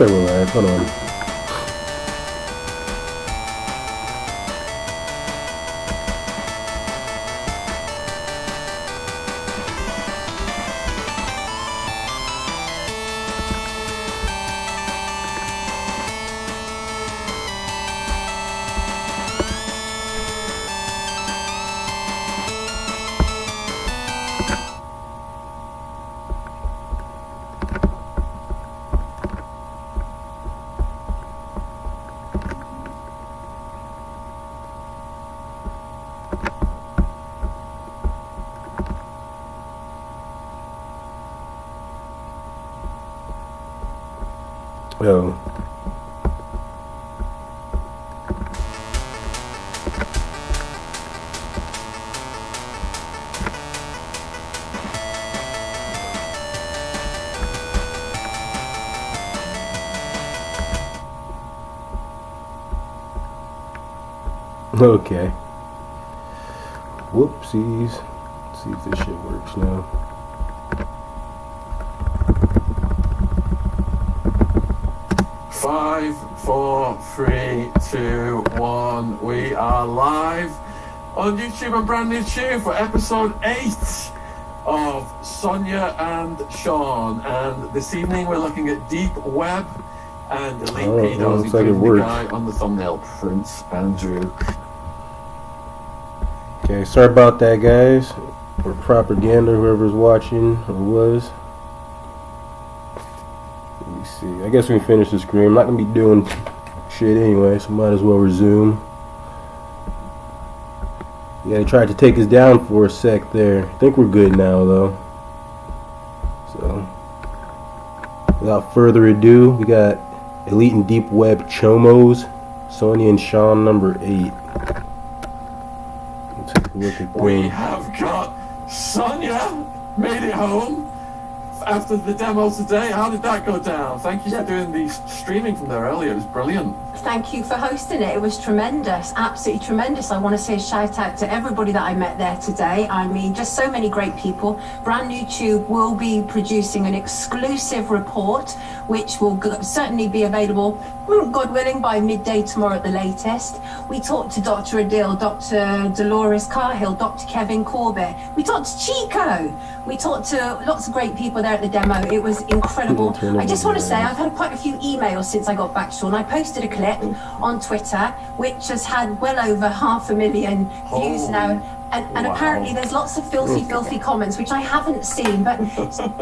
said we're live. Hold on. Oh. Okay. Whoopsies. Let's see if this shit works now. Five, four, three, two, one. We are live on YouTube and brand new tune for episode 8 of Sonia and Sean. And this evening we're looking at Deep Web and Elite Pedos, including the guy on the thumbnail, Prince Andrew. Okay, sorry about that, guys. Or propaganda, whoever's watching or was. Let me see. I guess we can finish the screen. I'm not gonna be doing shit anyway, so might as well resume. Yeah, they tried to take us down for a sec there. I think we're good now, though. So, without further ado, we got Elite and Deep Web Chomos, Sonia and Sean number 8. Let's take a look at We them. have got Sonia made it home after the demo today. How did that go down? Thank you for doing the streaming from there earlier. It was brilliant. Thank you for hosting it. It was tremendous, absolutely tremendous. I want to say a shout out to everybody that I met there today. I mean, just so many great people. Brand New Tube will be producing an exclusive report, which will certainly be available, God willing, by midday tomorrow at the latest. We talked to Dr. Adil, Dr. Dolores Carhill, Dr. Kevin Corbett. We talked to Chico. We talked to lots of great people there at the demo. It was incredible. I just want to say I've had quite a few emails since I got back, Sean. I posted a clip on Twitter, which has had well over 500,000 views now. And wow. Apparently there's lots of filthy comments, which I haven't seen, but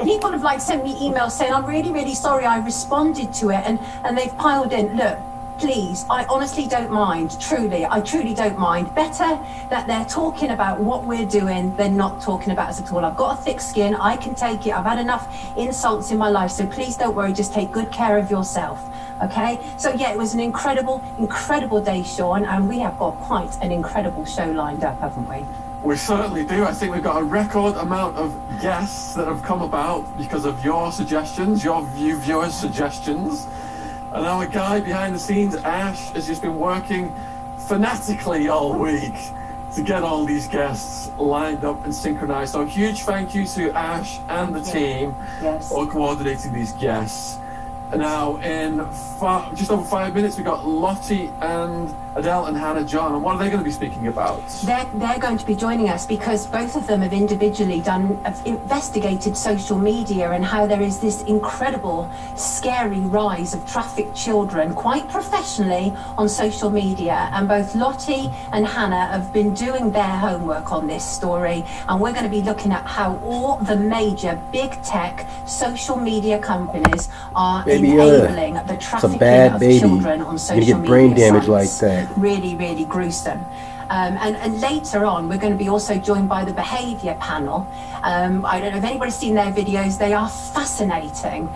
people have sent me emails saying, I'm really sorry I responded to it, and they've piled in, look, please, I honestly don't mind, I truly don't mind. Better that they're talking about what we're doing than not talking about us at all. I've got a thick skin, I can take it, I've had enough insults in my life, so please don't worry, just take good care of yourself. Okay, so yeah, it was an incredible day, Sean, and we have got quite an incredible show lined up, haven't we? We certainly do. I think we've got a record amount of guests that have come about because of your suggestions, your viewers' suggestions. And our guy behind the scenes, Ash, has just been working fanatically all week to get all these guests lined up and synchronized. So a huge thank you to Ash and the team for coordinating these guests. Now, in just over 5 minutes, we've got Lottie and Adele and Hannah John. And what are they going to be speaking about? They're going to be joining us because both of them have individually investigated social media and how there is this incredible, scary rise of trafficked children quite professionally on social media. And both Lottie and Hannah have been doing their homework on this story. And we're going to be looking at how all the major big tech social media companies are enabling the trafficking of children on social media. You get brain damage like that. Really gruesome. And later on, we're going to be also joined by the behaviour panel. I don't know if anybody's seen their videos. They are fascinating.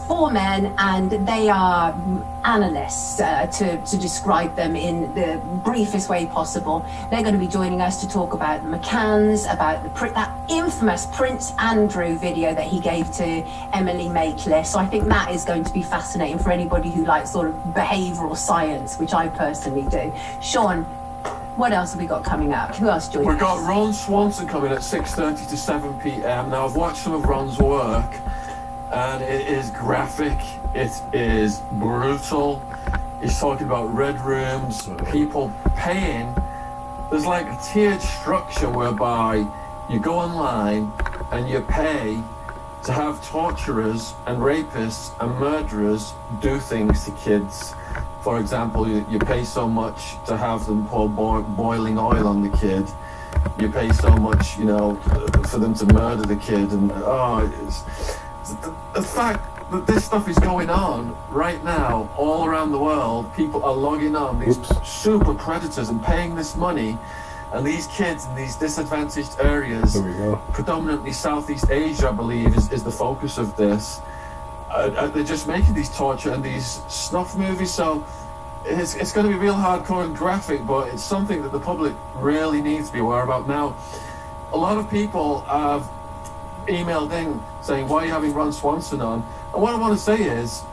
4 men, and they are analysts, to describe them in the briefest way possible. They're going to be joining us to talk about McCann's, about that infamous Prince Andrew video that he gave to Emily Makeless. So I think that is going to be fascinating for anybody who likes sort of behavioural science, which I personally do. Sean, what else have we got coming up? Who else joining us? We've got Ron Swanson coming at 6:30 to 7 p.m. Now, I've watched some of Ron's work, and it is graphic, it is brutal. He's talking about red rooms, people paying. There's like a tiered structure whereby you go online and you pay to have torturers and rapists and murderers do things to kids. For example, you pay so much to have them pour boiling oil on the kid. You pay so much, for them to murder the kid. And the fact that this stuff is going on right now all around the world, people are logging on, these super predators, and paying this money. And these kids in these disadvantaged areas, predominantly Southeast Asia, I believe, is the focus of this. They're just making these torture and these snuff movies, so it's going to be real hardcore and graphic, but it's something that the public really needs to be aware about. Now, a lot of people have emailed in saying, why are you having Ron Swanson on? And what I want to say is,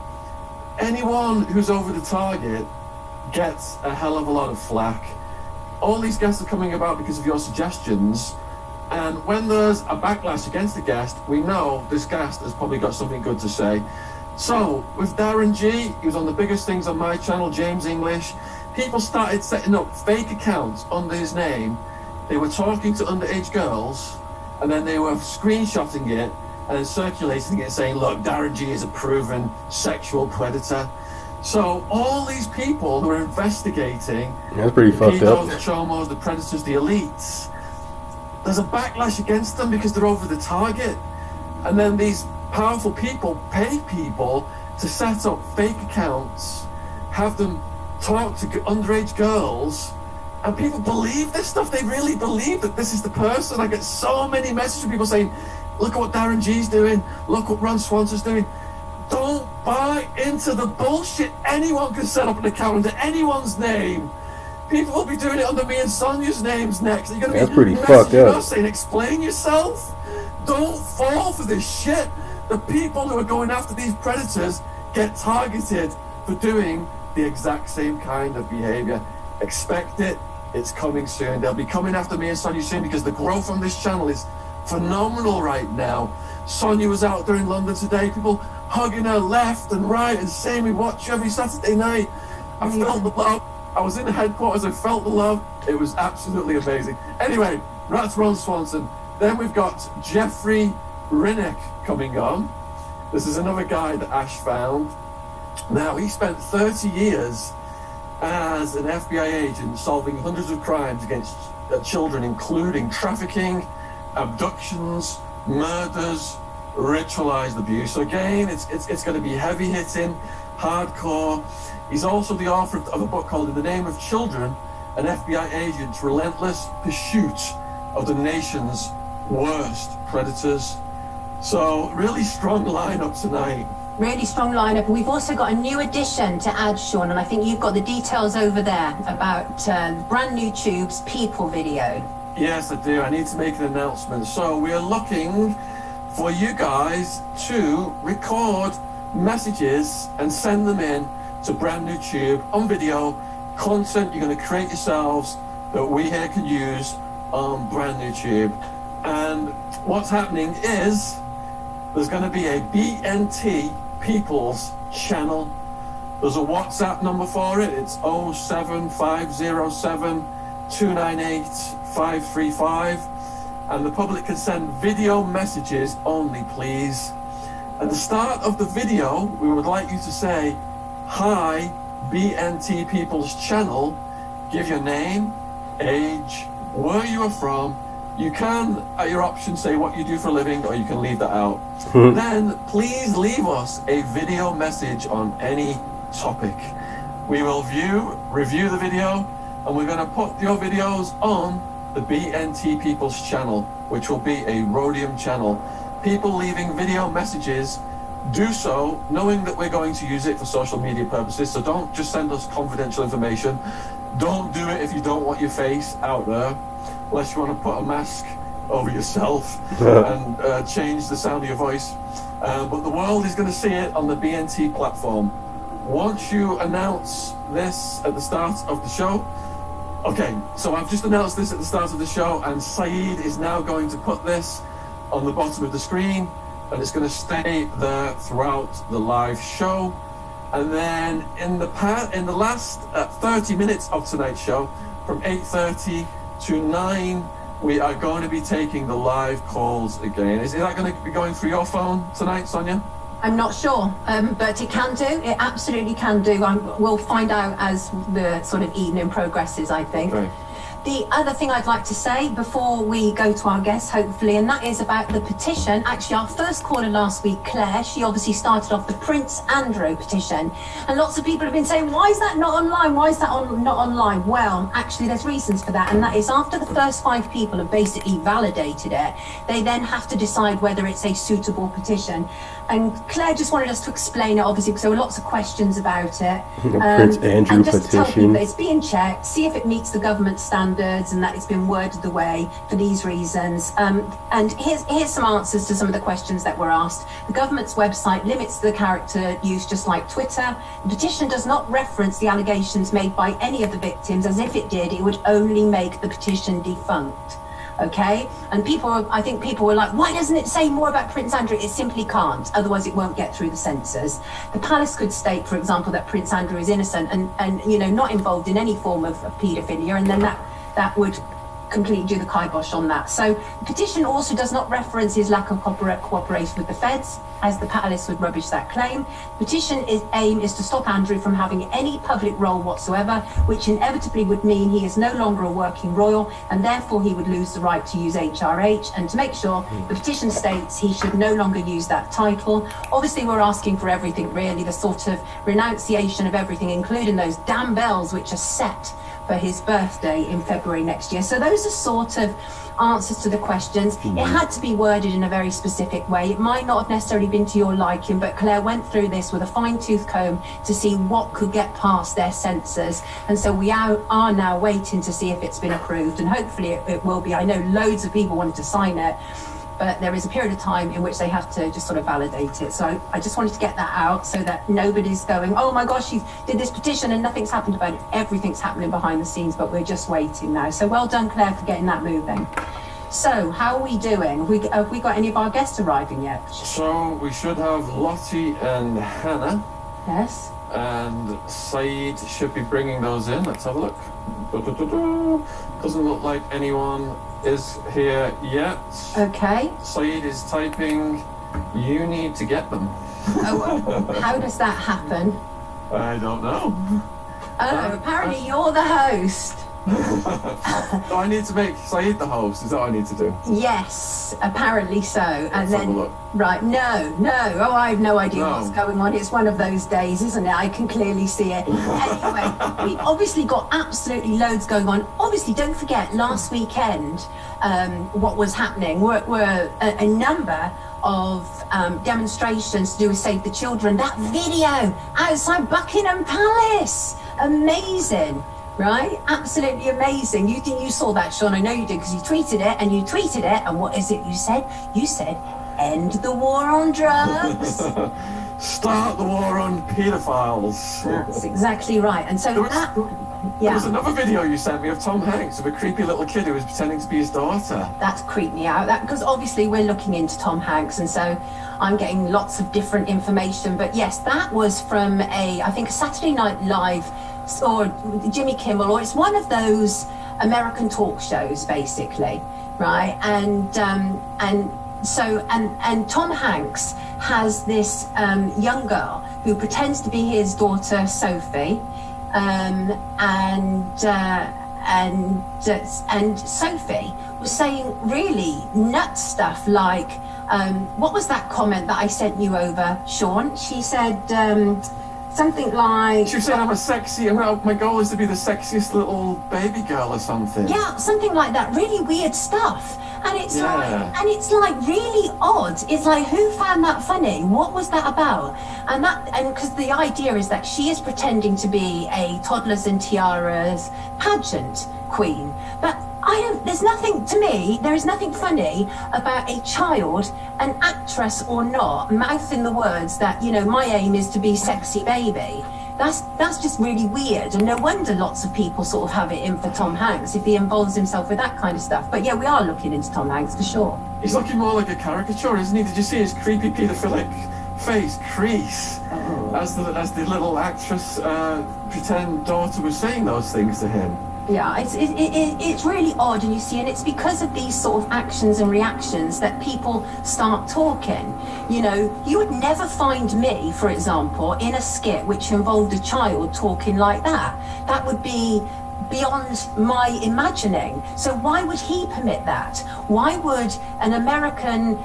anyone who's over the target gets a hell of a lot of flack. All these guests are coming about because of your suggestions, and when there's a backlash against the guest, we know this guest has probably got something good to say. So, with Darren G, he was on the biggest things on my channel, James English. People started setting up fake accounts under his name. They were talking to underage girls, and then they were screenshotting it and then circulating it, saying, look, Darren G is a proven sexual predator. So all these people who are investigating, that's pretty fucked up. The chomos, the predators, the elites, there's a backlash against them because they're over the target. And then these powerful people pay people to set up fake accounts, have them talk to underage girls, and people believe this stuff. They really believe that this is the person. I get so many messages from people saying, look at what Darren G's doing, look what Ron Swanson's doing. Don't buy into the bullshit. Anyone can set up an account under anyone's name. People will be doing it under me and Sonia's names next. You're gonna That's be pretty fucked up. saying, explain yourself. Don't fall for this shit. The people who are going after these predators get targeted for doing the exact same kind of behavior. Expect it. It's coming soon. They'll be coming after me and Sonia soon because the growth on this channel is phenomenal right now. Sonia was out there in London today. People hugging her left and right and saying we watch you every Saturday night. I felt the love. I was in the headquarters. I felt the love. It was absolutely amazing. Anyway, that's Ron Swanson. Then we've got Jeffrey Rinnick coming on. This is another guy that Ash found. Now, he spent 30 years as an FBI agent solving hundreds of crimes against children, including trafficking, abductions, murders, ritualized abuse. So again, it's going to be heavy hitting, hardcore. He's also the author of a book called In the Name of Children, an FBI agent's relentless pursuit of the nation's worst predators. So really strong lineup tonight. Really strong lineup. We've also got a new addition to add, Sean, and I think you've got the details over there about brand new Tubes People video. Yes, I do. I need to make an announcement. So we are looking for you guys to record messages and send them in to Brand New Tube on video, content you're going to create yourselves that we here can use on Brand New Tube. And what's happening is there's going to be a BNT People's channel. There's a WhatsApp number for it. It's 07507 298 535, and the public can send video messages only, please. At the start of the video, we would like you to say, hi, BNT People's channel, give your name, age, where you are from. You can, at your option, say what you do for a living, or you can leave that out. Then, please leave us a video message on any topic. We will review the video, and we're going to put your videos on the BNT People's channel, which will be a Rhodium channel. People leaving video messages, do so knowing that we're going to use it for social media purposes. So don't just send us confidential information. Don't do it if you don't want your face out there, unless you want to put a mask over yourself and change the sound of your voice. But the world is going to see it on the BNT platform. Once you announce this at the start of the show, okay, so I've just announced this at the start of the show, and Saeed is now going to put this on the bottom of the screen. and it's going to stay there throughout the live show. And then in the last 30 minutes of tonight's show, from 8:30 to 9, we are going to be taking the live calls again. Is that going to be going through your phone tonight, Sonia? I'm not sure, but it can do. It absolutely can do. We'll find out as the sort of evening progresses, I think. Okay. The other thing I'd like to say before we go to our guests, hopefully, and that is about the petition. Actually, our first caller last week, Claire, she obviously started off the Prince Andrew petition. And lots of people have been saying, why is that not online? Why is that not online? Well, actually, there's reasons for that. And that is after the first 5 people have basically validated it, they then have to decide whether it's a suitable petition. And Claire just wanted us to explain it, obviously, because there were lots of questions about it. Prince Andrew and just to tell people petition. that it's being checked, see if it meets the government standards and that it's been worded the way for these reasons. And here's some answers to some of the questions that were asked. The government's website limits the character use just like Twitter. The petition does not reference the allegations made by any of the victims, as if it did, it would only make the petition defunct. Okay, and I think people were like, why doesn't it say more about Prince Andrew? It simply can't, otherwise it won't get through the censors. The palace could state, for example, that Prince Andrew is innocent and not involved in any form of paedophilia, and then that would completely do the kibosh on that. So the petition also does not reference his lack of cooperation with the feds, as the palace would rubbish that claim. Petition's aim is to stop Andrew from having any public role whatsoever, which inevitably would mean he is no longer a working royal, and therefore he would lose the right to use HRH. And to make sure, the petition states he should no longer use that title. Obviously, we're asking for everything, really, the sort of renunciation of everything, including those damn bells which are set for his birthday in February next year. So those are sort of answers to the questions. It had to be worded in a very specific way. It might not have necessarily been to your liking, but Claire went through this with a fine-tooth comb to see what could get past their censors. And so we are now waiting to see if it's been approved, and hopefully it will be. I know loads of people wanted to sign it, but there is a period of time in which they have to just sort of validate it. So I just wanted to get that out so that nobody's going, oh my gosh, she did this petition and nothing's happened about it. Everything's happening behind the scenes, but we're just waiting now. So well done, Claire, for getting that moving. So how are we doing? Have we got any of our guests arriving yet? So we should have Lottie and Hannah. Yes. And Saeed should be bringing those in. Let's have a look. Doesn't look like anyone is here yet. Okay. Saeed is typing, you need to get them. Oh, how does that happen? I don't know. Oh, apparently you're the host. So I need to make Saeed the host, is that what I need to do? Yes, apparently so. And Let's then, have a look. right, no. Oh, I have no idea No. what's going on. It's one of those days, isn't it? I can clearly see it. Anyway, we've obviously got absolutely loads going on. Obviously, don't forget, last weekend, what was happening were a number of demonstrations to do with Save the Children. That video outside Buckingham Palace, amazing. Right? Absolutely amazing. You think you saw that, Sean? I know you did, because you tweeted it, and what is it you said? You said, end the war on drugs. Start the war on paedophiles. That's exactly right. And so There was yeah, another video you sent me of Tom Hanks of a creepy little kid who was pretending to be his daughter. that's creeped me out. Because obviously we're looking into Tom Hanks, and so I'm getting lots of different information. But yes, that was from I think a Saturday Night Live or Jimmy Kimmel, or it's one of those American talk shows, basically, right? And Tom Hanks has this young girl who pretends to be his daughter Sophie, and Sophie was saying really nut stuff like, what was that comment that I sent you over, Sean? She said something like... She said, my goal is to be the sexiest little baby girl or something. Yeah, something like that. Really weird stuff. And it's Yeah. like really odd. It's like, who found that funny? What was that about? And because the idea is that she is pretending to be a toddlers and tiaras pageant queen. But there is nothing funny about a child, an actress or not, mouthing the words that, my aim is to be sexy baby, that's just really weird, and no wonder lots of people sort of have it in for Tom Hanks if he involves himself with that kind of stuff. But yeah, we are looking into Tom Hanks for sure. He's looking more like a caricature, isn't he? Did you see his creepy paedophilic face crease as the little actress pretend daughter was saying those things to him? Yeah, it's really odd, and it's because of these sort of actions and reactions that people start talking. You know, you would never find me, for example, in a skit which involved a child talking like that. That would be beyond my imagining. So why would he permit that? Why would an American,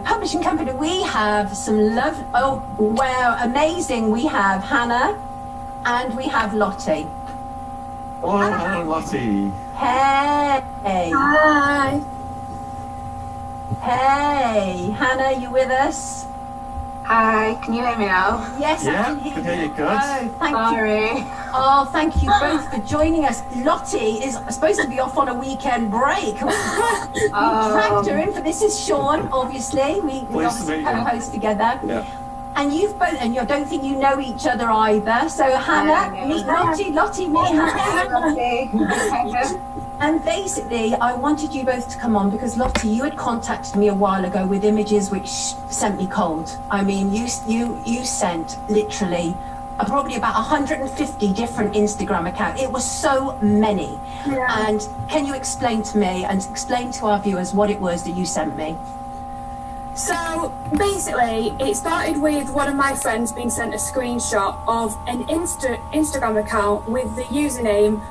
publishing company? We have some love. Oh, where amazing! We have Hannah, and we have Lottie. Hello, Hannah and Lottie. Hey. Hi. Hey, Hannah, you with us? Hi, can you hear me now? Yes, Yeah, I can hear can hear you good. Oh, thank Sorry. you. Oh, thank you both for joining us. Lottie is supposed to be off on a weekend break. We dragged her in for this. Is Sean, obviously. We obviously co-host together. Yeah. And you've both, and you don't think you know each other either. So Hannah, meet Lottie, Lottie, meet Hannah. And basically, I wanted you both to come on because Lottie, you had contacted me a while ago with images which sent me cold. I mean, you sent literally probably about 150 different Instagram accounts. It was so many. Yeah. And can you explain to me and explain to our viewers what it was that you sent me? So basically, it started with one of my friends being sent a screenshot of an Instagram account with the username.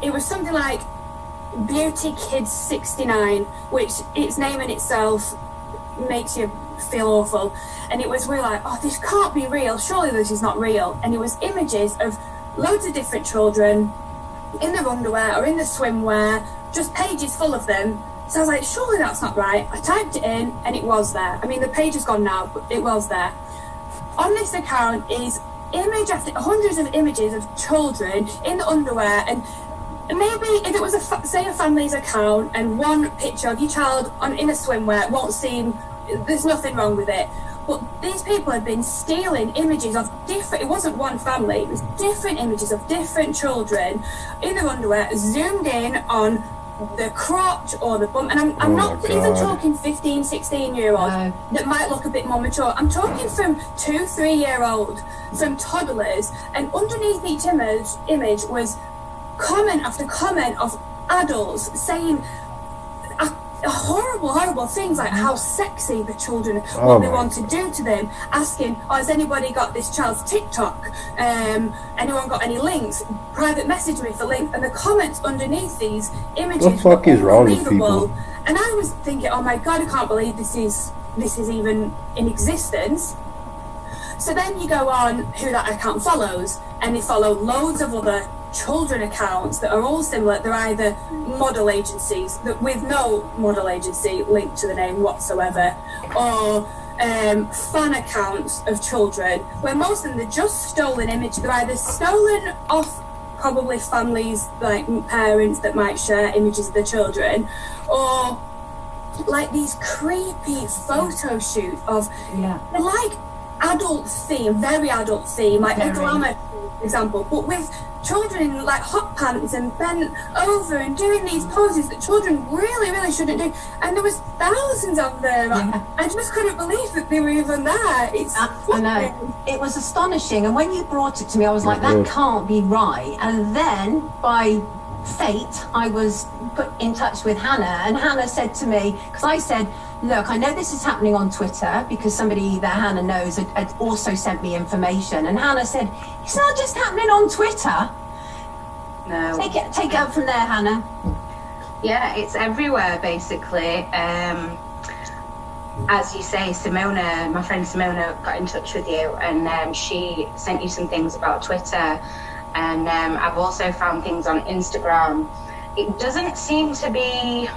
It was something like BeautyKids69, which its name in itself makes you feel awful. And we're like, oh, this can't be real. Surely this is not real. And it was images of loads of different children in their underwear or in their swimwear, just pages full of them. So I was like, surely that's not right. I typed it in and it was there. I mean, the page is gone now, but it was there. On this account is image after hundreds of images of children in the underwear, and maybe if it was a family's account and one picture of your child in a swimwear won't seem, there's nothing wrong with it. But these people had been stealing images of different, it wasn't one family, it was different images of different children in their underwear, zoomed in on the crotch or the bum, and I'm not even talking 15, 16-year-olds that might look a bit more mature. I'm talking from 2, 3-year-old, from toddlers, and underneath each image was comment after comment of adults saying horrible things like how sexy the children, what they want to do to them, asking, has anybody got this child's TikTok? Anyone got any links? Private message me for links. And the comments underneath these images, what the fuck is wrong with people? And I was thinking, oh my god, I can't believe this is even in existence. So then you go on who that account follows, and they follow loads of other children accounts that are all similar. They're either model agencies with no model agency linked to the name whatsoever, or fan accounts of children where most of them, they're just stolen images. They're either stolen off probably families, like parents that might share images of their children, or like these creepy photo shoots of they're like adult theme, very adult theme, like a glamour, for example, but with children in like hot pants and bent over and doing these poses that children really shouldn't do. And there was thousands of them. I just couldn't believe that they were even there. I know. It was astonishing. And when you brought it to me, I was like, that can't be right. And then by fate, I was put in touch with Hannah, and Hannah said to me, because I said, look, I know this is happening on Twitter, because somebody that Hannah knows had also sent me information, and Hannah said, it's not just happening on Twitter. No. Take it up from there, Hannah. Yeah, it's everywhere basically. As you say, Simona, my friend Simona got in touch with you, and she sent you some things about Twitter, and I've also found things on Instagram. It doesn't seem to be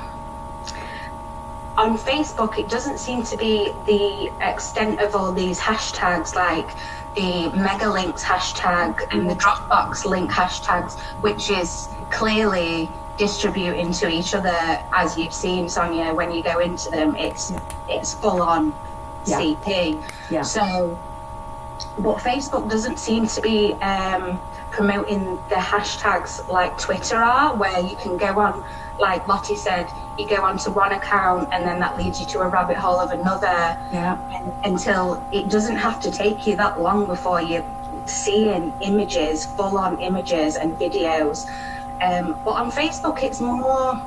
on Facebook. It doesn't seem to be the extent of all these hashtags, like the Megalinks hashtag and the Dropbox link hashtags, which is clearly distributing to each other, as you've seen, Sonia. When you go into them, it's full on CP. Yeah. So but Facebook doesn't seem to be promoting the hashtags like Twitter are, where you can go on, like Lottie said, you go onto one account and then that leads you to a rabbit hole of another, until it doesn't have to take you that long before you're seeing images, full-on images and videos. But on Facebook it's more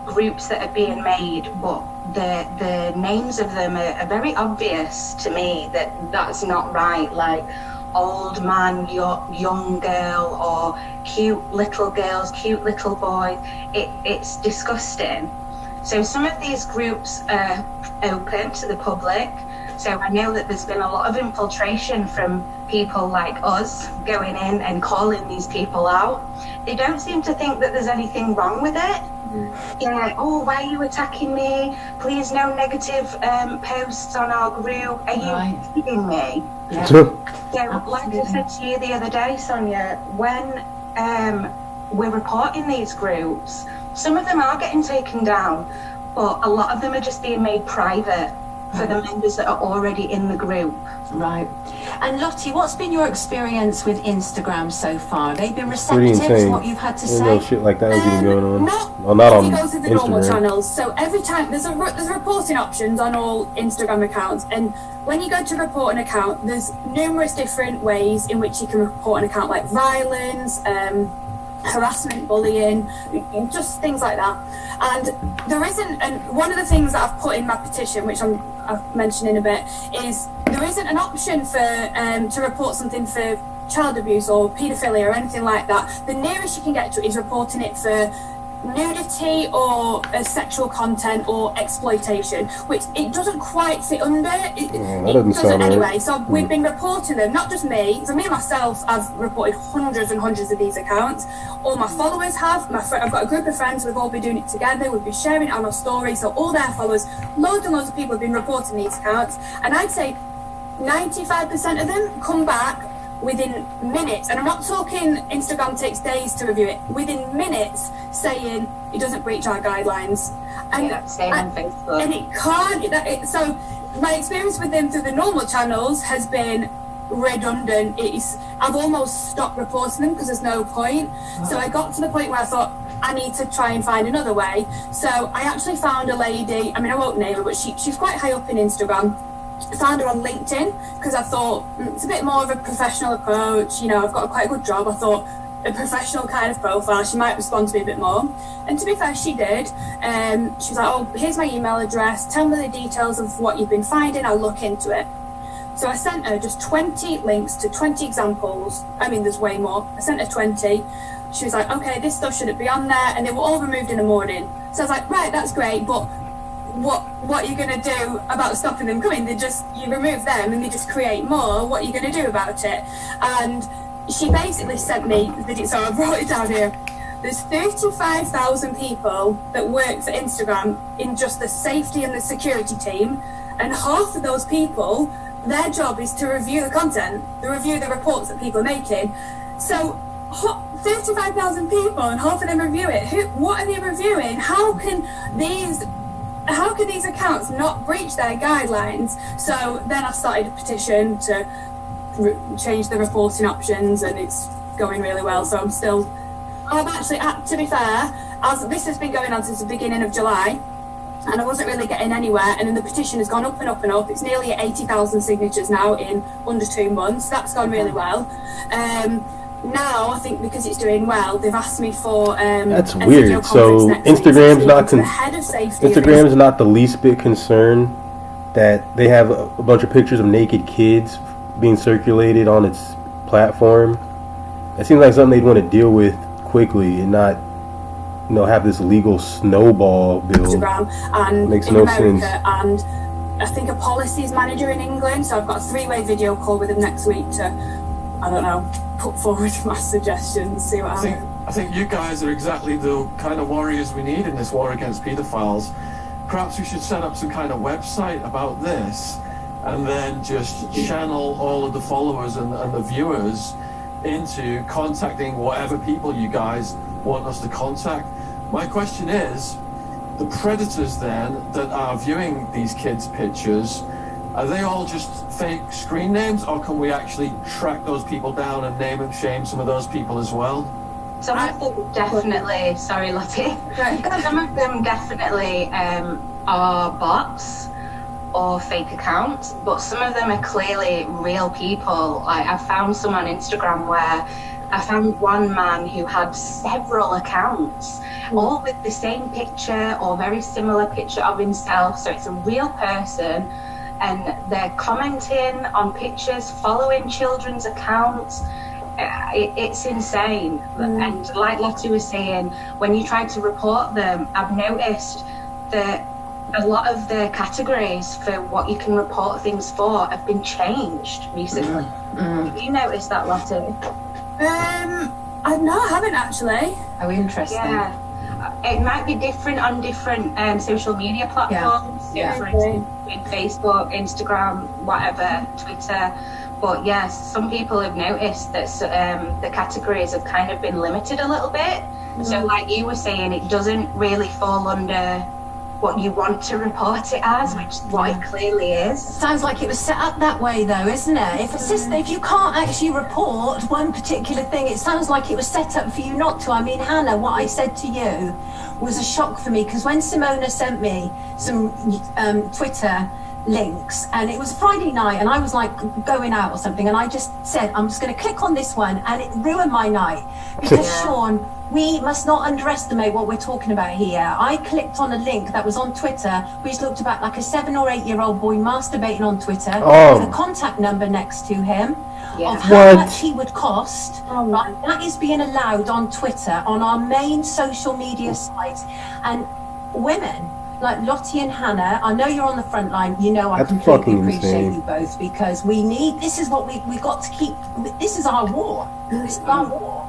groups that are being made, but the names of them are very obvious to me that that's not right, like old man, young girl, or cute little girls, cute little boys. It's disgusting. So some of these groups are open to the public. So I know that there's been a lot of infiltration from people like us going in and calling these people out. They don't seem to think that there's anything wrong with it. Yeah, oh, why are you attacking me? Please, no negative posts on our group. Are you kidding me? Yeah. So, like I said to you the other day, Sonia, when we're reporting these groups, some of them are getting taken down, but a lot of them are just being made private for the members that are already in the group. Right. And Lottie, what's been your experience with Instagram so far? Have they been receptive to what you've had to say? No shit like that was even going on. Not on if you go through the normal Instagram. channels. So every time there's reporting options on all Instagram accounts, and when you go to report an account, there's numerous different ways in which you can report an account, like violence, harassment, bullying, just things like that. And there isn't, and one of the things that I've put in my petition, which I'll mention in a bit, is there isn't an option for to report something for child abuse or paedophilia or anything like that. The nearest you can get to it is reporting it for nudity or sexual content or exploitation, which it doesn't quite fit under. It doesn't anyway. Right. So we've been reporting them, not just me. So me myself, I've reported hundreds and hundreds of these accounts. All my followers have. I've got a group of friends. We've all been doing it together. We've been sharing it on our stories. So all their followers, loads and loads of people have been reporting these accounts, and I'd say 95% of them come back within minutes, and I'm not talking Instagram takes days to review it, within minutes, saying it doesn't breach our guidelines. And same on Facebook. And it can't. So my experience with them through the normal channels has been redundant. I've almost stopped reporting them because there's no point. So I got to the point where I thought I need to try and find another way. So I actually found a lady, I mean, I won't name her, but she's quite high up in Instagram. I found her on LinkedIn because I thought it's a bit more of a professional approach. You know, I've got quite a good job. I thought a professional kind of profile, she might respond to me a bit more. And to be fair, she did. She was like, oh, here's my email address. Tell me the details of what you've been finding. I'll look into it. So I sent her just 20 links to 20 examples. I mean, there's way more. I sent her 20. She was like, okay, this stuff shouldn't be on there. And they were all removed in the morning. So I was like, right, that's great. But what are you going to do about stopping them coming? You remove them and they just create more. What are you going to do about it? And she basically sent me, so I wrote it down here. There's 35,000 people that work for Instagram in just the safety and the security team, and half of those people, their job is to review the content, to review the reports that people are making. So 35,000 people and half of them review it. What are they reviewing? How can these accounts not breach their guidelines? So then I started a petition to change the reporting options, and it's going really well. So I'm actually, to be fair, as this has been going on since the beginning of July, and I wasn't really getting anywhere, and then the petition has gone up and up and up. It's nearly at 80,000 signatures now in under 2 months. That's gone really well. Now I think because it's doing well, they've asked me for that's a weird. video So conference Instagram's not the least bit concerned that they have a bunch of pictures of naked kids being circulated on its platform. It seems like something they'd want to deal with quickly and not, have this legal snowball build. Instagram and makes in no America, sense. and I think a policies manager in England. So I've got a 3-way video call with him next week to, I don't know, put forward my suggestions, see what happens. I think you guys are exactly the kind of warriors we need in this war against paedophiles. Perhaps we should set up some kind of website about this, and then just channel all of the followers and the viewers into contacting whatever people you guys want us to contact. My question is, the predators then that are viewing these kids' pictures, Are they all just fake screen names, or can we actually track those people down and name and shame some of those people as well? Some of them definitely, sorry Lottie, some of them definitely are bots or fake accounts, but some of them are clearly real people. Like I found some on Instagram where I found one man who had several accounts, all with the same picture or very similar picture of himself, so it's a real person, and they're commenting on pictures, following children's accounts. It's insane. And like Lottie was saying, when you try to report them, I've noticed that a lot of the categories for what you can report things for have been changed recently. Have you noticed that, Lottie? I haven't actually. Oh, interesting. Yeah. It might be different on different social media platforms. Yeah. For instance, with Facebook, Instagram, whatever, Twitter. But yes, some people have noticed that the categories have kind of been limited a little bit. So like you were saying, it doesn't really fall under what you want to report it as, which is what it clearly is. Sounds like it was set up that way, though, isn't it? If you can't actually report one particular thing, it sounds like it was set up for you not to. I mean, Hannah, what I said to you was a shock for me, because when Simona sent me some Twitter links, and it was Friday night, and I was like going out or something, and I just said, I'm just going to click on this one, and it ruined my night, because Sean, we must not underestimate what we're talking about here. I clicked on a link that was on Twitter, which looked about like a 7 or 8 year old boy masturbating on Twitter with a contact number next to him of how much he would cost. Right? That is being allowed on Twitter, on our main social media sites. And women like Lottie and Hannah, I know you're on the front line, you know I completely appreciate you both, because we need, this is what we've got to keep, this is our war. This is our war.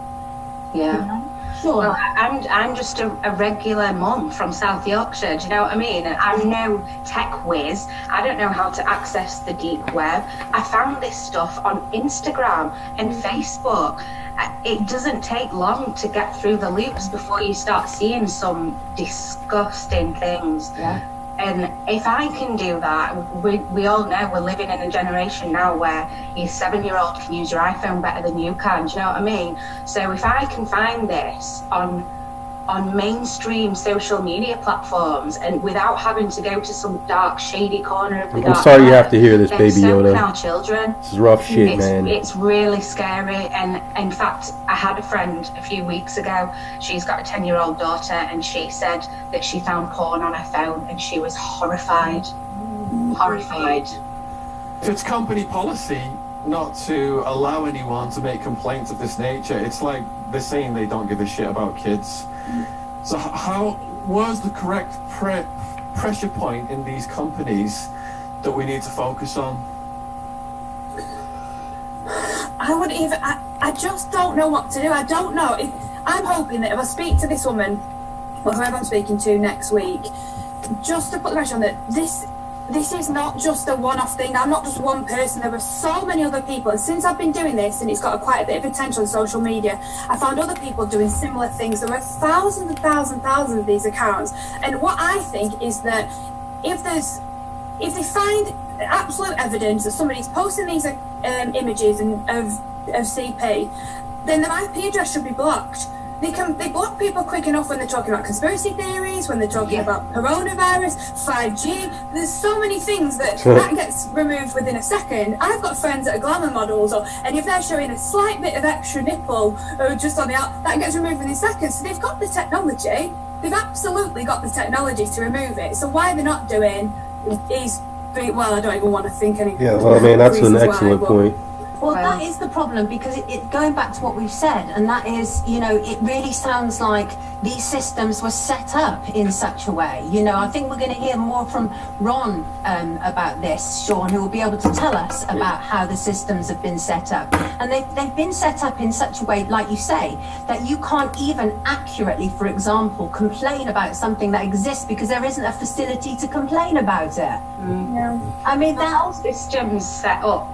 Yeah. You know? Sure. Well, I'm just a regular mum from South Yorkshire, do you know what I mean? And I'm no tech whiz. I don't know how to access the deep web. I found this stuff on Instagram and Facebook. It doesn't take long to get through the loops before you start seeing some disgusting things. Yeah. And if I can do that, we all know we're living in a generation now where your 7-year-old can use your iPhone better than you can, do you know what I mean? So if I can find this on mainstream social media platforms and without having to go to some dark, shady corner of the dark I'm sorry web, you have to hear this, Baby so Yoda. can our children. This is rough shit, man. It's really scary. And in fact, I had a friend a few weeks ago. She's got a 10-year-old daughter, and she said that she found porn on her phone, and she was horrified. Horrified. It's company policy not to allow anyone to make complaints of this nature. It's like they're saying they don't give a shit about kids. So where's the correct pressure point in these companies that we need to focus on? I just don't know what to do. I don't know. I'm hoping that if I speak to this woman, or whoever I'm speaking to next week, just to put the pressure on that this is not just a one-off thing. I'm not just one person. There are so many other people. And since I've been doing this, and it's got quite a bit of attention on social media, I found other people doing similar things. There are thousands and thousands of these accounts. And what I think is that if they find absolute evidence that somebody's posting these images of CP, then their IP address should be blocked. They block people quick enough when they're talking about conspiracy theories, when they're talking about coronavirus, 5G. There's so many things that gets removed within a second. I've got friends that are glamour models, and if they're showing a slight bit of extra nipple just on the out, that gets removed within seconds. So they've got the technology. They've absolutely got the technology to remove it. So why they're not doing is, well, I don't even want to think any. Yeah, well, I mean, that's an excellent point. Well, that is the problem, because it going back to what we've said, and that is, you know, it really sounds like these systems were set up in such a way. You know, I think we're going to hear more from Ron about this, Sean, who will be able to tell us about how the systems have been set up. And they've been set up in such a way, like you say, that you can't even accurately, for example, complain about something that exists because there isn't a facility to complain about it. Yeah. I mean, the whole system's set up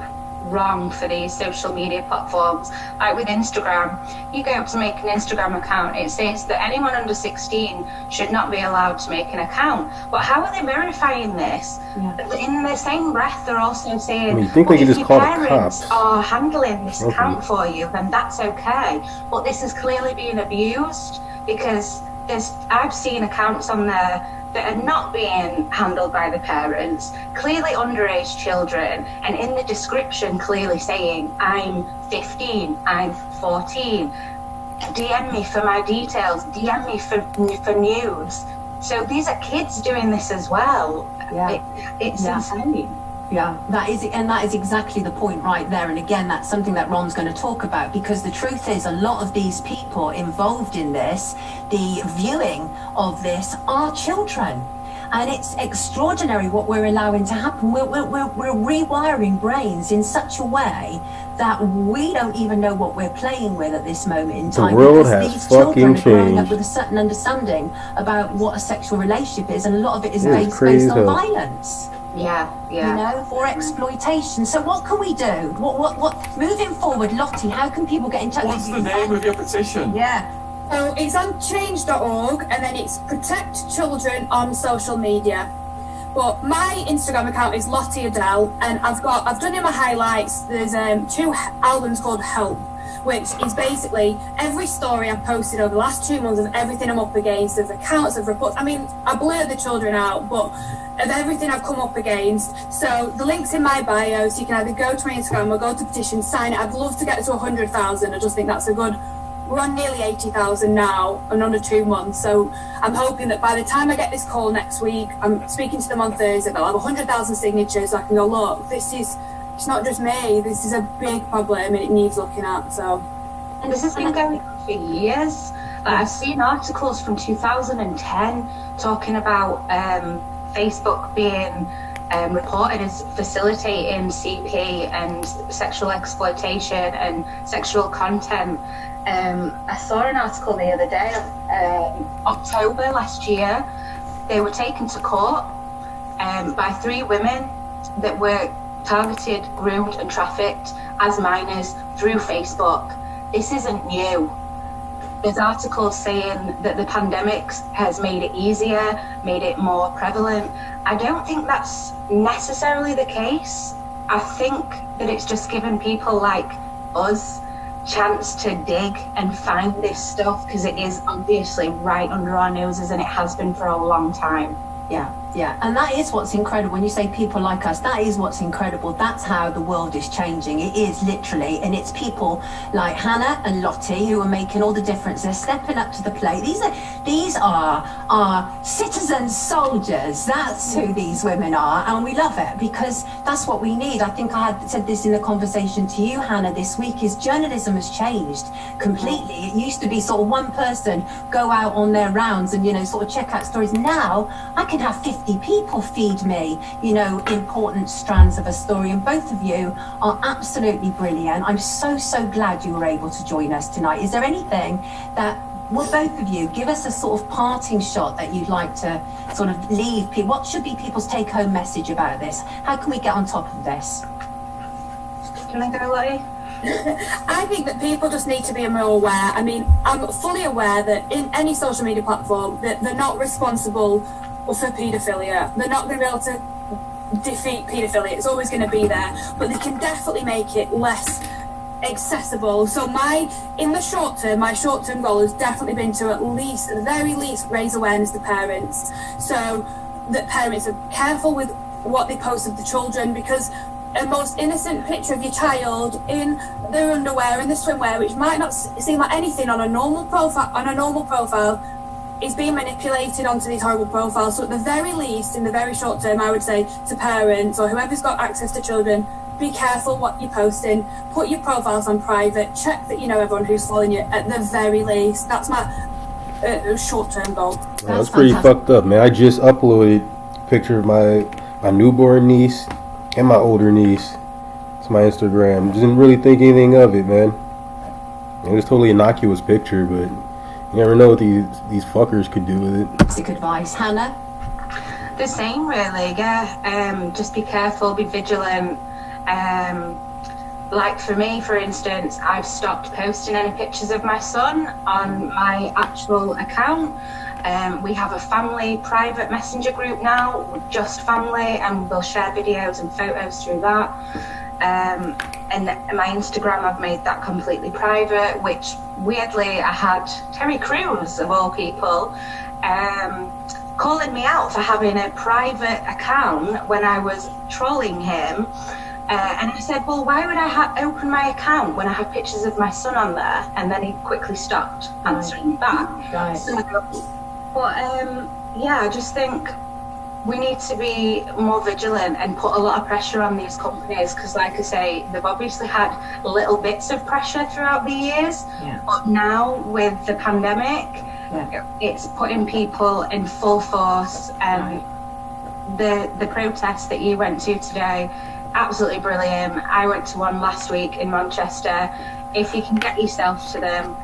wrong for these social media platforms. Like with Instagram, you go to make an Instagram account, it says that anyone under 16 should not be allowed to make an account. But how are they verifying this? In the same breath, they're also saying, you think they could if just your call the parents cops are handling this account for you, then that's okay. But this is clearly being abused, because I've seen accounts on there that are not being handled by the parents, clearly underage children, and in the description clearly saying, I'm 15, I'm 14, DM me for my details, DM me for news. So these are kids doing this as well. It's insane. Yeah, that is exactly the point right there. And again, that's something that Ron's going to talk about, because the truth is, a lot of these people involved in this, the viewing of this, are children. And it's extraordinary what we're allowing to happen. We're rewiring brains in such a way that we don't even know what we're playing with at this moment in time. The world because has these children fucking are growing up changed. with a certain understanding about what a sexual relationship is, and a lot of it is Yeah, it's crazy based on though. violence. Yeah. You know, or exploitation. So what can we do? What moving forward, Lottie, how can people get in touch What's with the you? name of your petition? Yeah. So it's on change.org, and then it's Protect Children on Social Media. But my Instagram account is Lottie Adele, and I've done in my highlights, there's 2 albums called Help, which is basically every story I've posted over the last 2 months of everything I'm up against, of accounts, of reports. I mean, I blur the children out, but of everything I've come up against. So the link's in my bio, so you can either go to my Instagram or go to petition, sign it. I'd love to get to 100,000. I just think that's a good... We're on nearly 80,000 now, and under 2 months. So I'm hoping that by the time I get this call next week, I'm speaking to them on Thursday, they'll have 100,000 signatures, so I can go, look, it's not just me, this is a big problem and it needs looking at. So, And this has been going on for years. Like, I've seen articles from 2010 talking about Facebook being reported as facilitating CP and sexual exploitation and sexual content. I saw an article the other day, October last year. They were taken to court by 3 women that were targeted, groomed and trafficked as minors through Facebook. This isn't new. There's articles saying that the pandemic has made it easier, made it more prevalent. I don't think that's necessarily the case. I think that it's just given people like us chance to dig and find this stuff, because it is obviously right under our noses and it has been for a long time. Yeah, and that is what's incredible. When you say people like us, that is what's incredible. That's how the world is changing. It is literally, and it's people like Hannah and Lottie who are making all the difference. They're stepping up to the plate. These are our citizen soldiers. That's who these women are, and we love it, because that's what we need. I think I had said this in a conversation to you, Hannah, this week, is journalism has changed completely. It used to be sort of one person go out on their rounds and, you know, sort of check out stories. Now I can have 50 people feed me, you know, important strands of a story, and both of you are absolutely brilliant. I'm so glad you were able to join us tonight. Is there anything that, will both of you give us a sort of parting shot that you'd like to sort of leave people? What should be people's take-home message about this? How can we get on top of this? Can I go, Lottie? I think that people just need to be more aware. I mean, I'm fully aware that in any social media platform that they're not responsible for paedophilia. They're not going to be able to defeat paedophilia. It's always going to be there, but they can definitely make it less accessible. So in the short term, my short-term goal has definitely been to at the very least raise awareness to parents, so that parents are careful with what they post of the children, because a most innocent picture of your child in their underwear, in the swimwear, which might not seem like anything on a normal profile, is being manipulated onto these horrible profiles. So at the very least, in the very short term, I would say to parents or whoever's got access to children, be careful what you're posting, put your profiles on private, check that you know everyone who's following you at the very least. That's my short-term goal. That's pretty fucked up, man. I just uploaded a picture of my newborn niece and my older niece to my Instagram. Didn't really think anything of it, man. It was totally innocuous picture, but you never know what these fuckers could do with it. Basic advice. Hannah? The same, really, yeah. Just be careful, be vigilant. like for me, for instance, I've stopped posting any pictures of my son on my actual account. We have a family private messenger group now, just family, and we'll share videos and photos through that. And my Instagram, I've made that completely private, which weirdly I had Terry Crews, of all people, calling me out for having a private account when I was trolling him. And I said, well, why would I open my account when I have pictures of my son on there? And then he quickly stopped answering back. Right. So, but yeah, I just think we need to be more vigilant and put a lot of pressure on these companies, because like I say, they've obviously had little bits of pressure throughout the years, but now with the pandemic, it's putting people in full force. The protest that you went to today, absolutely brilliant. I went to one last week in Manchester. If you can get yourself to them,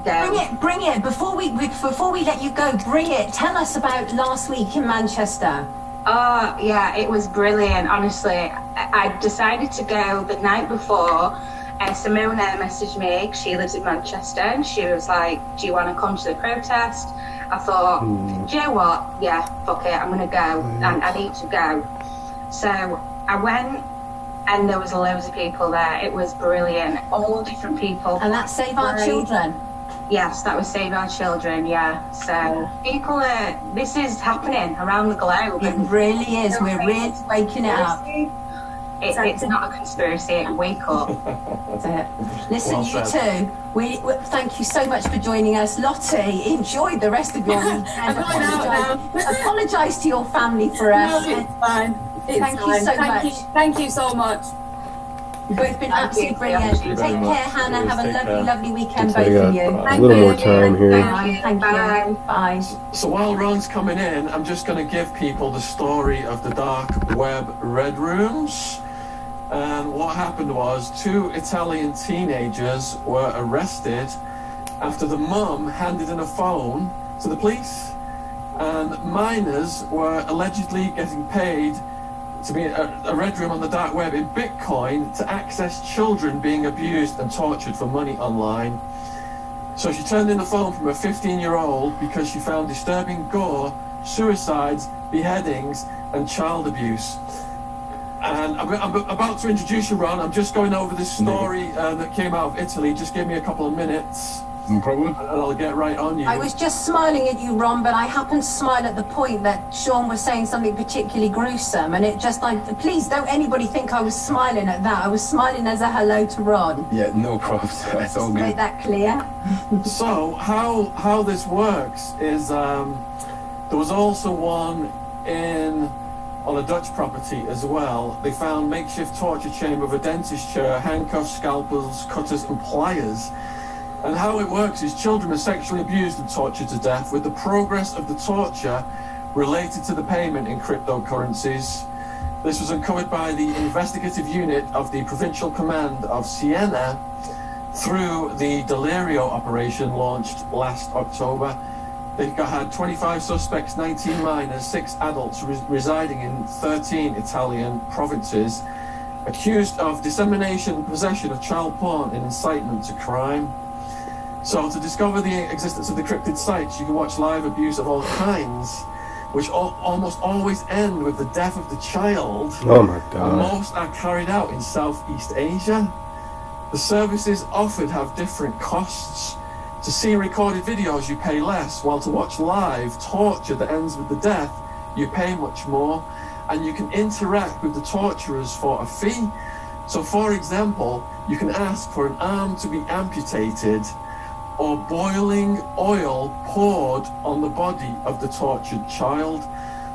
Bring it. Before we let you go, bring it. Tell us about last week in Manchester. Oh, yeah, it was brilliant, honestly. I decided to go the night before, and Simona messaged me. She lives in Manchester, and she was like, do you want to come to the protest? I thought, do you know what? Yeah, fuck it, I'm going to go, and I need to go. So I went, and there was loads of people there. It was brilliant, all different people. And that's Save Our Children. Yes, that was Save Our Children, yeah. So people this is happening around the globe. It really is. We're really waking it up. It's not a conspiracy, wake up. That's it. Listen, Well you said. two, we thank you so much for joining us. Lottie, enjoy the rest of your weekend. I'm going out now. Apologise to your family for us. No, it's fine. Thank you so much. Thank you so much. You've both been absolutely brilliant. Thank you Take very care, much. Hannah. Have a Take lovely, care. lovely weekend, So both we got of you. a little more time here. Thank you. Bye. So while Ron's coming in, I'm just going to give people the story of the dark web red rooms. And what happened was 2 Italian teenagers were arrested after the mum handed in a phone to the police. And minors were allegedly getting paid to be a red room on the dark web in Bitcoin to access children being abused and tortured for money online. So she turned in the phone from a 15-year-old because she found disturbing gore, suicides, beheadings, and child abuse. And I'm about to introduce you, Ron. I'm just going over this story that came out of Italy. Just give me a couple of minutes. No problem. And I'll get right on you. I was just smiling at you, Ron, but I happened to smile at the point that Sean was saying something particularly gruesome, and it just like, please don't anybody think I was smiling at that. I was smiling as a hello to Ron. Yeah, no problem. That's all Make good. that clear. So how this works is there was also one on a Dutch property as well. They found makeshift torture chamber with a dentist chair, handcuffs, scalpels, cutters, and pliers. And how it works is children are sexually abused and tortured to death, with the progress of the torture related to the payment in cryptocurrencies. This was uncovered by the investigative unit of the Provincial Command of Siena through the Delirio operation launched last October. They had 25 suspects, 19 minors, 6 adults residing in 13 Italian provinces, accused of dissemination and possession of child porn and incitement to crime. So to discover the existence of decrypted sites, you can watch live abuse of all kinds, which almost always end with the death of the child. Oh my And God. most are carried out in Southeast Asia. The services offered have different costs. To see recorded videos, you pay less, while to watch live torture that ends with the death, you pay much more, and you can interact with the torturers for a fee. So for example, you can ask for an arm to be amputated, or boiling oil poured on the body of the tortured child.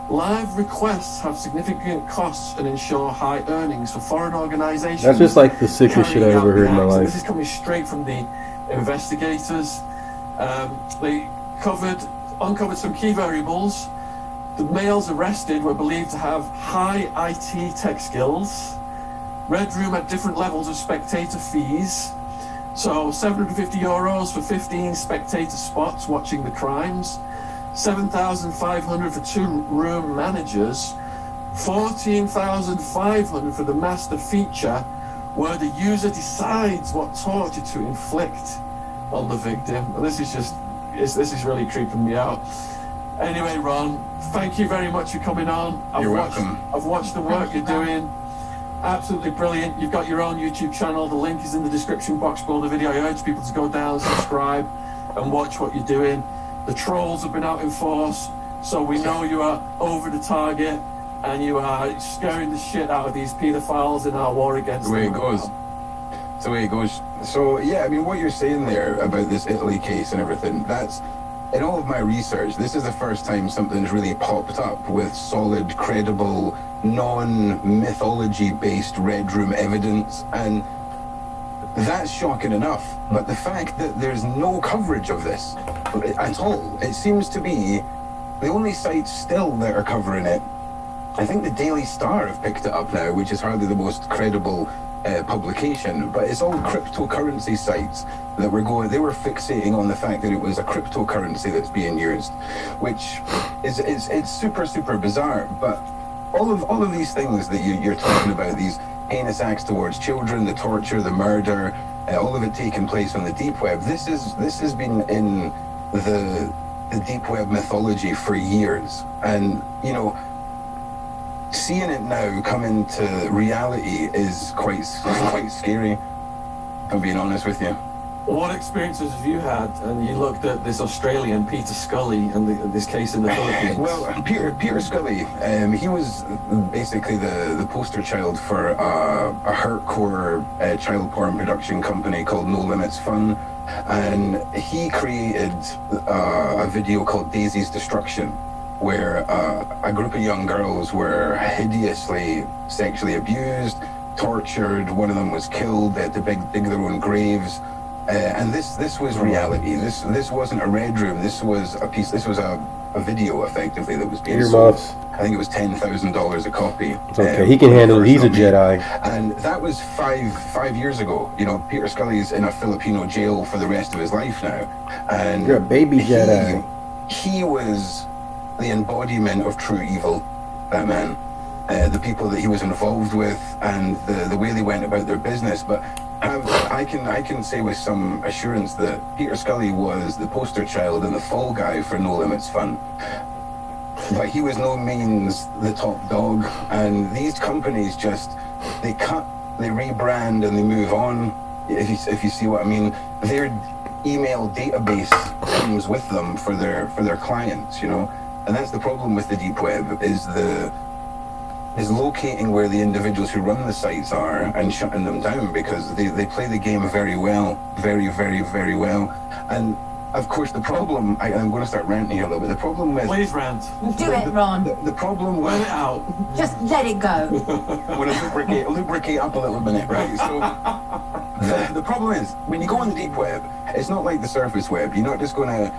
Live requests have significant costs and ensure high earnings for foreign organizations. That's just like the sickest shit I carrying ever out heard in my the acts. life. This is coming straight from the investigators. They uncovered some key variables. The males arrested were believed to have high IT tech skills. Red Room had different levels of spectator fees. So €750 for 15 spectator spots watching the crimes, 7,500 for 2 room managers, 14,500 for the master feature, where the user decides what torture to inflict on the victim. And this is really creeping me out. Anyway, Ron, thank you very much for coming on. You're welcome. I've watched the work you're doing. Absolutely brilliant. You've got your own YouTube channel. The link is in the description box below the video. I urge people to go down, subscribe, and watch what you're doing. The trolls have been out in force, so we know you are over the target, and you are scaring the shit out of these paedophiles in our war against them. The way it goes. It's the way it goes. So, yeah, I mean, what you're saying there about this Italy case and everything, that's, in all of my research, this is the first time something's really popped up with solid, credible, non-mythology-based Red Room evidence, and that's shocking enough. But the fact that there's no coverage of this at all, it seems to be the only sites still that are covering it. I think the Daily Star have picked it up now, which is hardly the most credible publication, but it's all cryptocurrency sites that they were fixating on the fact that it was a cryptocurrency that's being used, which is it's super, super bizarre. But all of these things that you're talking about, these heinous acts towards children, the torture, the murder, all of it taking place on the deep web, this has been in the deep web mythology for years. And, you know, seeing it now come into reality is quite scary, if I'm being honest with you. What experiences have you had? And you looked at this Australian, Peter Scully, and this case in the Philippines. Well, Peter Scully, he was basically the poster child for a hardcore child porn production company called No Limits Fun. And he created a video called Daisy's Destruction, where a group of young girls were hideously sexually abused, tortured. One of them was killed. They had to dig their own graves. And this was reality. This wasn't a Red Room. This was a video effectively that was being sold. I think it was $10,000 a copy. It's okay. He can handle it. He's a Jedi. And that was five years ago. You know, Peter Scully's in a Filipino jail for the rest of his life now. And you're a baby Jedi. He was the embodiment of true evil, that man. The people that he was involved with and the way they went about their business. But I can say with some assurance that Peter Scully was the poster child and the fall guy for No Limits Fun. But he was no means the top dog. And these companies they rebrand and they move on, if you see what I mean. Their email database comes with them for their clients, you know. And that's the problem with the deep web, is locating where the individuals who run the sites are and shutting them down, because they play the game very well, very, very, very well. And of course the problem, I'm going to start ranting here a little bit, the problem with... Please rant. Do it, Ron. The problem with... Let it out. Just let it go. I'm going to lubricate up a little minute, right? So the problem is, when you go on the deep web, it's not like the surface web. You're not just going to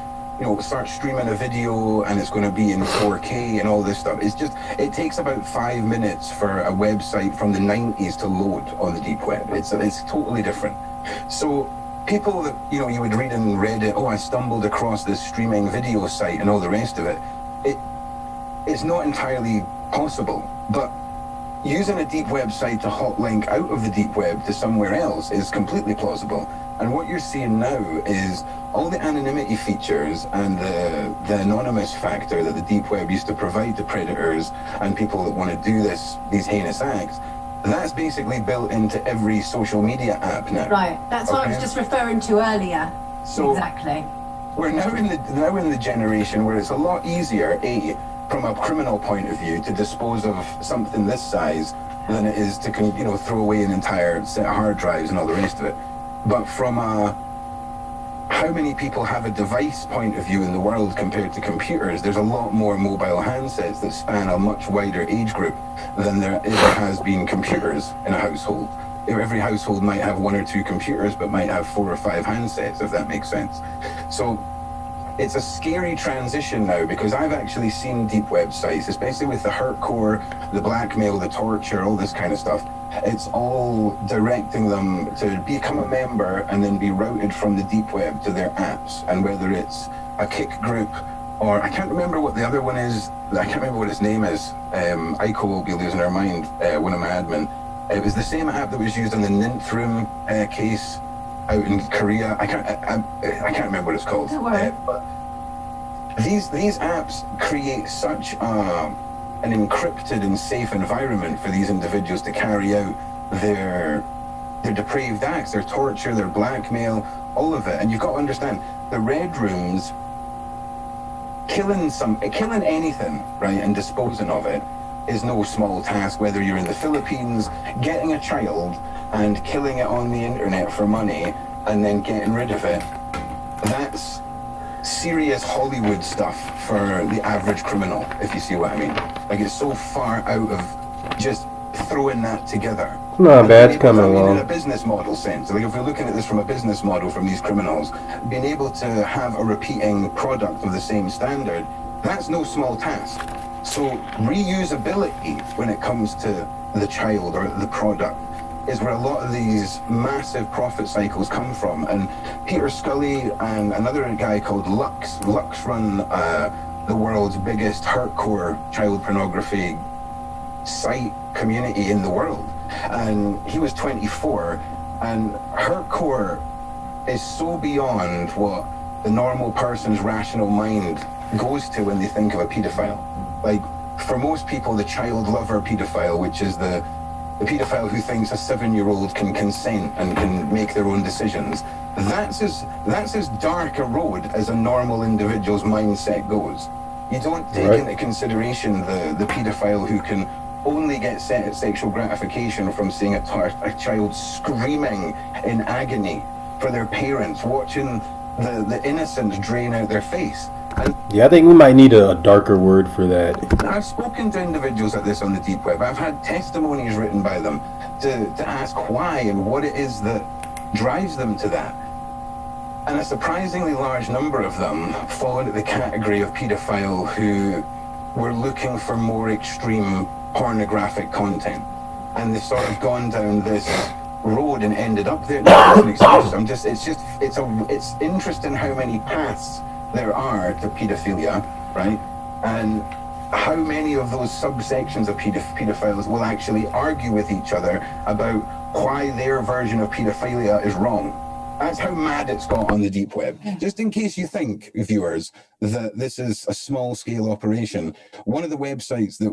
start streaming a video and it's going to be in 4K and all this stuff. It takes about 5 minutes for a website from the 90s to load on the deep web. It's totally different. So people that, you would read in Reddit, oh, I stumbled across this streaming video site and all the rest of it. It's not entirely possible, but using a deep website to hot link out of the deep web to somewhere else is completely plausible. And what you're seeing now is all the anonymity features and the anonymous factor that the deep web used to provide to predators and people that want to do these heinous acts. That's basically built into every social media app now. Right, that's what I was just referring to earlier. So exactly. We're now in the generation where it's a lot easier, from a criminal point of view, to dispose of something this size than it is to throw away an entire set of hard drives and all the rest of it. But from a how many people have a device point of view in the world compared to computers, there's a lot more mobile handsets that span a much wider age group than there ever has been computers in a household. Every household might have 1 or 2 computers, but might have 4 or 5 handsets, if that makes sense. So it's a scary transition now, because I've actually seen deep websites, especially with the hardcore, the blackmail, the torture, all this kind of stuff. It's all directing them to become a member and then be routed from the deep web to their apps. And whether it's a kick group, or I can't remember what the other one is, I can't remember what its name is. Aiko will be losing her mind, one of my admin. It was the same app that was used in the Ninth Room case out in Korea. I can't remember what it's called. Don't worry. But these apps create such an encrypted and safe environment for these individuals to carry out their depraved acts, their torture, their blackmail, all of it. And you've got to understand, the red rooms, killing anything, right, and disposing of it is no small task. Whether you're in the Philippines, getting a child and killing it on the internet for money and then getting rid of it, that's serious Hollywood stuff for the average criminal, if you see what I mean. Like, it's so far out of just throwing that together. Not bad, it's coming along. In a business model sense, like if we're looking at this from a business model from these criminals, being able to have a repeating product of the same standard, that's no small task. So reusability when it comes to the child or the product is where a lot of these massive profit cycles come from. And Peter Scully and another guy called Lux run the world's biggest hardcore child pornography site community in the world. And he was 24, and hardcore is so beyond what the normal person's rational mind goes to when they think of a pedophile. Like, for most people, the child lover pedophile, which is the pedophile who thinks a 7-year-old can consent and can make their own decisions, that's as dark a road as a normal individual's mindset goes. You don't take into consideration the pedophile who can only get sexual gratification from seeing a child screaming in agony for their parents, watching the innocence drain out their face. And yeah, I think we might need a darker word for that. I've spoken to individuals like this on the deep web. I've had testimonies written by them to ask why and what it is that drives them to that. And a surprisingly large number of them fall into the category of paedophile who were looking for more extreme pornographic content. And they've sort of gone down this road and ended up there. It's interesting how many paths there are to paedophilia, right? And how many of those subsections of paedophiles will actually argue with each other about why their version of paedophilia is wrong. That's how mad it's got on the deep web. Just in case you think, viewers, that this is a small-scale operation, one of the websites that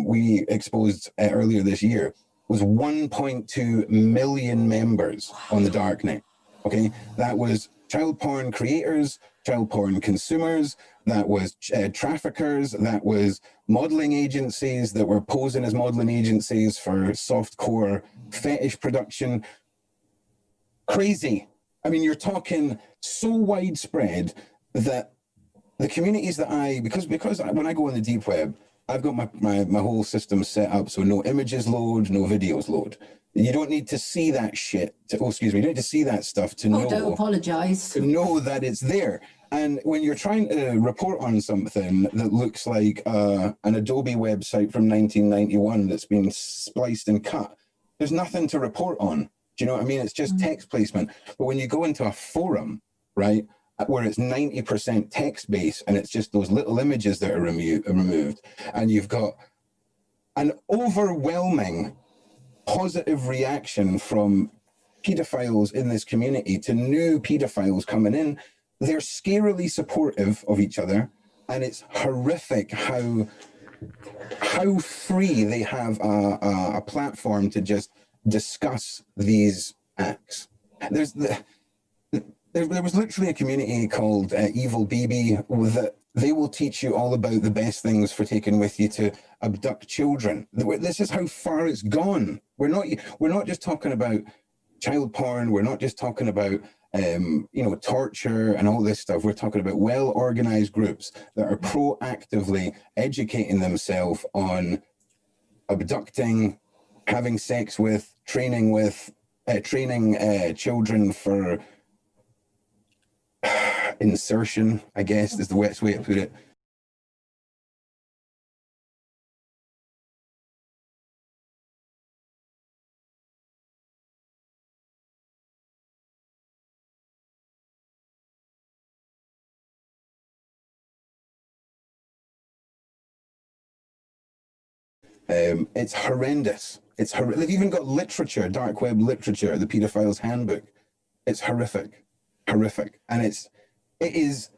we exposed earlier this year was 1.2 million members on the darknet. Okay, that was child porn creators, child porn consumers, that was traffickers, that was modeling agencies that were posing as modeling agencies for softcore fetish production. Crazy. I mean, you're talking so widespread that the communities that because when I go on the deep web, I've got my whole system set up so no images load, no videos load. You don't need to see that shit. You don't need to see that stuff to know. Don't apologise. To know that it's there. And when you're trying to report on something that looks like an Adobe website from 1991 that's been spliced and cut, there's nothing to report on. Do you know what I mean? It's just text placement. But when you go into a forum, right, where it's 90% text-based and it's just those little images that are removed, and you've got an overwhelming positive reaction from pedophiles in this community to new pedophiles coming in, they're scarily supportive of each other, and it's horrific how free they have a platform to just discuss these acts. There was literally a community called E and Baby Yoda. They will teach you all about the best things for taking with you to abduct children. This is how far it's gone. We're not just talking about child porn. We're not just talking about torture and all this stuff. We're talking about well-organized groups that are proactively educating themselves on abducting, having sex with, training children for insertion, I guess is the best way to put it. It's horrendous. It's they've even got literature, dark web literature, the pedophile's handbook. It's horrific, horrific, and it is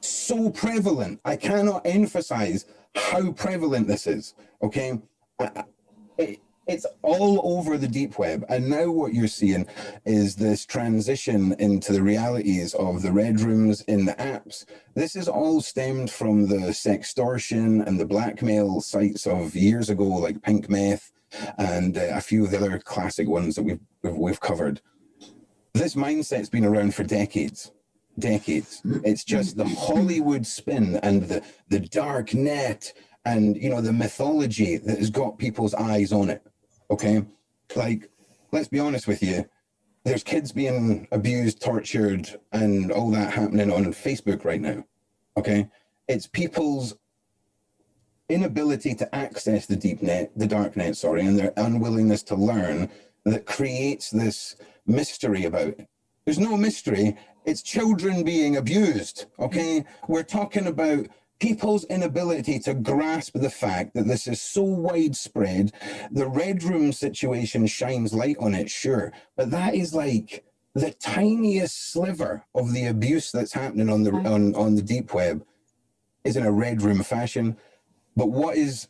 so prevalent. I cannot emphasize how prevalent this is. Okay, it's all over the deep web, and now what you're seeing is this transition into the realities of the red rooms in the apps. This is all stemmed from the sextortion and the blackmail sites of years ago, like Pink Meth and a few of the other classic ones that we've covered. This mindset's been around for decades. It's just the Hollywood spin and the dark net and, you know, the mythology that has got people's eyes on it. Okay, like, let's be honest with you. There's kids being abused, tortured, and all that happening on Facebook right now. Okay, it's people's inability to access the dark net, sorry, and their unwillingness to learn that creates this mystery about it. There's no mystery. It's children being abused. Okay, we're talking about people's inability to grasp the fact that this is so widespread. The red room situation shines light on it, sure, but that is like the tiniest sliver of the abuse that's happening on the deep web is in a red room fashion. But what is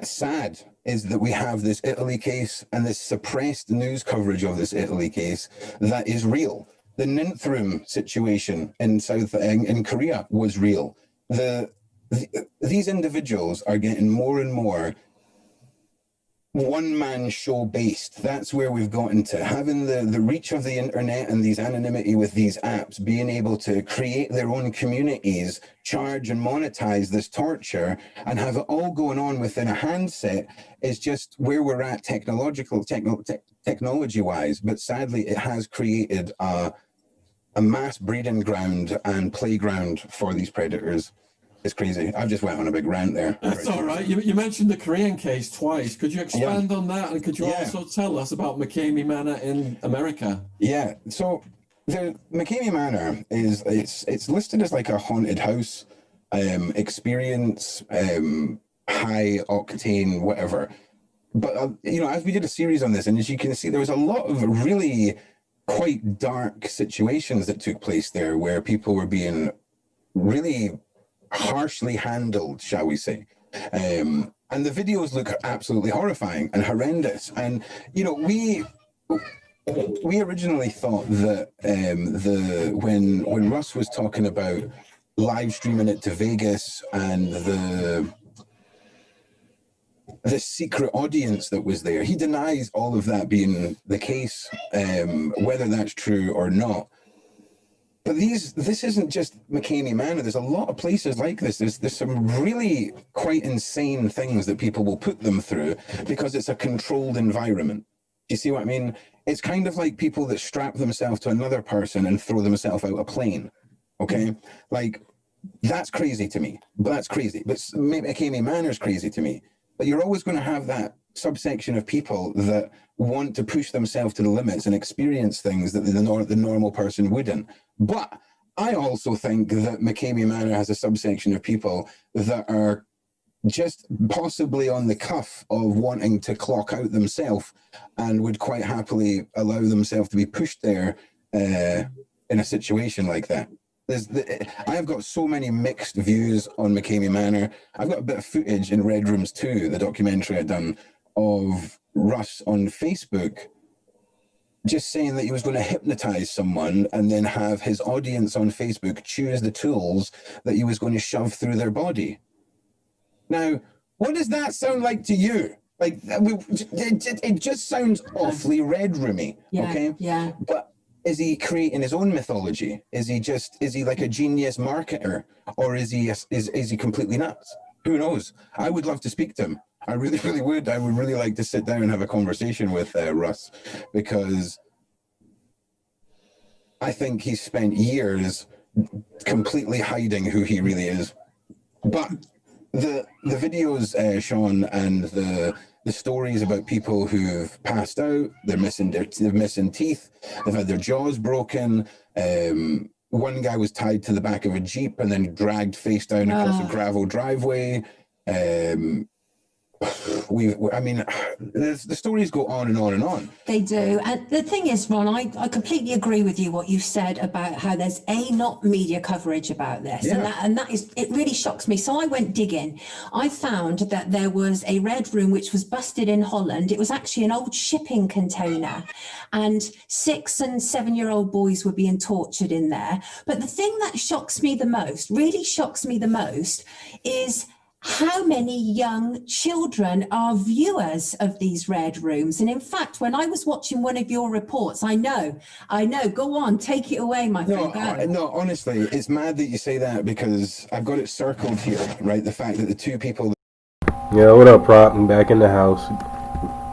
sad is that we have this Italy case and this suppressed news coverage of this Italy case that is real. The ninth room situation in Korea was real. These individuals are getting more and more one-man show based. That's where we've gotten to, having the reach of the internet and these anonymity with these apps, being able to create their own communities, charge and monetize this torture, and have it all going on within a handset is just where we're at technology-wise. But sadly, it has created a mass breeding ground and playground for these predators. It's crazy. I've just went on a big rant there. That's all right. You mentioned the Korean case twice. Could you expand on that? And could you also tell us about McCamey Manor in America? Yeah. So the McCamey Manor is it's listed as like a haunted house, experience, high octane, whatever. But you know, as we did a series on this, and as you can see, there was a lot of really quite dark situations that took place there, where people were being really harshly handled, shall we say. And the videos look absolutely horrifying and horrendous. And, you know, we originally thought that when Russ was talking about live streaming it to Vegas and the secret audience that was there, he denies all of that being the case, whether that's true or not. But this isn't just McCamey Manor. There's a lot of places like this. There's some really quite insane things that people will put them through because it's a controlled environment. Do you see what I mean? It's kind of like people that strap themselves to another person and throw themselves out a plane. Okay? Like, that's crazy to me. That's crazy. But McCamey Manor is crazy to me. But you're always going to have that subsection of people that want to push themselves to the limits and experience things that the normal person wouldn't. But I also think that McCamey Manor has a subsection of people that are just possibly on the cuff of wanting to clock out themselves and would quite happily allow themselves to be pushed there in a situation like that. I have got so many mixed views on McCamey Manor. I've got a bit of footage in Red Rooms 2, the documentary I've done, of Russ on Facebook just saying that he was going to hypnotize someone and then have his audience on Facebook choose the tools that he was going to shove through their body. Now, what does that sound like to you? Like, it just sounds awfully Red Roomy, okay? Yeah. But is he creating his own mythology? Is he like a genius marketer? Or is he completely nuts? Who knows? I would love to speak to him. I really, really would. I would really like to sit down and have a conversation with Russ, because I think he's spent years completely hiding who he really is. But the videos, Sean, and the stories about people who've passed out, they're missing teeth, they've had their jaws broken. One guy was tied to the back of a Jeep and then dragged face down across a gravel driveway. I mean, the stories go on and on and on. They do. And the thing is, Ron, I completely agree with you what you said about how there's not media coverage about this. Yeah. And that is, it really shocks me. So I went digging. I found that there was a red room which was busted in Holland. It was actually an old shipping container, and 6 and 7-year-old boys were being tortured in there. But the thing that shocks me the most, really shocks me the most, is how many young children are viewers of these red rooms. And in fact, when I was watching one of your reports, I know, go on, take it away, my friend. No, honestly, it's mad that you say that, because I've got it circled here, right? The fact that the two people... Yeah, what up, Prop? I'm back in the house.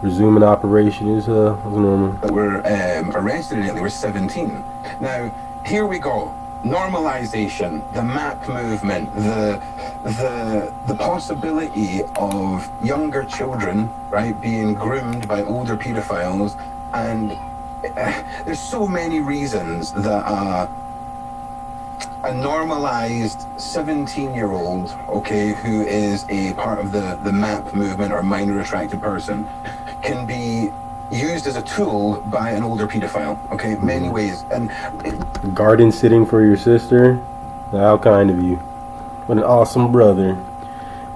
Resuming operation is normal. that were arrested in it, they were 17. Now, here we go. Normalization, the MAP movement, the possibility of younger children, right, being groomed by older pedophiles, and there's so many reasons that a normalized 17-year-old, okay, who is a part of the MAP movement, or minor attracted person, can be used as a tool by an older pedophile, okay, many ways. And Garden sitting for your sister? How kind of you. What an awesome brother.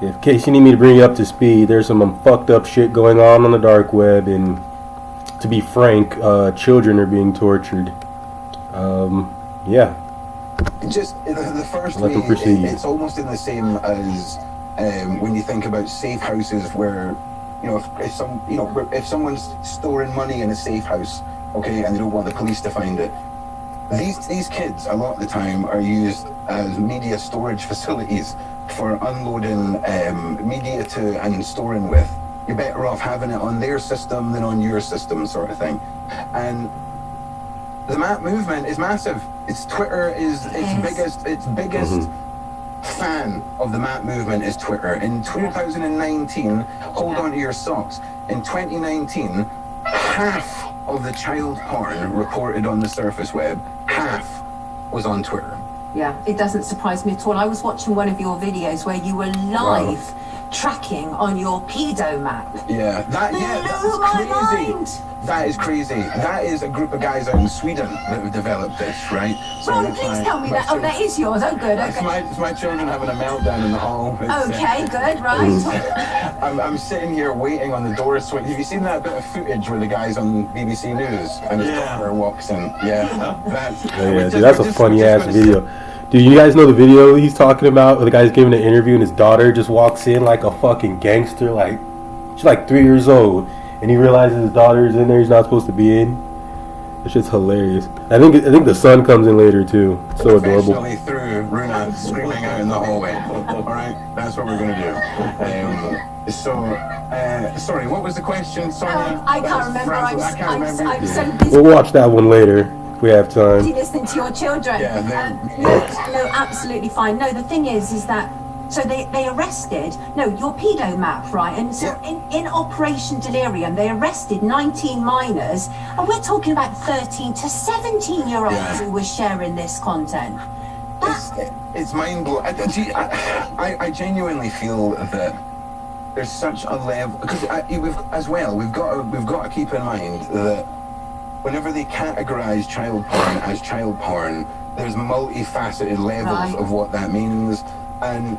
In case you need me to bring you up to speed, there's some fucked up shit going on the dark web, and to be frank, children are being tortured. Yeah. just the first Let way, them proceed. it's almost in the same as when you think about safe houses, where if someone's storing money in a safe house, okay, and they don't want the police to find it, these kids a lot of the time are used as media storage facilities for unloading media to and storing with. You're better off having it on their system than on your system, sort of thing. And the MAP movement is massive. It's Twitter is its biggest fan of the MAP movement is Twitter. In 2019, hold on to your socks. In 2019, half of the child porn reported on the surface web, half was on Twitter. Yeah, it doesn't surprise me at all. I was watching one of your videos where you were live tracking on your pedo map. Yeah, that's crazy. Mind. That is crazy. That is a group of guys out in Sweden that have developed this, right? Ron, please tell me that. Oh, that is yours. Oh, good. Okay. It's my children having a meltdown in the hall. Okay, good, right. I'm sitting here waiting on the door swing. Have you seen that bit of footage where the guy's on BBC News and his daughter walks in? Yeah, that's a funny ass video. Dude, you guys know the video he's talking about? Where the guy's giving an interview and his daughter just walks in like a fucking gangster, like she's like 3 years old, and he realizes his daughter's in there. He's not supposed to be in. That shit's hilarious. I think the son comes in later too. So adorable. Professionally through Runa screaming out in the hallway. All right, that's what we're gonna do. Sorry, what was the question? Sorry, I can't remember. I can't remember. I'm so busy. We'll watch that one later if we have time. Listening to your children. No, absolutely fine. No, the thing is that so they arrested your pedo map, right? And so in Operation Delirium, they arrested 19 minors, and we're talking about 13 to 17-year-olds who were sharing this content. It's mind blowing. I genuinely feel that there's such a level, because we've got to keep in mind that whenever they categorize child porn as child porn, there's multifaceted levels of what that means. And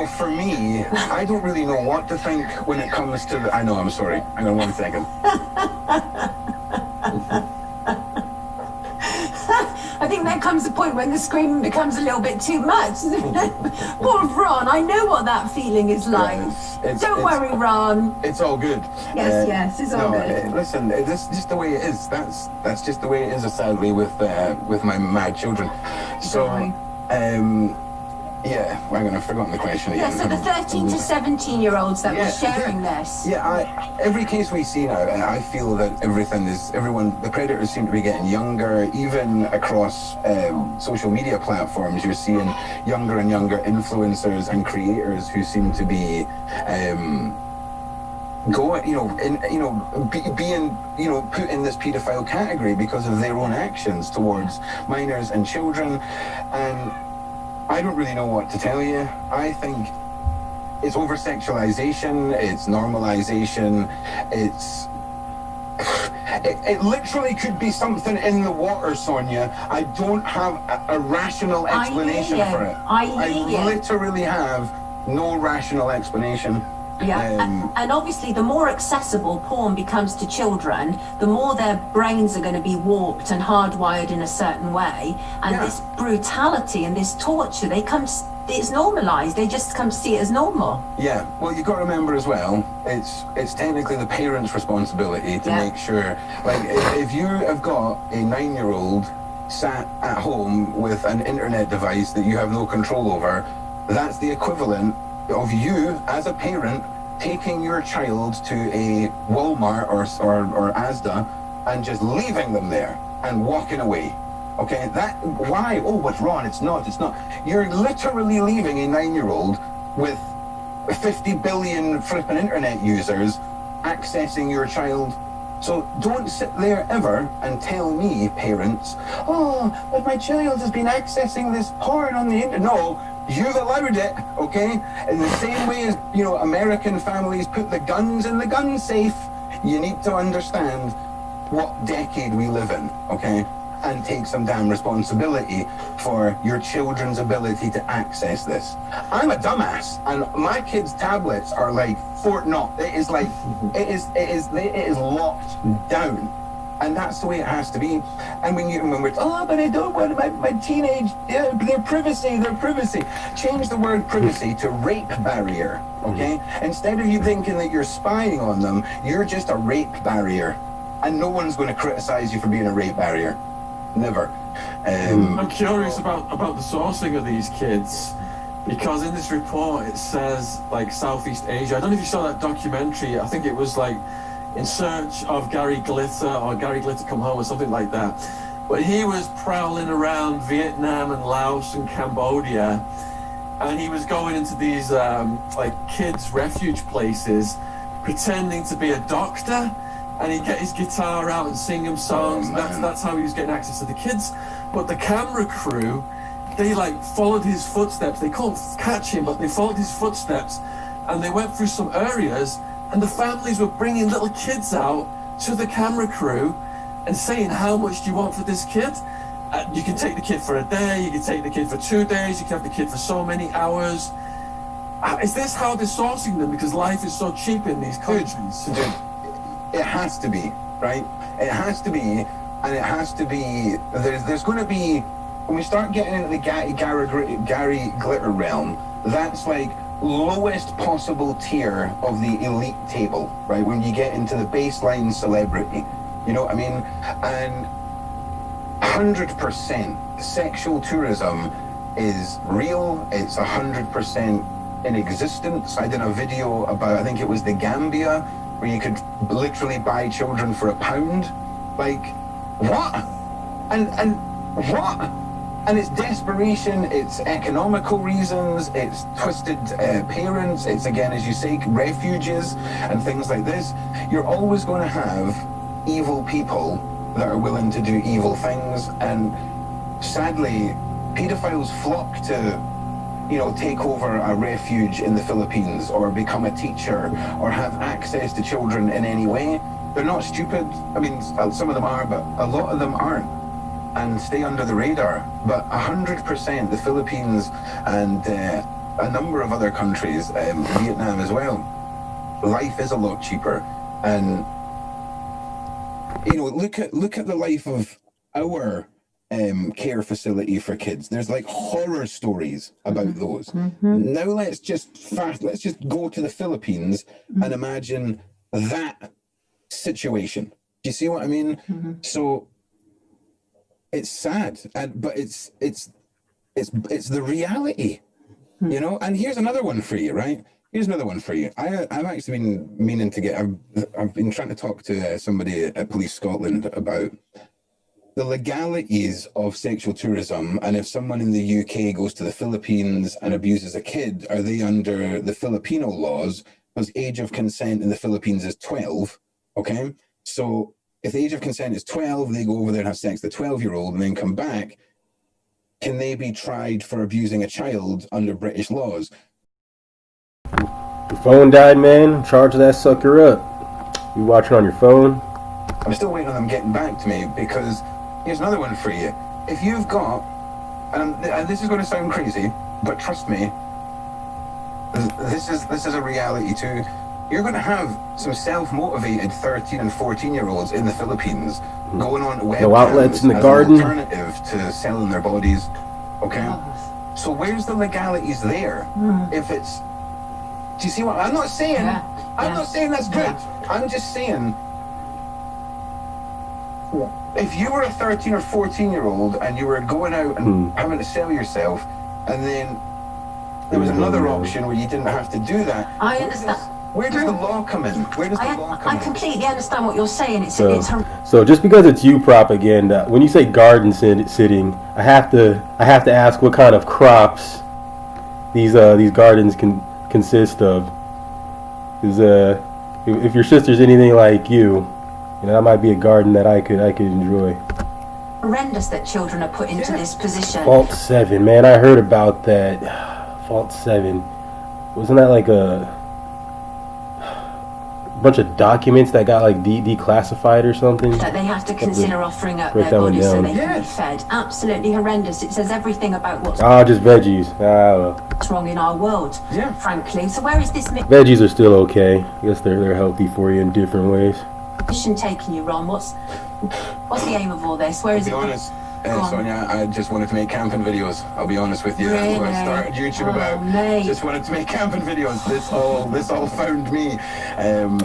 for me, I don't really know what to think when it comes to I know, I'm sorry. Hang on 1 second. I think there comes a point when the screaming becomes a little bit too much. Poor Ron, I know what that feeling is like. Don't worry, Ron. It's all good. Yes, it's all good. Listen, that's just the way it is. That's just the way it is, sadly, with my mad children. So, I've forgotten the question again. Yeah, so the 13 to 17-year-olds that were sharing this. Yeah, every case we see now, I feel that the predators seem to be getting younger, even across social media platforms. You're seeing younger and younger influencers and creators who seem to be being put in this pedophile category because of their own actions towards minors and children. And I don't really know what to tell you. I think it's over-sexualization, it's normalization, it literally could be something in the water, Sonia. I don't have a rational explanation for it. I literally have no rational explanation. Yeah, and obviously the more accessible porn becomes to children, the more their brains are going to be warped and hardwired in a certain way. And this brutality and this torture, it's normalized. They just come to see it as normal. Yeah, well, you've got to remember as well, it's technically the parents' responsibility to make sure, like, if you have got a 9-year-old sat at home with an internet device that you have no control over, that's the equivalent of you as a parent taking your child to a Walmart or Asda and just leaving them there and walking away. Okay, why? Oh, what's wrong? It's not. You're literally leaving a 9-year-old with 50 billion flipping internet users accessing your child. So don't sit there ever and tell me, parents, oh, but my child has been accessing this porn on the internet. No, you've allowed it, okay? In the same way as, American families put the guns in the gun safe, you need to understand what decade we live in, okay? And take some damn responsibility for your children's ability to access this. I'm a dumbass, and my kids' tablets are like Fort Knox. It is like, it is locked down. And that's the way it has to be. And when we're, but I don't want my teenage, their privacy. Change the word privacy to rape barrier, okay? Instead of you thinking that you're spying on them, you're just a rape barrier. And no one's going to criticize you for being a rape barrier. Never. I'm curious about the sourcing of these kids, because in this report it says, like, Southeast Asia. I don't know if you saw that documentary. I think it was like In Search of Gary Glitter, or Gary Glitter Come Home, or something like that. But he was prowling around Vietnam and Laos and Cambodia, and he was going into these like kids' refuge places, pretending to be a doctor. And he'd get his guitar out and sing him songs. That's how he was getting access to the kids. But the camera crew, they followed his footsteps. They couldn't catch him, but they followed his footsteps. And they went through some areas, and the families were bringing little kids out to the camera crew and saying, how much do you want for this kid? You can take the kid for a day, you can take the kid for 2 days, you can have the kid for so many hours. Is this how they're sourcing them? Because life is so cheap in these countries. Dude. It has to be, right? It has to be, and it has to be, there's going to be, when we start getting into the Gary Glitter realm, that's like lowest possible tier of the elite table, right? When you get into the baseline celebrity, you know what I mean? And 100% sexual tourism is real, it's 100% in existence. I did a video about, I think it was the Gambia, where you could literally buy children for £1. Like, what? And what? And it's desperation, it's economical reasons, it's twisted parents, it's, again, as you say, refuges and things like this. You're always going to have evil people that are willing to do evil things, and sadly, pedophiles flock to take over a refuge in the Philippines, or become a teacher, or have access to children in any way. They're not stupid. I mean, some of them are, but a lot of them aren't, and stay under the radar. But 100%, the Philippines and a number of other countries, Vietnam as well, life is a lot cheaper. And look at the life of our care facility for kids. There's horror stories about those. Now let's just go to the Philippines and imagine that situation. Do you see what I mean? So it's sad, but it's the reality, And here's another one for you, right? Here's another one for you. I've actually been meaning to get. I've been trying to talk to somebody at Police Scotland about the legalities of sexual tourism, and if someone in the UK goes to the Philippines and abuses a kid, are they under the Filipino laws? Because age of consent in the Philippines is 12, okay? So if the age of consent is 12, they go over there and have sex with a 12-year-old and then come back, can they be tried for abusing a child under British laws? Your phone died, man. Charge that sucker up. You watching on your phone? I'm still waiting on them getting back to me, because here's another one for you. If you've got, and this is going to sound crazy, but trust me, this is a reality too. You're going to have some self-motivated 13 and 14-year-olds in the Philippines going on webcams no outlets in the as garden. an alternative to selling their bodies. Okay, so where's the legalities there? If it's, do you see what I'm not saying? I'm not saying that's good. I'm just saying, if you were a 13 or 14-year-old and you were going out and having to sell yourself, and then there was another option where you didn't have to do that. I understand. Where does the law come in? Where does the law come in? I completely understand what you're saying. It's So just because it's you propaganda, when you say garden sitting, I have to ask what kind of crops these gardens can consist of. Because if your sister's anything like you, that might be a garden that I could enjoy. horrendous that children are put into this position. Fault 7, man, I heard about that. Fault 7, wasn't that like a bunch of documents that got like declassified or something? That they have to consider offering up their bodies so they can be fed. Absolutely horrendous. It says everything about what's just veggies. wrong in our world, frankly. So where is this Veggies are still okay. I guess they're healthy for you in different ways. mission taking you, Ron? What's the aim of all this? Where is it? To be honest, Sonia, I just wanted to make camping videos. I'll be honest with you. Really? That's what I started YouTube about. Mate. Just wanted to make camping videos. This all found me. I'm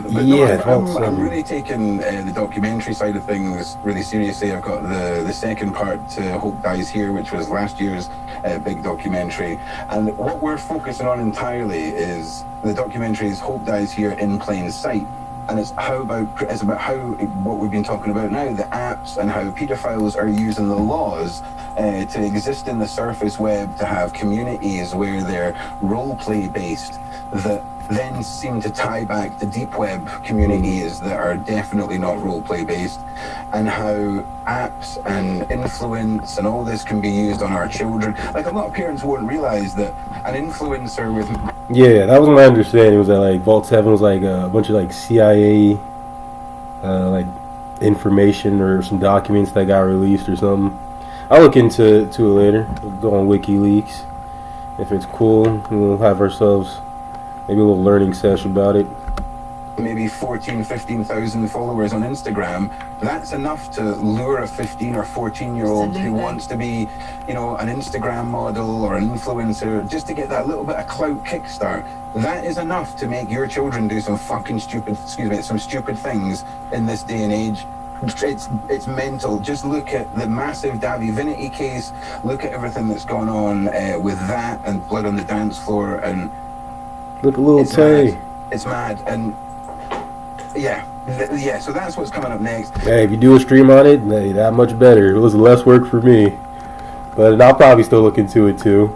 really taking the documentary side of things really seriously. I've got the second part to Hope Dies Here, which was last year's big documentary. And what we're focusing on entirely is the documentary is Hope Dies Here in Plain Sight. And it's about how what we've been talking about now, the apps and how pedophiles are using the laws to exist in the surface web, to have communities where they're role play based, that then seem to tie back to deep web communities that are definitely not role play based, and how apps and influence and all this can be used on our children. Like, a lot of parents won't realize that an influencer with that was my understanding, was that like Vault 7 was like a bunch of like CIA like information or some documents that got released or something. I'll look into it later. We'll go on WikiLeaks. If it's cool, we'll have ourselves maybe a little learning session about it. Maybe 15,000 followers on Instagram. That's enough to lure a 15 or 14-year-old who wants to be, an Instagram model or an influencer, just to get that little bit of clout kickstart. That is enough to make your children do some fucking stupid things in this day and age. It's mental. Just look at the massive Davy Vinity case. Look at everything that's gone on with that, and Blood on the Dance Floor, and look at Lil Tay. It's mad. And so that's what's coming up next. Hey, if you do a stream on it, that much better. It was less work for me, but I'll probably still look into it too.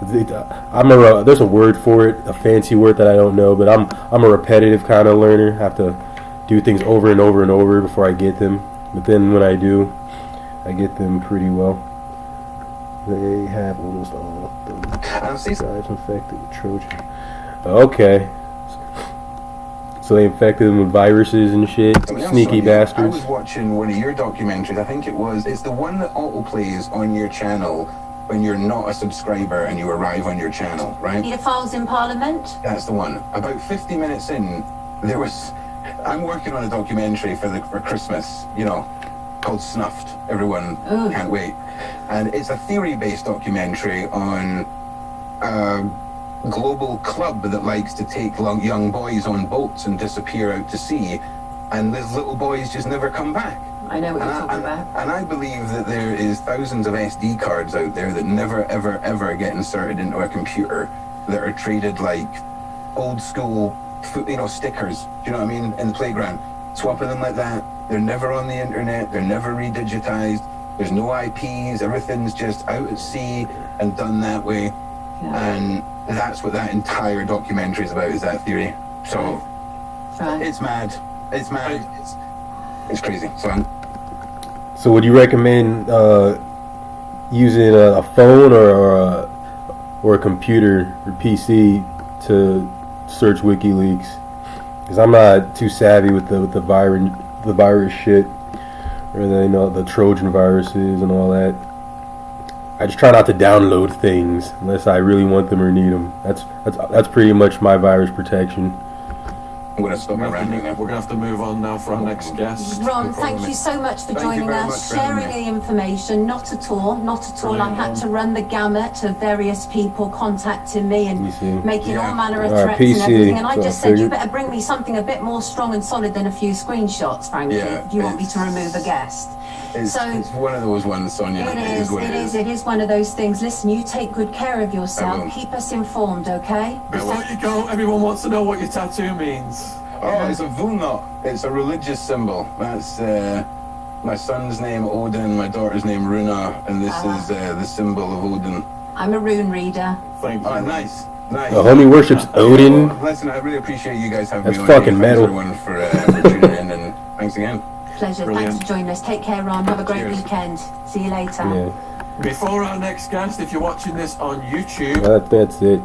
There's a word for it, a fancy word that I don't know, but I'm a repetitive kind of learner. I have to do things over and over and over before I get them. But then when I do, I get them pretty well. They have almost all the guys infected with Trojan. Okay. So they infected them with viruses and shit. Sneaky bastards. I was watching one of your documentaries. I think it's the one that autoplays on your channel when you're not a subscriber and you arrive on your channel, right? Pedophiles in Parliament? That's the one. About 50 minutes in, I'm working on a documentary for Christmas, called Snuffed. Everyone can't wait. And it's a theory-based documentary on global club that likes to take young boys on boats and disappear out to sea, and these little boys just never come back. I know what you're talking about. And I believe that there is thousands of SD cards out there that never, ever, ever get inserted into a computer, that are treated like old school, stickers. Do you know what I mean? In the playground, swapping them like that. They're never on the internet. They're never redigitized. There's no IPs. Everything's just out at sea and done that way. Yeah. And that's what that entire documentary is about, is that theory. So it's mad. It's mad. It's crazy. So would you recommend using a phone or a computer or PC to search WikiLeaks because I'm not too savvy with the virus shit, or the Trojan viruses and all that. I just try not to download things unless I really want them or need them. That's pretty much my virus protection. I'm going to stop my ranting now. We're going to have to move on now for our next guest. Ron, thank you so much for Thank you joining very us, much for sharing having the information. Not at all. I had to run the gamut of various people contacting me and making all manner of threats and everything. And I just said, you better bring me something a bit more strong and solid than a few screenshots, frankly, if you want me to remove a guest. It's one of those ones, Sonia. It is one of those things. Listen, you take good care of yourself. Keep us informed, okay? Before you go, everyone wants to know what your tattoo means. Oh, it's a vulnot. It's a religious symbol. That's my son's name, Odin, my daughter's name, Runa, and this is the symbol of Odin. I'm a rune reader. Thank you. Oh, nice. The homie worships Odin. Listen, I really appreciate you guys having me on. That's fucking Thanks metal. everyone for tuning in, and thanks again. Pleasure. Brilliant. Thanks for joining us. Take care, Ron. Have a great Cheers. weekend. See you later. Yeah. Before our next guest, if you're watching this on YouTube, That's it,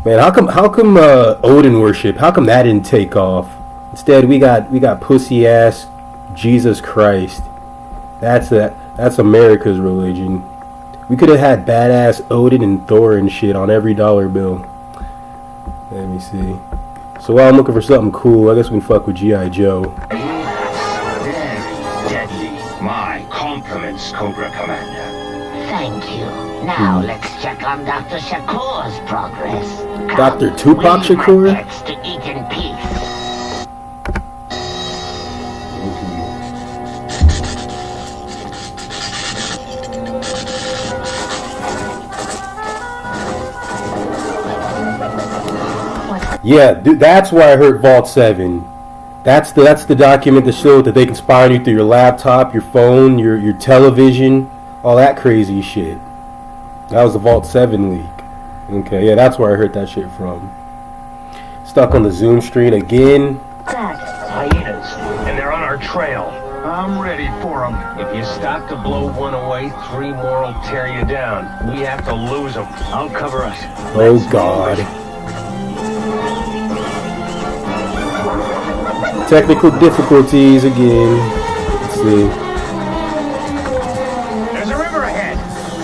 man. How come Odin worship? How come that didn't take off? Instead, we got pussy ass Jesus Christ. That's America's religion. We could have had badass Odin and Thor and shit on every dollar bill. Let me see. So while I'm looking for something cool, I guess we can fuck with G.I. Joe. Deadly. My compliments, Cobra Commander. Thank you. Now let's check on Dr. Shakur's progress. Dr. Tupac Leave Shakur? my pets to eat in peace. Yeah, dude, that's why I heard Vault 7. That's the document that showed that they can spy on you through your laptop, your phone, your television, all that crazy shit. That was the Vault 7 leak. Okay, yeah, that's where I heard that shit from. Stuck on the Zoom screen again. Hyenas, and they're on our trail. I'm ready for them. If you stop to blow one away, 3 more will tear you down. We have to lose them. I'll cover us. Oh, God. Technical difficulties again. Let's see. There's a river ahead.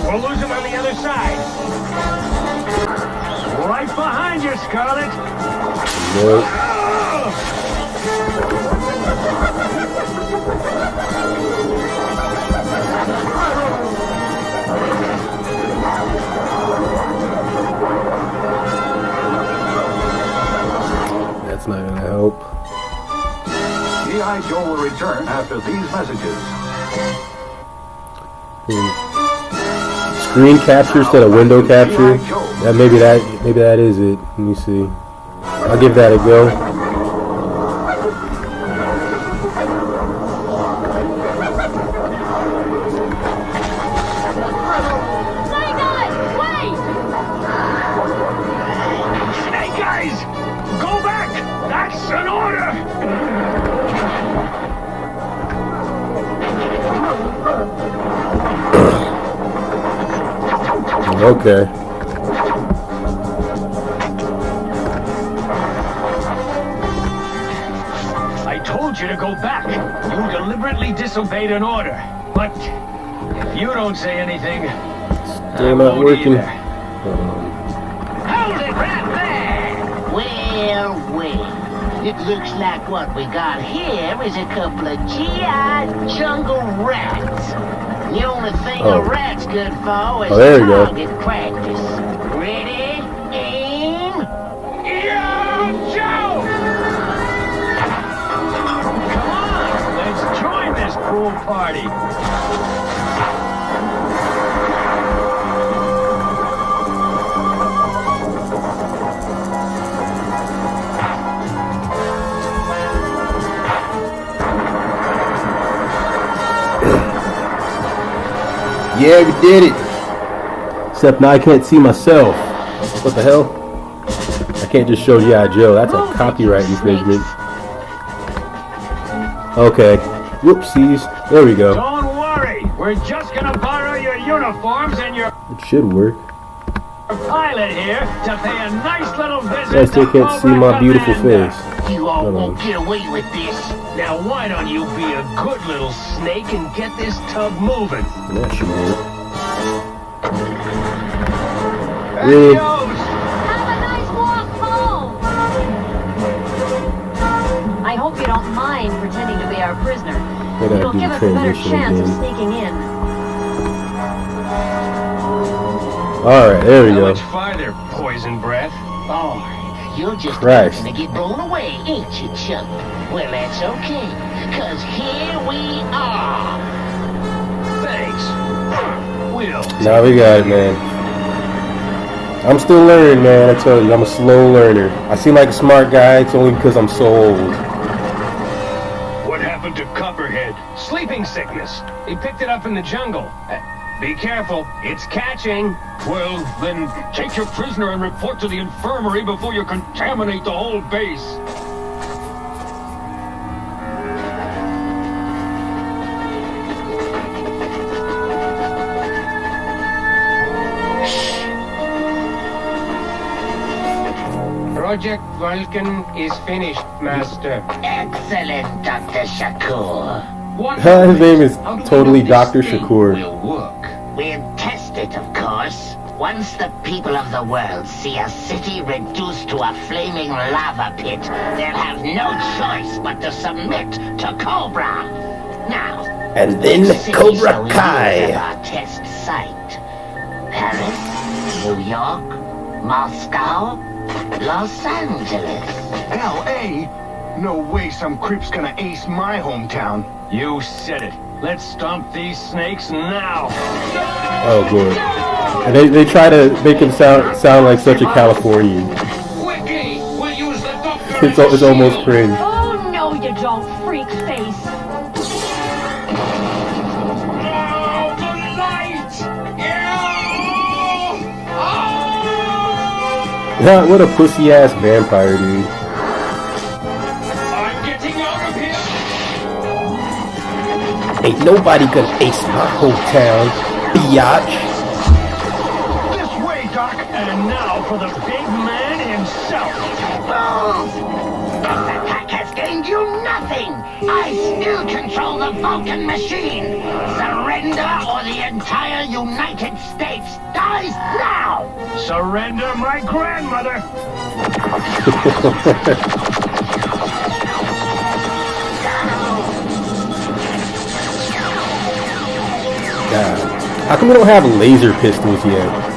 We'll lose them on the other side. Right behind you, Scarlet. Nope. That's not gonna help. G.I. Joe will return after these messages. Screen capture instead of window capture. Yeah, maybe that is it. Let me see. I'll give that a go. Hey, guys! Go back! That's an order! Okay. I told you to go back. You deliberately disobeyed an order. But if you don't say anything, Still not working. Hold it right there! Well, it looks like what we got here is a couple of G.I. jungle rats. The only thing a rat's good for is there you go. target practice. Ready? Aim! Yo, Joe! Come on, let's join this pool party. Yeah, we did it. Except now I can't see myself. What the hell? I can't just show G.I. Joe. That's a copyright infringement. Okay. Whoopsies. There we go. Don't worry, we're just gonna borrow your uniforms and your It should work. pilot here to pay a nice little visit. I still can't see my beautiful face. You all won't get away with this. Now why don't you be a good little snake and get this tub moving? That should work. Adios! Have a nice walk home. I hope you don't mind pretending to be our prisoner. They gotta It'll do give us a better transition chance of again. sneaking in. Alright, there we How go. much farther, poison breath? Oh, you're just Christ. going to get blown away, ain't you, Chump? Well, that's okay, because here we are. Thanks. Will. Now we got it, man. I'm still learning, man. I tell you, I'm a slow learner. I seem like a smart guy. It's only because I'm so old. What happened to Copperhead? Sleeping sickness. He picked it up in the jungle. Be careful, it's catching. Well, then take your prisoner and report to the infirmary before you contaminate the whole base. Project Vulcan is finished, Master. Excellent, Dr. Shakur. His name is totally Dr. Shakur. Will work. We'll test it, of course. Once the people of the world see a city reduced to a flaming lava pit, they'll have no choice but to submit to Cobra. Now, And then which cities Cobra shall we Kai. use as our test site? Paris, New York, Moscow, Los Angeles. L.A.? No way some creep's gonna ace my hometown. You said it. Let's stomp these snakes now. Oh, good. And they try to make him sound like such a Californian. Wiki, we'll use the doctor. It's almost cringe. Oh, no, you don't, freak face. Oh, the light! Yeah, what a pussy ass vampire, dude. I'm getting out of here. Ain't nobody gonna ace my hometown, biatch. This way, Doc! And now for the big man himself. Fools! This attack has gained you nothing! I still control the Vulcan machine! Surrender or the entire United States dies now! Surrender my grandmother. God. How come we don't have laser pistols yet?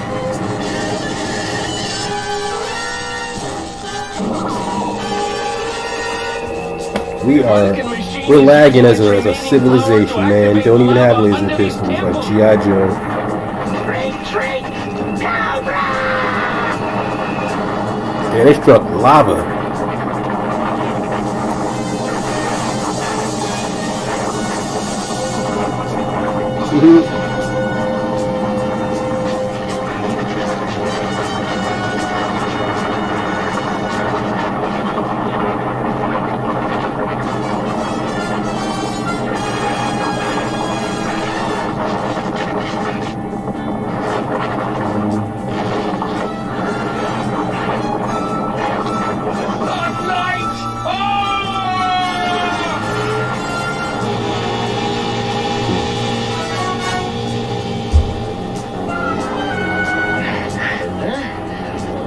We're lagging as a civilization, man. Don't even have laser pistols like G.I. Joe. Retreat! Cobra! Yeah, they struck lava.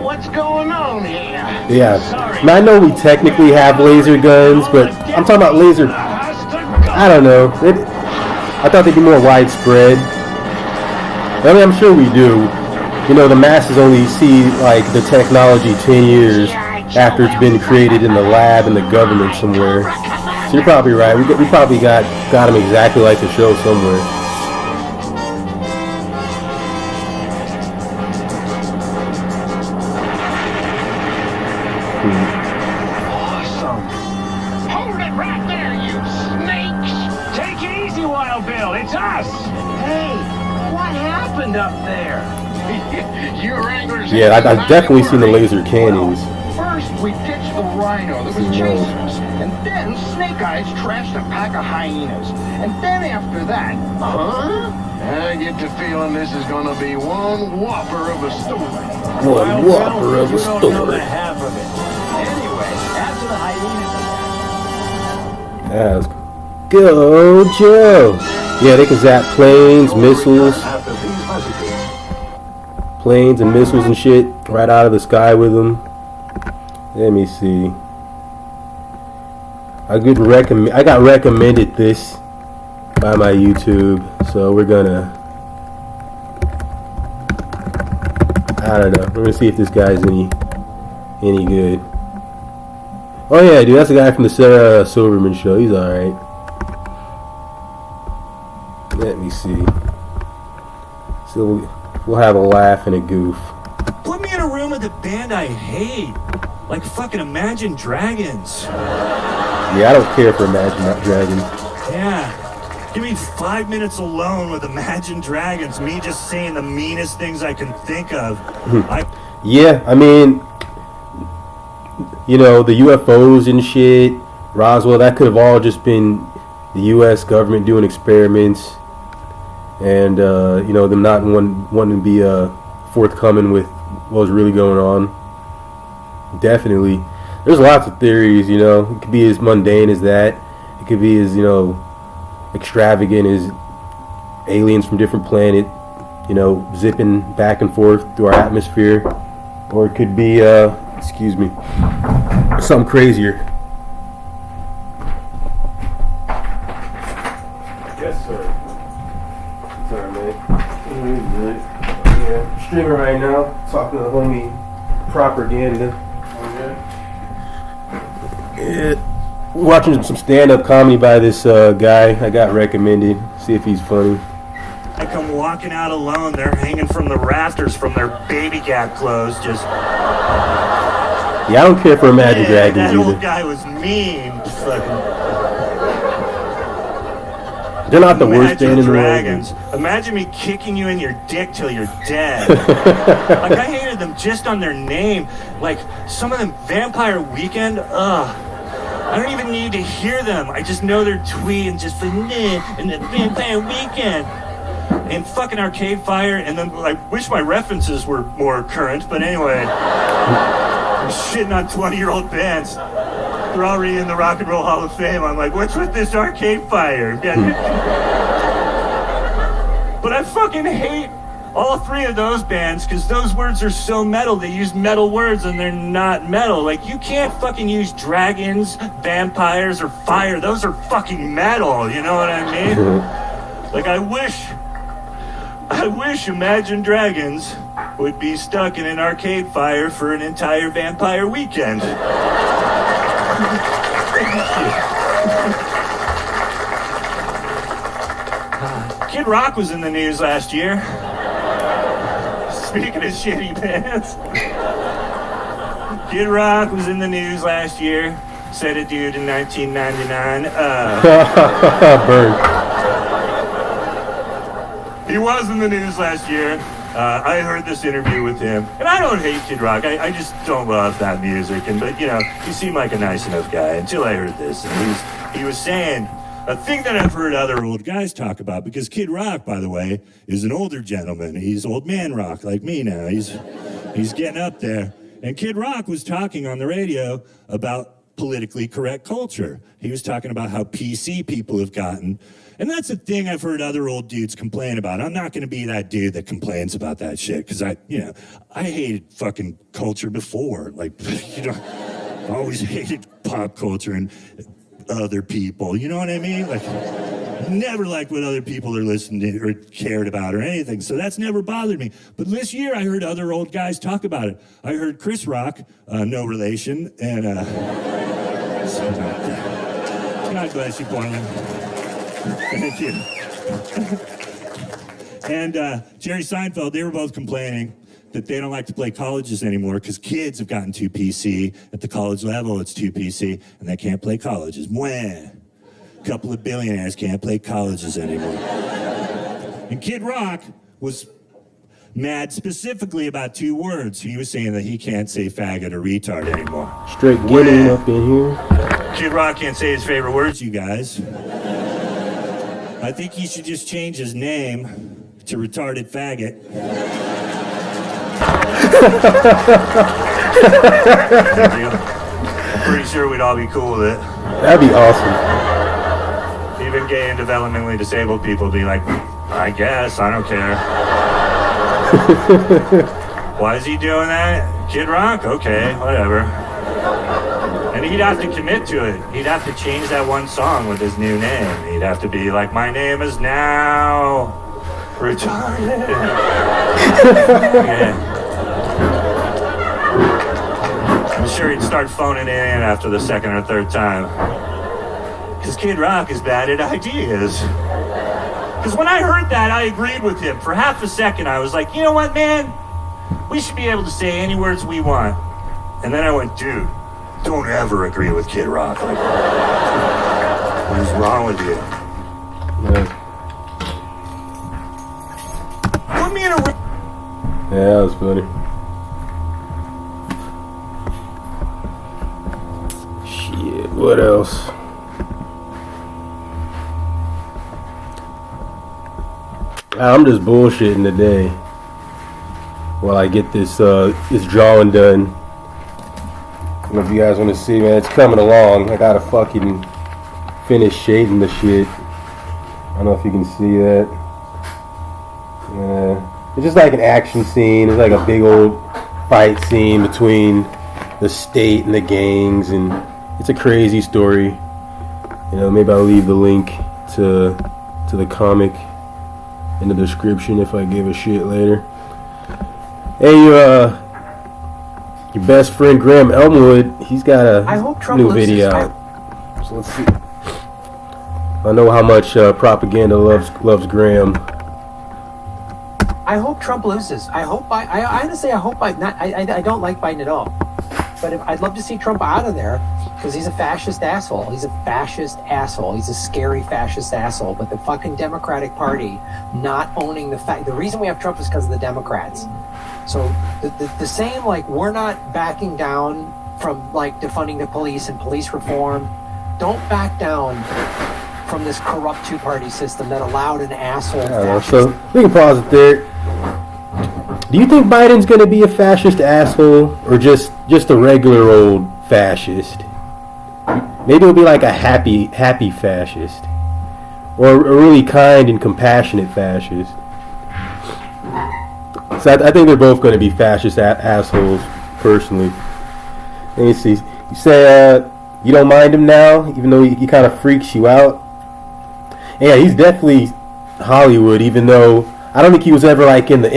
What's going on here? Yeah. Now, I know we technically have laser guns, but I'm talking about laser. I don't know. I thought they'd be more widespread. I mean, I'm sure we do. You know, the masses only see like the technology 10 years after it's been created in the lab in the government somewhere. So you're probably right. We probably got them exactly like the show somewhere. Awesome. Hold it right there, you snakes. Take it easy, Wild Bill. It's us. Hey, what happened up there? Your anger's Yeah, I've definitely seen the laser cannons. First We ditched the rhino that was chasing us. And then Snake Eyes trashed a pack of hyenas. And then after that... Huh? I get the feeling this is gonna be one whopper of a story. One whopper of a You don't know story. the half of it. Anyway, after the hyenas... Let's go, Joe. Yeah, they can zap planes, missiles. After these messages. Planes and missiles and shit right out of the sky with them. Let me see. I got recommended this by my YouTube, so we're gonna. I don't know. We're gonna see if this guy's any good. Oh yeah, dude, that's the guy from the Sarah Silverman show. He's all right. Let me see. So we'll have a laugh and a goof. Put me in a room with a band I hate. Like fucking Imagine Dragons. Yeah, I don't care for Imagine Dragons. Yeah. Give me 5 minutes alone with Imagine Dragons. Me just saying the meanest things I can think of. Yeah, I mean, you know, the UFOs and shit, Roswell, that could have all just been the U.S. government doing experiments. And, you know, them not wanting to be forthcoming with what was really going on. Definitely. There's lots of theories, you know. It could be as mundane as that. It could be as, you know, extravagant as aliens from different planet, you know, zipping back and forth through our atmosphere. Or it could be, excuse me, something crazier. Yes, sir. Sorry, man. Yeah, streaming right now, talking to the homie Propaganda. Yeah. Watching some stand-up comedy by this guy I got recommended. See if he's funny. I come walking out alone. They're hanging from the rafters from their baby gap clothes. Just. Yeah, I don't care for Imagine Dragons that either. old guy was mean. Fucking. They're not the worst band in the Dragons. world. Imagine me kicking you in your dick till you're dead. Like, I hated them just on their name. Like, some of them, Vampire Weekend, ugh. I don't even need to hear them. I just know their tweet and just like, nah, and the Vampire Weekend. And fucking Arcade Fire, and then I wish my references were more current, but anyway. I'm shitting on 20-year-old bands. They're already in the Rock and Roll Hall of Fame. I'm like, what's with this Arcade Fire? But I fucking hate all three of those bands because those words are so metal. They use metal words and they're not metal. Like, you can't fucking use dragons, vampires, or fire. Those are fucking metal, you know what I mean? Like, I wish Imagine Dragons would be stuck in an Arcade Fire for an entire Vampire Weekend. Kid Rock was in the news last year. Speaking of shitty bands. Kid Rock was in the news last year. Said a dude in 1999. Bird. He was in the news last year. I heard this interview with him, and I don't hate Kid Rock. I just don't love that music. But you know, he seemed like a nice enough guy until I heard this. And he was saying a thing that I've heard other old guys talk about. Because Kid Rock, by the way, is an older gentleman. He's old man rock like me now. He's getting up there. And Kid Rock was talking on the radio about politically correct culture. He was talking about how PC people have gotten. And that's a thing I've heard other old dudes complain about. I'm not going to be that dude that complains about that shit because I hated fucking culture before. Like, you know, I always hated pop culture and other people. You know what I mean? Like, never liked what other people are listening to or cared about or anything. So that's never bothered me. But this year I heard other old guys talk about it. I heard Chris Rock, no relation, and God bless you, Portland. Thank you. And Jerry Seinfeld, they were both complaining that they don't like to play colleges anymore because kids have gotten too PC. At the college level, it's too PC, and they can't play colleges. Mwah. A couple of billionaires can't play colleges anymore. And Kid Rock was mad specifically about 2 words. He was saying that he can't say faggot or retard anymore. Straight getting up in here. Kid Rock can't say his favorite words, you guys. I think he should just change his name to Retarded Faggot. I'm pretty sure we'd all be cool with it. That'd be awesome. Even gay and developmentally disabled people would be like, I guess, I don't care. Why is he doing that? Kid Rock? Okay, whatever. And he'd have to commit to it. He'd have to change that one song with his new name. He'd have to be like, my name is now retarded. Yeah. I'm sure he'd start phoning it in after the second or third time. Because Kid Rock is bad at ideas. Because when I heard that, I agreed with him. For half a second, I was like, you know what, man? We should be able to say any words we want. And then I went, dude, don't ever agree with Kid Rock like that. What is wrong with you? Put me in a... Yeah, that was funny. Shit, what else? I'm just bullshitting today while I get this this drawing done. I don't know if you guys want to see, man. It's coming along. I gotta fucking finish shading the shit. I don't know if you can see that. It's just like an action scene. It's like a big old fight scene between the state and the gangs, and it's a crazy story. You know, maybe I'll leave the link to the comic in the description if I give a shit later. Hey, your best friend Graham Elmwood, he's got a new video out. So let's see. I know how much propaganda loves Graham. I hope Trump loses. I honestly, I don't like Biden at all. But I'd love to see Trump out of there because he's a fascist asshole. He's a fascist asshole. He's a scary fascist asshole. But the fucking Democratic Party not owning the fact. The reason we have Trump is because of the Democrats. So the same, like, we're not backing down from, like, defunding the police and police reform. Don't back down from this corrupt two-party system that allowed an asshole fascist. So we can pause it there. Do you think Biden's going to be a fascist asshole or just a regular old fascist? Maybe it'll be like a happy fascist, or a really kind and compassionate fascist. So I think they're both going to be fascist assholes, personally. Let me see. You say you don't mind him now, even though he kind of freaks you out. Yeah, he's definitely Hollywood, even though I don't think he was ever like in the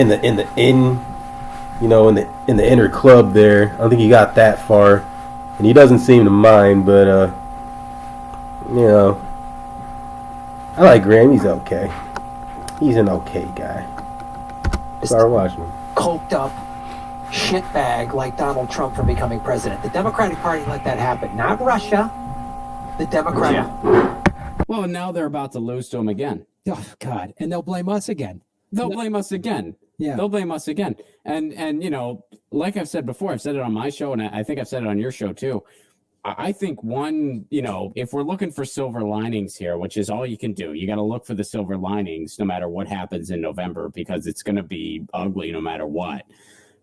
inner club there. I don't think he got that far, and he doesn't seem to mind. But you know, I like Graham. He's okay. He's an okay guy. Start watching him. Coked up shitbag like Donald Trump for becoming president. The Democratic Party let that happen, not Russia. The Democratic. Yeah. Well, now they're about to lose to him again. Oh God! And they'll blame us again. They'll blame us again. Yeah. They'll blame us again. And you know, like I've said before, I've said it on my show, and I think I've said it on your show too. I think one, you know, if we're looking for silver linings here, which is all you can do, you got to look for the silver linings no matter what happens in November, because it's going to be ugly no matter what.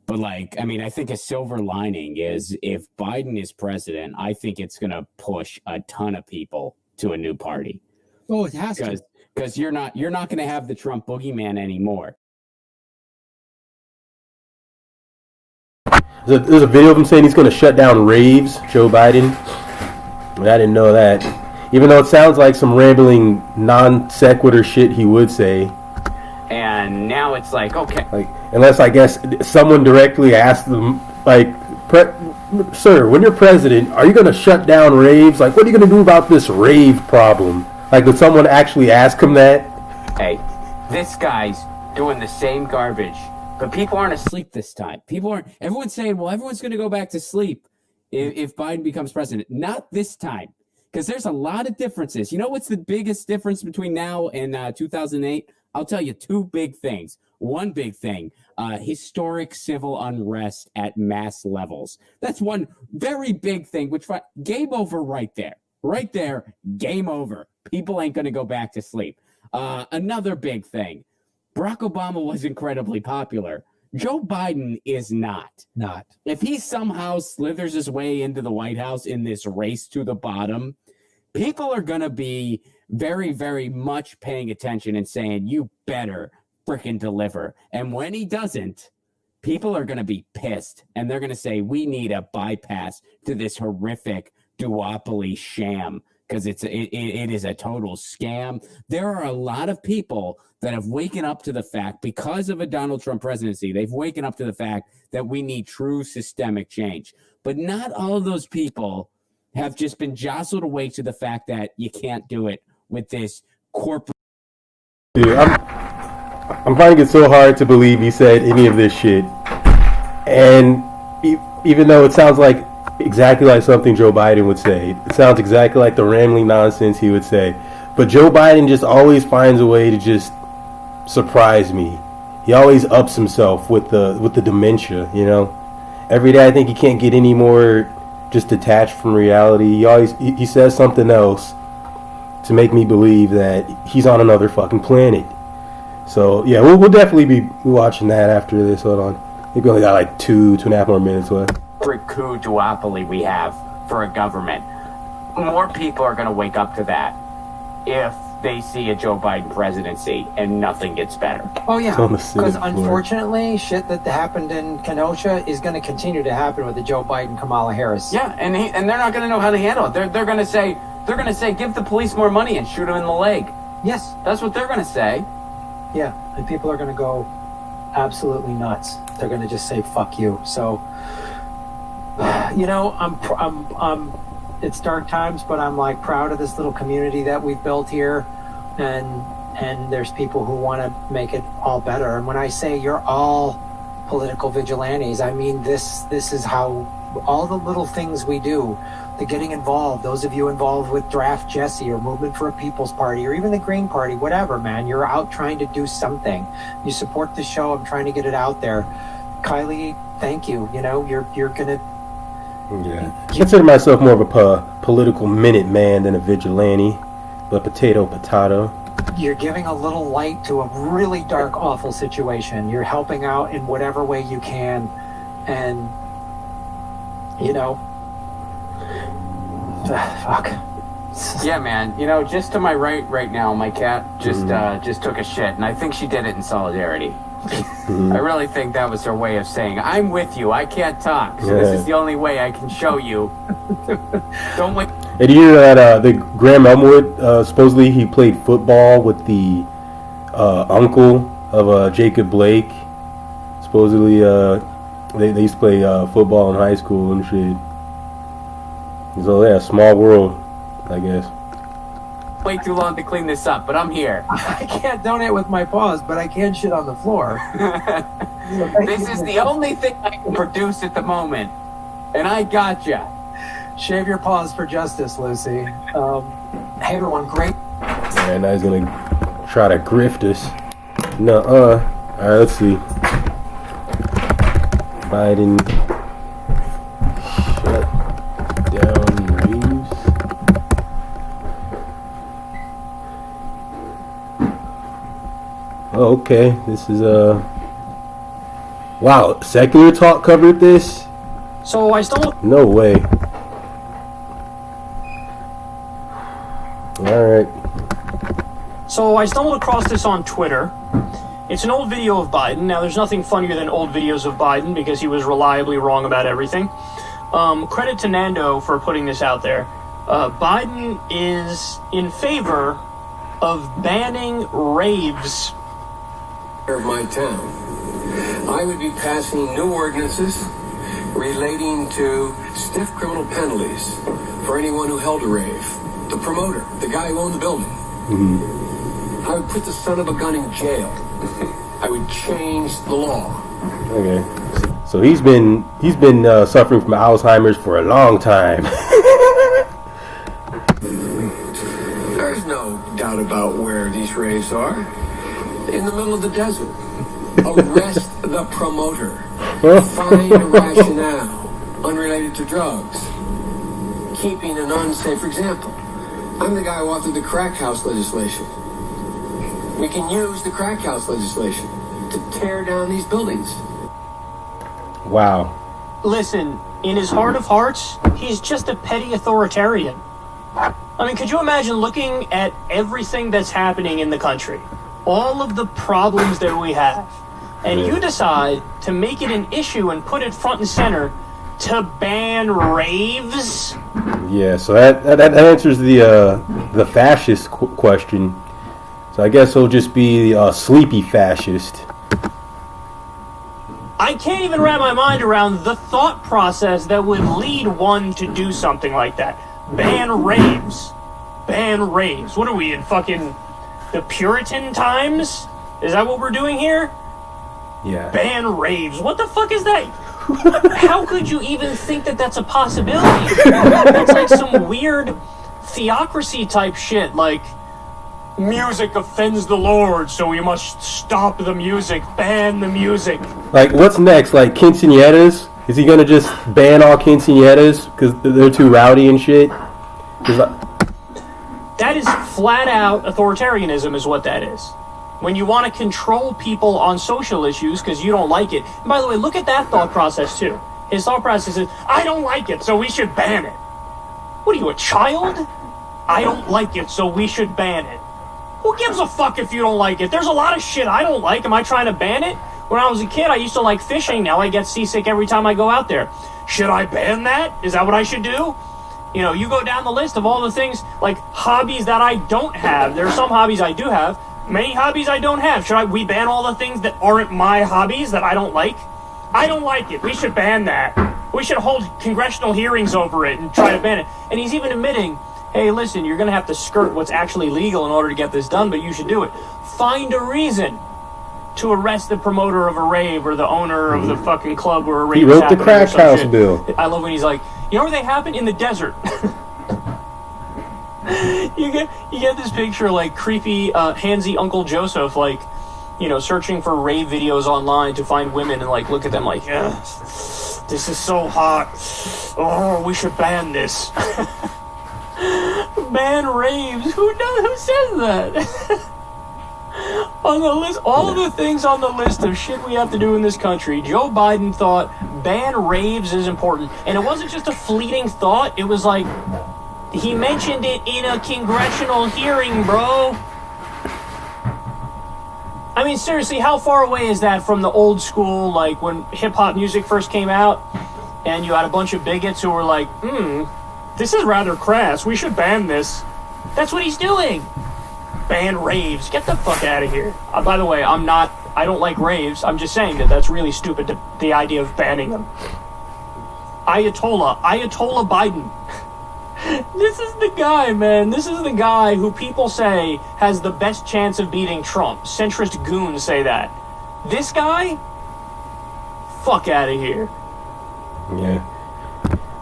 But like, I mean, I think a silver lining is if Biden is president, I think it's going to push a ton of people to a new party. Oh, it has to. Because you're not going to have the Trump boogeyman anymore. There's a video of him saying he's going to shut down raves, Joe Biden. I didn't know that. Even though it sounds like some rambling non sequitur shit he would say. And now it's like, okay. Like, unless I guess someone directly asked them, like, sir, when you're president, are you going to shut down raves? Like, what are you going to do about this rave problem? Like, did someone actually ask him that? Hey, this guy's doing the same garbage. But people aren't asleep this time. Everyone's saying, well, everyone's going to go back to sleep if Biden becomes president. Not this time. Because there's a lot of differences. You know what's the biggest difference between now and 2008? I'll tell you two big things. One big thing, historic civil unrest at mass levels. That's one very big thing, which game over right there. Right there, game over. People ain't going to go back to sleep. Another big thing. Barack Obama was incredibly popular. Joe Biden is not. Not. If he somehow slithers his way into the White House in this race to the bottom, people are going to be very, very much paying attention and saying, you better frickin' deliver. And when he doesn't, people are going to be pissed. And they're going to say, we need a bypass to this horrific duopoly sham, because it is a total scam. There are a lot of people that have waken up to the fact, because of a Donald Trump presidency, they've waken up to the fact that we need true systemic change. But not all of those people have just been jostled awake to the fact that you can't do it with this corporate. Dude, I'm finding it so hard to believe he said any of this shit. And even though it sounds like exactly like something Joe Biden would say, it sounds exactly like the rambling nonsense he would say. But Joe Biden just always finds a way to just surprise me. He always ups himself with the dementia, you know. Every day I think he can't get any more just detached from reality. He says something else to make me believe that he's on another fucking planet. So yeah, we'll definitely be watching that after this. Hold on, I think we only got like 2.5 more minutes left. Coup duopoly we have for a government. More people are going to wake up to that if they see a Joe Biden presidency and nothing gets better. Oh yeah, because unfortunately, shit that happened in Kenosha is going to continue to happen with the Joe Biden Kamala Harris. Yeah, and they're not going to know how to handle it. They're going to say give the police more money and shoot them in the leg. Yes, that's what they're going to say. Yeah, and people are going to go absolutely nuts. They're going to just say fuck you. So. You know, I'm it's dark times, but I'm like proud of this little community that we've built here, and there's people who want to make it all better. And when I say you're all political vigilantes, I mean this is how all the little things we do, the getting involved, those of you involved with Draft Jesse or Movement for a People's Party or even the Green Party, whatever, man, you're out trying to do something. You support the show. I'm trying to get it out there. Kylie, thank you. You know, you're gonna. Yeah, I consider myself more of a political minute man than a vigilante, but potato. You're giving a little light to a really dark, awful situation. You're helping out in whatever way you can, and you know, fuck. Yeah, man. You know, just to my right now, my cat just took a shit, and I think she did it in solidarity. I really think that was her way of saying, I'm with you, I can't talk, so this is the only way I can show you. Don't wait. And you hear that the Graham Elmwood, supposedly he played football with the uncle of Jacob Blake. Supposedly they used to play football in high school and shit. So yeah, small world, I guess. Way too long to clean this up, but I'm here. I can't donate with my paws, but I can shit on the floor. This is the only thing I can produce at the moment, and I gotcha. Shave your paws for justice, Lucy. Hey everyone, great. And I was gonna try to grift us. All right, let's see. Biden shut down Reeves. Oh, okay. This is wow, Secular Talk covered this? So I stumbled. No way. Alright. So I stumbled across this on Twitter. It's an old video of Biden. Now, there's nothing funnier than old videos of Biden because he was reliably wrong about everything. Credit to Nando for putting this out there. Biden is in favor of banning raves. Of my town, I would be passing new ordinances relating to stiff criminal penalties for anyone who held a rave. The promoter, the guy who owned the building. I would put the son of a gun in jail. I would change the law. Okay, so he's been suffering from Alzheimer's for a long time. There's no doubt about where these raves are. In the middle of the desert. Arrest the promoter. Find a rationale unrelated to drugs. Keeping an unsafe, for example, I'm the guy who authored the crack house legislation. We can use the crack house legislation to tear down these buildings. Wow. Listen, in his heart of hearts, he's just a petty authoritarian. I mean, could you imagine looking at everything that's happening in the country? All of the problems that we have. And you decide to make it an issue and put it front and center to ban raves? Yeah, so that answers the fascist question. So I guess he'll just be a sleepy fascist. I can't even wrap my mind around the thought process that would lead one to do something like that. Ban raves. Ban raves. What are we, in fucking the Puritan times? Is that what we're doing here? Yeah. Ban raves. What the fuck is that? How could you even think that that's a possibility? That's like some weird theocracy type shit, like music offends the Lord, so we must stop the music, ban the music. Like, what's next? Like, quinceañeras? Is he gonna just ban all quinceañeras because they're too rowdy and shit? That is flat out authoritarianism is what that is. When you want to control people on social issues because you don't like it. And by the way, look at that thought process too. His thought process is, I don't like it, so we should ban it. What are you, a child? I don't like it, so we should ban it. Who gives a fuck if you don't like it? There's a lot of shit I don't like. Am I trying to ban it? When I was a kid, I used to like fishing. Now I get seasick every time I go out there. Should I ban that? Is that what I should do? You know, you go down the list of all the things, like hobbies that I don't have. There are some hobbies I do have. Many hobbies I don't have. Should we ban all the things that aren't my hobbies that I don't like? I don't like it. We should ban that. We should hold congressional hearings over it and try to ban it. And he's even admitting, hey, listen, you're going to have to skirt what's actually legal in order to get this done, but you should do it. Find a reason to arrest the promoter of a rave or the owner of the fucking club where a rave is happening. He wrote the crack house bill. I love when he's like, you know where they happen? In the desert. You get this picture of, like, creepy, handsy Uncle Joseph, like, you know, searching for rave videos online to find women and, like, look at them like, yeah, this is so hot. Oh, we should ban this. Ban raves. Who says that? On the list, all of the things on the list of shit we have to do in this country, Joe Biden thought ban raves is important. And it wasn't just a fleeting thought, it was like, he mentioned it in a congressional hearing, bro. I mean, seriously, how far away is that from the old school, like when hip-hop music first came out, and you had a bunch of bigots who were like, this is rather crass, we should ban this. That's what he's doing. Ban raves. Get the fuck out of here. By the way, I don't like raves. I'm just saying that that's really stupid, the idea of banning them. Ayatollah Biden. This is the guy, man. This is the guy who people say has the best chance of beating Trump. Centrist goons say that. This guy? Fuck out of here. Yeah.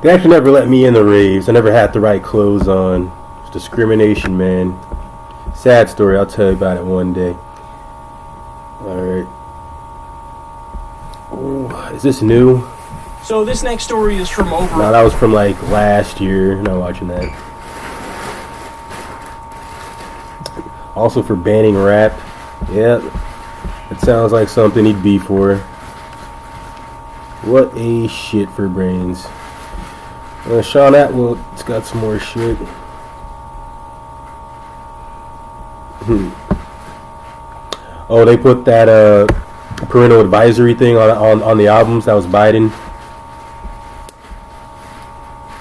They actually never let me in the raves. I never had the right clothes on. It's discrimination, man. Sad story. I'll tell you about it one day. Alright. Is this new? So this next story is from over... No, that was from like last year. Not watching that. Also for banning rap. Yeah. It sounds like something he'd be for. What a shit for brains. Sean Atwell, it's got some more shit. Oh, they put that parental advisory thing on the albums. That was Biden.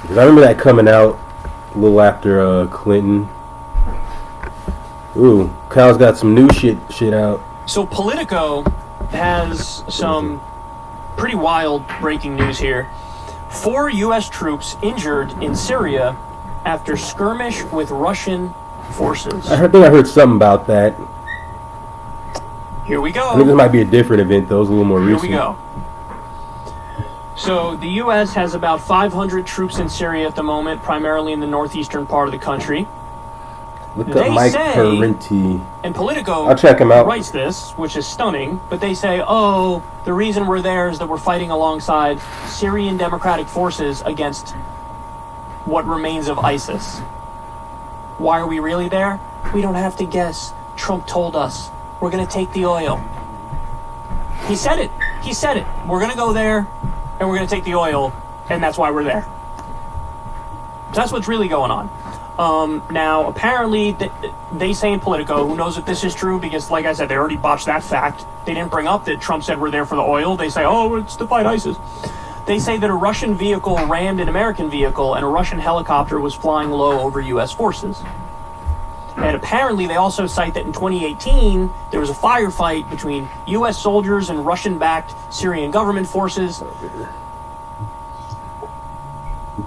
Because I remember that coming out a little after Clinton. Ooh, Kyle's got some new shit out. So Politico has some pretty wild breaking news here. 4 U.S. troops injured in Syria after skirmish with Russian forces. I think I heard something about that. Here we go. I think this might be a different event, though. It's a little more recent. Here we go. So the U.S. has about 500 troops in Syria at the moment, primarily in the northeastern part of the country. Look They up Mike say- Parenti. And Politico I'll check him out. writes this, which is stunning, but they say, oh, the reason we're there is that we're fighting alongside Syrian democratic forces against what remains of ISIS. Why are we really there? We don't have to guess. Trump told us. We're going to take the oil. He said it. He said it. We're going to go there, and we're going to take the oil, and that's why we're there. So that's what's really going on. Now, apparently, they say in Politico, who knows if this is true, because, like I said, they already botched that fact. They didn't bring up that Trump said we're there for the oil. They say, oh, it's to fight ISIS. They say that a Russian vehicle rammed an American vehicle, and a Russian helicopter was flying low over U.S. forces. And apparently, they also cite that in 2018, there was a firefight between U.S. soldiers and Russian-backed Syrian government forces.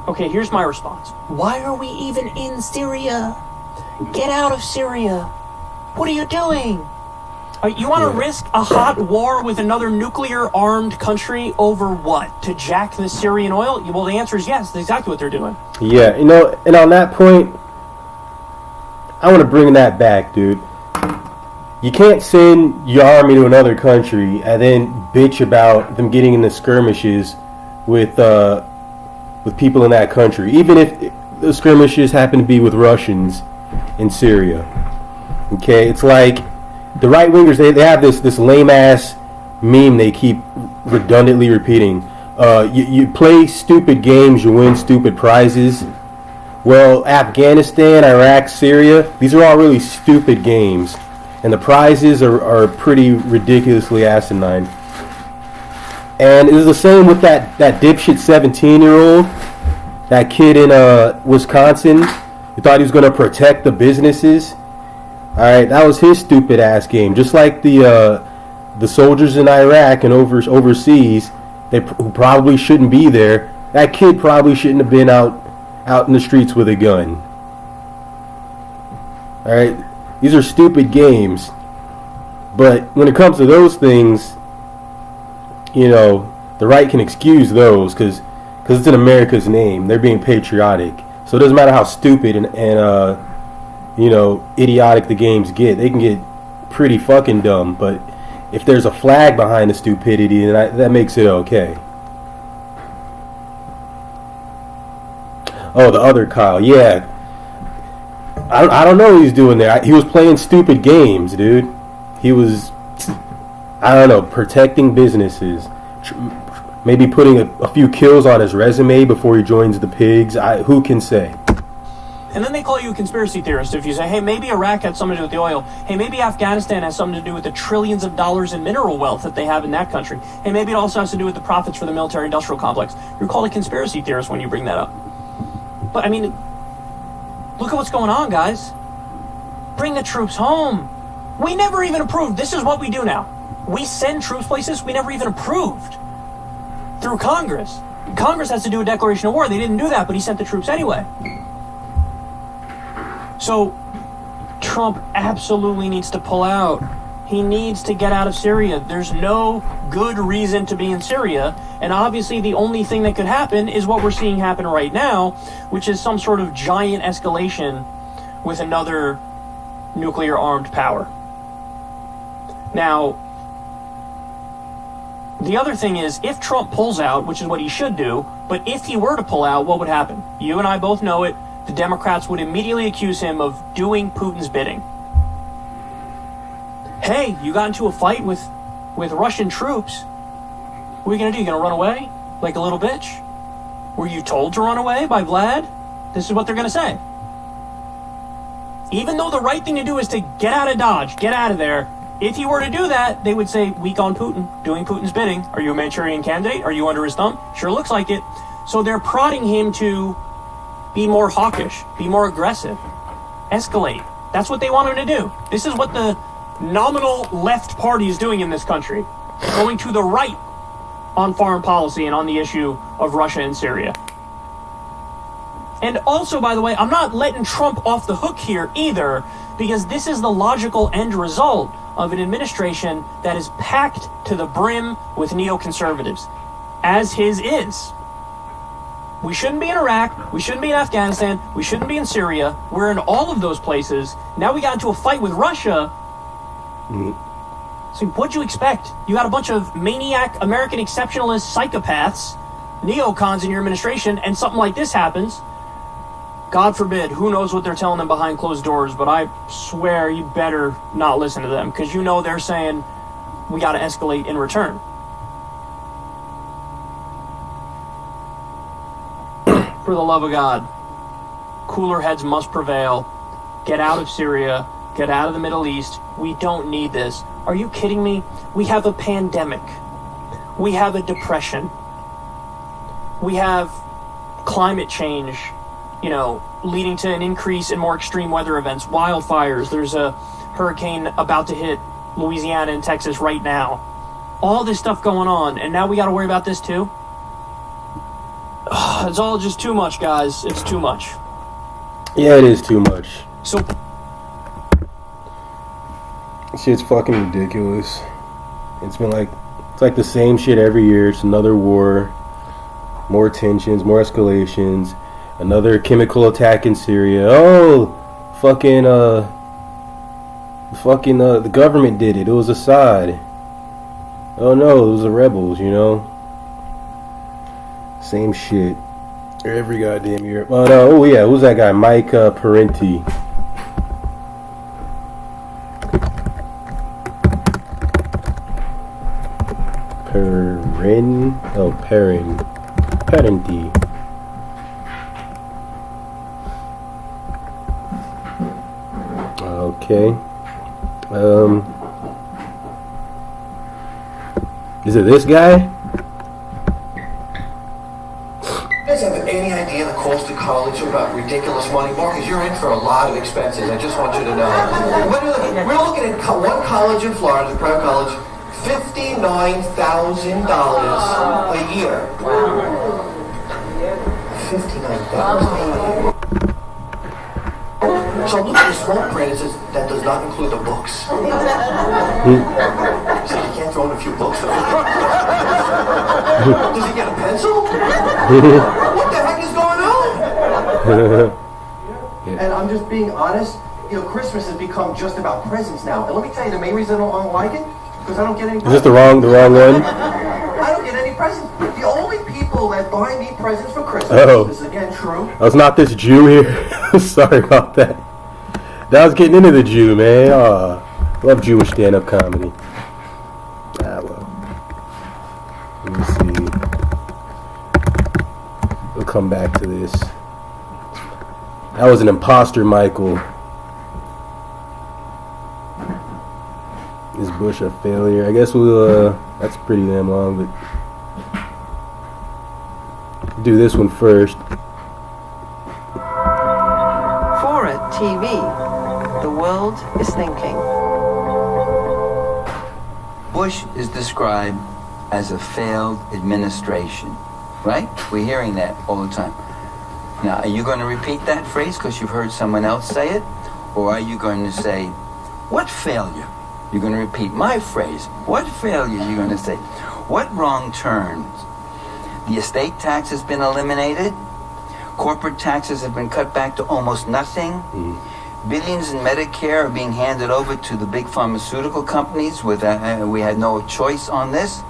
Okay, here's my response. Why are we even in Syria? Get out of Syria. What are you doing? You want to risk a hot war with another nuclear-armed country over what? To jack the Syrian oil? Well, the answer is yes. That's exactly what they're doing. Yeah, you know, and on that point, I want to bring that back, dude. You can't send your army to another country and then bitch about them getting into skirmishes with people in that country, even if the skirmishes happen to be with Russians in Syria. Okay, it's like the right wingers. They have this lame ass meme they keep redundantly repeating. You play stupid games, you win stupid prizes. Well, Afghanistan, Iraq, Syria, these are all really stupid games, and the prizes are pretty ridiculously asinine. And it was the same with that dipshit 17-year-old, that kid in Wisconsin, who thought he was going to protect the businesses. All right, that was his stupid ass game. Just like the soldiers in Iraq and overseas, who probably shouldn't be there. That kid probably shouldn't have been out in the streets with a gun. All right, these are stupid games. But when it comes to those things, you know, the right can excuse those because it's in America's name. They're being patriotic. So it doesn't matter how stupid and you know, idiotic the games get. They can get pretty fucking dumb. But if there's a flag behind the stupidity, then that makes it okay. Oh, the other Kyle. Yeah. I don't know what he's doing there. He was playing stupid games, dude. He was, I don't know, protecting businesses. Maybe putting a few kills on his resume before he joins the pigs. Who can say? And then they call you a conspiracy theorist if you say, hey, maybe Iraq had something to do with the oil. Hey, maybe Afghanistan has something to do with the trillions of dollars in mineral wealth that they have in that country. Hey, maybe it also has to do with the profits for the military-industrial complex. You're called a conspiracy theorist when you bring that up. But, I mean, look at what's going on, guys. Bring the troops home. We never even approved. This is what we do now. We send troops places we never even approved through Congress. Congress has to do a declaration of war. They didn't do that, but he sent the troops anyway. So, Trump absolutely needs to pull out. He needs to get out of Syria. There's no good reason to be in Syria, and obviously the only thing that could happen is what we're seeing happen right now, which is some sort of giant escalation with another nuclear-armed power. Now, the other thing is, if Trump pulls out, which is what he should do, but if he were to pull out, what would happen? You and I both know it. The Democrats would immediately accuse him of doing Putin's bidding. Hey, you got into a fight with Russian troops. What are you going to do? You going to run away like a little bitch? Were you told to run away by Vlad? This is what they're going to say. Even though the right thing to do is to get out of Dodge, get out of there, if he were to do that, they would say, weak on Putin, doing Putin's bidding. Are you a Manchurian candidate? Are you under his thumb? Sure looks like it. So they're prodding him to be more hawkish, be more aggressive, escalate. That's what they want him to do. This is what the nominal left party is doing in this country. Going to the right on foreign policy and on the issue of Russia and Syria. And also, by the way, I'm not letting Trump off the hook here either, because this is the logical end result of an administration that is packed to the brim with neoconservatives, as his is. We shouldn't be in Iraq. We shouldn't be in Afghanistan. We shouldn't be in Syria. We're in all of those places. Now we got into a fight with Russia. So what'd you expect? You got a bunch of maniac American exceptionalist psychopaths, neocons in your administration, and something like this happens. God forbid, who knows what they're telling them behind closed doors, but I swear you better not listen to them, because you know they're saying we got to escalate in return. For the love of God, cooler heads must prevail. Get out of Syria. Get out of the Middle East. We don't need this. Are you kidding me? We have a pandemic. We have a depression. We have climate change, leading to an increase in more extreme weather events, wildfires. There's a hurricane about to hit Louisiana and Texas right now. All this stuff going on, and now we got to worry about this too? It's all just too much, guys. It's too much. Yeah, it is too much. So... shit's fucking ridiculous. It's like the same shit every year. It's another war, more tensions, more escalations, another chemical attack in Syria. Oh, the government did it. It was Assad. Oh no, it was the rebels. Same shit every goddamn year. Oh yeah, who's that guy? Mike Parenti. Parenti. Okay. Is it this guy? You guys have any idea the cost of college about ridiculous money? Marcus, you're in for a lot of expenses. I just want you to know. We're looking at one college in Florida, the private college, $59,000 a year. $59,000. So I'm looking at the small print. It says that does not include the books. So you can't throw in a few books. Does he get a pencil? What the heck is going on? And I'm just being honest. Christmas has become just about presents now. And let me tell you, the main reason I don't like it. Because I don't get any presents. Is this the wrong one? I don't get any presents. The only people that buy me presents for Christmas, this is again true. Oh, it's not this Jew here. Sorry about that. That was getting into the Jew, man. Love Jewish stand-up comedy. Well. Let me see. We'll come back to this. That was an imposter, Michael. Is Bush a failure? I guess we'll, that's pretty damn long, but do this one first. For a TV, the world is thinking. Bush is described as a failed administration, right? We're hearing that all the time. Now, are you going to repeat that phrase because you've heard someone else say it? Or are you going to say, what failure? You're going to repeat my phrase. What failure are you going to say? What wrong turns? The estate tax has been eliminated. Corporate taxes have been cut back to almost nothing. Billions in Medicare are being handed over to the big pharmaceutical companies. We had no choice on this.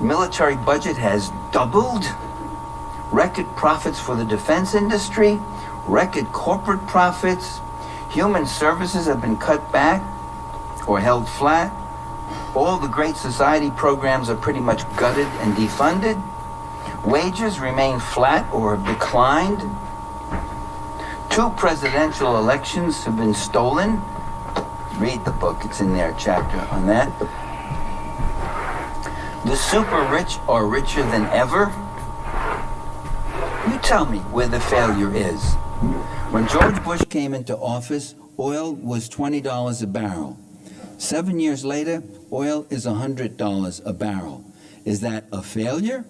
Military budget has doubled. Record profits for the defense industry. Record corporate profits. Human services have been cut back or held flat. All the Great Society programs are pretty much gutted and defunded. Wages remain flat or have declined. 2 presidential elections have been stolen. Read the book, it's in their chapter on that. The super rich are richer than ever. You tell me where the failure is. When George Bush came into office, oil was $20 a barrel. 7 years later, oil is $100 a barrel. Is that a failure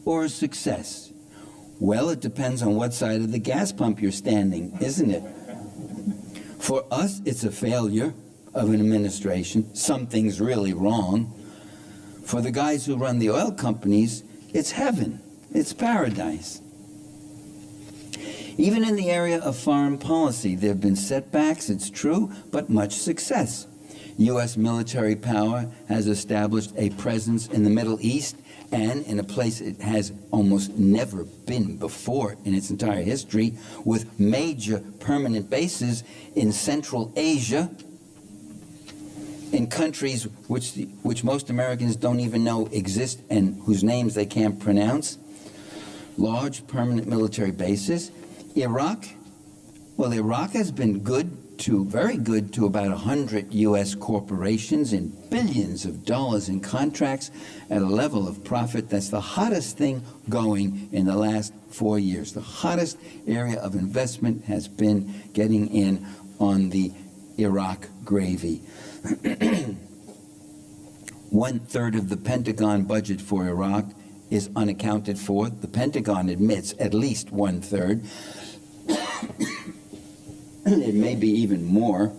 or a success? Well, it depends on what side of the gas pump you're standing, isn't it? For us, it's a failure of an administration. Something's really wrong. For the guys who run the oil companies, it's heaven. It's paradise. Even in the area of foreign policy, there have been setbacks, it's true, but much success. U.S. military power has established a presence in the Middle East and in a place it has almost never been before in its entire history, with major permanent bases in Central Asia, in countries which most Americans don't even know exist and whose names they can't pronounce. Large permanent military bases. Iraq, well, Iraq has been very good to about 100 U.S. corporations and billions of dollars in contracts at a level of profit that's the hottest thing going in the last 4 years. The hottest area of investment has been getting in on the Iraq gravy. 1/3 of the Pentagon budget for Iraq is unaccounted for. The Pentagon admits at least 1/3. It may be even more.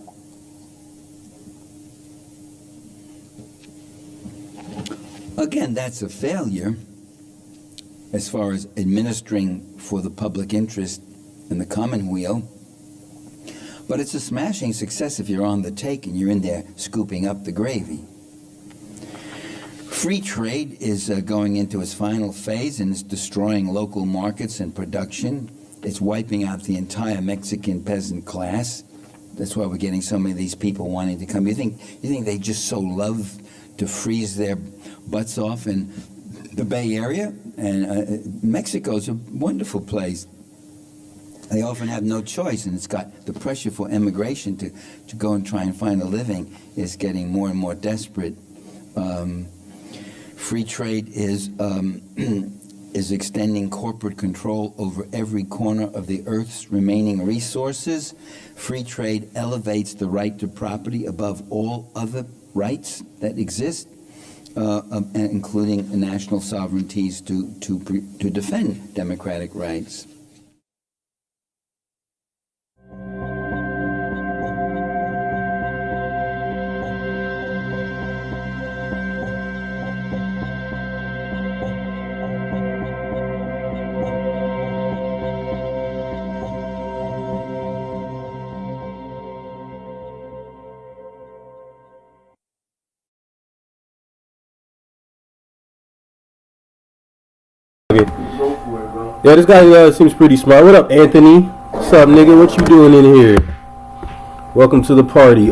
Again, that's a failure as far as administering for the public interest and the commonweal. But it's a smashing success if you're on the take and you're in there scooping up the gravy. Free trade is going into its final phase and is destroying local markets and production. It's wiping out the entire Mexican peasant class. That's why we're getting so many of these people wanting to come. You think they just so love to freeze their butts off in the Bay Area? And Mexico's a wonderful place. They often have no choice, and it's got the pressure for immigration to go and try and find a living is getting more and more desperate. Free trade is extending corporate control over every corner of the Earth's remaining resources. Free trade elevates the right to property above all other rights that exist, including national sovereignties to defend democratic rights. Yeah, this guy seems pretty smart. What up, Anthony? What's up, nigga? What you doing in here? Welcome to the party.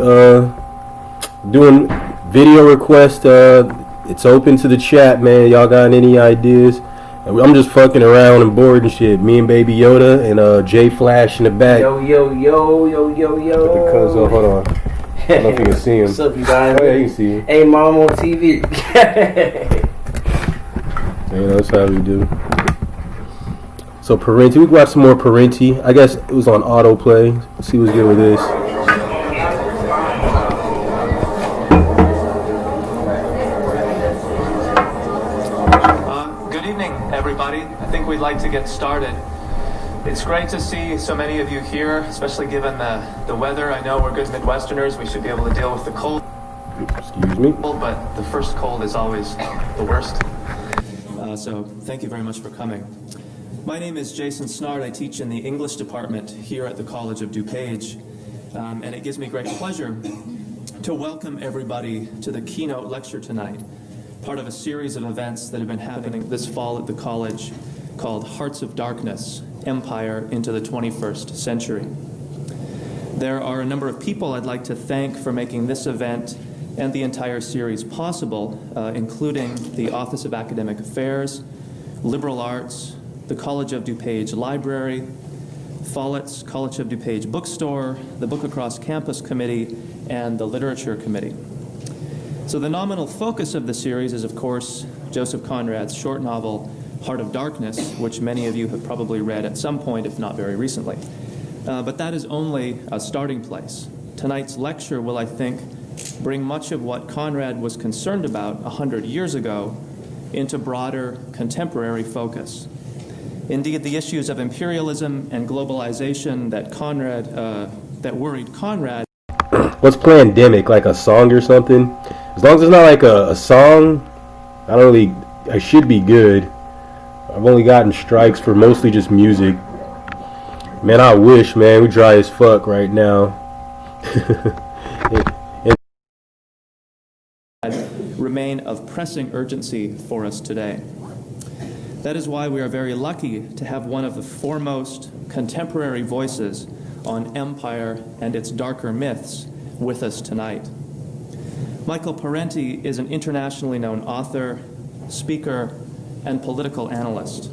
Doing video request. It's open to the chat, man. Y'all got any ideas? I'm just fucking around and bored and shit. Me and Baby Yoda and J Flash in the back. Yo. Because hold on. I don't know if you can see him. What's up, you guys? Oh yeah, you can see him. Hey, Mom on TV. Yeah, that's how we do. So Parenti, we can watch some more Parenti. I guess it was on autoplay. Let's see what's good with this. Good evening, everybody. I think we'd like to get started. It's great to see so many of you here, especially given the weather. I know we're good Midwesterners. We should be able to deal with the cold. Excuse me. But the first cold is always the worst. So thank you very much for coming. My name is Jason Snard. I teach in the English department here at the College of DuPage. And it gives me great pleasure to welcome everybody to the keynote lecture tonight, part of a series of events that have been happening this fall at the college called Hearts of Darkness, Empire into the 21st Century. There are a number of people I'd like to thank for making this event and the entire series possible, including the Office of Academic Affairs, Liberal Arts, the College of DuPage Library, Follett's College of DuPage Bookstore, the Book Across Campus Committee, and the Literature Committee. So the nominal focus of the series is, of course, Joseph Conrad's short novel, Heart of Darkness, which many of you have probably read at some point, if not very recently. But that is only a starting place. Tonight's lecture will, I think, bring much of what Conrad was concerned about 100 years ago into broader contemporary focus. Indeed, the issues of imperialism and globalization that worried Conrad. What's Plandemic? Like a song or something? As long as it's not like a song, I should be good. I've only gotten strikes for mostly just music. Man, I wish, man. We dry as fuck right now. Remain of pressing urgency for us today. That is why we are very lucky to have one of the foremost contemporary voices on empire and its darker myths with us tonight. Michael Parenti is an internationally known author, speaker, and political analyst.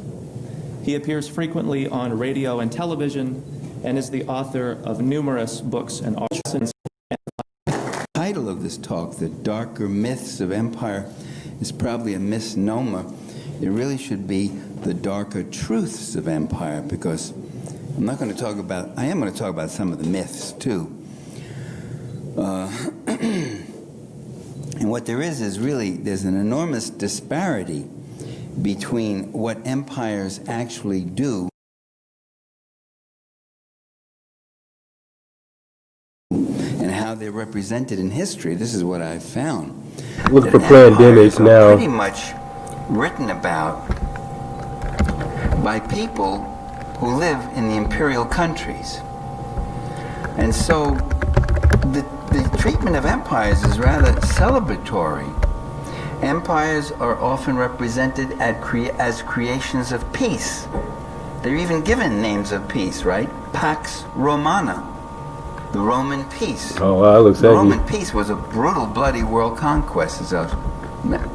He appears frequently on radio and television and is the author of numerous books and articles. The title of this talk, The Darker Myths of Empire, is probably a misnomer. It really should be The Darker Truths of Empire, because I am going to talk about some of the myths too. And what there is really, there's an enormous disparity between what empires actually do and how they're represented in history. This is what I've found. Looking for pandemics now. Pretty much written about by people who live in the imperial countries. And so the treatment of empires is rather celebratory. Empires are often represented as creations of peace. They're even given names of peace, right? Pax Romana, the Roman peace. Oh, wow, that looks The heavy. Roman peace was a brutal, bloody world conquest, as I'll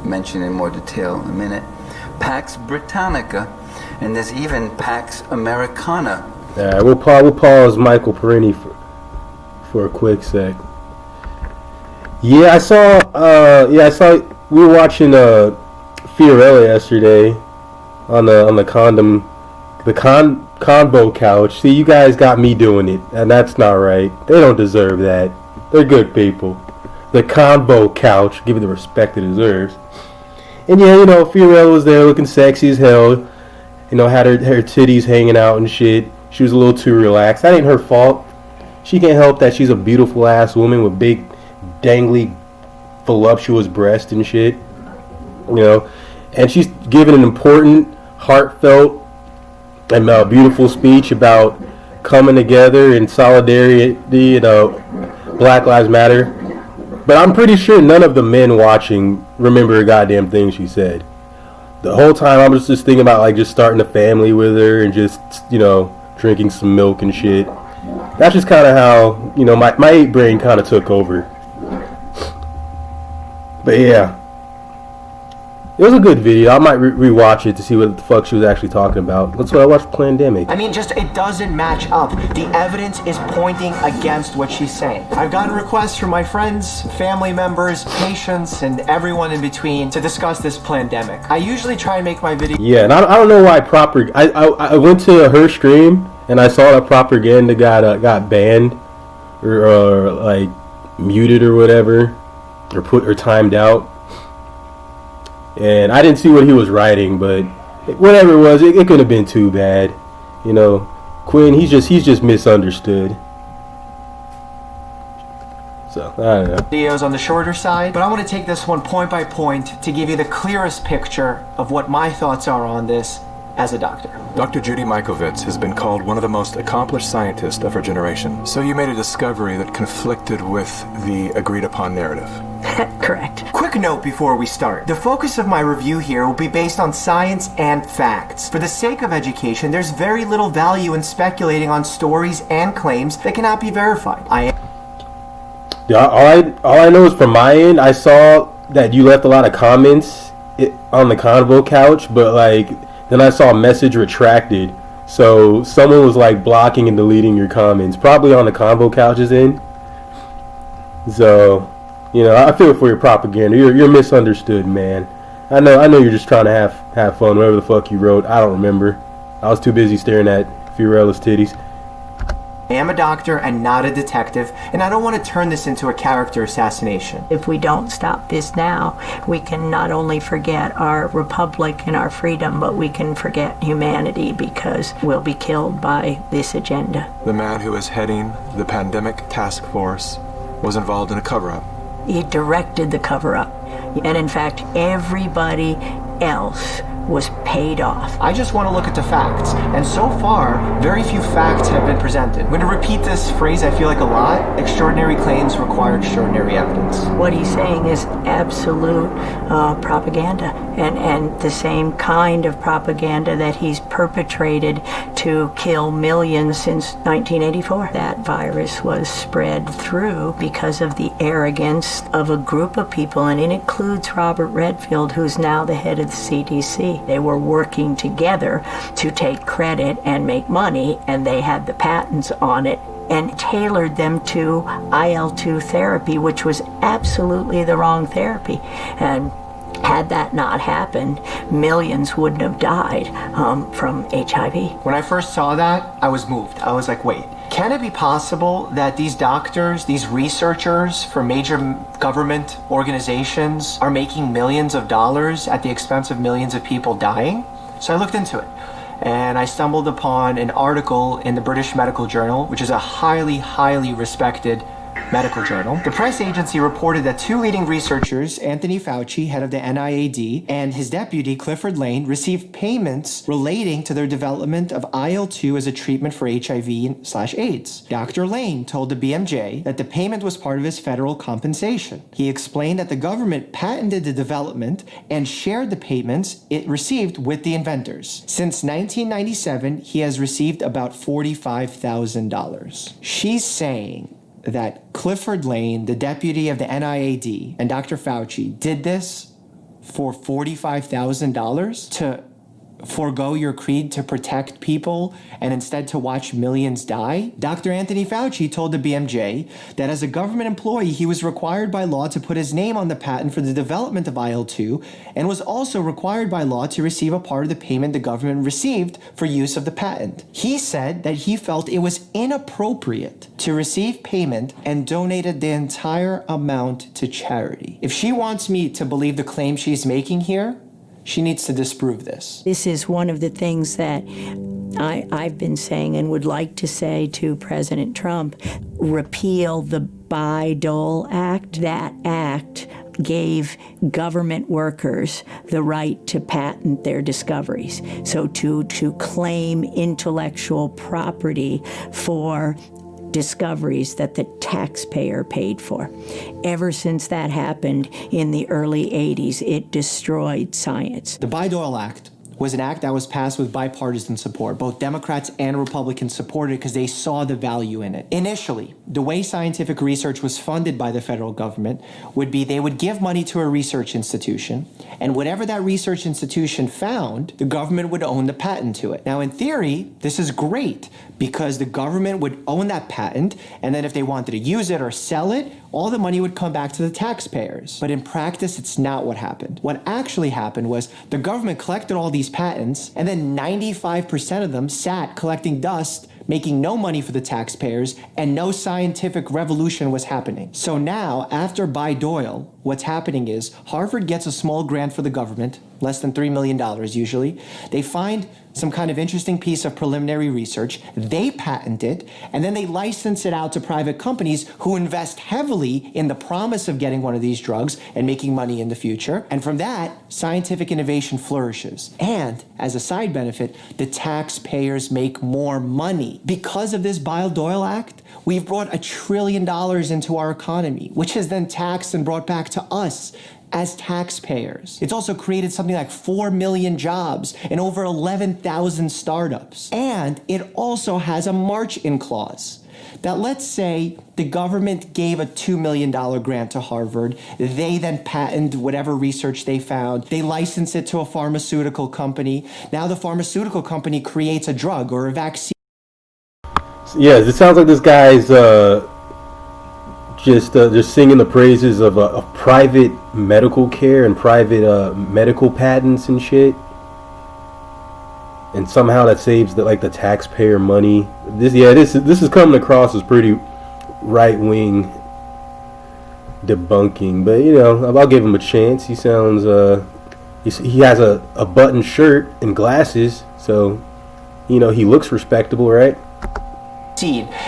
mention in more detail in a minute. Pax Britannica, and there's even Pax Americana. Yeah, we'll pause Michael Parenti for a quick sec. Yeah, I saw. We were watching Fiorella yesterday on the convo couch. See, you guys got me doing it, and that's not right. They don't deserve that. They're good people. The convo couch, give it the respect it deserves. And yeah, Fiorella was there looking sexy as hell. Had her titties hanging out and shit. She was a little too relaxed. That ain't her fault. She can't help that she's a beautiful ass woman with big, dangly, voluptuous breasts and shit. And she's giving an important, heartfelt, and beautiful speech about coming together in solidarity, Black Lives Matter. But I'm pretty sure none of the men watching remember a goddamn thing she said. The whole time I was just thinking about just starting a family with her and just, drinking some milk and shit. That's just kind of how, my ape brain kind of took over. But yeah. It was a good video. I might rewatch it to see what the fuck she was actually talking about. That's why I watched Plandemic. I mean, it doesn't match up. The evidence is pointing against what she's saying. I've gotten requests from my friends, family members, patients, and everyone in between to discuss this Plandemic. I usually try and make my video... Yeah, and I don't know why I went to her stream, and I saw that propaganda got banned, or muted or whatever, or timed out. And I didn't see what he was writing, but whatever it was, it couldn't have been too bad. Quinn, he's just misunderstood. So, I don't know. Videos on the shorter side, but I want to take this one point by point to give you the clearest picture of what my thoughts are on this as a doctor. Dr. Judy Mikovits has been called one of the most accomplished scientists of her generation. So you made a discovery that conflicted with the agreed-upon narrative. Correct. Quick note before we start. The focus of my review here will be based on science and facts. For the sake of education, there's very little value in speculating on stories and claims that cannot be verified. All I know is from my end, I saw that you left a lot of comments on the convo couch, but then I saw a message retracted. So someone was blocking and deleting your comments, probably on the convo couch's end. So, I feel for your propaganda. You're misunderstood, man. I know you're just trying to have fun, whatever the fuck you wrote. I don't remember. I was too busy staring at Fiorella's titties. I am a doctor and not a detective, and I don't want to turn this into a character assassination. If we don't stop this now, we can not only forget our republic and our freedom, but we can forget humanity, because we'll be killed by this agenda. The man who is heading the pandemic task force was involved in a cover-up. He directed the cover-up, and in fact, everybody else was paid off. I just want to look at the facts, and so far, very few facts have been presented. I'm going to repeat this phrase I feel like a lot. Extraordinary claims require extraordinary evidence. What he's saying is absolute propaganda, and the same kind of propaganda that he's perpetrated to kill millions since 1984. That virus was spread through because of the arrogance of a group of people, and it includes Robert Redfield, who's now the head of the CDC. They were working together to take credit and make money, and they had the patents on it and tailored them to IL-2 therapy, which was absolutely the wrong therapy. And had that not happened, millions wouldn't have died from HIV. When I first saw that, I was moved. I was like, wait, can it be possible that these doctors, these researchers for major government organizations are making millions of dollars at the expense of millions of people dying? So I looked into it, and I stumbled upon an article in the British Medical Journal, which is a highly, highly respected medical journal. The press agency reported that two leading researchers, Anthony Fauci, head of the NIAID, and his deputy, Clifford Lane, received payments relating to their development of IL-2 as a treatment for HIV/AIDS. Dr. Lane told the BMJ that the payment was part of his federal compensation. He explained that the government patented the development and shared the payments it received with the inventors. Since 1997, he has received about $45,000. She's saying that Clifford Lane, the deputy of the NIAID, and Dr. Fauci did this for $45,000 to forego your creed to protect people and instead to watch millions die? Dr. Anthony Fauci told the BMJ that as a government employee, he was required by law to put his name on the patent for the development of IL-2 and was also required by law to receive a part of the payment the government received for use of the patent. He said that he felt it was inappropriate to receive payment and donated the entire amount to charity. If she wants me to believe the claim she's making here, she needs to disprove this. This is one of the things that I've been saying and would like to say to President Trump. Repeal the Bayh-Dole Act. That act gave government workers the right to patent their discoveries. So to claim intellectual property for discoveries that the taxpayer paid for. Ever since that happened in the early 80s, it destroyed science. The Bayh-Dole Act was an act that was passed with bipartisan support. Both Democrats and Republicans supported it because they saw the value in it. Initially, the way scientific research was funded by the federal government would be they would give money to a research institution, and whatever that research institution found, the government would own the patent to it. Now, in theory, this is great because the government would own that patent, and then if they wanted to use it or sell it, all the money would come back to the taxpayers. But in practice, it's not what happened. What actually happened was the government collected all these patents, and then 95% of them sat collecting dust, making no money for the taxpayers, and no scientific revolution was happening. So now, after Bayh-Dole, what's happening is Harvard gets a small grant for the government, less than $3 million usually. They find some kind of interesting piece of preliminary research, they patent it, and then they license it out to private companies who invest heavily in the promise of getting one of these drugs and making money in the future. And from that, scientific innovation flourishes. And as a side benefit, the taxpayers make more money. Because of this Bayh-Dole Act, we've brought $1 trillion into our economy, which is then taxed and brought back to us as taxpayers. It's also created something like 4 million jobs and over 11,000 startups. And it also has a march-in clause that, let's say the government gave a $2 million grant to Harvard. They then patent whatever research they found. They license it to a pharmaceutical company. Now the pharmaceutical company creates a drug or a vaccine. Yeah, it sounds like this guy's just singing the praises of private medical care and private medical patents and shit, and somehow that saves the taxpayer money. This is coming across as pretty right wing debunking, but I'll give him a chance. He sounds he has a button shirt and glasses, so he looks respectable, right?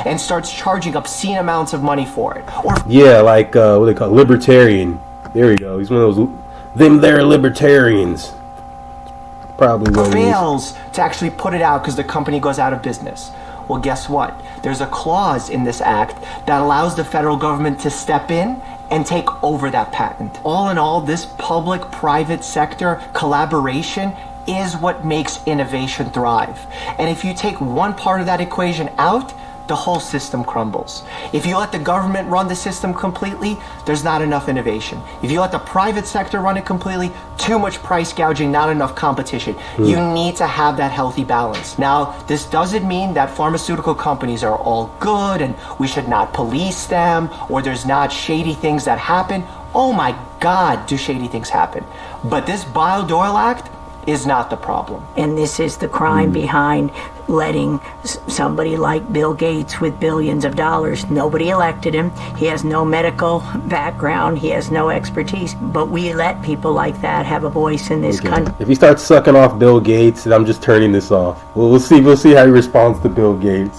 And starts charging obscene amounts of money for it. Or yeah, like what they call libertarian. There you go. He's one of those them there libertarians. Probably what it is. fails to actually put it out because the company goes out of business. Well, guess what? There's a clause in this act that allows the federal government to step in and take over that patent. All in all, this public-private sector collaboration is what makes innovation thrive. And if you take one part of that equation out, the whole system crumbles. If you let the government run the system completely, there's not enough innovation. If you let the private sector run it completely, too much price gouging, not enough competition. You need to have that healthy balance. Now, this doesn't mean that pharmaceutical companies are all good and we should not police them or there's not shady things that happen. Oh my God, do shady things happen. But this Bayh-Dole Act is not the problem. And this is the crime behind letting somebody like Bill Gates with billions of dollars, nobody elected him, he has no medical background, he has no expertise, but we let people like that have a voice in this country. If he starts sucking off Bill Gates, then I'm just turning this off. We'll see how he responds to Bill Gates.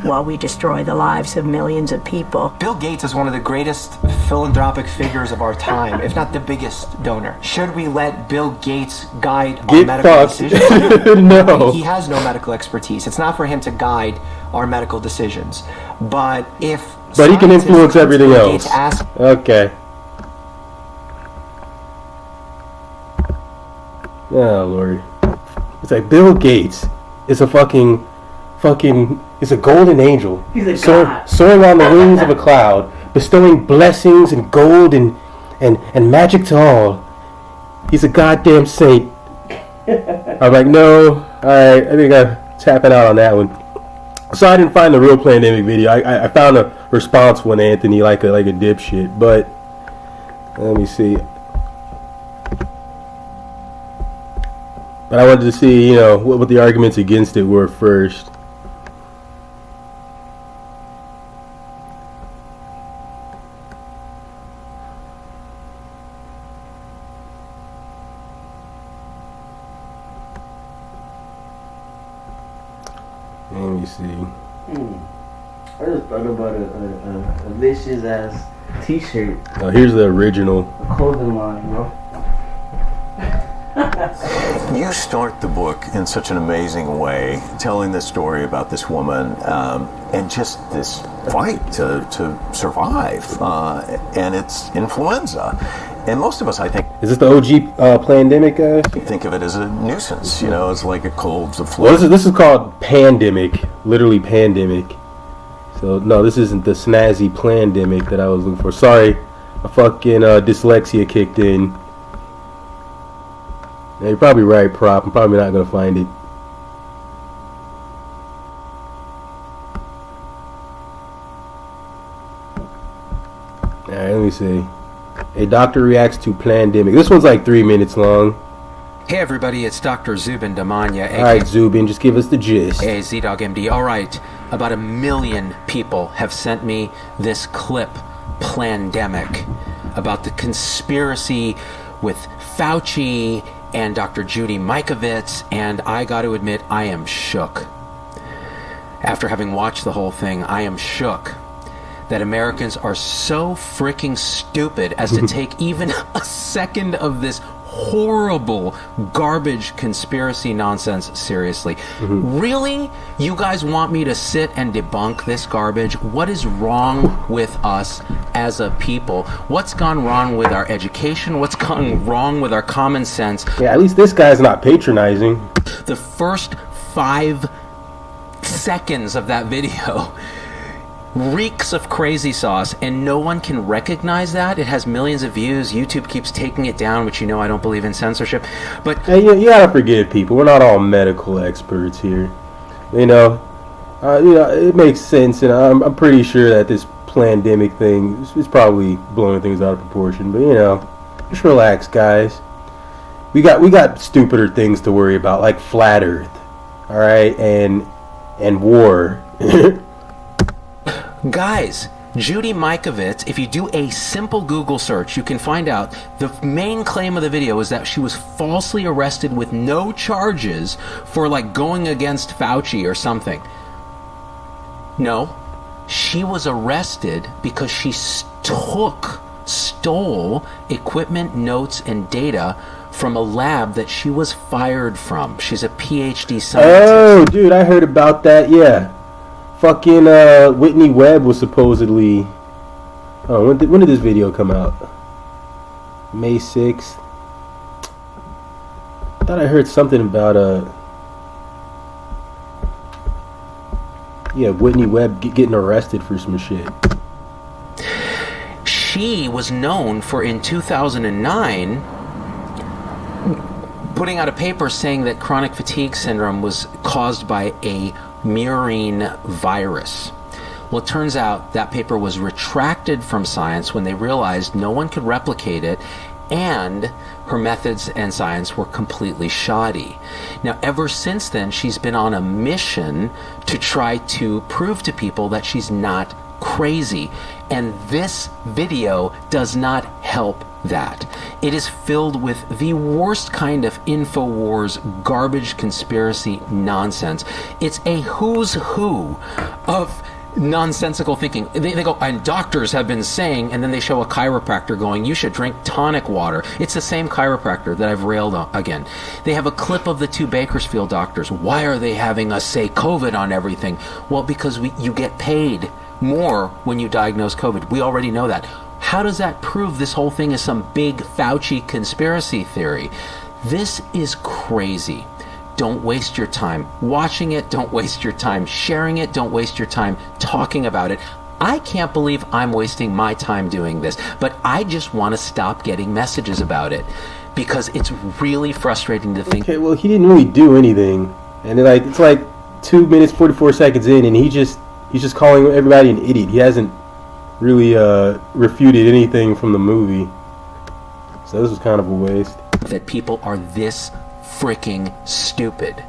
While we destroy the lives of millions of people. Bill Gates is one of the greatest philanthropic figures of our time, if not the biggest donor. Should we let Bill Gates guide our medical decisions? No. He has no medical expertise. It's not for him to guide our medical decisions. But he can influence everything else. Okay. Oh Lord. It's like Bill Gates is a fucking is a golden angel. He's a god. Soaring on the wings of a cloud, bestowing blessings and gold and magic to all. He's a goddamn saint. I'm like, no, alright, I think I'm tapping out on that one. So I didn't find the real pandemic video. I found a response one, Anthony, like a dipshit, but let me see. But I wanted to see, what the arguments against it were first. Let me see. I just thought about a vicious ass t-shirt. Oh, here's the original. A clothing line, bro. You start the book in such an amazing way, telling the story about this woman and just this fight to survive, and it's influenza. And most of us, I think... Is this the OG pandemic, guys? Think of it as a nuisance, it's like a cold, the flu. Well, this is called pandemic, literally pandemic. So, no, this isn't the snazzy plandemic that I was looking for. Sorry, a fucking dyslexia kicked in. Yeah, you're probably right, Prop. I'm probably not going to find it. Alright, let me see. A doctor reacts to plandemic. This one's like 3 minutes long. Hey everybody, it's Dr. Zubin Damania. Alright, Zubin, just give us the gist. Hey, Z-Dog MD. Alright, about 1 million people have sent me this clip, Plandemic, about the conspiracy with Fauci and Dr. Judy Mikovits, and I got to admit, I am shook. After having watched the whole thing, I am shook that Americans are so freaking stupid as to take even a second of this horrible garbage conspiracy nonsense seriously. Really? You guys want me to sit and debunk this garbage? What is wrong with us as a people? What's gone wrong with our education? What's gone wrong with our common sense? Yeah, at least this guy's not patronizing. The first 5 seconds of that video reeks of crazy sauce, and no one can recognize that. It has millions of views. YouTube keeps taking it down, which I don't believe in censorship. But hey, you gotta forgive people. We're not all medical experts here. It makes sense, and I'm pretty sure that this plandemic thing is probably blowing things out of proportion. But just relax, guys. We got stupider things to worry about, like flat Earth, all right, and war. Guys, Judy Mikovits, if you do a simple Google search, you can find out the main claim of the video is that she was falsely arrested with no charges for going against Fauci or something. No, she was arrested because she stole equipment, notes, and data from a lab that she was fired from. She's a PhD scientist. Oh, dude, I heard about that. Yeah, fucking Whitney Webb was supposedly. Oh, when did this video come out? May 6th. I thought I heard something about Whitney Webb getting arrested for some shit. She was known for, in 2009, putting out a paper saying that chronic fatigue syndrome was caused by a murine virus. Well, it turns out that paper was retracted from Science when they realized no one could replicate it, and her methods and science were completely shoddy. Now, ever since then, she's been on a mission to try to prove to people that she's not crazy. And this video does not help that. It is filled with the worst kind of InfoWars garbage conspiracy nonsense. It's a who's who of nonsensical thinking. They go, and doctors have been saying, and then they show a chiropractor going, you should drink tonic water. It's the same chiropractor that I've railed on again. They have a clip of the two Bakersfield doctors. Why are they having us say COVID on everything? Well, because you get paid more when you diagnose COVID. We already know that. How does that prove this whole thing is some big Fauci conspiracy theory? This is crazy. Don't waste your time watching it. Don't waste your time sharing it. Don't waste your time talking about it. I can't believe I'm wasting my time doing this, but I just want to stop getting messages about it because it's really frustrating to think. Okay, well, he didn't really do anything, and it's like 2 minutes 44 seconds in, and he's just calling everybody an idiot. He hasn't really refuted anything from the movie, so this was kind of a waste. That people are this freaking stupid.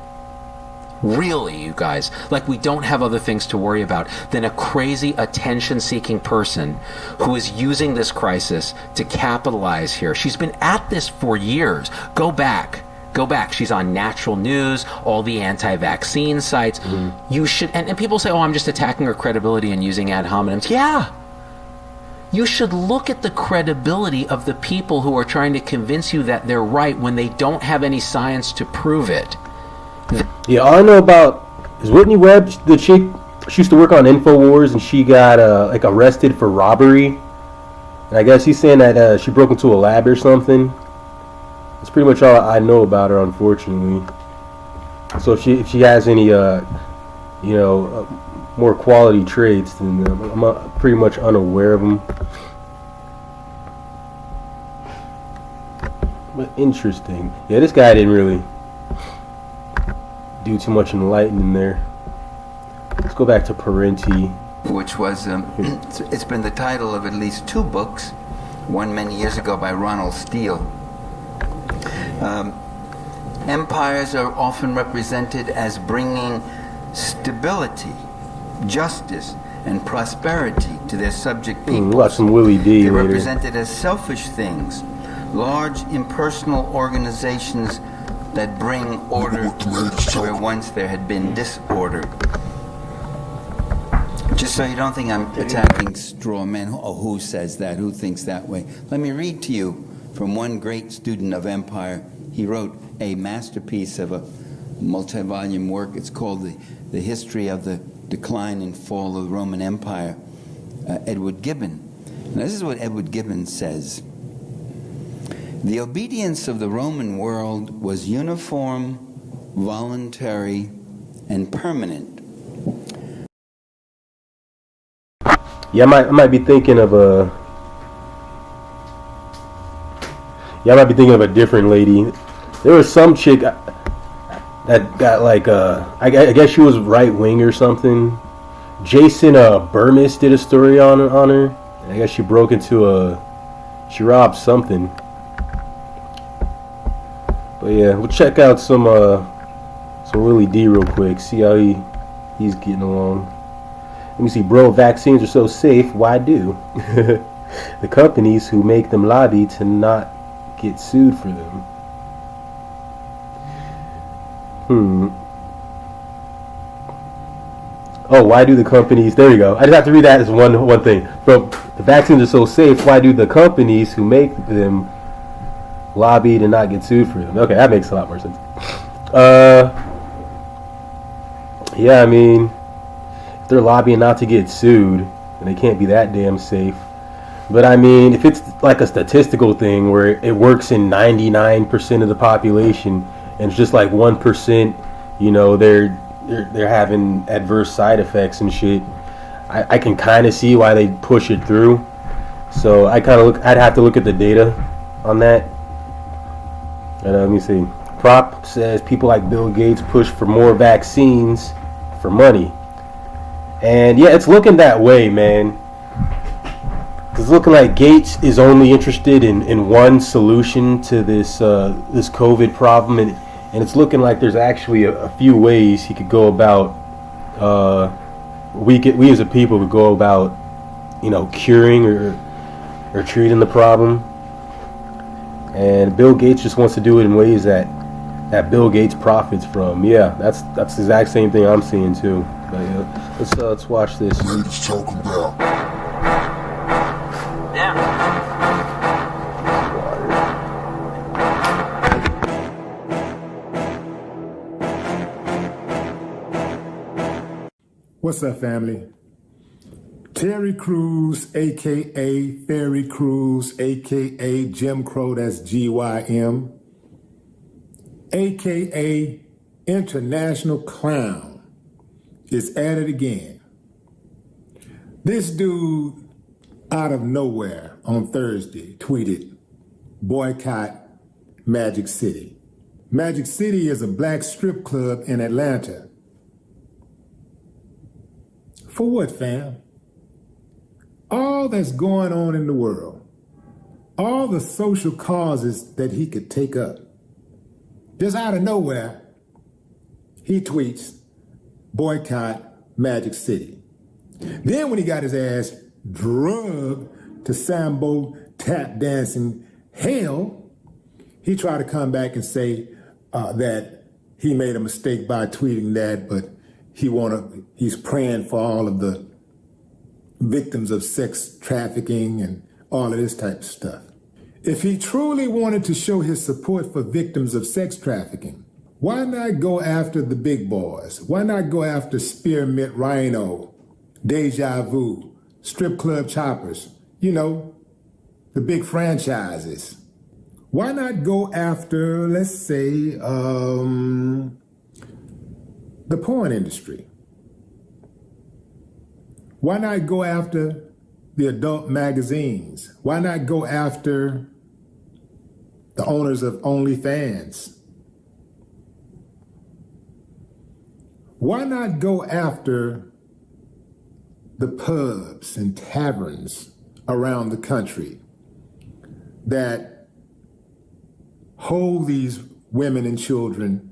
Really, you guys. Like, we don't have other things to worry about than a crazy attention-seeking person who is using this crisis to capitalize here. She's been at this for years. Go back. She's on Natural News, all the anti-vaccine sites. You should, and people say, oh, I'm just attacking her credibility and using ad hominems. Yeah. You should look at the credibility of the people who are trying to convince you that they're right when they don't have any science to prove it. Yeah, all I know about is Whitney Webb, the chick, she used to work on InfoWars, and she got arrested for robbery. And I guess he's saying that she broke into a lab or something. That's pretty much all I know about her, unfortunately. So if she has any more quality traits, then I'm pretty much unaware of them. But interesting. Yeah, this guy didn't really do too much enlightening there. Let's go back to Parenti. Which was, it's been the title of at least two books, one many years ago by Ronald Steele. Empires are often represented as bringing stability, justice, and prosperity to their subject peoples. Watch some Willie D They're later. represented as selfish things, large impersonal organizations that bring order where once there had been disorder. Just so you don't think I'm attacking straw men. Oh, who says that? Who thinks that way? Let me read to you from one great student of empire. He wrote a masterpiece of a multi-volume work. It's called The History of the Decline and Fall of the Roman Empire, Edward Gibbon. Now, this is what Edward Gibbon says. The obedience of the Roman world was uniform, voluntary, and permanent. Yeah, I might be thinking of a. Yeah, I might be thinking of a different lady. There was some chick that got like I guess she was right wing or something. Jason Burmis did a story on her. I guess she broke into she robbed something. But yeah, we'll check out some Willie D real quick. See how he's getting along. Let me see, bro. Vaccines are so safe. Why do the companies who make them lobby to not get sued for them? Oh, why do the companies? There you go. I just have to read that as one thing. Bro, the vaccines are so safe. Why do the companies who make them lobby to not get sued for them. Okay, that makes a lot more sense. Yeah, I mean, if they're lobbying not to get sued, then they can't be that damn safe. But I mean, if it's like a statistical thing where it works in 99% of the population, and it's just like 1%, you know, they're having adverse side effects and shit, I can kind of see why they push it through. So I'd have to look at the data on that. Let me see. Prop says people like Bill Gates push for more vaccines for money. And yeah, it's looking that way, man. It's looking like Gates is only interested in one solution to this this COVID problem, and it's looking like there's actually a few ways he could go about. We as a people would go about, you know, curing or treating the problem. And Bill Gates just wants to do it in ways that Bill Gates profits from. Yeah, that's the exact same thing I'm seeing too. But, let's watch this. Let's talk about. What's up, family? Terry Crews, a.k.a. Ferry Crews, a.k.a. Jim Crow, that's GYM, a.k.a. International Clown, is at it again. This dude, out of nowhere on Thursday, tweeted, "Boycott Magic City." Magic City is a black strip club in Atlanta. For what, fam? All that's going on in the world, all the social causes that he could take up, just out of nowhere, he tweets, "Boycott Magic City." Then when he got his ass drugged to Sambo tap dancing hell, he tried to come back and say that he made a mistake by tweeting that, but he's praying for all of the victims of sex trafficking and all of this type of stuff. If he truly wanted to show his support for victims of sex trafficking, why not go after the big boys? Why not go after Spearmint Rhino, Deja Vu, Strip Club Choppers, you know, the big franchises? Why not go after, let's say, the porn industry? Why not go after the adult magazines? Why not go after the owners of OnlyFans? Why not go after the pubs and taverns around the country that hold these women and children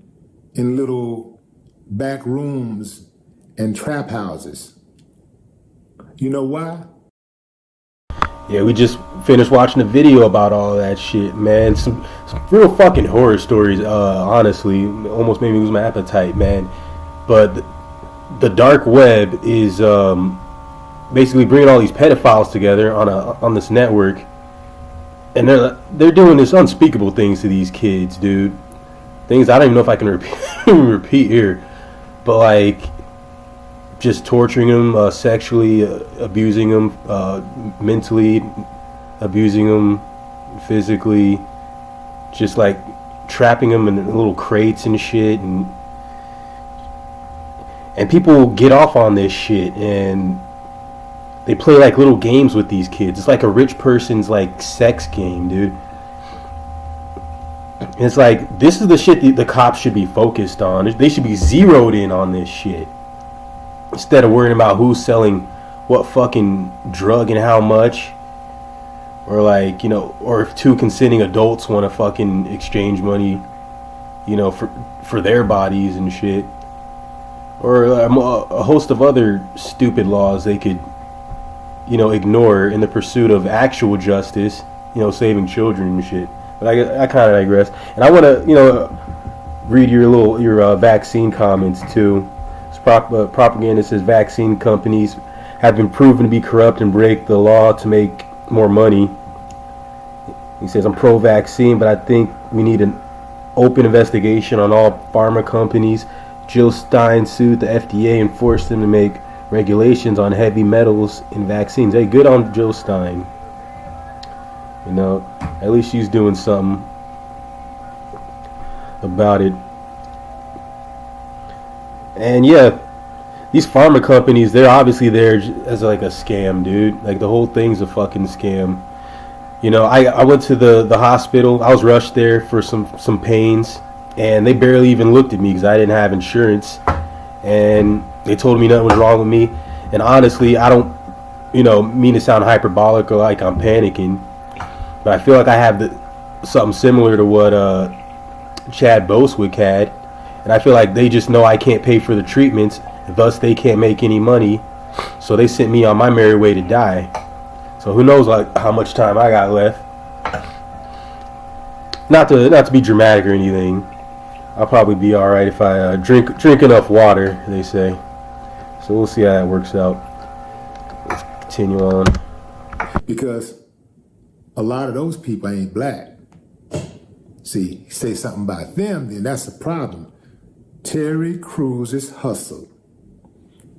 in little back rooms and trap houses? You know why? Yeah, we just finished watching a video about all that shit, man. Some real fucking horror stories, honestly. Almost made me lose my appetite, man. But the dark web is basically bringing all these pedophiles together on this network. And they're doing this unspeakable things to these kids, dude. Things I don't even know if I can repeat here. But like, just torturing them, sexually abusing them, mentally abusing them, physically, just like trapping them in little crates and shit, and people get off on this shit and they play like little games with these kids. It's like a rich person's like sex game, dude. And it's like, this is the shit the cops should be focused on. They should be zeroed in on this shit, instead of worrying about who's selling what fucking drug and how much. Or like, you know, or if two consenting adults want to fucking exchange money, you know, for their bodies and shit. Or a host of other stupid laws they could, you know, ignore in the pursuit of actual justice, you know, saving children and shit. But I kind of digress. And I want to, you know, read your vaccine comments too. Propaganda says vaccine companies have been proven to be corrupt and break the law to make more money. He says, I'm pro-vaccine, but I think we need an open investigation on all pharma companies. Jill Stein sued the FDA and forced them to make regulations on heavy metals in vaccines. Hey, good on Jill Stein. You know, at least she's doing something about it. And yeah, these pharma companies, they're obviously there as like a scam, dude. Like the whole thing's a fucking scam. You know, I went to the hospital. I was rushed there for some pains, and they barely even looked at me because I didn't have insurance. And they told me nothing was wrong with me. And honestly, I don't, mean to sound hyperbolic or like I'm panicking, but I feel like I have something similar to what Chad Bosewick had. And I feel like they just know I can't pay for the treatments, thus they can't make any money. So they sent me on my merry way to die. So who knows like how much time I got left. Not to be dramatic or anything. I'll probably be alright if I drink enough water, they say. So we'll see how that works out. Let's continue on. Because a lot of those people ain't black. See, say something about them, then that's a problem. Terry Cruz's hustle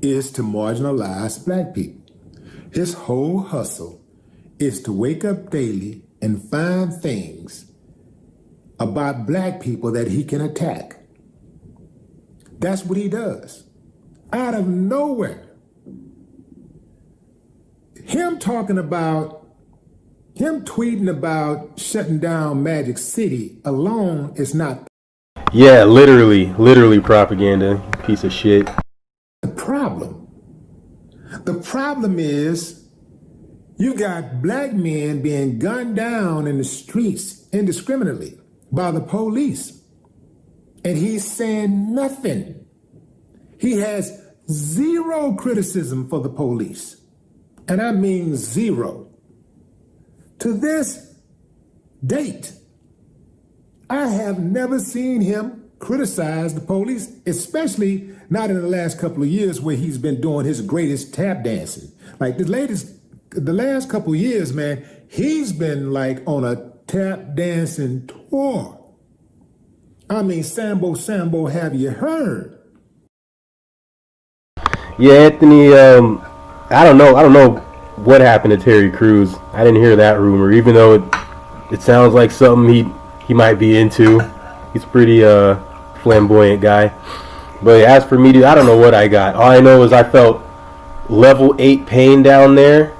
is to marginalize black people. His whole hustle is to wake up daily and find things about black people that he can attack. That's what he does. Out of nowhere. Him tweeting about shutting down Magic City alone is not. Yeah, literally propaganda, piece of shit. The problem is you got black men being gunned down in the streets indiscriminately by the police. And he's saying nothing. He has zero criticism for the police. And I mean zero. To this date, I have never seen him criticize the police, especially not in the last couple of years where he's been doing his greatest tap dancing. Like the last couple of years, man, he's been like on a tap dancing tour. I mean, Sambo, have you heard? Yeah, Anthony, I don't know what happened to Terry Crews. I didn't hear that rumor, even though it sounds like something he might be into. He's a pretty flamboyant guy. But as for me, dude, I don't know what I got. All I know is I felt level 8 pain down there,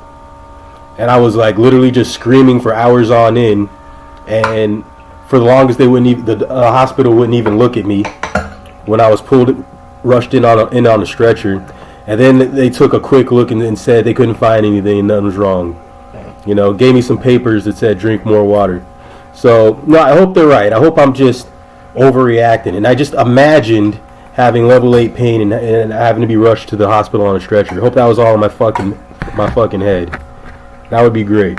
and I was like literally just screaming for hours on end. And for the longest, the hospital wouldn't even look at me when I was rushed in on a stretcher. And then they took a quick look and said they couldn't find anything and nothing was wrong. Gave me some papers that said drink more water. So, no, I hope they're right. I hope I'm just overreacting. And I just imagined having level 8 pain and having to be rushed to the hospital on a stretcher. I hope that was all in my fucking head. That would be great.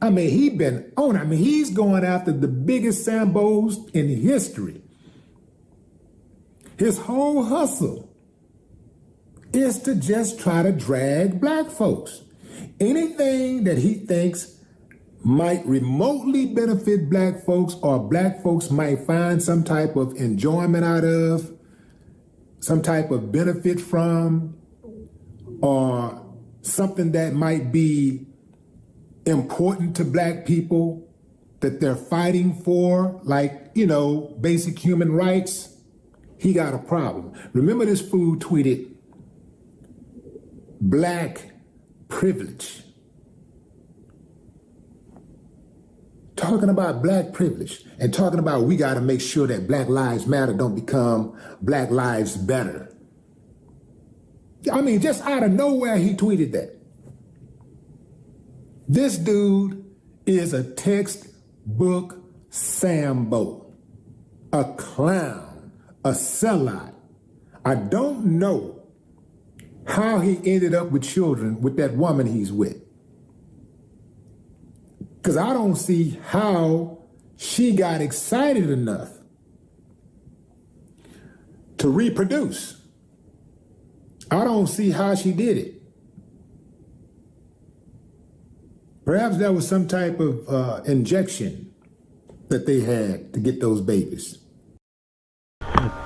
I mean, he's going after the biggest Sambos in history. His whole hustle is to just try to drag black folks. Anything that he thinks might remotely benefit black folks or black folks might find some type of enjoyment out of, some type of benefit from, or something that might be important to black people that they're fighting for, like, basic human rights, he got a problem. Remember this fool tweeted, black privilege. Talking about black privilege and talking about we got to make sure that Black Lives Matter don't become Black Lives Better. I mean, just out of nowhere, he tweeted that. This dude is a textbook Sambo, a clown, a sellout. I don't know how he ended up with children with that woman he's with. Because I don't see how she got excited enough to reproduce. I don't see how she did it. Perhaps that was some type of injection that they had to get those babies.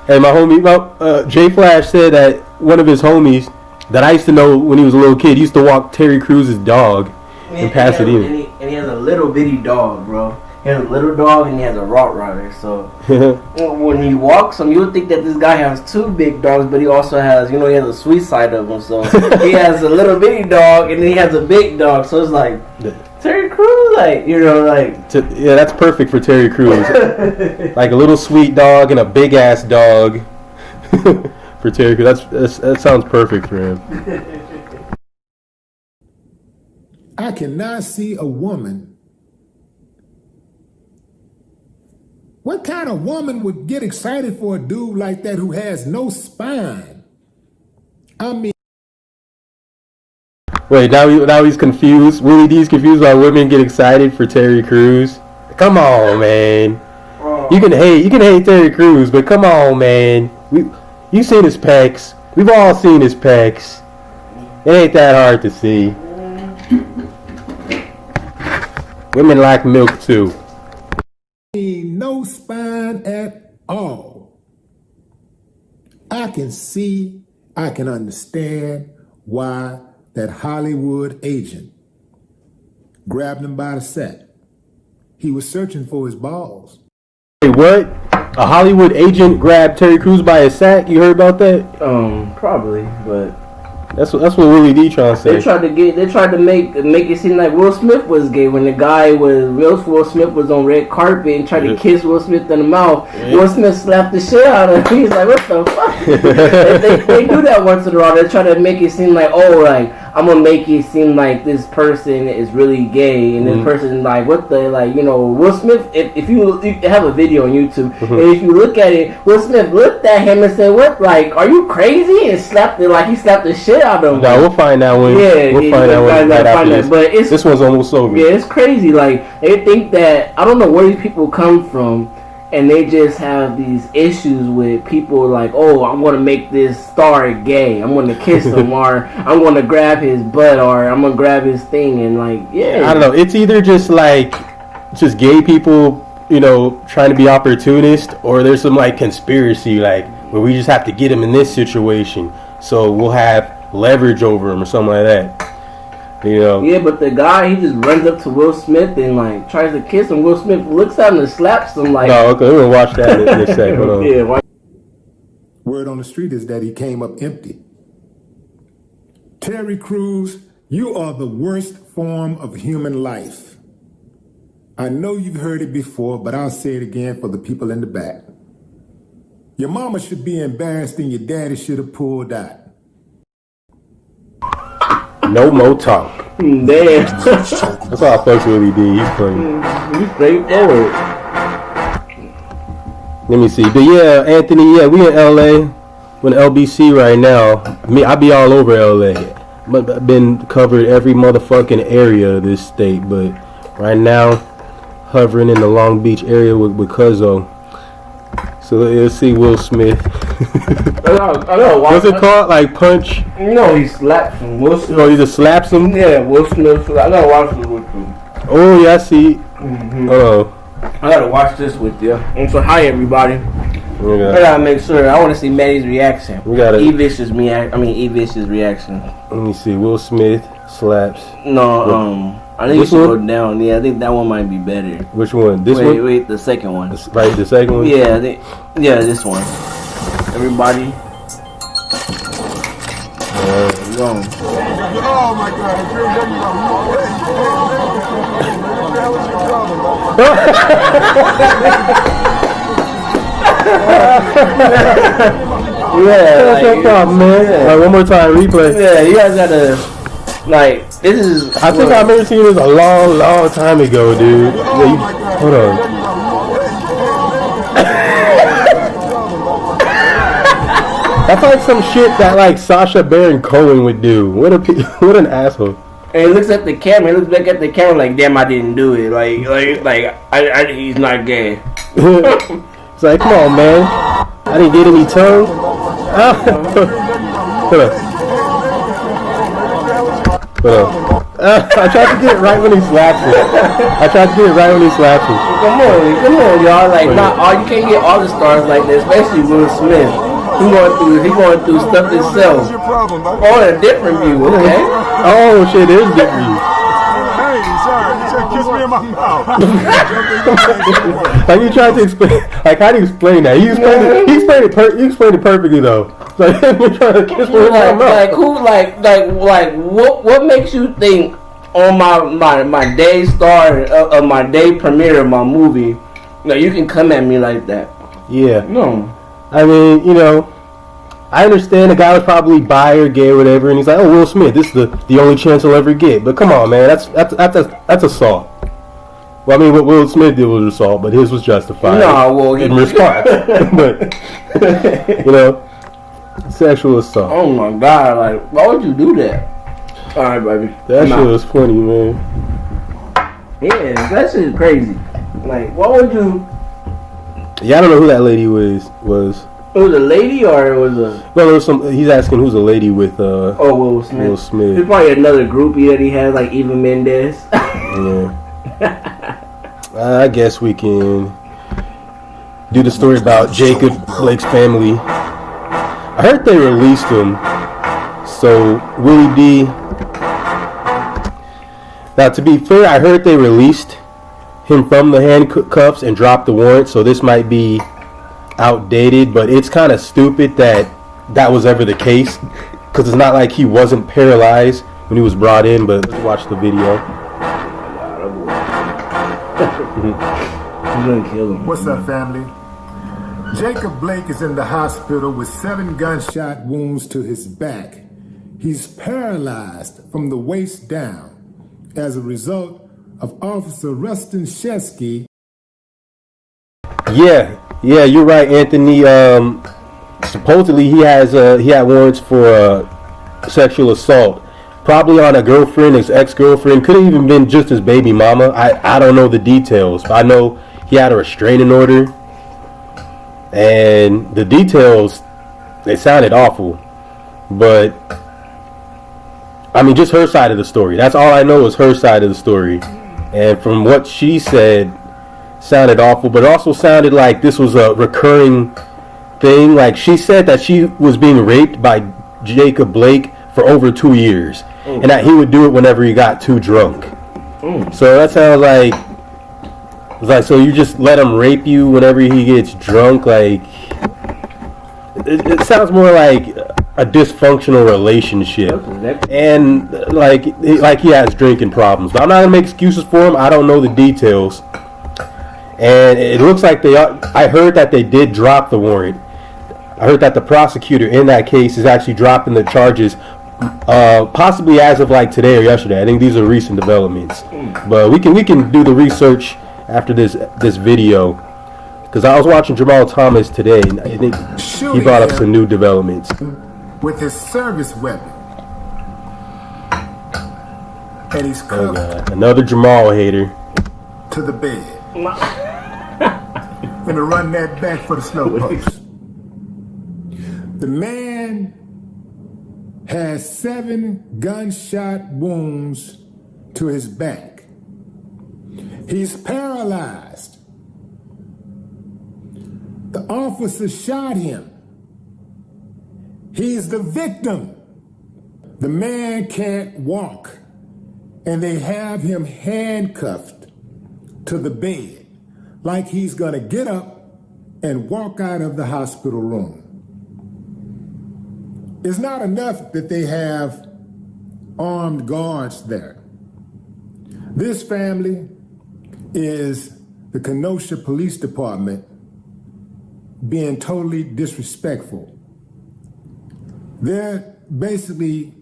Hey, my homie, Jay Flash said that one of his homies that I used to know when he was a little kid used to walk Terry Crews's dog in Pasadena. And he has a little bitty dog, bro. He has a little dog and he has a Rottweiler. So when he walks him, you would think that this guy has two big dogs, but he also has, he has a sweet side of him. So he has a little bitty dog and then he has a big dog. So it's like Terry Crews, yeah, that's perfect for Terry Crews. Like a little sweet dog and a big ass dog for Terry Crews. That sounds perfect for him. I cannot see a woman. What kind of woman would get excited for a dude like that who has no spine? I mean... Wait, now he's confused. Willie D's confused why women get excited for Terry Crews. Come on, man. You can hate Terry Crews, but come on, man. You seen his pecs. We've all seen his pecs. It ain't that hard to see. Women like milk too. No spine at all. I can see, I can understand why that Hollywood agent grabbed him by the sack. He was searching for his balls. Wait, what? A Hollywood agent grabbed Terry Crews by his sack? You heard about that? Probably, but that's what Willie D trying to say. They tried to make it seem like Will Smith was gay when Will Smith was on red carpet and tried to kiss Will Smith in the mouth. Yeah. Will Smith slapped the shit out of him. He's like, what the fuck? they do that once in a while. They try to make it seem like, I'm gonna make it seem like this person is really gay, and this person what the Will Smith. If you have a video on YouTube, and if you look at it, Will Smith looked at him and said, "What? Are you crazy?" And slapped it he slapped the shit out of him. No, we'll find out when. We'll find out when right after this. But this one's almost over. Yeah, it's crazy. They think that I don't know where these people come from. And they just have these issues with people I'm going to make this star gay. I'm going to kiss him, or I'm going to grab his butt, or I'm going to grab his thing, and I don't know. It's either just gay people, trying to be opportunist, or there's some conspiracy, where we just have to get him in this situation, so we'll have leverage over him or something like that. Yeah, but the guy, he just runs up to Will Smith and tries to kiss him. Will Smith looks at him and slaps him No, okay, we're gonna watch that in a second. Hold on. Yeah, word on the street is that he came up empty. Terry Crews, you are the worst form of human life. I know you've heard it before, but I'll say it again for the people in the back. Your mama should be embarrassed and your daddy should have pulled out. No more talk. Damn. That's why I fucks Willie D. He's funny. He's straightforward. Let me see. But yeah, Anthony, we in LA. We're in LBC right now. I be all over LA. I've been covered every motherfucking area of this state. But right now, hovering in the Long Beach area with Cuzzo. So let's see Will Smith. What's it called? Punch? No, he slaps him. Will Smith. Oh, he just slaps him? Yeah, Will Smith. I gotta watch this with you. Oh, yeah, I see. I gotta watch this with you. And so, hi everybody. I gotta make sure. I want to see Maddie's reaction. We gotta. E-Vicious reaction. Let me see. Will Smith slaps. No, I think you should go down. Yeah, I think that one might be better. Which one? This one? Wait, the second one. Right, the second one? Yeah, this one. Everybody. Go. Oh my God! That's no problem, man. One more time, replay. Yeah, you guys gotta this is. I think I remember seeing this a long, long time ago, dude. Hold on. That's like some shit that Sacha Baron Cohen would do. What an asshole. And he looks at the camera. He looks back at the camera damn, I didn't do it. He's not gay. It's like, come on, man. I didn't get any tongue. Hold on. I tried to get it right when he slaps it. Come on, y'all. Like, not all you can't get all the stars like that, especially Will Smith. He going through stuff himself. What's your problem, buddy? On a different view, okay? Oh shit, it is different view. Hey, sorry, you said kiss me in my mouth. Like you tried to explain, like how do you explain that? He explained it perfectly though. Like you're trying to kiss me in my mouth. What makes you think on my day start of my day premiere of my movie, you can come at me like that? Yeah. No. I mean, I understand the guy was probably bi or gay or whatever, and he's like, "Oh, Will Smith, this is the only chance he'll ever get." But come on, man, that's assault. Well, I mean, what Will Smith did was assault, but his was justified. In response, but sexual assault. Oh my God! Like, why would you do that? All right, baby. That shit was funny, man. Yeah, that shit is crazy. Like, why would you? Yeah, I don't know who that lady was. It was a lady or it was a... No, there was some... He's asking who's a lady with... Will Smith. Will Smith. There's probably another groupie that he has, like Eva Mendes. Yeah. I guess we can do the story about Jacob Blake's family. I heard they released him. So, Willie D... Now, to be fair, I heard they released him from the handcuffs and dropped the warrant, so this might be outdated, but it's kind of stupid that was ever the case, because it's not like he wasn't paralyzed when he was brought in. But let's watch the video. He's gonna kill him. What's up, family? Jacob Blake is in the hospital with 7 gunshot wounds to his back. He's paralyzed from the waist down as a result of Officer Rustin Shesky. Yeah, you're right, Anthony. Supposedly he had warrants for sexual assault, probably on a girlfriend, his ex-girlfriend. Could have even been just his baby mama. I don't know the details, but I know he had a restraining order, and the details, they sounded awful. But I mean, just her side of the story. That's all I know is her side of the story. And from what she said, sounded awful, but also sounded like this was a recurring thing. Like, she said that she was being raped by Jacob Blake for over 2 years, and that he would do it whenever he got too drunk. So that sounds like, it's like, so you just let him rape you whenever he gets drunk? Like, it sounds more like a dysfunctional relationship, and like he has drinking problems. But I'm not gonna make excuses for him. I don't know the details, and it looks like I heard that they did drop the warrant. I heard that the prosecutor in that case is actually dropping the charges, possibly as of like today or yesterday. I think these are recent developments, but we can do the research after this video. Because I was watching Jamal Thomas today, and I think he brought up some new developments. With his service weapon. And he's covered. Oh God. Another Jamal hater. To the bed. Gonna run that back for the snow post. The man has 7 gunshot wounds to his back. He's paralyzed. The officer shot him. He's the victim. The man can't walk, and they have him handcuffed to the bed like he's gonna get up and walk out of the hospital room. It's not enough that they have armed guards there. This family is the Kenosha Police Department being totally disrespectful. They're basically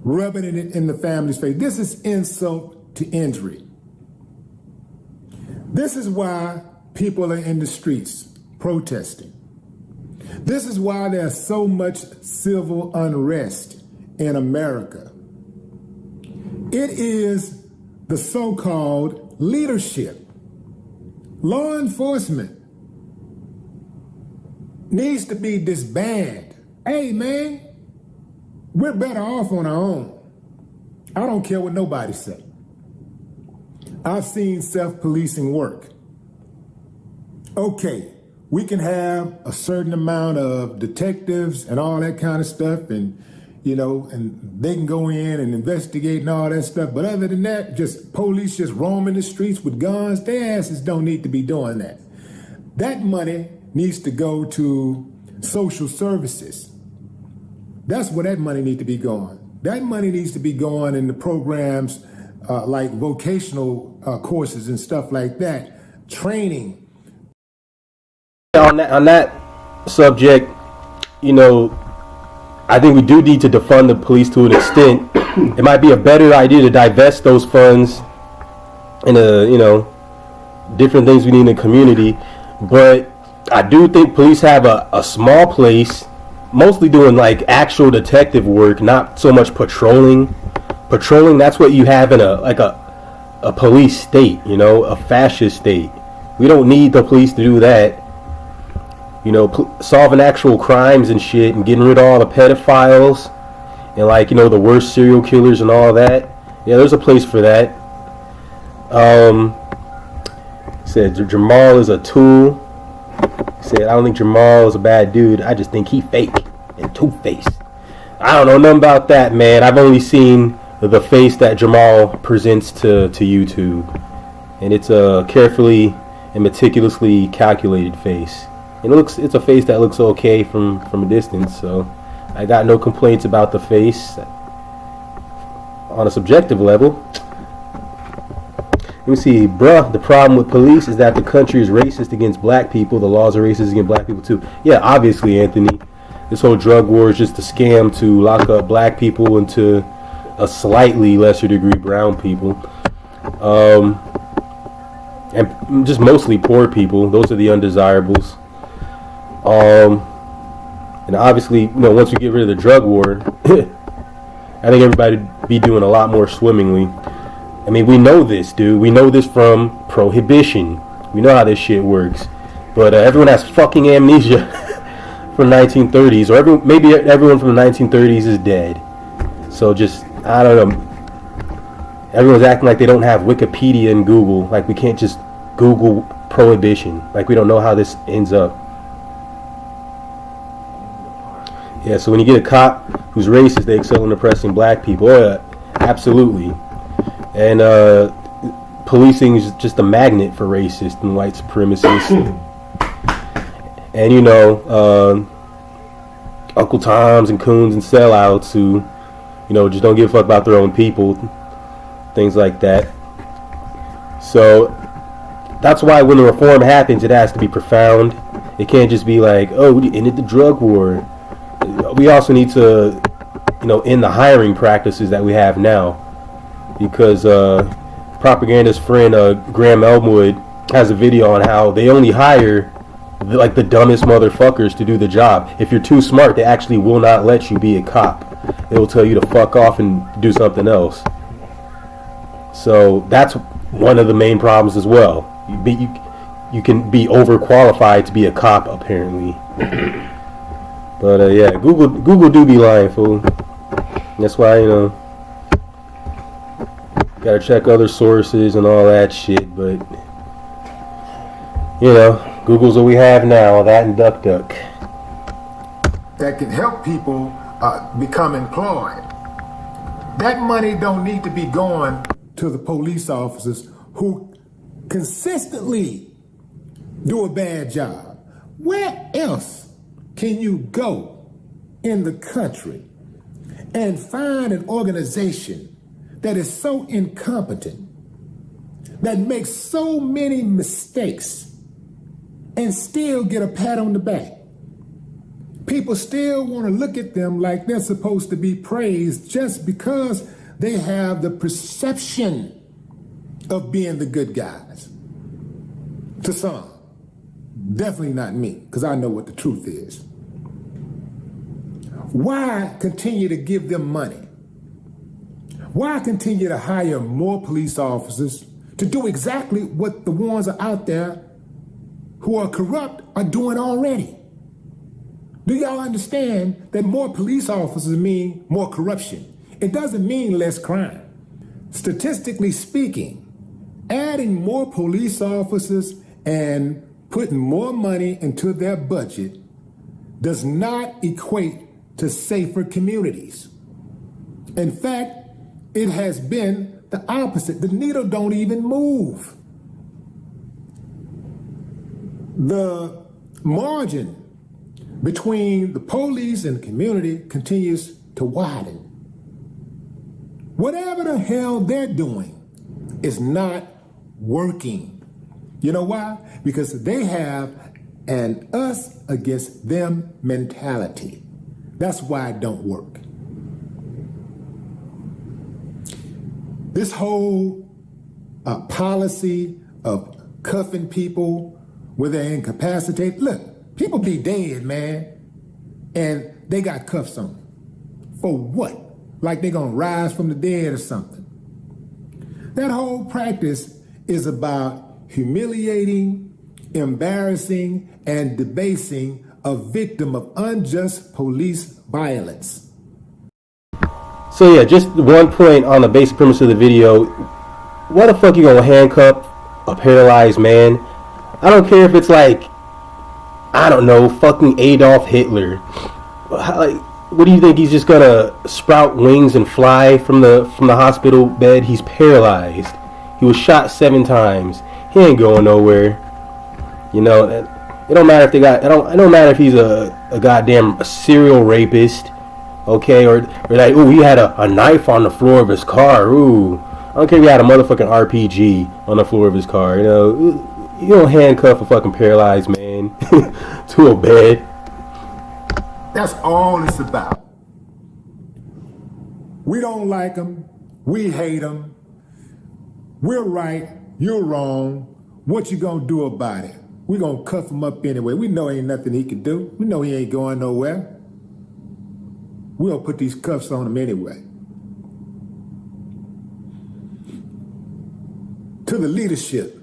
rubbing it in the family's face. This is insult to injury. This is why people are in the streets protesting. This is why there's so much civil unrest in America. It is the so-called leadership. Law enforcement needs to be disbanded. Hey, man, we're better off on our own. I don't care what nobody say. I've seen self-policing work. Okay, we can have a certain amount of detectives and all that kind of stuff, and and they can go in and investigate and all that stuff. But other than that, just police just roaming the streets with guns, their asses don't need to be doing that. That money needs to go to social services. That's where that money needs to be going. That money needs to be going in the programs like vocational courses and stuff like that, training. On that subject, I think we do need to defund the police to an extent. It might be a better idea to divest those funds into, different things we need in the community. But I do think police have a small place, mostly doing like actual detective work, not so much patrolling. Patrolling, that's what you have in a police state, a fascist state. We don't need the police to do that. Solving actual crimes and shit, and getting rid of all the pedophiles and the worst serial killers and all that. Yeah, there's a place for that. Said Jamal is a tool. Said I don't think Jamal is a bad dude. I just think he fake and two-faced. I don't know nothing about that, man. I've only seen the face that Jamal presents to YouTube, and it's a carefully and meticulously calculated face. It's a face that looks okay from a distance, so I got no complaints about the face on a subjective level. Let me see, bruh, the problem with police is that the country is racist against black people. The laws are racist against black people too. Yeah, obviously, Anthony. This whole drug war is just a scam to lock up black people and to a slightly lesser degree brown people. And just mostly poor people. Those are the undesirables. And obviously, once we get rid of the drug war, I think everybody would be doing a lot more swimmingly. I mean, we know this, dude. We know this from Prohibition. We know how this shit works. But everyone has fucking amnesia from 1930s, or maybe everyone from the 1930s is dead. So just, I don't know. Everyone's acting like they don't have Wikipedia and Google. Like we can't just Google Prohibition. Like we don't know how this ends up. Yeah, so when you get a cop who's racist, they excel in oppressing black people. Oh, yeah, absolutely. And policing is just a magnet for racists and white supremacists. And Uncle Toms and coons and sellouts who just don't give a fuck about their own people, things like that. So that's why when the reform happens, it has to be profound. It can't just be like, oh, we ended the drug war. We also need to end the hiring practices that we have now, because propagandist friend Graham Elmwood has a video on how they only hire the dumbest motherfuckers to do the job. If you're too smart, they actually will not let you be a cop. They will tell you to fuck off and do something else. So that's one of the main problems as well. You can be overqualified to be a cop, apparently. But yeah, Google do be lying, fool. That's why gotta check other sources and all that shit. But Google's what we have now. That and DuckDuck. That can help people become employed. That money don't need to be going to the police officers who consistently do a bad job. Where else can you go in the country and find an organization that is so incompetent, that makes so many mistakes, and still get a pat on the back? People still want to look at them like they're supposed to be praised just because they have the perception of being the good guys. To some. Definitely not me, because I know what the truth is. Why continue to give them money? Why continue to hire more police officers to do exactly what the ones are out there who are corrupt are doing already? Do y'all understand that more police officers mean more corruption? It doesn't mean less crime. Statistically speaking, adding more police officers and putting more money into their budget does not equate to safer communities. In fact, it has been the opposite. The needle don't even move. The margin between the police and the community continues to widen. Whatever the hell they're doing is not working. You know why? Because they have an us against them mentality. That's why it don't work. This whole policy of cuffing people when they're incapacitated. Look, people be dead, man, and they got cuffs on. For what? Like they gonna rise from the dead or something. That whole practice is about humiliating, embarrassing, and debasing a victim of unjust police violence. So yeah, just one point on the basic premise of the video. Why the fuck you gonna handcuff a paralyzed man? I don't care if it's like, I don't know, fucking Adolf Hitler. Like, what do you think? He's just gonna sprout wings and fly from the hospital bed? He's paralyzed. He was shot 7 times. He ain't going nowhere. You know, it don't matter if they got. It don't matter if he's a goddamn serial rapist. Okay, or like, ooh, he had a knife on the floor of his car. Ooh, I don't care if he had a motherfucking RPG on the floor of his car. You know, you don't handcuff a fucking paralyzed man to a bed. That's all it's about. We don't like them. We hate them. We're right. You're wrong. What you gonna do about it? We gonna cuff him up anyway. We know ain't nothing he can do. We know he ain't going nowhere. We'll put these cuffs on him anyway. To the leadership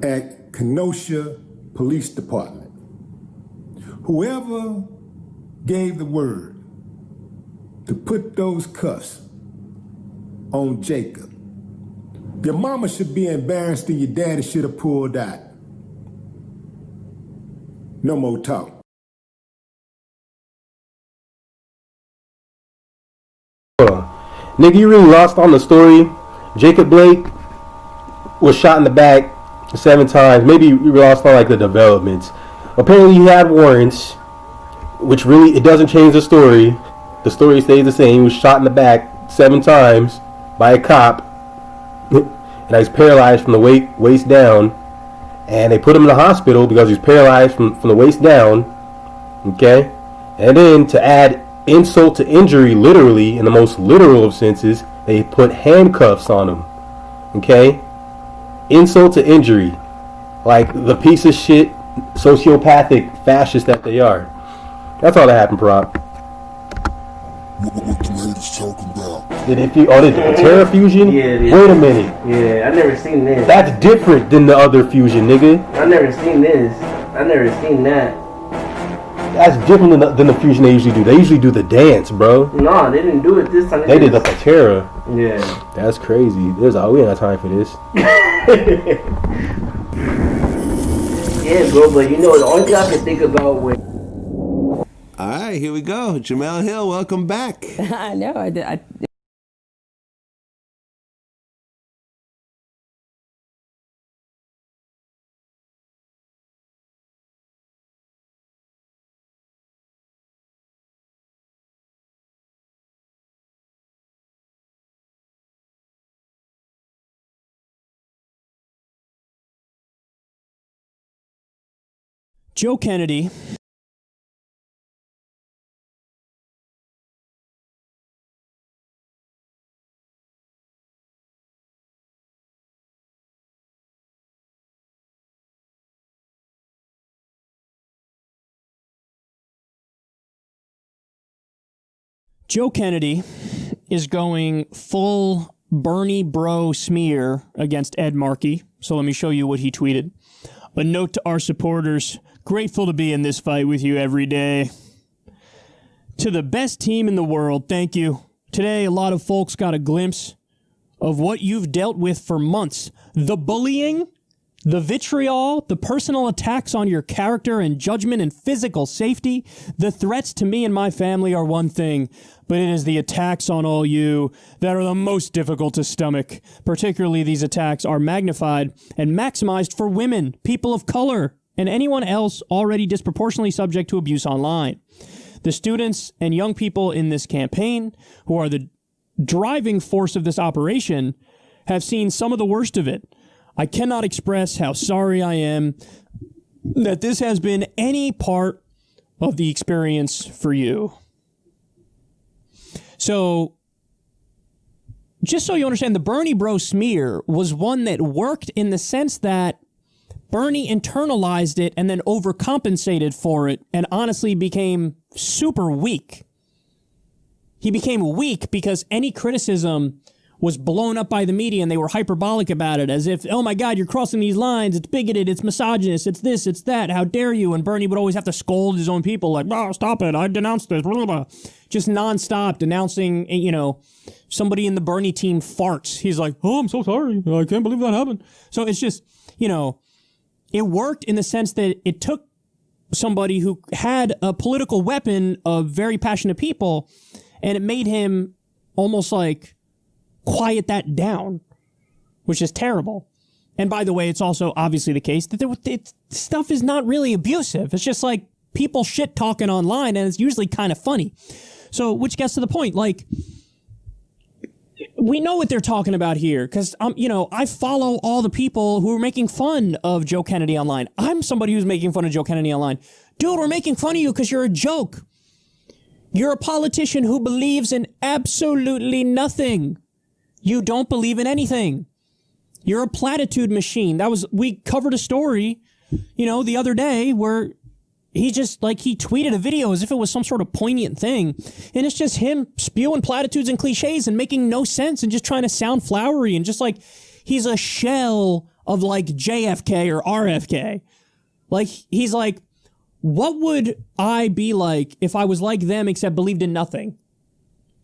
at Kenosha Police Department, whoever gave the word to put those cuffs on Jacob, your mama should be embarrassed and your daddy should have pulled out. No more talk. Nigga, you really lost on the story. Jacob Blake was shot in the back 7 times. Maybe you lost on like the developments. Apparently he had warrants, which really, it doesn't change the story. The story stays the same. He was shot in the back 7 times by a cop. And he's paralyzed from the waist down. And they put him in the hospital because he's paralyzed from the waist down. Okay? And then to add insult to injury, literally, in the most literal of senses, they put handcuffs on him. Okay? Insult to injury. Like the piece of shit, sociopathic fascists that they are. That's all that happened, Prop. What the ladies talking about? Did the Terra Fusion? Yeah. Wait a minute. Yeah, I never seen this. That's different than the other fusion, nigga. I never seen this. I never seen that. That's different than the fusion they usually do. They usually do the dance, bro. No, they didn't do it this time. They did the Patera. Yeah. That's crazy. We ain't got time for this. Yeah, bro, but you know, the only thing I can think about when... All right, here we go. Jamel Hill, welcome back. I know. I Joe Kennedy. Joe Kennedy is going full Bernie bro smear against Ed Markey. So let me show you what he tweeted. A note to our supporters. Grateful to be in this fight with you every day. To the best team in the world, thank you. Today, a lot of folks got a glimpse of what you've dealt with for months. The bullying, the vitriol, the personal attacks on your character and judgment and physical safety. The threats to me and my family are one thing, but it is the attacks on all you that are the most difficult to stomach. Particularly, these attacks are magnified and maximized for women, people of color, and anyone else already disproportionately subject to abuse online. The students and young people in this campaign, who are the driving force of this operation, have seen some of the worst of it. I cannot express how sorry I am that this has been any part of the experience for you. So, just so you understand, the Bernie Bro smear was one that worked in the sense that Bernie internalized it and then overcompensated for it and honestly became super weak. He became weak because any criticism was blown up by the media and they were hyperbolic about it as if, oh my God, you're crossing these lines, it's bigoted, it's misogynist, it's this, it's that, how dare you? And Bernie would always have to scold his own people like, oh, stop it, I denounce this, blah, blah, blah. Just nonstop denouncing, you know, somebody in the Bernie team farts. He's like, oh, I'm so sorry, I can't believe that happened. So it's just, you know, it worked in the sense that it took somebody who had a political weapon of very passionate people and it made him almost like quiet that down, which is terrible. And by the way, it's also obviously the case that stuff is not really abusive. It's just like people shit talking online and it's usually kind of funny. So, which gets to the point, like, we know what they're talking about here because, you know, I follow all the people who are making fun of Joe Kennedy online. I'm somebody who's making fun of Joe Kennedy online. Dude, we're making fun of you because you're a joke. You're a politician who believes in absolutely nothing. You don't believe in anything. You're a platitude machine. We covered a story, you know, the other day where he just, like, he tweeted a video as if it was some sort of poignant thing. And it's just him spewing platitudes and cliches and making no sense and just trying to sound flowery and just like, he's a shell of like JFK or RFK. Like, he's like, what would I be like if I was like them except believed in nothing?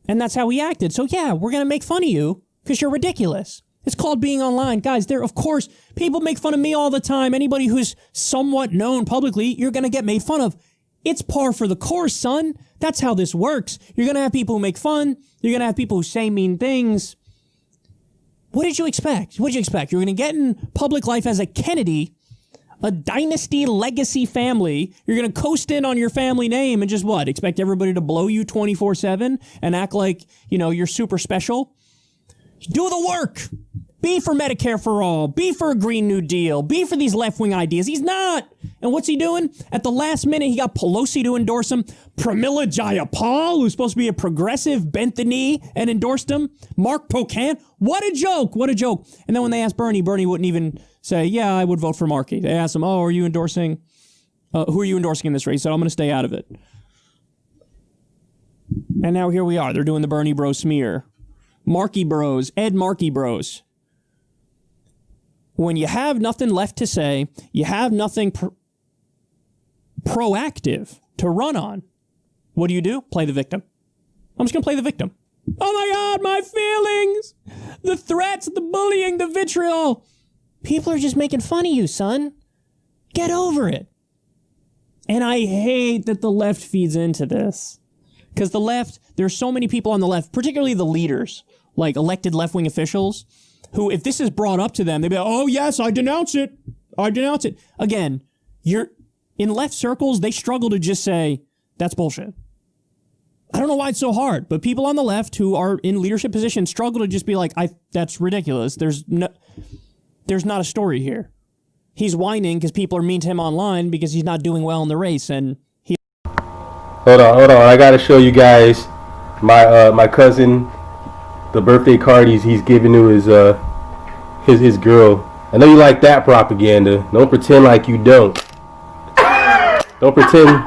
And that's how he acted. So yeah, we're going to make fun of you because you're ridiculous. It's called being online. Guys, of course, people make fun of me all the time. Anybody who's somewhat known publicly, you're going to get made fun of. It's par for the course, son. That's how this works. You're going to have people who make fun. You're going to have people who say mean things. What did you expect? What did you expect? You're going to get in public life as a Kennedy, a dynasty legacy family. You're going to coast in on your family name and just what? Expect everybody to blow you 24/7 and act like, you know, you're super special? Do the work. Be for Medicare for all. Be for a Green New Deal. Be for these left-wing ideas. He's not. And what's he doing? At the last minute, he got Pelosi to endorse him. Pramila Jayapal, who's supposed to be a progressive, bent the knee and endorsed him. Mark Pocan. What a joke. What a joke. And then when they asked Bernie, Bernie wouldn't even say, yeah, I would vote for Markey. They asked him, oh, are you endorsing? Who are you endorsing in this race? He said, I'm going to stay out of it. And now here we are. They're doing the Bernie Bro smear. Markey Bros. Ed Markey Bros. When you have nothing left to say, you have nothing proactive to run on, what do? Play the victim. I'm just going to play the victim. Oh my God, my feelings! The threats, the bullying, the vitriol. People are just making fun of you, son. Get over it. And I hate that the left feeds into this. Because the left, there's so many people on the left, particularly the leaders, like elected left-wing officials, who, if this is brought up to them, they'd be like, oh, yes, I denounce it. I denounce it. Again, in left circles, they struggle to just say, that's bullshit. I don't know why it's so hard, but people on the left who are in leadership positions struggle to just be like, that's ridiculous. There's not a story here. He's whining because people are mean to him online because he's not doing well in the race, and he... Hold on. I got to show you guys my cousin, the birthday card he's giving to his girl. I know you like that propaganda. Don't pretend like you don't. Don't pretend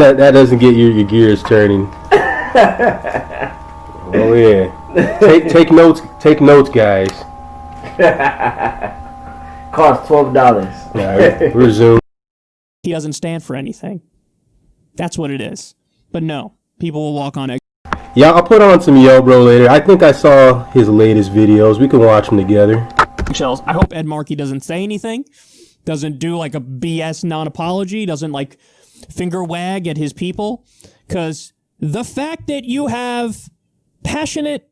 that doesn't get your gears turning. Oh yeah. Take notes. Take notes, guys. Cost $12. Yeah, resume. He doesn't stand for anything. That's what it is. But no, people will walk on eggs. Yeah, I'll put on some Yo Bro later. I think I saw his latest videos. We can watch them together. Shells. I hope Ed Markey doesn't say anything, doesn't do like a BS non-apology, doesn't like finger wag at his people, because the fact that you have passionate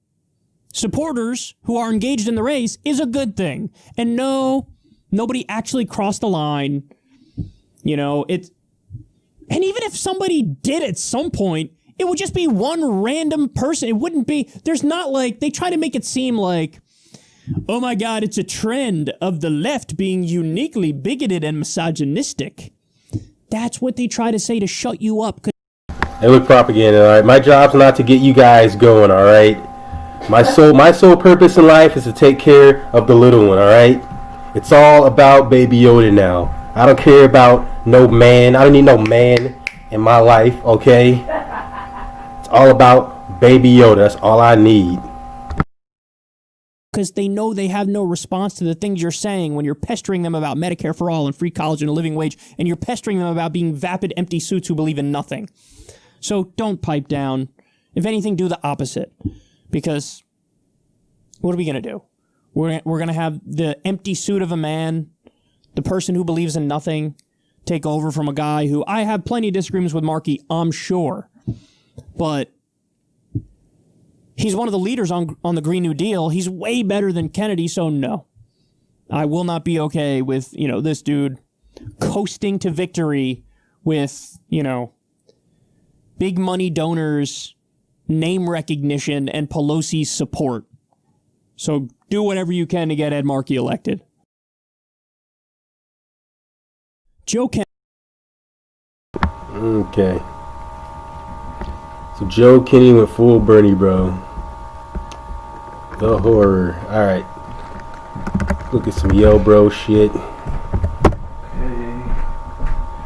supporters who are engaged in the race is a good thing. And no, nobody actually crossed the line. You know, and even if somebody did at some point, it would just be one random person. It wouldn't be, there's not like, they try to make it seem like, oh my God, it's a trend of the left being uniquely bigoted and misogynistic. That's what they try to say to shut you up. Hey, look, propaganda, all right? My job's not to get you guys going, all right? My sole purpose in life is to take care of the little one, all right? It's all about Baby Yoda now. I don't care about no man. I don't need no man in my life, okay? It's all about Baby Yoda. That's all I need. Because they know they have no response to the things you're saying when you're pestering them about Medicare for all and free college and a living wage, and you're pestering them about being vapid, empty suits who believe in nothing. So don't pipe down. If anything, do the opposite. Because what are we going to do? We're going to have the empty suit of a man, the person who believes in nothing, take over from a guy who I have plenty of disagreements with Markey, I'm sure. But he's one of the leaders on the Green New Deal. He's way better than Kennedy, so no. I will not be okay with, this dude coasting to victory with, big money donors, name recognition, and Pelosi's support. So do whatever you can to get Ed Markey elected. Joe Kennedy. Okay. So Joe Kennedy went full Bernie, bro. The horror. Alright. Look at some Yo Bro shit. Okay.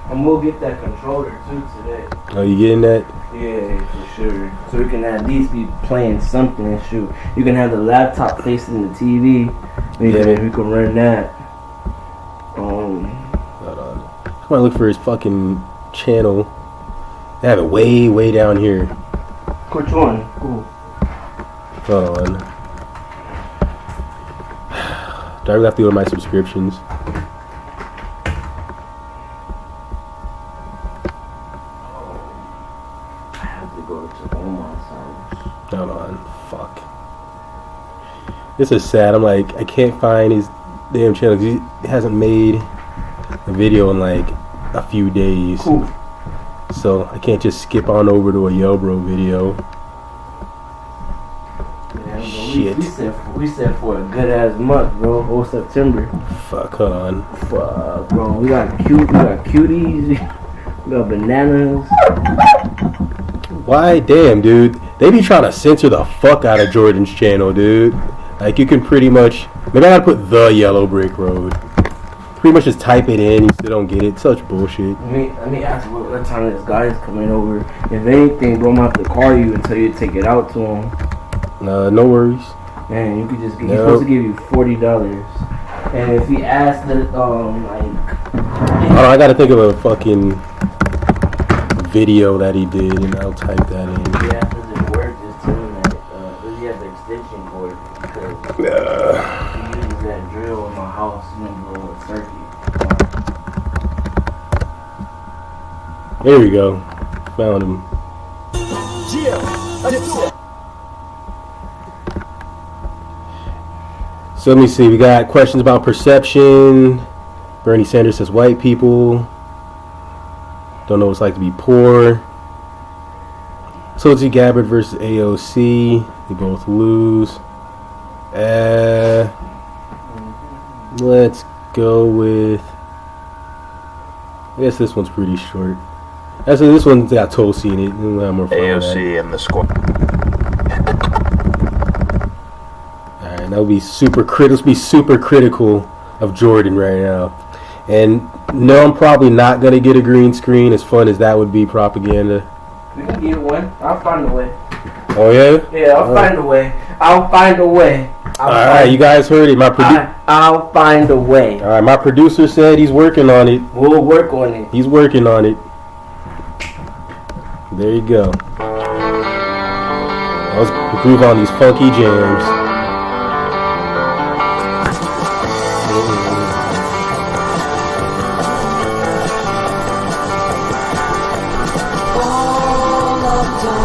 I'm gonna get that controller too today. Oh, you getting that? Yeah, for sure. So we can at least be playing something and shoot. You can have the laptop facing the TV. We can run that. Hold on. I'm gonna look for his fucking channel. They have it way, way down here. Which one? Cool. Hold on. Do I really have to go to my subscriptions? I have to go to all my sites. Hold on. Fuck. This is sad. I'm like, I can't find his damn channel because he hasn't made a video in like a few days. Cool. So I can't just skip on over to a Yo Bro video. Yeah, shit. We set for a good ass month, bro. Whole September. Fuck, hold on. Fuck, bro. We got cuties. We got bananas. Why, damn, dude. They be trying to censor the fuck out of Jordan's channel, dude. Like, you can pretty much... Maybe I gotta put the Yellow Brick Road. Pretty much just type it in, you still don't get it. Such bullshit. Let me ask what time this guy is coming over. If anything, bro, I'm gonna have to call you and tell you to take it out to him. No worries. Man, you could just get... He's supposed to give you $40. And if he asks that, I gotta think of a fucking video that he did, and I'll type that in. Yeah, does it work? Just tell him that. Does he have the extension cord? Because if he uses that drill in my house, you know, blow a circuit. There we go. Found him. So let me see. We got questions about perception. Bernie Sanders says white people don't know what it's like to be poor. Tulsi Gabbard versus AOC. They both lose. Let's go with... I guess this one's pretty short. Actually, this one's got Tulsi in it. We'll have more fun AOC and the squad. Alright, that'll be super critical. Let's be super critical of Jordan right now. And no, I'm probably not going to get a green screen, as fun as that would be, propaganda. We can get one. I'll find a way. Oh, yeah? Yeah, I'll find a way. I'll find a way. Alright, you guys heard it. I'll find a way. Alright, my producer said he's working on it. We'll work on it. He's working on it. There you go. Let's groove on these funky jams.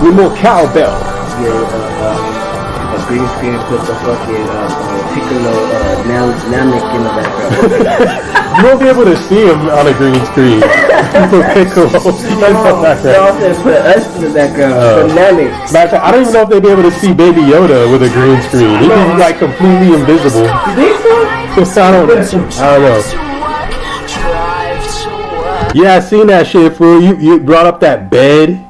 Need more cowbell. Yeah, a green screen put the fucking Piccolo Namek in the background. You won't be able to see him on a green screen. Piccolo. Put us in the background. Namek. I don't even know if they'd be able to see Baby Yoda with a green screen. He'd be like completely invisible. You think so? I don't know. Yeah, I seen that shit, fool. You brought up that bed.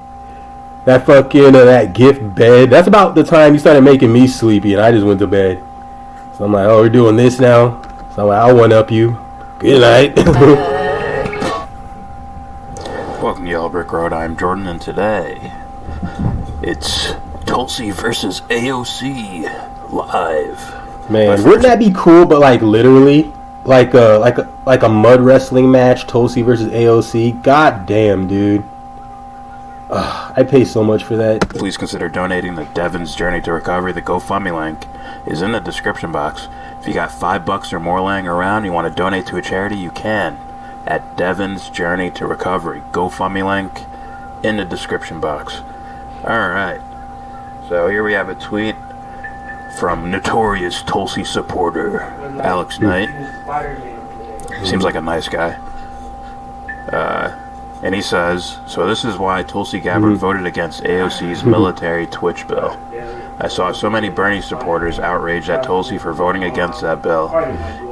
That fucking, that gift bed. That's about the time you started making me sleepy, and I just went to bed. So I'm like, oh, we're doing this now? So I'm like, I'll one-up you. Good night. Welcome to Yellow Brick Road. I'm Jordan, and today it's Tulsi versus AOC live. Man, wouldn't that be cool? But like literally, like a mud wrestling match, Tulsi versus AOC. God damn, dude. I pay so much for that. Please consider donating to Devin's Journey to Recovery. The GoFundMe link is in the description box. If you got $5 or more laying around, you want to donate to a charity, you can. At Devin's Journey to Recovery. GoFundMe link in the description box. Alright. So here we have a tweet from notorious Tulsi supporter Alex Knight. Seems like a nice guy. And he says, so this is why Tulsi Gabbard voted against AOC's military Twitch bill. I saw so many Bernie supporters outraged at Tulsi for voting against that bill,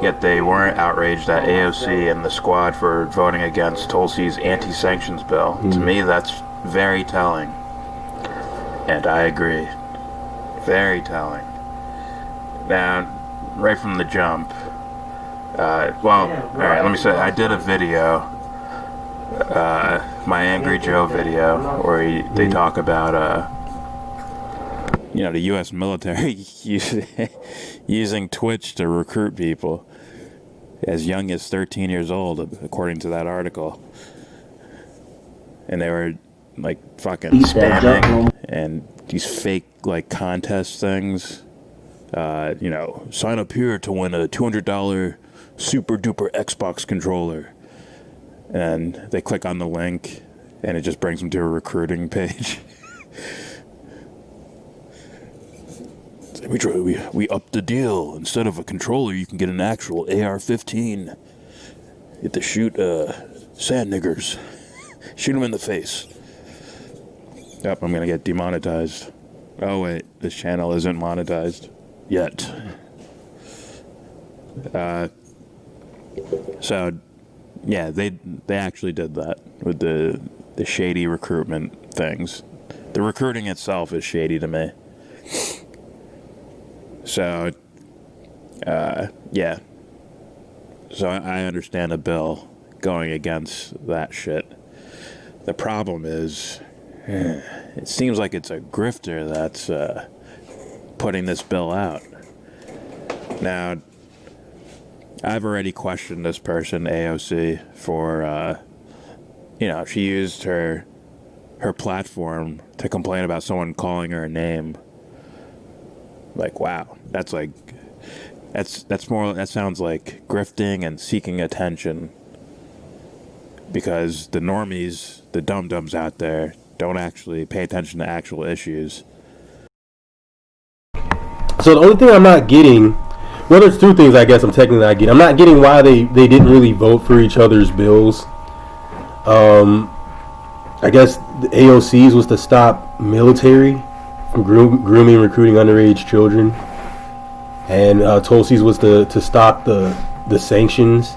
yet they weren't outraged at AOC and the squad for voting against Tulsi's anti-sanctions bill. To me, that's very telling. And I agree. Very telling. Now, right from the jump, alright, let me say, I did a video, my Angry Joe video, where they talk about, the U.S. military using Twitch to recruit people as young as 13 years old, according to that article. And they were, like, fucking spamming and these fake, like, contest things. Sign up here to win a $200 super duper Xbox controller. And they click on the link, and it just brings them to a recruiting page. We upped the deal. Instead of a controller, you can get an actual AR-15. Get to shoot sand niggers. Shoot them in the face. Yep, I'm gonna get demonetized. Oh wait, this channel isn't monetized yet. So, yeah, they actually did that with the shady recruitment things. The recruiting itself is shady to me. So, yeah. So I understand a bill going against that shit. The problem is, it seems like it's a grifter that's putting this bill out. Now, I've already questioned this person, AOC, for, she used her platform to complain about someone calling her a name. Like, wow, that sounds like grifting and seeking attention, because the normies, the dum-dums out there, don't actually pay attention to actual issues. So the only thing I'm not getting, well, there's two things I guess I'm technically not getting. I'm not getting why they didn't really vote for each other's bills. I guess the AOC's was to stop military from grooming and recruiting underage children, and Tulsi's was to stop the sanctions.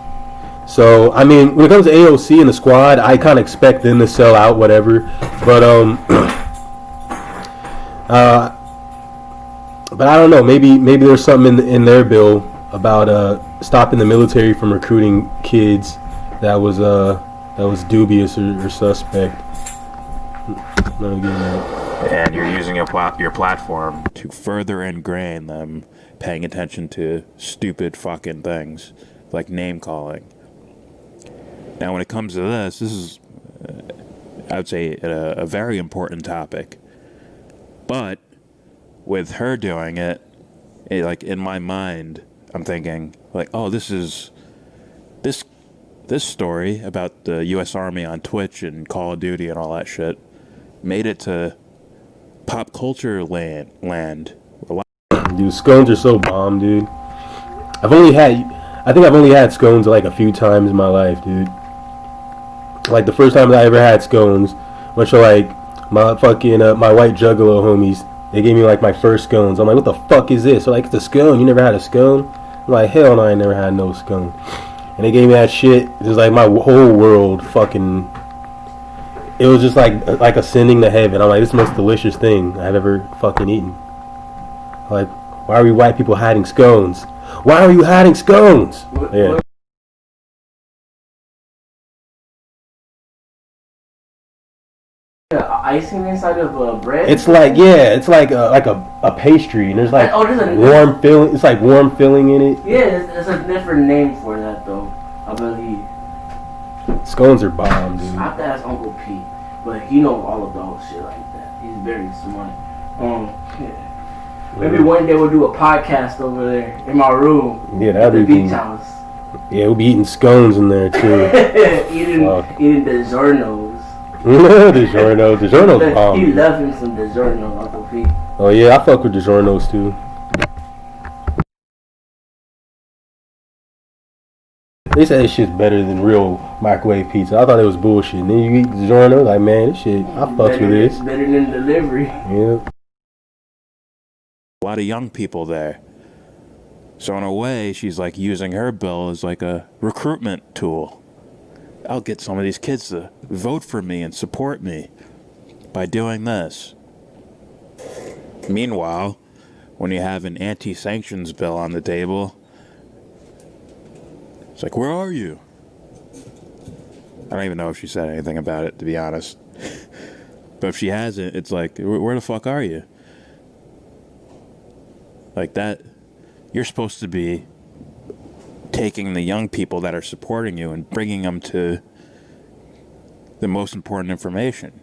So I mean, when it comes to AOC and the squad, I kind of expect them to sell out whatever, but but I don't know, maybe there's something in their bill about stopping the military from recruiting kids that was dubious or suspect. And you're using your platform to further ingrain them paying attention to stupid fucking things like name calling. Now, when it comes to this is, I would say, a very important topic. But with her doing it, like in my mind, I'm thinking like, oh, this story about the U.S. Army on Twitch and Call of Duty and all that shit made it to pop culture land. Dude, scones are so bomb, dude. I think I've only had scones like a few times in my life, dude. Like the first time that I ever had scones, went to like my fucking my white juggalo homies. They gave me like my first scones. I'm like, what the fuck is this? So like, it's a scone. You never had a scone? I'm like, hell no, I ain't never had no scone. And they gave me that shit. It was like my whole world fucking. It was just like ascending to heaven. I'm like, this is the most delicious thing I've ever fucking eaten. Like, why are we white people hiding scones? Why are you hiding scones? Yeah. Icing inside of bread. It's like it's like a pastry, and there's like warm filling. It's like warm filling in it. Yeah, there's a different name for that though, I believe. Scones are bomb, dude. I have to ask Uncle P, but he knows all about shit like that. He's very smart. Yeah. Maybe one day we'll do a podcast over there in my room. Yeah, that'd be be beach house. Yeah, we'll be eating scones in there too. eating DiGiorno's. DiGiorno's bomb. He loves him some DiGiorno, Uncle P. Oh yeah, I fuck with DiGiorno's too. They say this shit's better than real microwave pizza. I thought it was bullshit. And then you eat DiGiorno, like, man, this shit, I fucks with this. Better than delivery. Yeah. A lot of young people there. So in a way, she's like using her bill as like a recruitment tool. I'll get some of these kids to vote for me and support me by doing this. Meanwhile, when you have an anti-sanctions bill on the table, it's like, where are you? I don't even know if she said anything about it, to be honest. But if she hasn't, it's like, where the fuck are you? Like that, you're supposed to be taking the young people that are supporting you and bringing them to the most important information.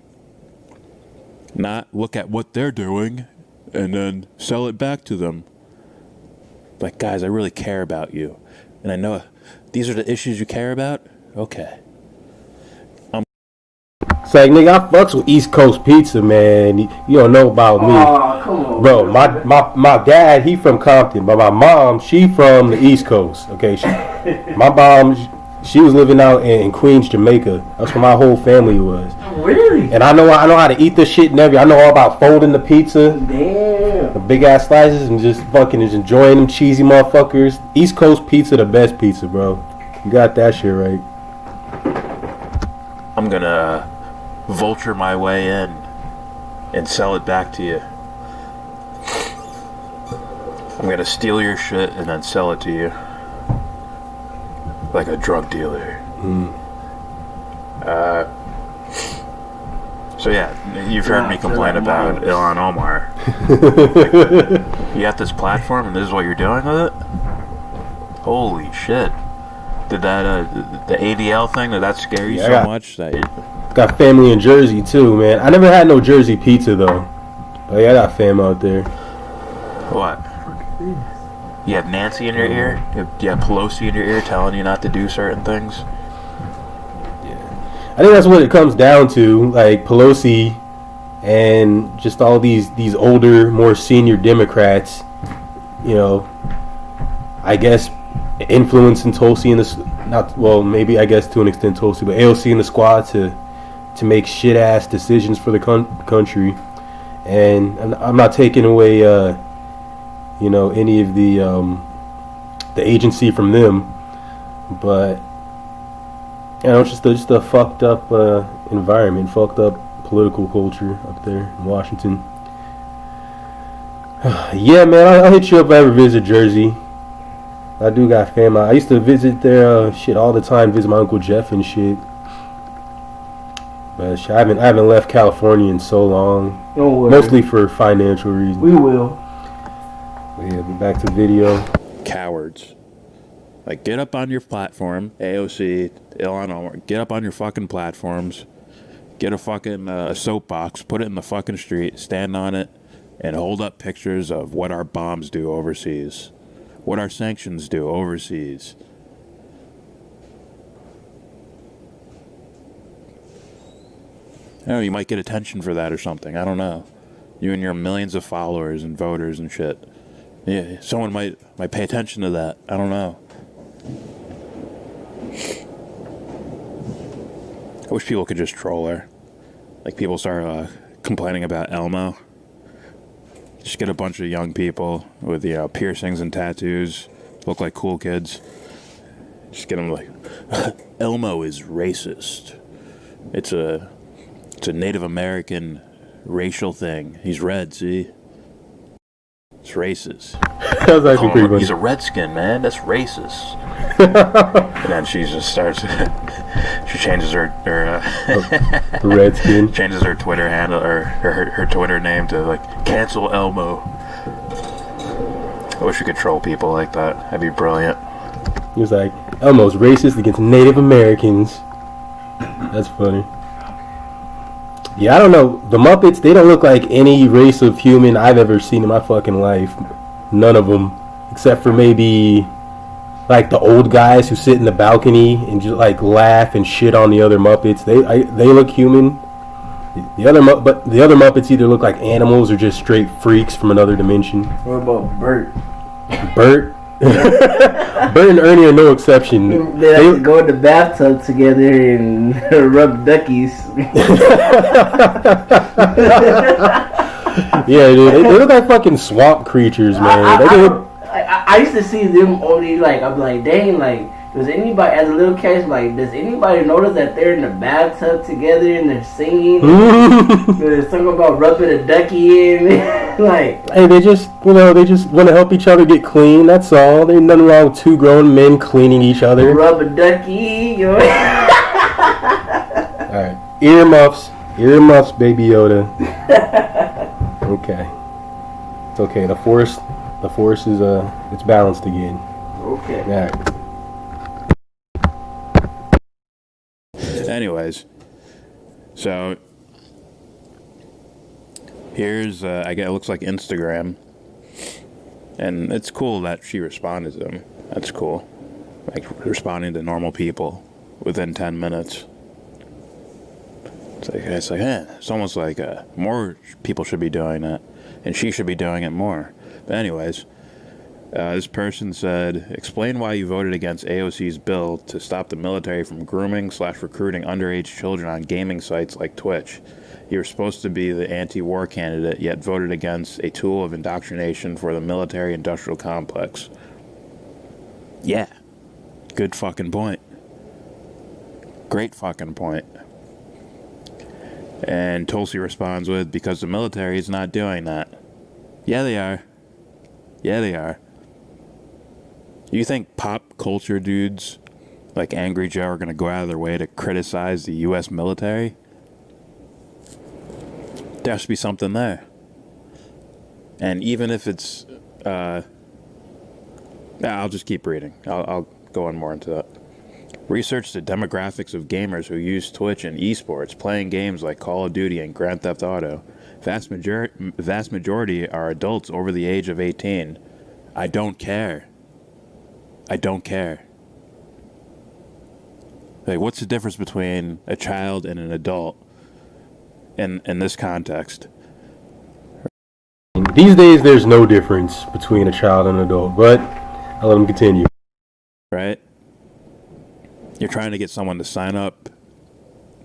Not look at what they're doing and then sell it back to them. Like, guys, I really care about you. And I know these are the issues you care about? Okay. It's like, nigga, I fucks with East Coast pizza, man. You don't know about me. Oh, come on. Bro, my dad, he from Compton, but my mom, she from the East Coast. Okay, my mom, she was living out in Queens, Jamaica. That's where my whole family was. Really? And I know how to eat this shit and everything. I know all about folding the pizza. Damn. The big ass slices and just enjoying them cheesy motherfuckers. East Coast pizza, the best pizza, bro. You got that shit right. I'm gonna vulture my way in and sell it back to you. I'm gonna steal your shit and then sell it to you. Like a drug dealer. So yeah, you've heard me complain about Ilhan Omar. Like, you got this platform and this is what you're doing with it? Holy shit. Did that, the ADL thing, did that scare you so much? That got family in Jersey too, man. I never had no Jersey pizza though. But yeah, I got fam out there. What? You have Nancy in your ear? You have Pelosi in your ear telling you not to do certain things? I think that's what it comes down to, like Pelosi and just all these older, more senior Democrats, you know, I guess influencing Tulsi and maybe I guess to an extent Tulsi, but AOC and the squad to make shit ass decisions for the country. And I'm not taking away any of the agency from them, but it's just a fucked up environment, fucked up political culture up there in Washington. Yeah, man, I'll hit you up if I ever visit Jersey. I do got family. I used to visit there all the time, visit my Uncle Jeff and shit. But I haven't left California in so long. Don't worry. Mostly for financial reasons. We will. But yeah, back to video. Cowards. Like, get up on your platform, AOC, Ilhan Omar, get up on your fucking platforms, get a fucking soapbox, put it in the fucking street, stand on it, and hold up pictures of what our bombs do overseas, what our sanctions do overseas. You might get attention for that or something. I don't know. You and your millions of followers and voters and shit. Yeah, someone might pay attention to that. I don't know. I wish people could just troll her. Like people start complaining about Elmo. Just get a bunch of young people with piercings and tattoos, look like cool kids. Just get them like, Elmo is racist. It's a Native American racial thing. He's red, see? It's racist. That was actually pretty funny. He's a redskin, man. That's racist. And then she just starts. She changes her redskin. Changes her Twitter handle or her Twitter name to like cancel Elmo. I wish we could troll people like that. That'd be brilliant. He was like, Elmo's racist against Native Americans. That's funny. Yeah, I don't know. The Muppets, they don't look like any race of human I've ever seen in my fucking life. None of them. Except for maybe, like, the old guys who sit in the balcony and just, like, laugh and shit on the other Muppets. They look human. The other Muppets either look like animals or just straight freaks from another dimension. What about Bert? Bert? Bert and Ernie are no exception. They like to go in the bathtub together and rub duckies. Yeah, dude, they look like fucking swamp creatures, man. I used to see them only like, I'm like, dang, like, does anybody, as a little kid, like, does anybody notice that they're in the bathtub together and they're singing? There's something about rubbing a ducky in. Like, hey, they just want to help each other get clean. That's all. There's nothing wrong with two grown men cleaning each other. Rub a ducky. You know? All right, earmuffs, Baby Yoda. Okay, it's okay. The force is it's balanced again. Okay. All right. Anyways, so here's I guess it looks like Instagram, and it's cool that she responded to them. That's cool, like responding to normal people within 10 minutes. It's like it's almost like more people should be doing that, and she should be doing it more. But anyways, this person said, explain why you voted against AOC's bill to stop the military from grooming/recruiting underage children on gaming sites like Twitch. You're supposed to be the anti-war candidate, yet voted against a tool of indoctrination for the military-industrial complex. Yeah. Good fucking point. Great fucking point. And Tulsi responds with, because the military is not doing that. Yeah, they are. Yeah, they are. You think pop culture dudes like Angry Joe are going to go out of their way to criticize the U.S. military? There has to be something there. And even if it's... I'll just keep reading. I'll go on more into that. Research the demographics of gamers who use Twitch and esports, playing games like Call of Duty and Grand Theft Auto. Vast majority are adults over the age of 18. I don't care. I don't care. Like, what's the difference between a child and an adult in this context? These days, there's no difference between a child and an adult, but I'll let them continue. Right? You're trying to get someone to sign up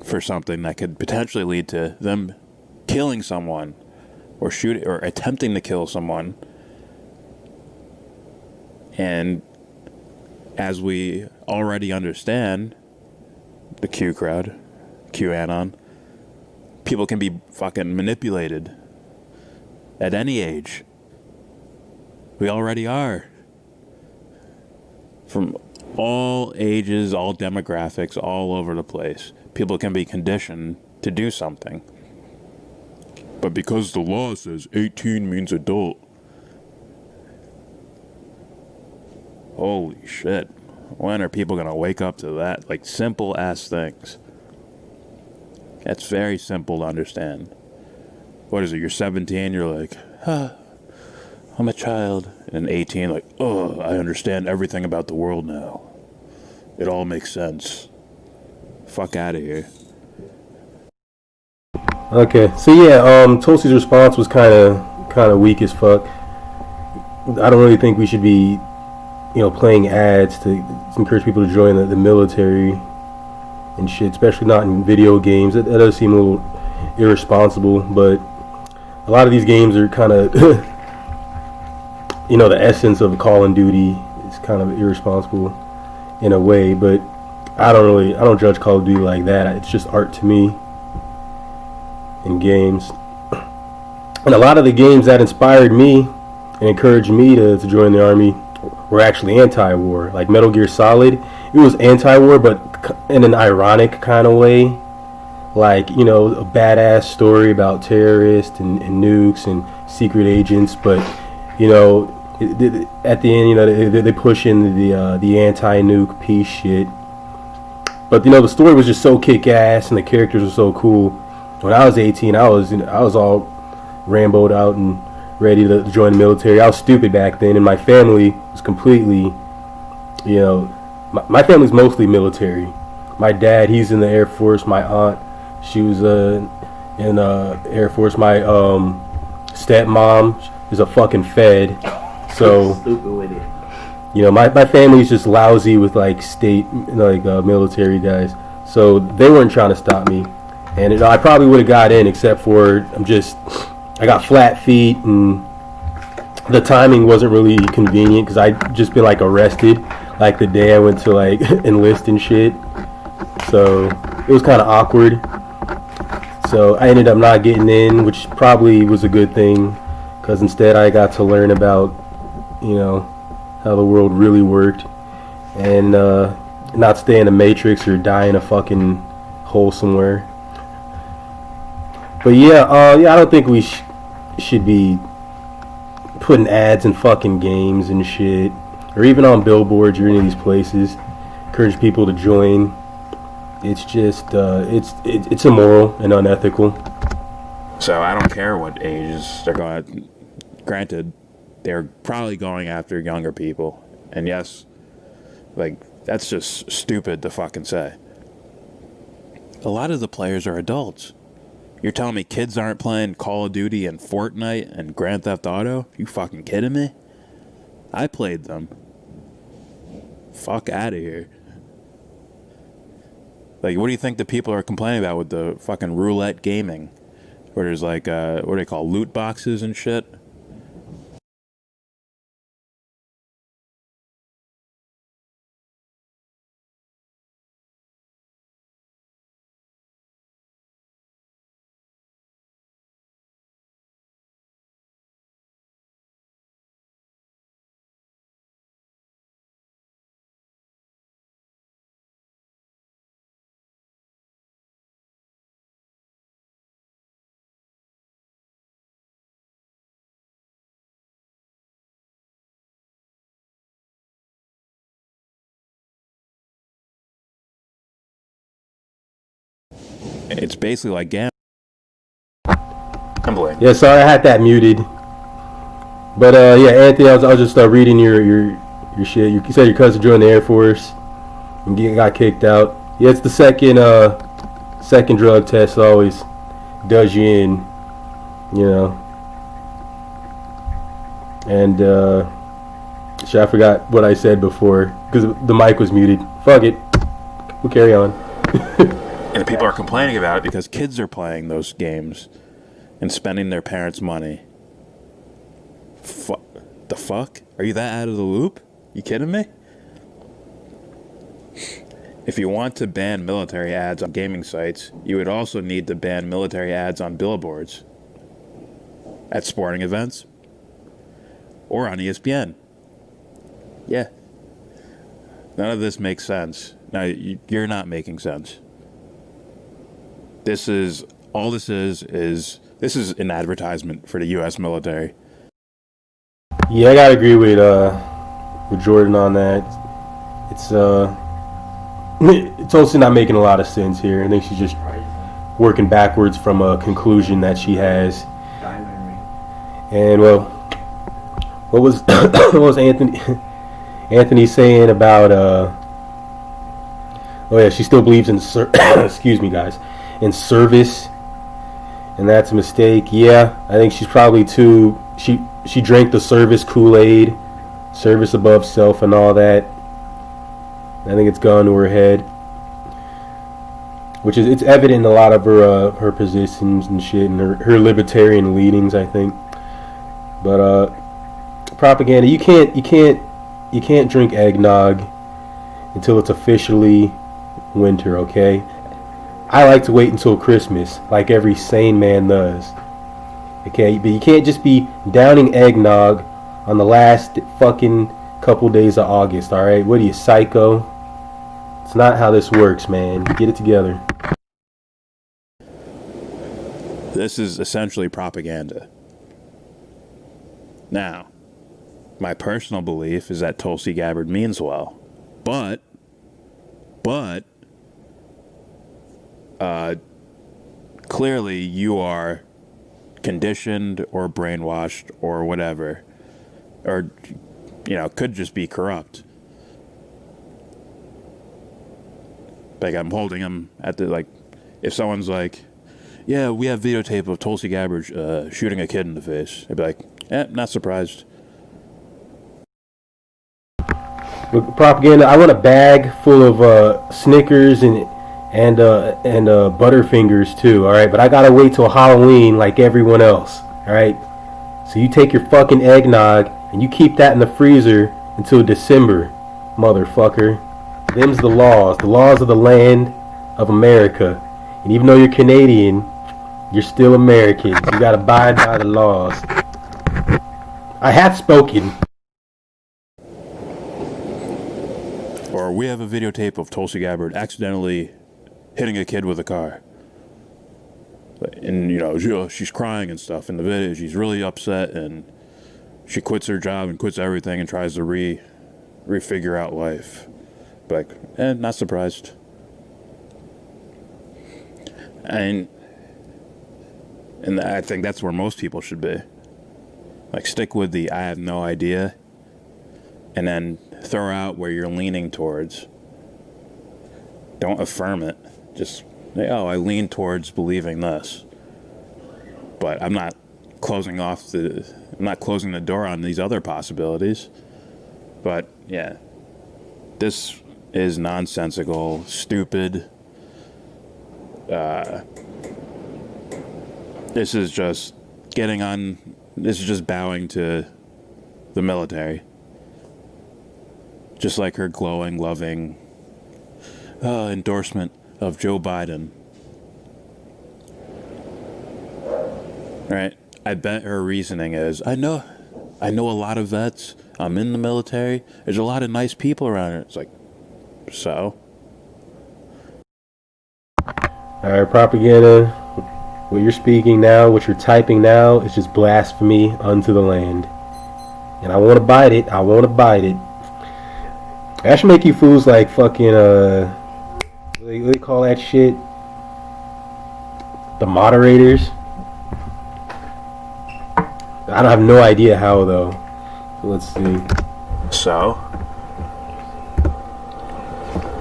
for something that could potentially lead to them killing someone or shooting or attempting to kill someone. And as we already understand, the Q crowd, QAnon, people can be fucking manipulated at any age. We already are. From all ages, all demographics, all over the place. People can be conditioned to do something. But because the law says 18 means adult, holy shit. When are people going to wake up to that? Like, simple ass things. That's very simple to understand. what is it? You're 17. You're like, I'm a child. And 18, like, oh, I understand everything about the world now. It all makes sense. Fuck out of here. Okay, so yeah, Tulsi's response was kind of weak as fuck. I don't really think we should be, playing ads to encourage people to join the military and shit, especially not in video games. That does seem a little irresponsible, but a lot of these games are kind of, the essence of Call of Duty is kind of irresponsible in a way, but I don't judge Call of Duty like that. It's just art to me in games. And a lot of the games that inspired me and encouraged me to join the army were actually anti-war. Like Metal Gear Solid, it was anti-war, but in an ironic kind of way. Like, a badass story about terrorists and nukes and secret agents, but, at the end, they push in the anti-nuke peace shit. But, the story was just so kick-ass and the characters were so cool. When I was 18, I was all Rambo'd out and ready to join the military. I was stupid back then, and my family was completely, my family's mostly military. My dad, he's in the Air Force. My aunt, she was in Air Force. My stepmom is a fucking Fed. So stupid with it. My family's just lousy with like state, military guys. So they weren't trying to stop me. And I probably would have got in, except for I got flat feet, and the timing wasn't really convenient because I'd just been like arrested like the day I went to like enlist and shit. So it was kind of awkward. So I ended up not getting in, which probably was a good thing because instead I got to learn about, how the world really worked and not stay in a matrix or die in a fucking hole somewhere. But I don't think we should be putting ads in fucking games and shit, or even on billboards or any of these places. Encourage people to join. It's just it's immoral and unethical. So I don't care what ages they're going. Granted, they're probably going after younger people, and yes, that's just stupid to fucking say. A lot of the players are adults. You're telling me kids aren't playing Call of Duty and Fortnite and Grand Theft Auto? You fucking kidding me? I played them. Fuck out of here. What do you think the people are complaining about with the fucking roulette gaming? Where there's what do they call, loot boxes and shit? It's basically like gambling. Yeah, sorry I had that muted. But Anthony, I was just reading your shit. You said your cousin joined the Air Force and got kicked out. Yeah, it's the second drug test always does you in, And shit, I forgot what I said before because the mic was muted. Fuck it, we'll carry on. And people are complaining about it because kids are playing those games and spending their parents' money. The fuck? Are you that out of the loop? You kidding me? If you want to ban military ads on gaming sites, you would also need to ban military ads on billboards, at sporting events, or on ESPN. Yeah. None of this makes sense. Now, you're not making sense. This is an advertisement for the U.S. military. Yeah, I gotta agree with Jordan on that. It's also not making a lot of sense here. I think she's just working backwards from a conclusion that she has. And well, what was what was Anthony saying about oh yeah, she still believes in excuse me guys, in service, and that's a mistake. Yeah, I think she's probably too she drank the service Kool-Aid, service above self and all that. I think it's gone to her head, which is it's evident in a lot of her positions and shit, and her libertarian leanings, I think. But propaganda, you can't drink eggnog until it's officially winter, okay? I like to wait until Christmas, like every sane man does. Okay, but you can't just be downing eggnog on the last fucking couple days of August, alright? What are you, psycho? It's not how this works, man. Get it together. This is essentially propaganda. Now, my personal belief is that Tulsi Gabbard means well, but clearly you are conditioned or brainwashed or whatever, or could just be corrupt. Like, I'm holding him at the, if someone's like, yeah, we have videotape of Tulsi Gabbard shooting a kid in the face, I'd be like, not surprised. With propaganda, I want a bag full of Snickers and Butterfingers too, alright? But I gotta wait till Halloween like everyone else, alright? So you take your fucking eggnog and you keep that in the freezer until December, motherfucker. Them's the laws of the land of America. And even though you're Canadian, you're still American. So you gotta abide by the laws. I have spoken. Or we have a videotape of Tulsi Gabbard accidentally hitting a kid with a car. And, she's crying and stuff in the video. She's really upset, and she quits her job and quits everything and tries to refigure out life. Not surprised. And I think that's where most people should be. Stick with the I have no idea, and then throw out where you're leaning towards. Don't affirm it. Just say, I lean towards believing this. But I'm not closing the door on these other possibilities. But yeah, this is nonsensical, stupid. This is just bowing to the military. Just like her glowing, loving endorsement of Joe Biden. Right? I bet her reasoning is, I know a lot of vets. I'm in the military. There's a lot of nice people around here. It's like, so? Alright, propaganda. What you're speaking now, what you're typing now, is just blasphemy unto the land. And I won't abide it. I won't abide it. I should make you fools like fucking, what do they call that shit? The moderators? I don't have no idea how, though. So let's see. So?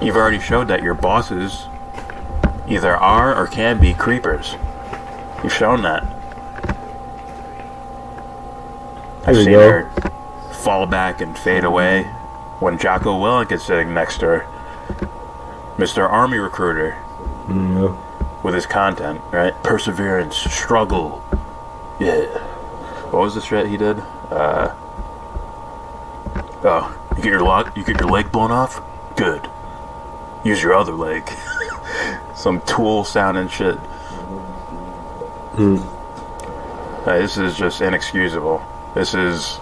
You've already showed that your bosses either are or can be creepers. You've shown that. I've seen her fall back and fade away when Jocko Willink is sitting next to her. Mr. Army Recruiter. With his content, right? Perseverance, struggle. Yeah. What was the shit he did? You get your leg blown off? Good. Use your other leg. Some Tool sounding shit. This is just inexcusable. This is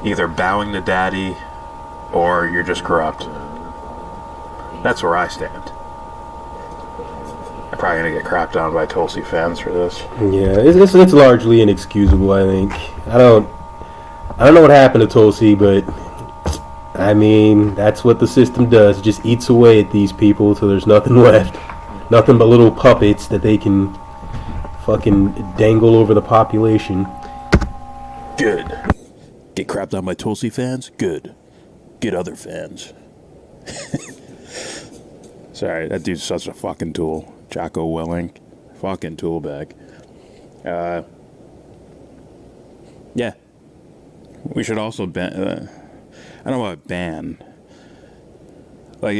either bowing to daddy or you're just corrupt. That's where I stand. I'm probably gonna get crapped on by Tulsi fans for this. Yeah, it's largely inexcusable, I think. I don't know what happened to Tulsi, but I mean, that's what the system does. It just eats away at these people till there's nothing left. Nothing but little puppets that they can fucking dangle over the population. Good. Get crapped on by Tulsi fans? Good. Get other fans. Sorry, that dude's such a fucking tool. Jocko Willink. Fucking tool bag. Yeah. We should also ban... I don't know about ban. Like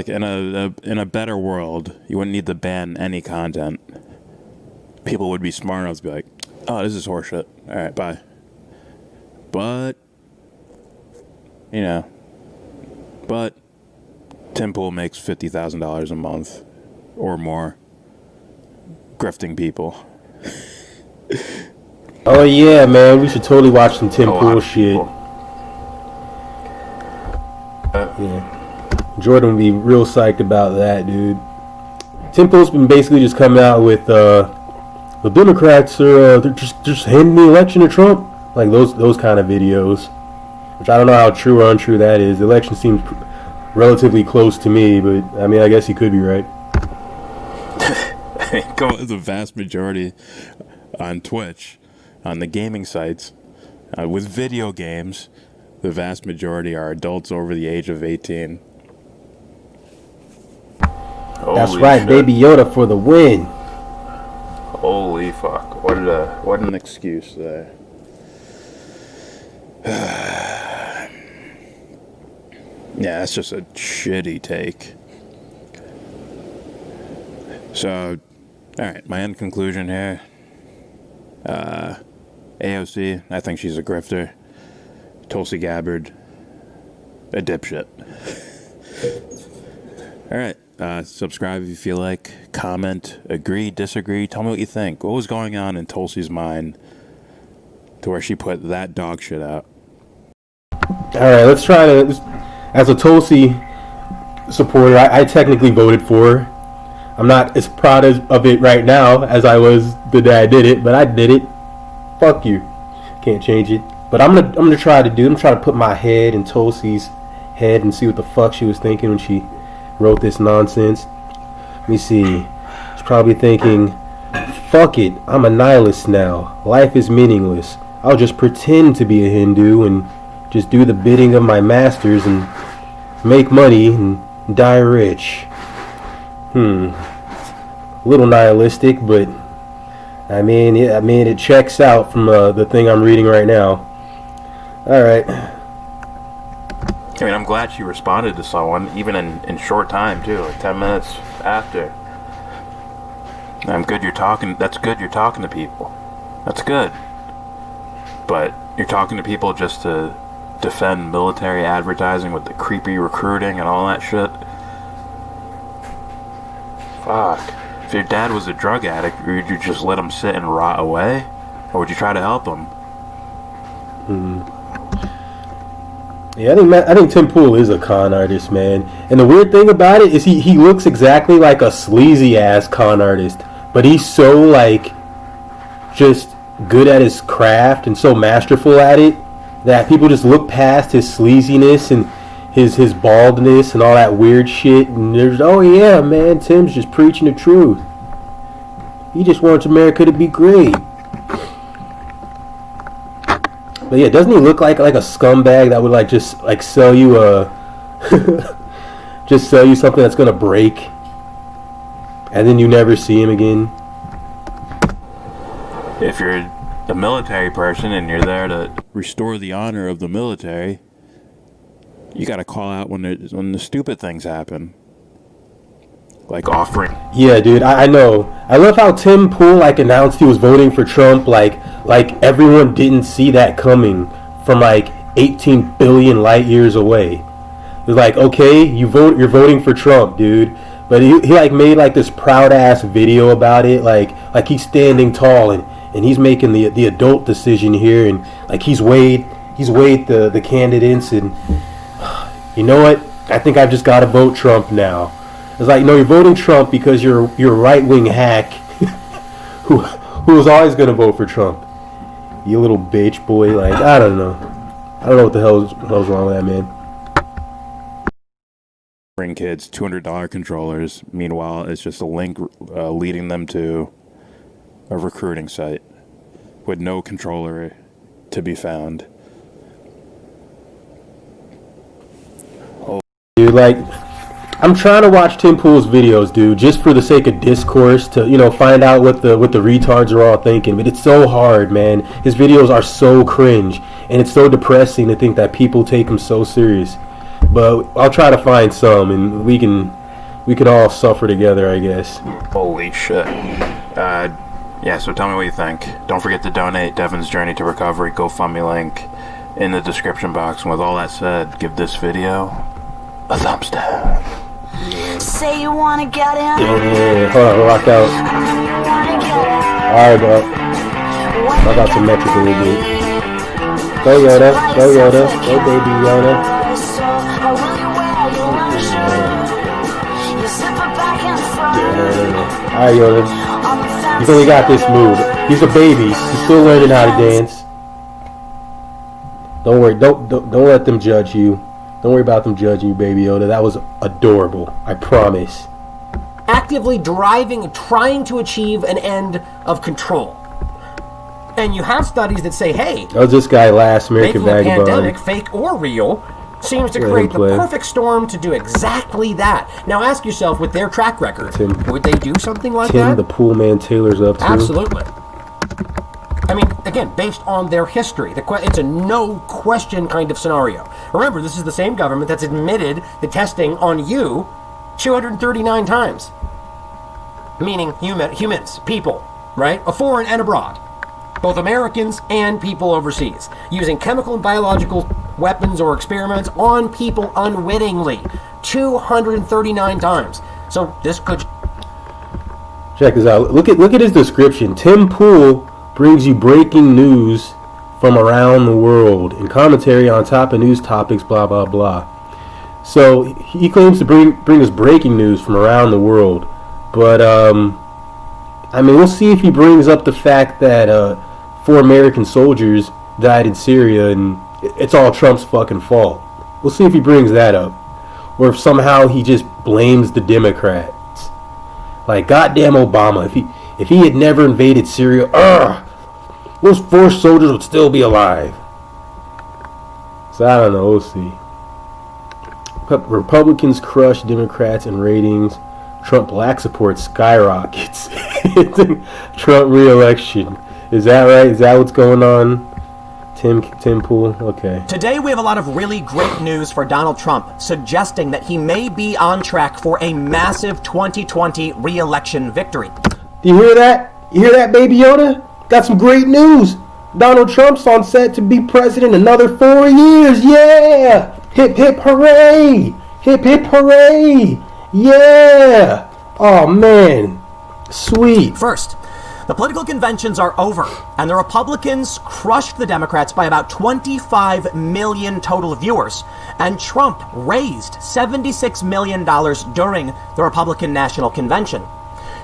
in a better world, you wouldn't need to ban any content. People would be smart enough to be like, oh, this is horseshit. Alright, bye. But... But Tim Pool makes $50,000 a month or more grifting people. Oh yeah, man, we should totally watch some Tim Pool shit. Yeah, Jordan would be real psyched about that, dude. Tim Pool's been basically just coming out with the Democrats are they're just handing the election to Trump, like those kind of videos. Which I don't know how true or untrue that is. The election seems relatively close to me, but I mean, I guess he could be right. The vast majority on Twitch, on the gaming sites, with video games, the vast majority are adults over the age of 18. That's right, shit. Baby Yoda for the win. Holy fuck! What an excuse there. Yeah, that's just a shitty take. So, alright, my end conclusion here. AOC, I think she's a grifter. Tulsi Gabbard, a dipshit. Alright, subscribe if you feel like. Comment, agree, disagree, tell me what you think. What was going on in Tulsi's mind to where she put that dog shit out? Alright, let's try to... As a Tulsi supporter, I technically voted for her. I'm not as proud of it right now as I was the day I did it, but I did it. Fuck you. Can't change it. But I'm gonna try to put my head in Tulsi's head and see what the fuck she was thinking when she wrote this nonsense. Let me see. She's probably thinking, fuck it, I'm a nihilist now. Life is meaningless. I'll just pretend to be a Hindu and just do the bidding of my masters and make money and die rich. A little nihilistic, but I mean it checks out from the thing I'm reading right now. All right. I mean, I'm glad she responded to someone, even in short time too, like 10 minutes after. I'm good. You're talking. That's good. You're talking to people. That's good. But you're talking to people just to defend military advertising with the creepy recruiting and all that shit. Fuck. If your dad was a drug addict, would you just let him sit and rot away? Or would you try to help him? Yeah, I think Tim Pool is a con artist, man. And the weird thing about it is he looks exactly like a sleazy ass con artist, but he's so like just good at his craft and so masterful at it that people just look past his sleaziness and his baldness and all that weird shit, and there's, oh yeah, man, Tim's just preaching the truth. He just wants America to be great. But yeah, doesn't he look like a scumbag that would just sell you just sell you something that's gonna break, and then you never see him again? If you're a military person and you're there to restore the honor of the military, you gotta call out when the stupid things happen. Like offering. Yeah, dude, I know. I love how Tim Pool announced he was voting for Trump like everyone didn't see that coming from 18 billion light years away. It was like, okay, you're voting for Trump, dude. But he made this proud ass video about it, like he's standing tall and he's making the adult decision here, and he's weighed the candidates, and you know what? I think I've just got to vote Trump now. It's like, no, you're voting Trump because you're a right wing hack who was always gonna vote for Trump. You little bitch boy. I don't know what the hell's wrong with that, man. Bring kids $200 controllers. Meanwhile, it's just a link leading them to a recruiting site with no controller to be found. Dude, like, I'm trying to watch Tim Pool's videos, dude, just for the sake of discourse, to, you know, find out what the retards are all thinking. But it's so hard, man. His videos are so cringe, and it's so depressing to think that people take him so serious. But I'll try to find some, and we could all suffer together, I guess. Holy shit. Yeah, so tell me what you think. Don't forget to donate Devin's Journey to Recovery GoFundMe link in the description box. And with all that said, give this video a thumbs down. Say you wanna get in. Yeah, hold on, rock out. Alright, bro. I got some metric in the beat. Go Yoda, go Yoda, go baby Yoda. Alright, Yoda. He's only got this move. He's a baby. He's still learning how to dance. Don't worry. Don't let them judge you. Don't worry about them judging you, baby Yoda. That was adorable. I promise. Actively driving, trying to achieve an end of control. And you have studies that say, hey, that was this guy last American making a Vagabond. pandemic, fake or real, seems to create the perfect storm to do exactly that. Now ask yourself, with their track record, would they do something like that? Tim the Pool Man Taylor's up to. Absolutely. I mean, again, based on their history, it's a no question kind of scenario. Remember, this is the same government that's admitted the testing on you 239 times. Meaning humans, people, right? A foreign and abroad. Both Americans and people overseas. Using chemical and biological weapons or experiments on people unwittingly. 239 times. So this could... Check this out. Look at his description. Tim Pool brings you breaking news from around the world and commentary on top of news topics, blah, blah, blah. So he claims to bring us breaking news from around the world. But, I mean, we'll see if he brings up the fact that 4 American soldiers died in Syria and it's all Trump's fucking fault. We'll see if he brings that up. Or if somehow he just blames the Democrats. Like, goddamn Obama, if he had never invaded Syria, those 4 soldiers would still be alive. So I don't know, we'll see. Republicans crush Democrats in ratings. Trump black support skyrockets. Trump re-election. Is that right? Is that what's going on? Tim Pool? Okay. Today we have a lot of really great news for Donald Trump, suggesting that he may be on track for a massive 2020 re-election victory. Do you hear that? You hear that, baby Yoda? Got some great news. Donald Trump's on set to be president another 4 years. Yeah! Hip hip hooray! Hip hip hooray! Yeah! Oh man. Sweet. First, the political conventions are over, and the Republicans crushed the Democrats by about 25 million total viewers, and Trump raised $76 million during the Republican National Convention.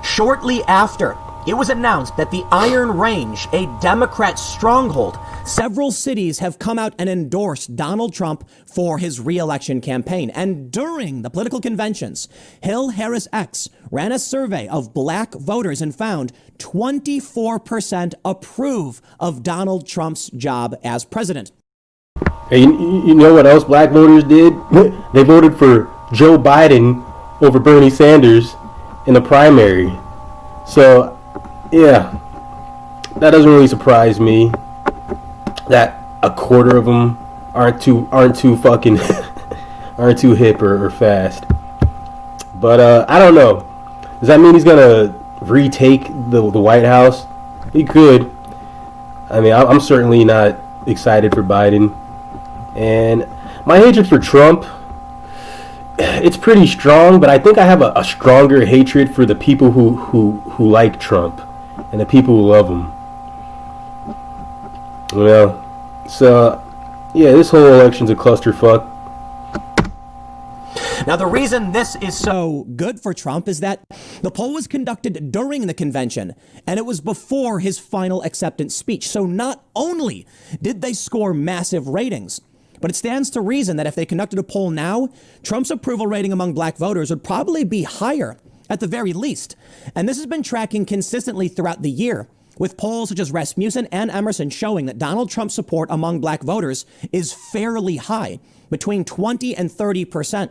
Shortly after, it was announced that the Iron Range, a Democrat stronghold, several cities have come out and endorsed Donald Trump for his re-election campaign. And during the political conventions, Hill Harris X ran a survey of black voters and found 24% approve of Donald Trump's job as president. Hey, you know what else black voters did? They voted for Joe Biden over Bernie Sanders in the primary. So, yeah, that doesn't really surprise me that a quarter of them aren't too fucking aren't too hip or fast. But I don't know. Does that mean he's gonna retake the White House? He could. I mean, I'm certainly not excited for Biden, and my hatred for Trump, it's pretty strong. But I think I have a stronger hatred for the people who like Trump and the people who love him. Well, so yeah, this whole election's a clusterfuck. Now, the reason this is so good for Trump is that the poll was conducted during the convention, and it was before his final acceptance speech. So not only did they score massive ratings, but it stands to reason that if they conducted a poll now, Trump's approval rating among black voters would probably be higher, at the very least. And this has been tracking consistently throughout the year, with polls such as Rasmussen and Emerson showing that Donald Trump's support among black voters is fairly high, between 20 and 30%.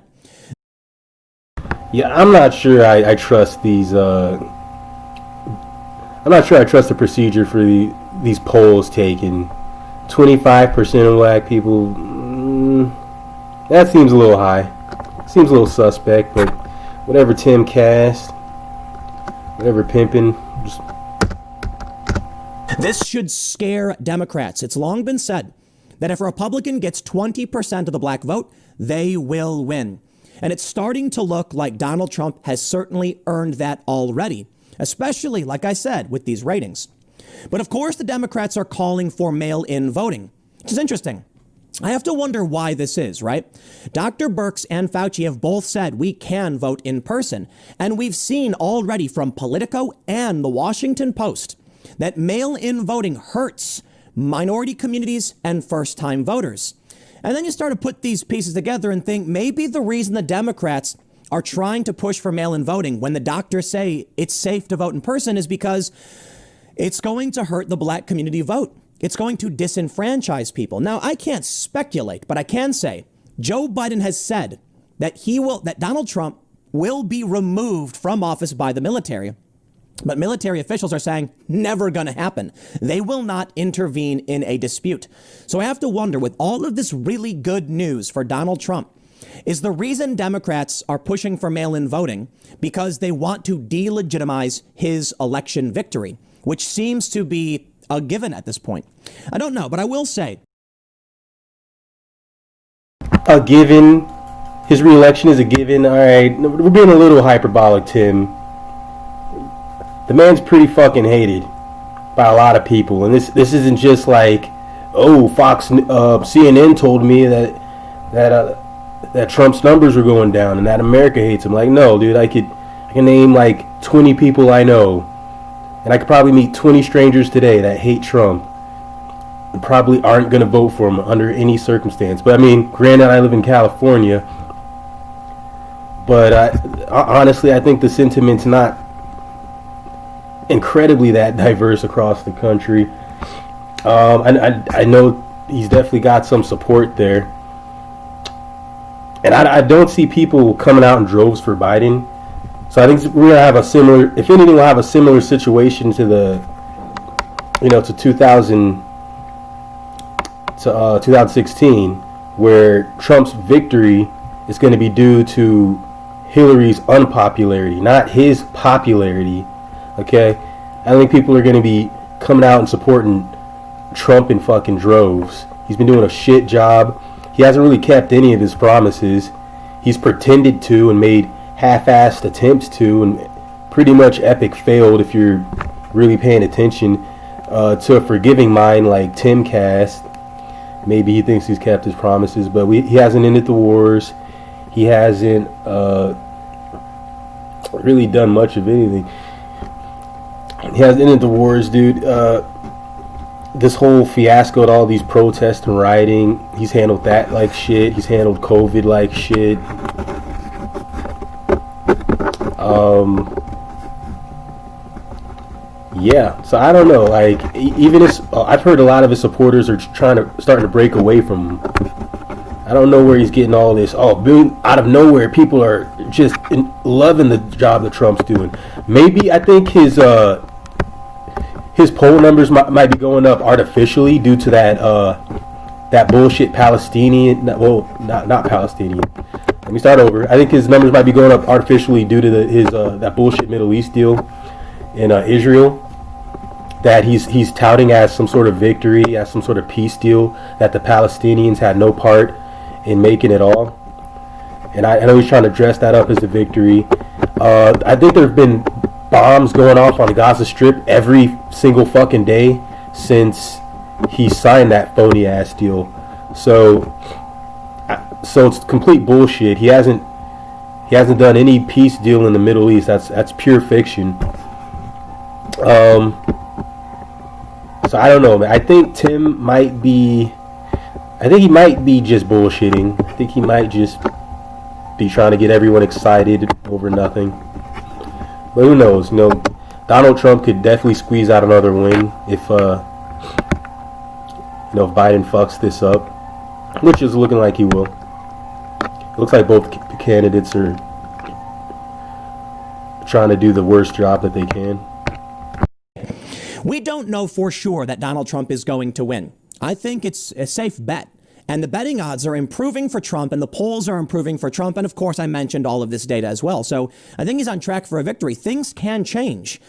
Yeah, I'm not sure I trust these. I'm not sure I trust the procedure for these polls taken. 25% of black people. That seems a little high. Seems a little suspect, but whatever Tim cast, whatever pimping, just. This should scare Democrats. It's long been said that if a Republican gets 20% of the black vote, they will win. And it's starting to look like Donald Trump has certainly earned that already, especially, like I said, with these ratings. But of course, the Democrats are calling for mail-in voting, which is interesting. I have to wonder why this is, right? Dr. Birx and Fauci have both said we can vote in person. And we've seen already from Politico and the Washington Post that mail-in voting hurts minority communities and first-time voters. And then you start to put these pieces together and think maybe the reason the Democrats are trying to push for mail-in voting when the doctors say it's safe to vote in person is because it's going to hurt the black community vote. It's going to disenfranchise people. Now, I can't speculate, but I can say Joe Biden has said that that Donald Trump will be removed from office by the military. But military officials are saying never going to happen. They will not intervene in a dispute. So I have to wonder, with all of this really good news for Donald Trump, is the reason Democrats are pushing for mail-in voting because they want to delegitimize his election victory, which seems to be a given at this point. I don't know, but I will say. A given? His re-election is a given? All right, we're being a little hyperbolic, Tim. The man's pretty fucking hated by a lot of people, and this isn't just like, oh, CNN told me that Trump's numbers were going down and that America hates him. Like, no, dude, I can name like 20 people I know, and I could probably meet 20 strangers today that hate Trump and probably aren't gonna vote for him under any circumstance. But I mean, granted, I live in California, but honestly, I think the sentiment's not incredibly that diverse across the country. I know he's definitely got some support there, and I don't see people coming out in droves for Biden. So I think we're gonna have a similar, if anything, we'll have a similar situation to 2016, where Trump's victory is going to be due to Hillary's unpopularity, not his popularity. Okay, I think people are going to be coming out and supporting Trump in fucking droves. He's been doing a shit job. He hasn't really kept any of his promises. He's pretended to and made half-assed attempts to, and pretty much epic failed if you're really paying attention to a forgiving mind like Tim cast. Maybe he thinks he's kept his promises, but he hasn't ended the wars. He hasn't really done much of anything. He hasn't ended the wars, dude. This whole fiasco with all these protests and rioting, he's handled that like shit. He's handled COVID like shit. Yeah, so I don't know. Like, even I've heard a lot of his supporters are starting to break away from him. I don't know where he's getting all this. Out of nowhere, people are just loving the job that Trump's doing. Maybe I think his poll numbers might be going up artificially due to that bullshit Palestinian. Not Palestinian. Let me start over. I think his numbers might be going up artificially due to his that bullshit Middle East deal in Israel that he's touting as some sort of victory, as some sort of peace deal that the Palestinians had no part in making at all. And I know he's trying to dress that up as a victory. I think there have been bombs going off on the Gaza Strip every single fucking day since he signed that phony ass deal. So it's complete bullshit. He hasn't done any peace deal in the Middle East. That's pure fiction. So I don't know, man. I think Tim might be. I think he might be just bullshitting. I think he might just be trying to get everyone excited over nothing. But who knows? Donald Trump could definitely squeeze out another win if if Biden fucks this up, which is looking like he will. It looks like both candidates are trying to do the worst job that they can. We don't know for sure that Donald Trump is going to win. I think it's a safe bet. And the betting odds are improving for Trump, and the polls are improving for Trump. And of course, I mentioned all of this data as well. So I think he's on track for a victory. Things can change.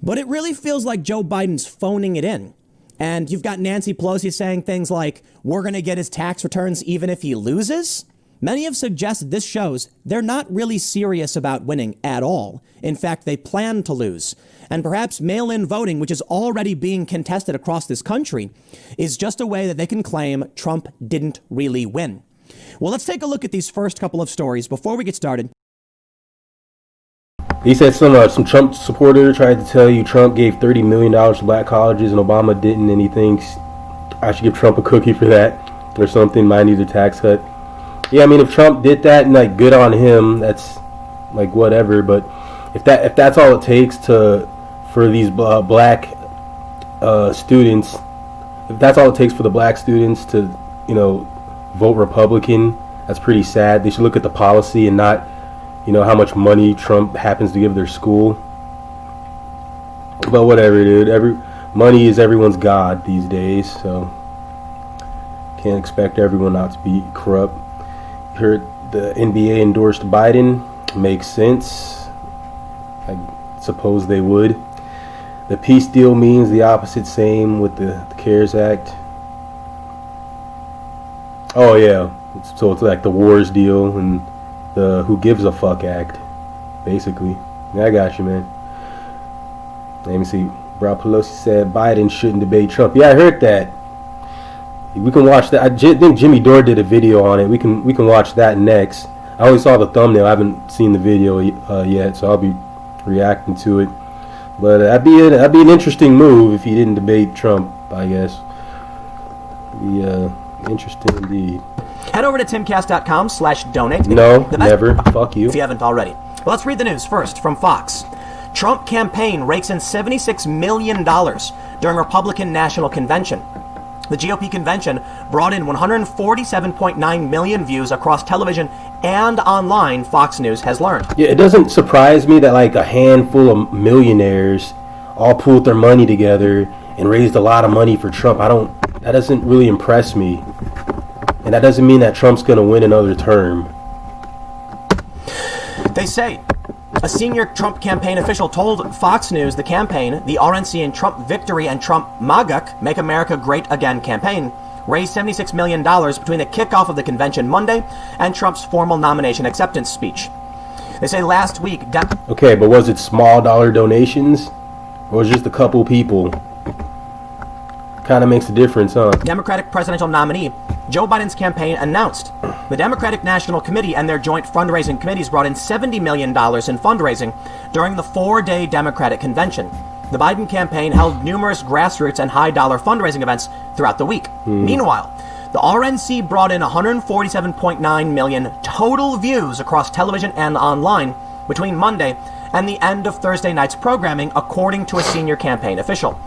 But it really feels like Joe Biden's phoning it in. And you've got Nancy Pelosi saying things like, we're going to get his tax returns even if he loses. Many have suggested this shows they're not really serious about winning at all. In fact, they plan to lose. And perhaps mail-in voting, which is already being contested across this country, is just a way that they can claim Trump didn't really win. Well, let's take a look at these first couple of stories before we get started. He said some Trump supporter tried to tell you Trump gave $30 million to black colleges and Obama didn't, and he thinks I should give Trump a cookie for that or something, might need a tax cut. Yeah, I mean, if Trump did that, and like, good on him, that's like whatever. But if that's all it takes for these black students, if that's all it takes for the black students to, vote Republican, that's pretty sad. They should look at the policy and not, how much money Trump happens to give their school. But whatever, dude. Money is everyone's god these days, so can't expect everyone not to be corrupt. Heard the NBA endorsed Biden. Makes sense. I suppose they would. The peace deal means the opposite, same with the CARES Act. Oh yeah, so it's like the wars deal and the who gives a fuck act, basically. Yeah, I got you, man. Let me see. Bro Pelosi said Biden shouldn't debate Trump. Yeah, I heard that. We can watch that. I think Jimmy Dore did a video on it. We can watch that next. I only saw the thumbnail. I haven't seen the video yet, so I'll be reacting to it. But that'd be an interesting move if he didn't debate Trump, I guess. Be interesting indeed. Head over to timcast.com/donate. No, never. Fuck you. If you haven't already. Well, let's read the news first from Fox. Trump campaign rakes in $76 million during Republican National Convention. The GOP convention brought in 147.9 million views across television and online, Fox News has learned. Yeah, it doesn't surprise me that like a handful of millionaires all pooled their money together and raised a lot of money for Trump. That doesn't really impress me. And that doesn't mean that Trump's going to win another term. They say a senior Trump campaign official told Fox News the campaign, the RNC and Trump Victory and Trump MAGA, Make America Great Again campaign, raised $76 million between the kickoff of the convention Monday and Trump's formal nomination acceptance speech. They say last week... Okay, but was it small dollar donations? Or was it just a couple people? Kind of makes a difference, huh? Democratic presidential nominee Joe Biden's campaign announced the Democratic National Committee and their joint fundraising committees brought in $70 million in fundraising during the 4-day Democratic convention. The Biden campaign held numerous grassroots and high-dollar fundraising events throughout the week. Meanwhile, the RNC brought in 147.9 million total views across television and online between Monday and the end of Thursday night's programming, according to a senior campaign official.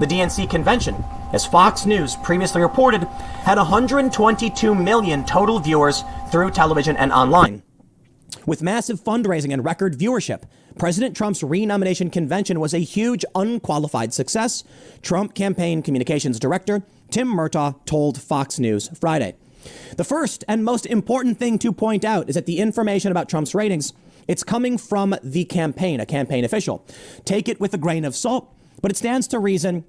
The DNC convention, as Fox News previously reported, had 122 million total viewers through television and online. With massive fundraising and record viewership, President Trump's re-nomination convention was a huge unqualified success, Trump campaign communications director Tim Murtaugh told Fox News Friday. The first and most important thing to point out is that the information about Trump's ratings, it's coming from the campaign, a campaign official. Take it with a grain of salt, but it stands to reason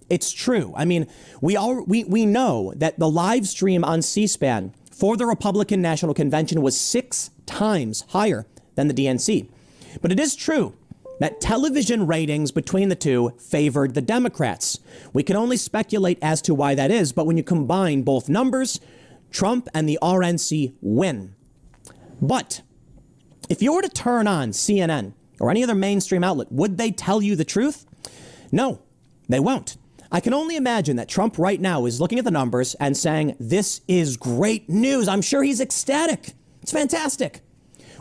it's true. I mean, we know that the live stream on C-SPAN for the Republican National Convention was 6 times higher than the DNC. But it is true that television ratings between the two favored the Democrats. We can only speculate as to why that is, but when you combine both numbers, Trump and the RNC win. But if you were to turn on CNN or any other mainstream outlet, would they tell you the truth? No, they won't. I can only imagine that Trump right now is looking at the numbers and saying, this is great news. I'm sure he's ecstatic. It's fantastic.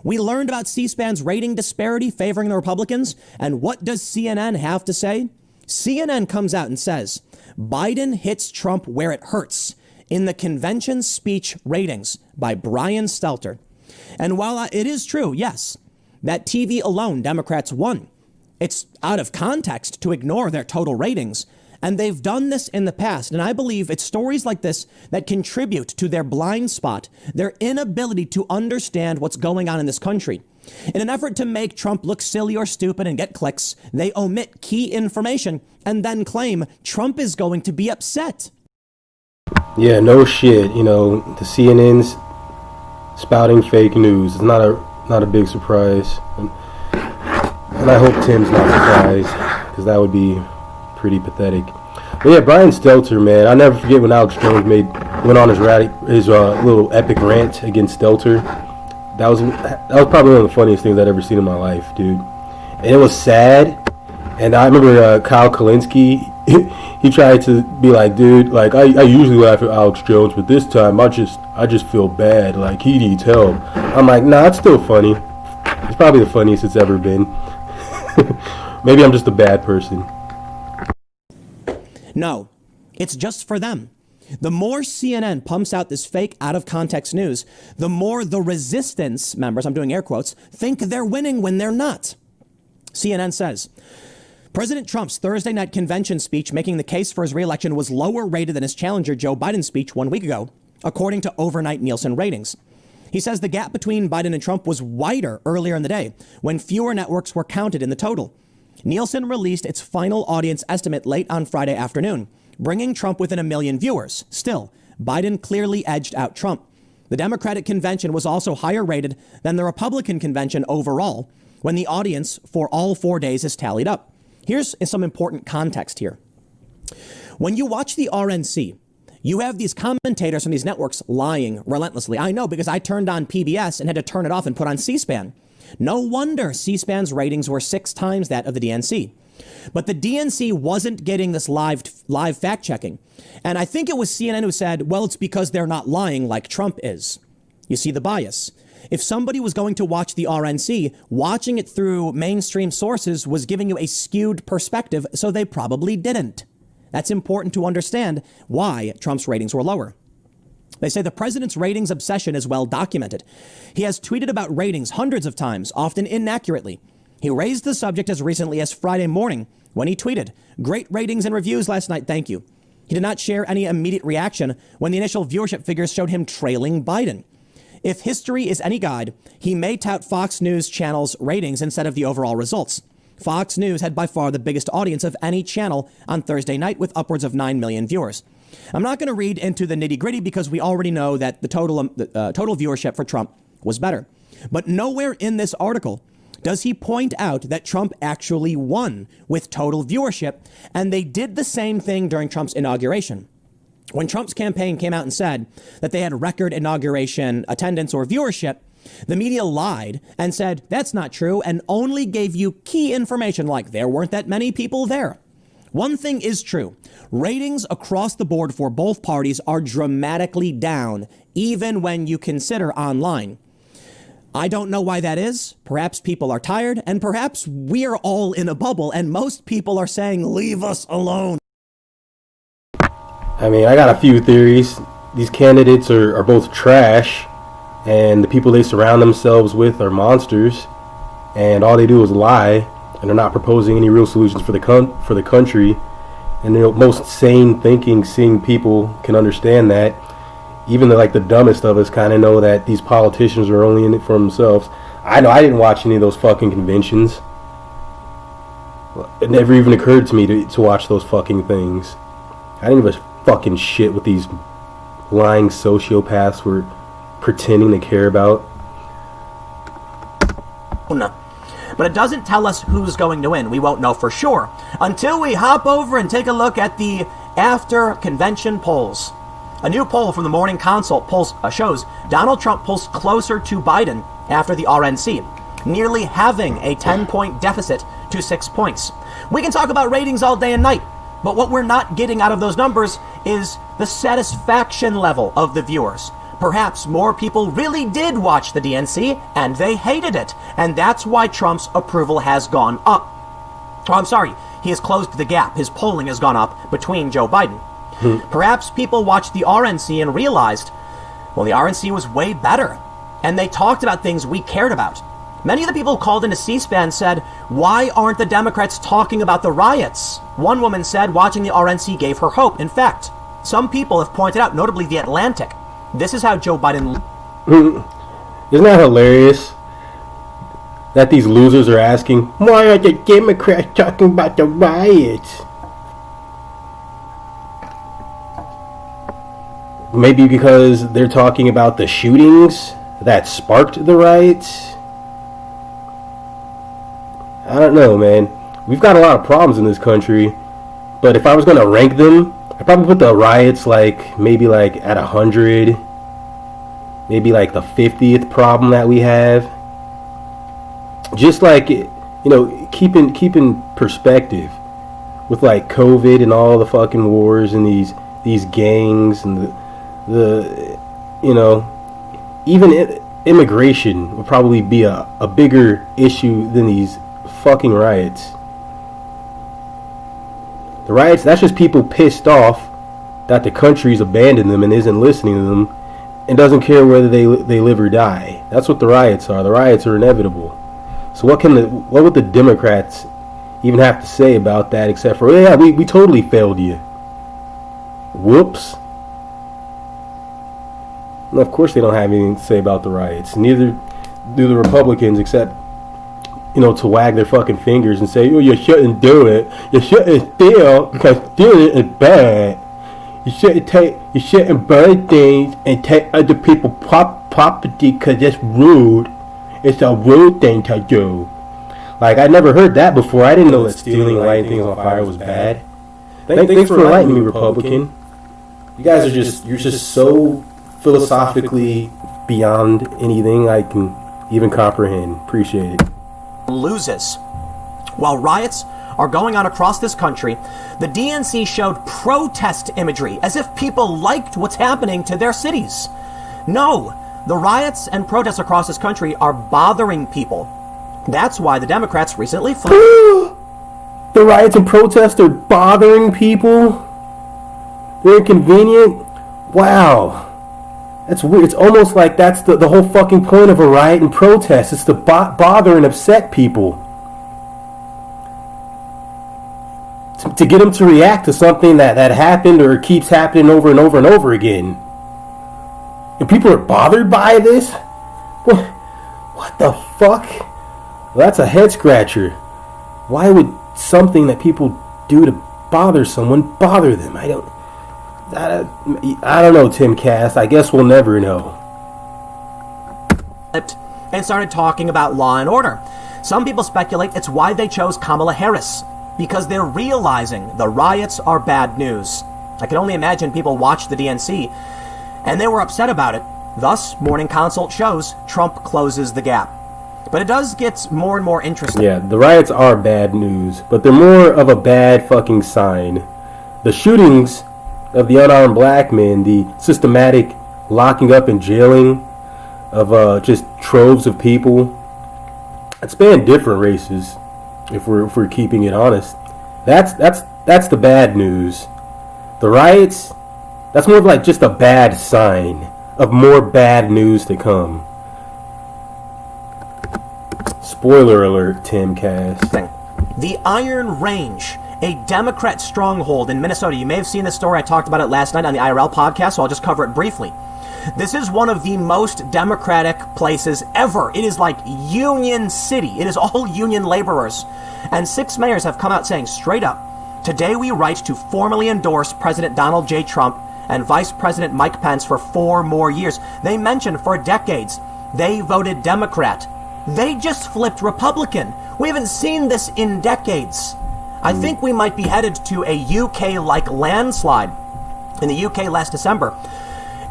We learned about C-SPAN's rating disparity favoring the Republicans. And what does CNN have to say? CNN comes out and says, Biden hits Trump where it hurts in the convention speech ratings by Brian Stelter. And while it is true, yes, that TV alone, Democrats won, it's out of context to ignore their total ratings. And they've done this in the past. And I believe it's stories like this that contribute to their blind spot, their inability to understand what's going on in this country. In an effort to make Trump look silly or stupid and get clicks, they omit key information and then claim Trump is going to be upset. Yeah, no shit. You know, the CNN's spouting fake news. It's not a big surprise. And I hope Tim's not surprised, because that would be pretty pathetic. But yeah, Brian Stelter, man, I'll never forget when Alex Jones went on his little epic rant against Stelter. That was probably one of the funniest things I'd ever seen in my life, dude. And it was sad. And I remember Kyle Kalinske, he tried to be like, dude, like I usually laugh at Alex Jones, but this time I just feel bad, like he needs help. I'm like, nah, it's still funny. It's probably the funniest it's ever been. Maybe I'm just a bad person. No, it's just for them. The more CNN pumps out this fake out-of-context news, the more the resistance members, I'm doing air quotes, think they're winning when they're not. CNN says, President Trump's Thursday night convention speech making the case for his re-election was lower rated than his challenger Joe Biden's speech 1 week ago, according to overnight Nielsen ratings. He says the gap between Biden and Trump was wider earlier in the day, when fewer networks were counted in the total. Nielsen released its final audience estimate late on Friday afternoon, bringing Trump within 1 million viewers. Still, Biden clearly edged out Trump. The Democratic convention was also higher rated than the Republican convention overall, when the audience for all 4 days is tallied up. Here's some important context here. When you watch the RNC, you have these commentators from these networks lying relentlessly. I know, because I turned on PBS and had to turn it off and put on C-SPAN. No wonder C-SPAN's ratings were 6 times that of the DNC. But the DNC wasn't getting this live fact checking. And I think it was CNN who said, well, it's because they're not lying like Trump is. You see the bias. If somebody was going to watch the RNC, watching it through mainstream sources was giving you a skewed perspective, so they probably didn't. That's important to understand why Trump's ratings were lower. They say the president's ratings obsession is well documented. He has tweeted about ratings hundreds of times, often inaccurately. He raised the subject as recently as Friday morning when he tweeted, "Great ratings and reviews last night, thank you." He did not share any immediate reaction when the initial viewership figures showed him trailing Biden. If history is any guide, he may tout Fox News channel's ratings instead of the overall results. Fox News had by far the biggest audience of any channel on Thursday night with upwards of 9 million viewers. I'm not going to read into the nitty-gritty because we already know that the total viewership for Trump was better. But nowhere in this article does he point out that Trump actually won with total viewership, and they did the same thing during Trump's inauguration. When Trump's campaign came out and said that they had record inauguration attendance or viewership, the media lied and said that's not true and only gave you key information like there weren't that many people there. One thing is true. Ratings across the board for both parties are dramatically down, even when you consider online. I don't know why that is. Perhaps people are tired, and perhaps we're all in a bubble, and most people are saying, leave us alone. I mean, I got a few theories. These candidates are both trash, and the people they surround themselves with are monsters, and all they do is lie, and they're not proposing any real solutions for the country. And most sane thinking, seeing people can understand that. Even the dumbest of us kind of know that these politicians are only in it for themselves. I know I didn't watch any of those fucking conventions. It never even occurred to me to watch those fucking things. I didn't give a fucking shit what these lying sociopaths were pretending to care about. No. But it doesn't tell us who's going to win. We won't know for sure until we hop over and take a look at the after-convention polls. A new poll from the Morning Consult shows Donald Trump pulls closer to Biden after the RNC, nearly having a 10-point deficit to 6 points. We can talk about ratings all day and night, but what we're not getting out of those numbers is the satisfaction level of the viewers. Perhaps more people really did watch the DNC and they hated it, and that's why Trump's approval has gone up. Oh, I'm sorry, he has closed the gap. His polling has gone up between Joe Biden. Perhaps people watched the RNC and realized, well, the RNC was way better, and they talked about things we cared about. Many of the people who called into C-SPAN said, why aren't the Democrats talking about the riots? One woman said watching the RNC gave her hope. In fact, some people have pointed out, notably The Atlantic, this is how Joe Biden... Isn't that hilarious? That these losers are asking, why are the Democrats talking about the riots? Maybe because they're talking about the shootings that sparked the riots? I don't know, man. We've got a lot of problems in this country, but if I was going to rank them, I'd probably put the riots maybe at 100, maybe like the 50th problem that we have. Just keeping perspective with like COVID and all the fucking wars and these gangs and the even immigration would probably be a bigger issue than these fucking riots. The riots, that's just people pissed off that the country's abandoned them and isn't listening to them and doesn't care whether they live or die. That's what the riots are. The riots are inevitable. So what would the Democrats even have to say about that except for, yeah, we totally failed you. Whoops. And of course they don't have anything to say about the riots. Neither do the Republicans, except to wag their fucking fingers and say, oh, you shouldn't do it. You shouldn't steal because stealing is bad. You shouldn't burn things and take other people's property because it's rude. It's a rude thing to do. Like, I never heard that before. I didn't know that stealing and lighting things on fire was bad. Thanks for enlightening me, Republican. You guys you're just so philosophically beyond anything I can even comprehend. Appreciate it. Loses. While riots are going on across this country, the DNC showed protest imagery as if people liked what's happening to their cities. No, the riots and protests across this country are bothering people. That's why the Democrats recently The riots and protests are bothering people? They're inconvenient? Wow. That's weird. It's almost like that's the whole fucking point of a riot and protest. It's to bother and upset people. To get them to react to something that happened or keeps happening over and over and over again. And people are bothered by this? What the fuck? Well, that's a head scratcher. Why would something that people do to bother someone bother them? I don't know, Tim Cass. I guess we'll never know. And started talking about law and order. Some people speculate it's why they chose Kamala Harris, because they're realizing the riots are bad news. I can only imagine people watched the DNC, and they were upset about it. Thus, Morning Consult shows Trump closes the gap. But it does get more and more interesting. Yeah, the riots are bad news, but they're more of a bad fucking sign. The shootings of the unarmed black men, the systematic locking up and jailing of just troves of people, it spanned different races. If we're keeping it honest, that's the bad news. The riots, that's more of like just a bad sign of more bad news to come. Spoiler alert, Tim Cass. The Iron Range, a Democrat stronghold in Minnesota. You may have seen this story. I talked about it last night on the IRL podcast, so I'll just cover it briefly. This is one of the most democratic places ever. It is like Union City. It is all union laborers. And 6 mayors have come out saying straight up, today we write to formally endorse President Donald J. Trump and Vice President Mike Pence for 4 more years. They mentioned for decades they voted Democrat. They just flipped Republican. We haven't seen this in decades. I think we might be headed to a UK-like landslide. In the UK last December,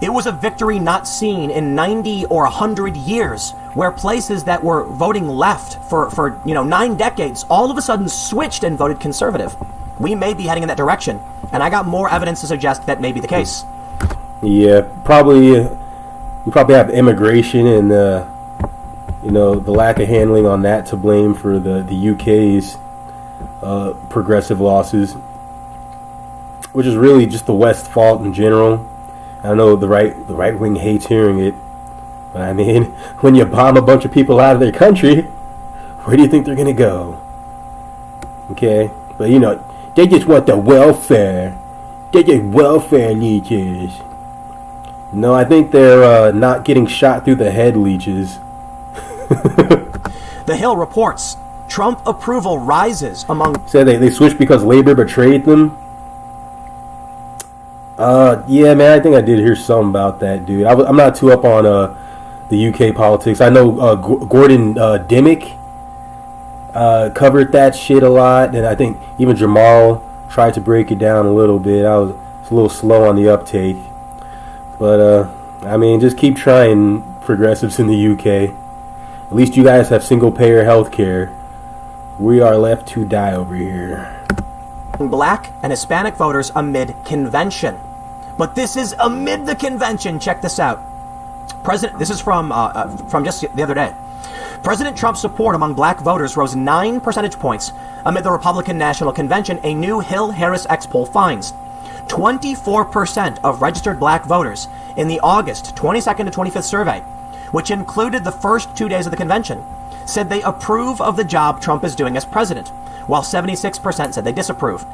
it was a victory not seen in 90 or 100 years, where places that were voting left for 9 decades all of a sudden switched and voted conservative. We may be heading in that direction, and I got more evidence to suggest that may be the case. Yeah, probably we probably have immigration and the lack of handling on that to blame for the UK's progressive losses, which is really just the West's fault in general. I know the right wing hates hearing it, but I mean, when you bomb a bunch of people out of their country, where do you think they're gonna go? Okay, but they just want the welfare. They just welfare leeches. No, I think they're not getting shot through the head leeches. The Hill reports Trump approval rises among... Say they switched because labor betrayed them? Yeah, man, I think I did hear something about that, dude. I'm not too up on the UK politics. I know Gordon Dimmick covered that shit a lot, and I think even Jamal tried to break it down a little bit. I was a little slow on the uptake. But, I mean, just keep trying, progressives in the UK. At least you guys have single-payer health care. We are left to die over here. Black and Hispanic voters amid convention. But this is amid the convention. Check this out. This is from just the other day. President Trump's support among black voters rose 9 percentage points amid the Republican National Convention, a new Hill-Harris X poll finds. 24% of registered black voters in the August 22nd to 25th survey, which included the first 2 days of the convention, said they approve of the job Trump is doing as president, while 76% said they disapprove.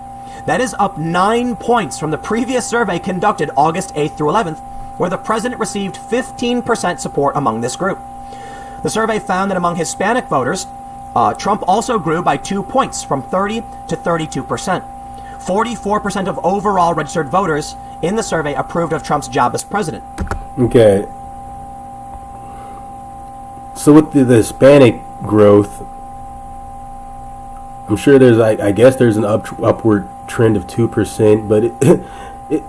That is up 9 points from the previous survey conducted August 8th through 11th, where the president received 15% support among this group. The survey found that among Hispanic voters, Trump also grew by 2 points, from 30 to 32%. 44% of overall registered voters in the survey approved of Trump's job as president. Okay. So with the Hispanic growth, I'm sure there's I guess there's an upward trend of 2%, but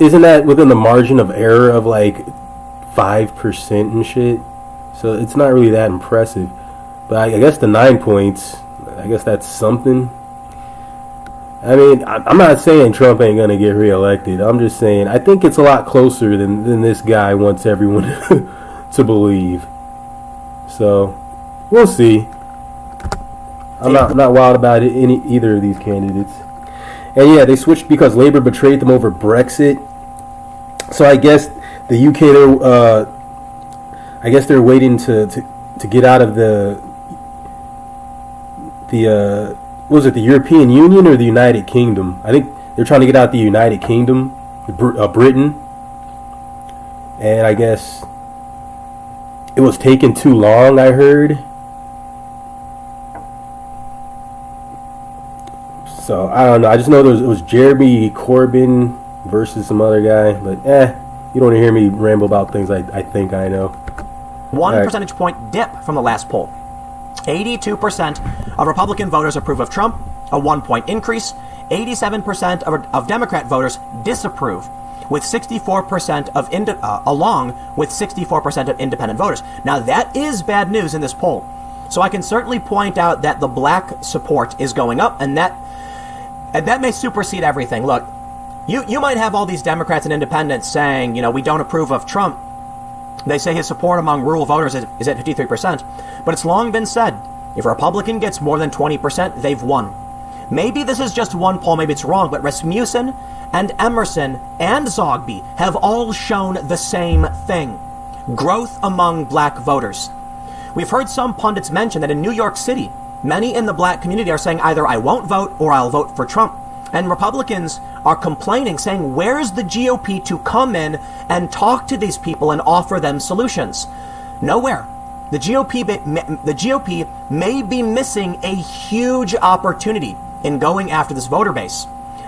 isn't that within the margin of error of 5% and shit? So it's not really that impressive. But I guess the 9 points, I guess that's something. I mean, I'm not saying Trump ain't gonna get reelected. I'm just saying I think it's a lot closer than this guy wants everyone to believe. So we'll see. I'm not wild about either of these candidates. And yeah, they switched because Labour betrayed them over Brexit. So I guess the UK, they're waiting to get out of the was it the European Union or the United Kingdom? I think they're trying to get out the United Kingdom, Britain. And I guess it was taking too long, I heard. So, I don't know. I just know it was Jeremy Corbyn versus some other guy. But, you don't want to hear me ramble about things I think I know. 1 percentage point dip from the last poll. 82% of Republican voters approve of Trump, a 1 point increase. 87% of Democrat voters disapprove, with 64% along with 64% of independent voters. Now that is bad news in this poll. So I can certainly point out that the black support is going up, and that may supersede everything. Look, you might have all these Democrats and independents saying, we don't approve of Trump. They say his support among rural voters is at 53%. But it's long been said, if a Republican gets more than 20%, they've won. Maybe this is just one poll, maybe it's wrong, but Rasmussen and Emerson and Zogby have all shown the same thing. Growth among black voters. We've heard some pundits mention that in New York City, many in the black community are saying either I won't vote or I'll vote for Trump. And Republicans are complaining, saying, where's the GOP to come in and talk to these people and offer them solutions? Nowhere. The GOP may be missing a huge opportunity in going after this voter base.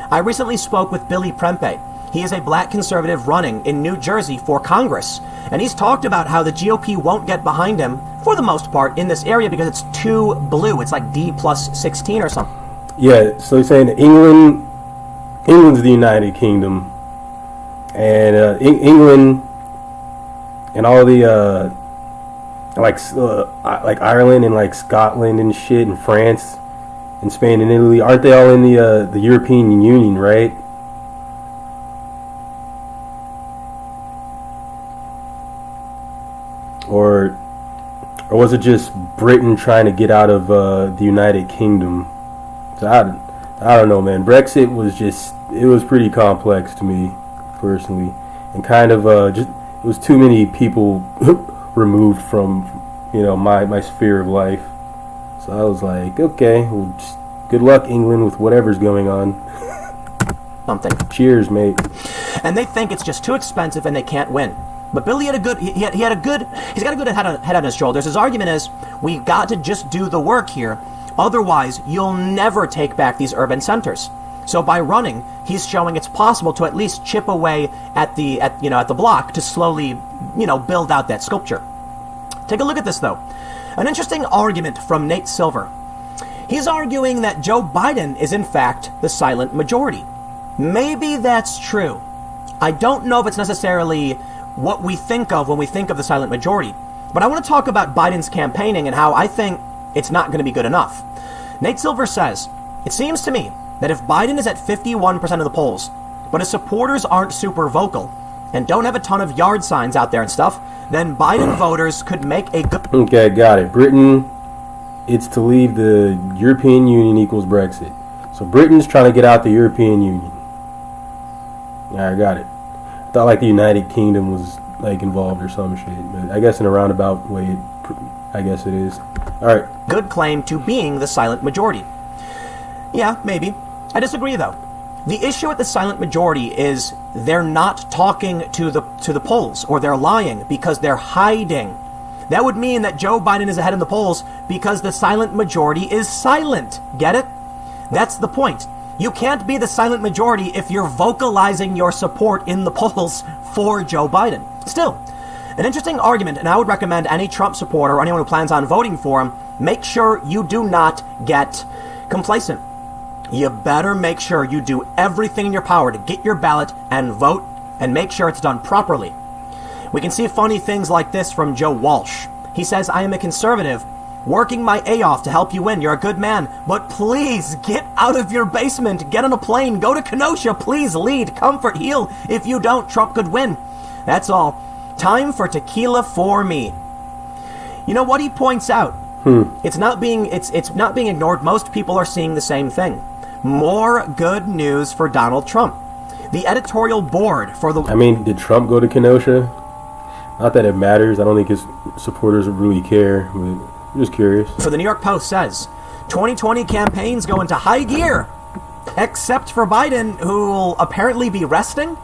I recently spoke with Billy Prempe. He is a black conservative running in New Jersey for Congress. And he's talked about how the GOP won't get behind him, for the most part, in this area because it's too blue. It's like D+16 or something. Yeah, so he's saying England's the United Kingdom, and England and all the like Ireland and like Scotland and shit, and France and Spain and Italy, aren't they all in the European Union, right? or was it just Britain trying to get out of the United Kingdom? So I don't know, man. Brexit was it was pretty complex to me personally, and kind of just it was too many people removed from my sphere of life. So I was like, okay, well, just good luck, England, with whatever's going on. Something. Cheers, mate. And they think it's just too expensive and they can't win. But Billy had a good, he's got a good head on his shoulders. His argument is, we got to just do the work here. Otherwise, you'll never take back these urban centers. So by running, he's showing it's possible to at least chip away at the block to slowly, build out that sculpture. Take a look at this, though. An interesting argument from Nate Silver. He's arguing that Joe Biden is in fact the silent majority. Maybe that's true. I don't know if it's necessarily what we think of when we think of the silent majority, but I want to talk about Biden's campaigning and how I think it's not going to be good enough. Nate Silver says, it seems to me that if Biden is at 51% of the polls, but his supporters aren't super vocal and don't have a ton of yard signs out there and stuff, then Biden voters could make a good... Okay, got it. Britain, it's to leave the European Union equals Brexit. So Britain's trying to get out the European Union. Yeah, I got it. I thought like the United Kingdom was like involved or some shit, but I guess in a roundabout way, I guess it is. All right. Good claim to being the silent majority. Yeah, maybe. I disagree though. The issue with the silent majority is they're not talking to the polls, or they're lying because they're hiding. That would mean that Joe Biden is ahead in the polls because the silent majority is silent. Get it? That's the point. You can't be the silent majority if you're vocalizing your support in the polls for Joe Biden. Still, an interesting argument, and I would recommend any Trump supporter or anyone who plans on voting for him, make sure you do not get complacent. You better make sure you do everything in your power to get your ballot and vote, and make sure it's done properly. We can see funny things like this from Joe Walsh. He says, I am a conservative, working my A off to help you win. You're a good man, but please get out of your basement, get on a plane, go to Kenosha, please lead, comfort, heal. If you don't, Trump could win. That's all. Time for tequila for me. You know what he points out? It's not being ignored. Most people are seeing the same thing. More good news for Donald Trump. The editorial board for the... I mean, did Trump go to Kenosha? Not that it matters. I don't think his supporters really care, but I'm just curious. For the New York Post says, 2020 campaigns go into high gear, except for Biden, who will apparently be resting.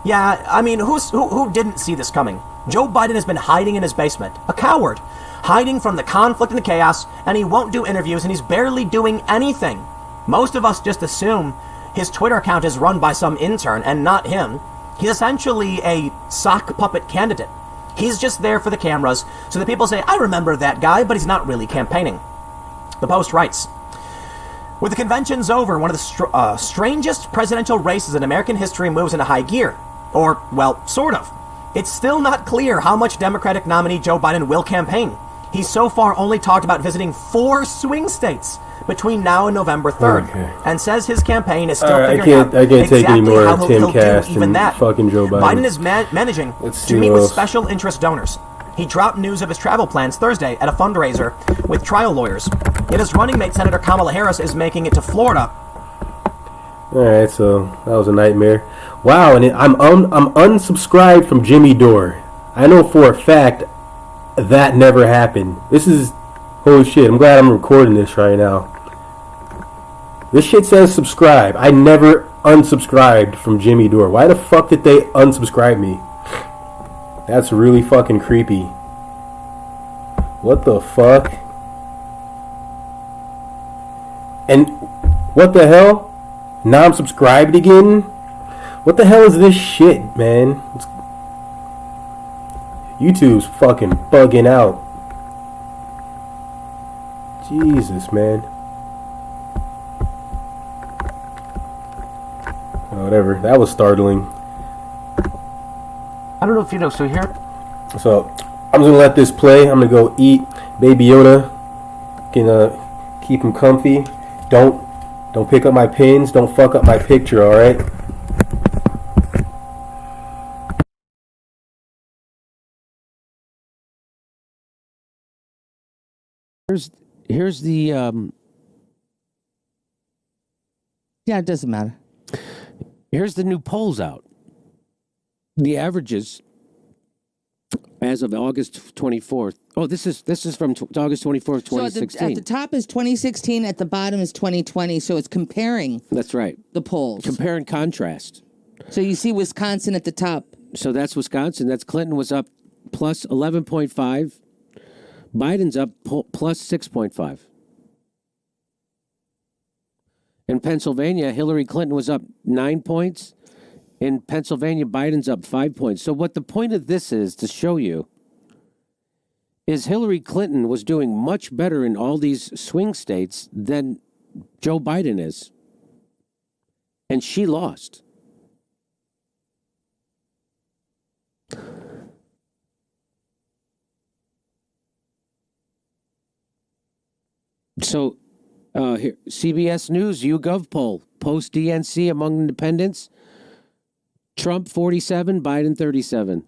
Yeah, I mean, who didn't see this coming? Joe Biden has been hiding in his basement, a coward, hiding from the conflict and the chaos, and he won't do interviews, and he's barely doing anything. Most of us just assume his Twitter account is run by some intern and not him. He's essentially a sock puppet candidate. He's just there for the cameras, so that people say, I remember that guy, but he's not really campaigning. The Post writes, with the conventions over, one of the strangest presidential races in American history moves into high gear. Or, well, sort of. It's still not clear how much Democratic nominee Joe Biden will campaign. He's so far only talked about visiting 4 swing states between now and November 3rd, and says his campaign is still figuring out I can't take any exactly more how of he'll Tim do Cast even and that. fucking Joe Biden. Biden is managing to meet with special interest donors. He dropped news of his travel plans Thursday at a fundraiser with trial lawyers. Yet his running mate, Senator Kamala Harris, is making it to Florida. Alright, so that was a nightmare. Wow, and I'm unsubscribed from Jimmy Dore. I know for a fact that never happened. This is... Holy shit, I'm glad I'm recording this right now. This shit says subscribe. I never unsubscribed from Jimmy Dore. Why the fuck did they unsubscribe me? That's really fucking creepy. What the fuck? And what the hell? Now I'm subscribed again? What the hell is this shit, man? YouTube's fucking bugging out. Jesus, man. Whatever. That was startling. I don't know if you know, so here. So, I'm just gonna let this play. I'm gonna go eat Baby Yoda. Can keep him comfy. Don't pick up my pins. Don't fuck up my picture, alright? Here's the Yeah, it doesn't matter. Here's the new polls out. The averages as of August 24th. Oh, this is from August 24th, 2016. So at the top is 2016, at the bottom is 2020, so it's comparing. That's right. The polls. Compare and contrast. So you see Wisconsin at the top. So that's Wisconsin. That's Clinton was up plus 11.5. Biden's up plus 6.5. In Pennsylvania, Hillary Clinton was up 9 points. In Pennsylvania, Biden's up 5 points. So what the point of this is to show you is Hillary Clinton was doing much better in all these swing states than Joe Biden is. And she lost. So, here, CBS News, YouGov poll, post-DNC among independents, Trump 47, Biden 37.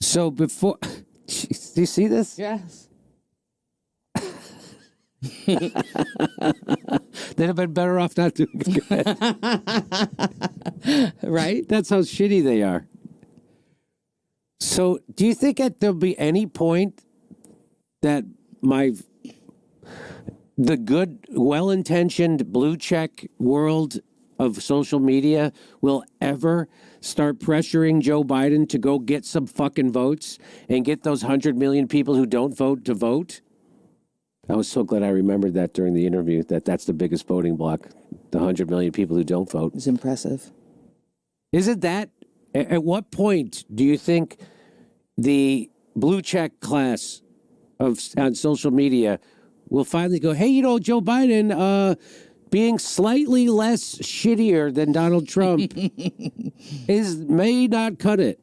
So before, do you see this? Yes. They'd have been better off not doing it. Right? That's how shitty they are. So, do you think there'll be any point that the good, well-intentioned blue check world of social media will ever start pressuring Joe Biden to go get some fucking votes and get those 100 million people who don't vote to vote? I was so glad I remembered that during the interview, that's the biggest voting block, the 100 million people who don't vote. It's impressive. Isn't that, at what point do you think the blue check class on social media will finally go, hey, Joe Biden being slightly less shittier than Donald Trump may not cut it.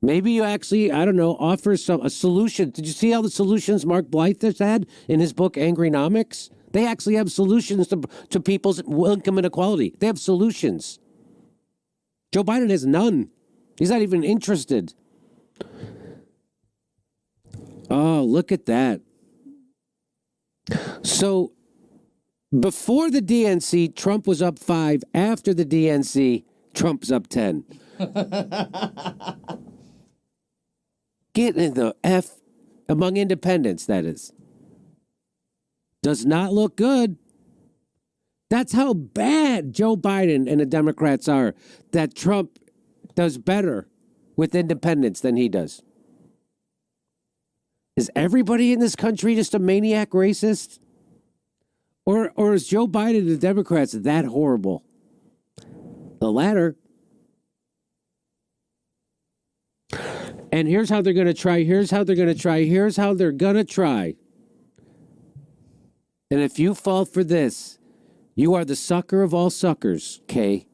Maybe you actually, I don't know, offer a solution. Did you see all the solutions Mark Blythe has had in his book, Angrynomics? They actually have solutions to people's income inequality. They have solutions. Joe Biden has none. He's not even interested. Oh, look at that. So, before the DNC, Trump was up 5. After the DNC, Trump's up 10. Get in the F among independents, that is. Does not look good. That's how bad Joe Biden and the Democrats are, that Trump does better with independents than he does. Is everybody in this country just a maniac racist? Or is Joe Biden and the Democrats that horrible? The latter. And here's how they're going to try. Here's how they're going to try. Here's how they're going to try. And if you fall for this, you are the sucker of all suckers, Kay.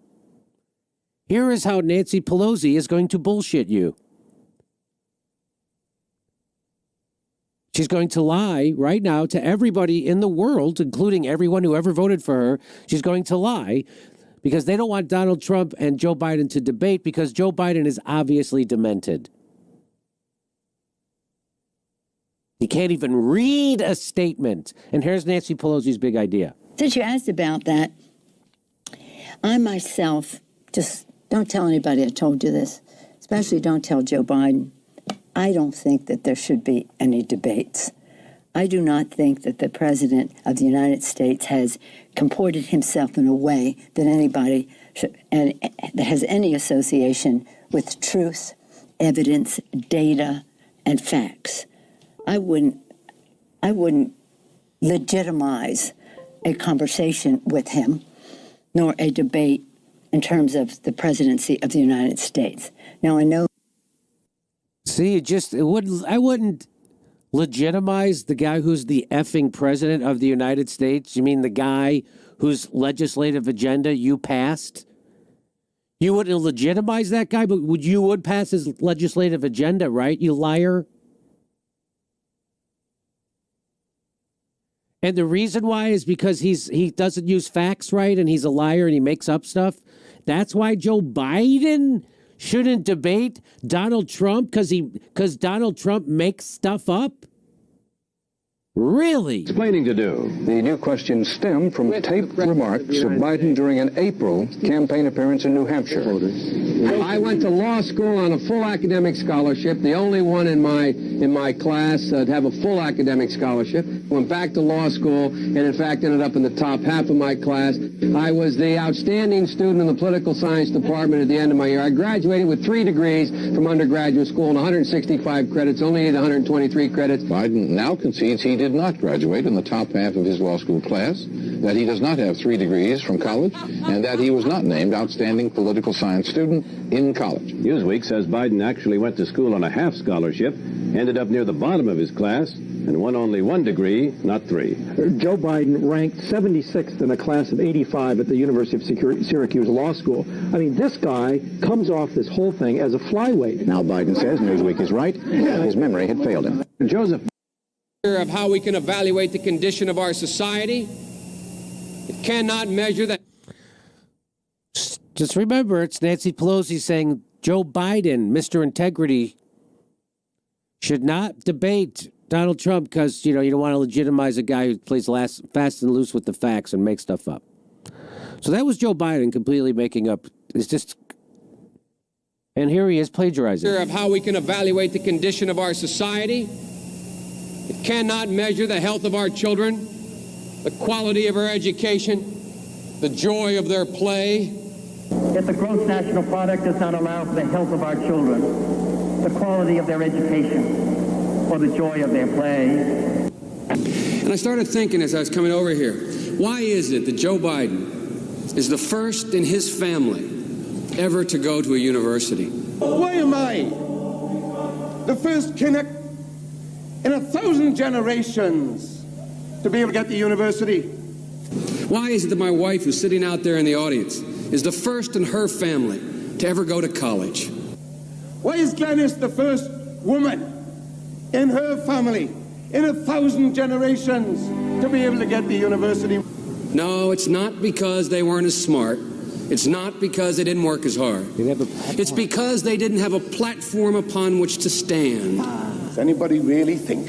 Here is how Nancy Pelosi is going to bullshit you. She's going to lie right now to everybody in the world, including everyone who ever voted for her. She's going to lie because they don't want Donald Trump and Joe Biden to debate because Joe Biden is obviously demented. He can't even read a statement. And here's Nancy Pelosi's big idea. Since you asked about that, I myself, just don't tell anybody I told you this, especially don't tell Joe Biden. I don't think that there should be any debates. I do not think that the President of the United States has comported himself in a way that anybody should, and that has any association with truth, evidence, data, and facts. I wouldn't legitimize a conversation with him, nor a debate in terms of the presidency of the United States. Now, I know. See, I wouldn't legitimize the guy who's the effing president of the United States. You mean the guy whose legislative agenda you passed? You wouldn't legitimize that guy, but you would pass his legislative agenda, right? You liar. And the reason why is because he doesn't use facts right, and he's a liar, and he makes up stuff. That's why Joe Biden shouldn't debate Donald Trump because Donald Trump makes stuff up? Really? Explaining to do. The new questions stem from taped remarks of Biden during an April campaign appearance in New Hampshire. I went to law school on a full academic scholarship, the only one in my class to have a full academic scholarship. Went back to law school and in fact ended up in the top half of my class. I was the outstanding student in the political science department at the end of my year. I graduated with 3 degrees from undergraduate school and 165 credits, only needed 123 credits. Biden now concedes he did not graduate in the top half of his law school class, that he does not have 3 degrees from college, and that he was not named outstanding political science student in college. Newsweek says Biden actually went to school on a half scholarship, ended up near the bottom of his class, and won only 1 degree, not 3. Joe Biden ranked 76th in a class of 85 at the University of Syracuse Law School. I mean, this guy comes off this whole thing as a flyweight. Now Biden says Newsweek is right. His memory had failed him. Joseph. Of how we can evaluate the condition of our society. It cannot measure that. Just remember, it's Nancy Pelosi saying Joe Biden, Mr. Integrity, should not debate Donald Trump because, you don't want to legitimize a guy who plays fast and loose with the facts and makes stuff up. So that was Joe Biden completely making up. It's just, and here he is plagiarizing. Of how we can evaluate the condition of our society. It cannot measure the health of our children, the quality of our education, the joy of their play. If the gross national product does not allow for the health of our children, the quality of their education, or the joy of their play. And I started thinking as I was coming over here, why is it that Joe Biden is the first in his family ever to go to a university? Why am I the first Kinnock in 1,000 generations to be able to get to university? Why is it that my wife, who's sitting out there in the audience, is the first in her family to ever go to college? Why is Glenys the first woman in her family in 1,000 generations to be able to get to university? No, it's not because they weren't as smart. It's not because they didn't work as hard. It's because they didn't have a platform upon which to stand. Does anybody really think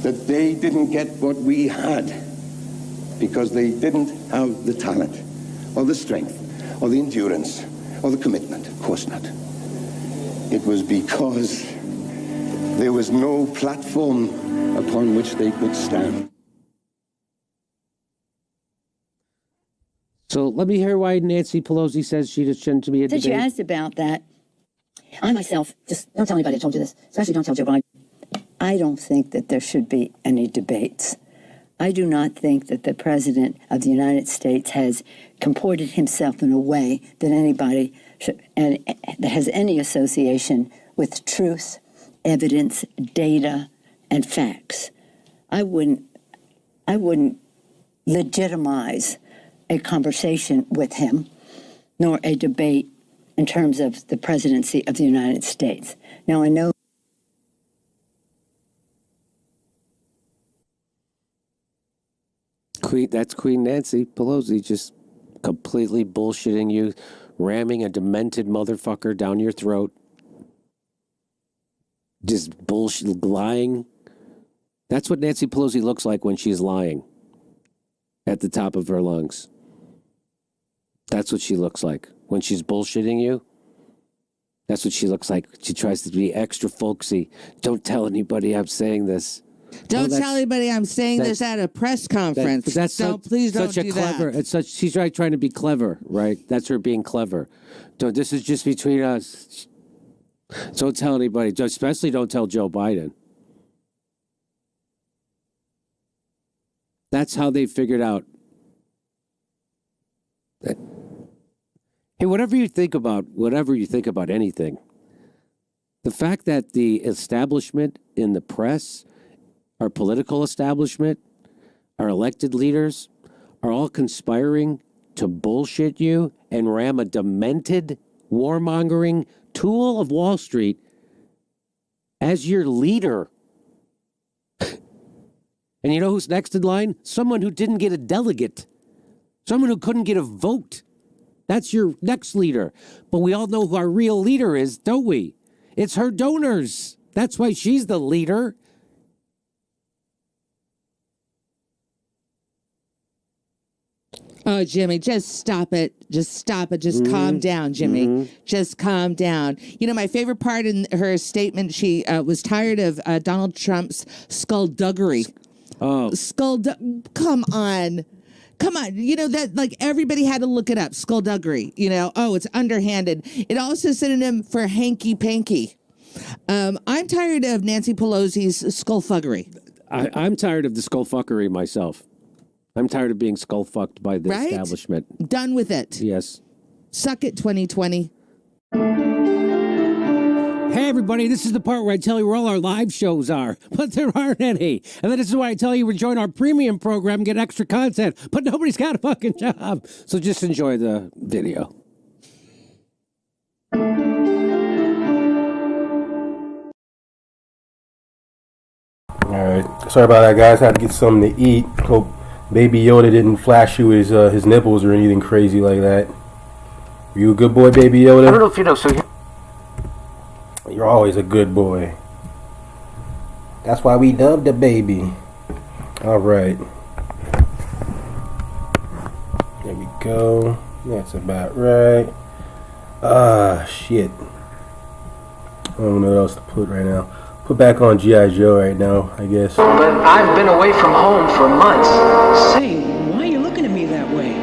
that they didn't get what we had because they didn't have the talent or the strength or the endurance or the commitment? Of course not. It was because there was no platform upon which they could stand. So let me hear why Nancy Pelosi says she shouldn't be a debate. Since you asked about that, I myself, just don't tell anybody I told you this, especially don't tell Joe Biden. I don't think that there should be any debates. I do not think that the President of the United States has comported himself in a way that anybody should, and that has any association with truth, evidence, data, and facts. I wouldn't legitimize a conversation with him, nor a debate in terms of the presidency of the United States. Now, I know that's Queen Nancy Pelosi just completely bullshitting you, ramming a demented motherfucker down your throat. Just bullshit, lying. That's what Nancy Pelosi looks like when she's lying at the top of her lungs. That's what she looks like. When she's bullshitting you, that's what she looks like. She tries to be extra folksy. Don't tell anybody I'm saying this. Don't tell anybody I'm saying this at a press conference. Please don't do that. It's such. She's trying to be clever, right? That's her being clever. This is just between us. Don't tell anybody. Especially don't tell Joe Biden. That's how they figured out. Hey, whatever you think about anything, the fact that the establishment in the press, our political establishment, our elected leaders are all conspiring to bullshit you and ram a demented, warmongering tool of Wall Street as your leader. And you know who's next in line? Someone who didn't get a delegate. Someone who couldn't get a vote. That's your next leader. But we all know who our real leader is, don't we? It's her donors. That's why she's the leader. Oh, Jimmy, just stop it. Just stop it. Just calm down, Jimmy. Just calm down. You know, my favorite part in her statement, she was tired of Donald Trump's skullduggery. Come on. Come on. You know, that like everybody had to look it up. Skullduggery. You know, it's underhanded. It also is synonym for hanky-panky. I'm tired of Nancy Pelosi's skullfuggery. I'm tired of the skullfuckery myself. I'm tired of being skull-fucked by the establishment. Done with it. Yes. Suck it, 2020. Hey, everybody, this is the part where I tell you where all our live shows are, but there aren't any. And then this is why I tell you to join our premium program and get extra content, but nobody's got a fucking job. So just enjoy the video. All right. Sorry about that, guys. I had to get something to eat. Hope Baby Yoda didn't flash you his nipples or anything crazy like that. Are you a good boy, Baby Yoda? I don't know if you know, so... You're always a good boy. That's why we dubbed the baby. All right. There we go. That's about right. Shit. I don't know what else to put right now. Put back on G.I. Joe right now, I guess. But I've been away from home for months. Say, why are you looking at me that way?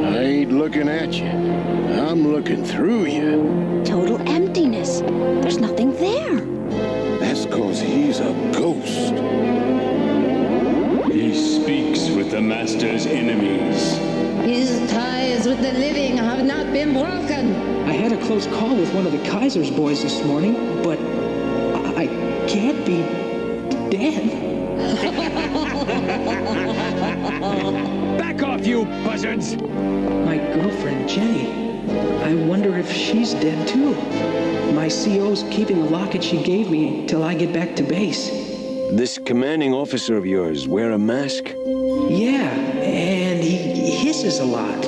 I ain't looking at you. I'm looking through you. Total emptiness. There's nothing there. That's 'cause he's a ghost. He speaks with the Master's enemies. His ties with the living have not been broken. I had a close call with one of the Kaiser's boys this morning, but I can't be dead. Back off, you buzzards! My girlfriend, Jenny. I wonder if she's dead too. My CO's keeping the locket she gave me till I get back to base. This commanding officer of yours wear a mask? Yeah, and he hisses a lot.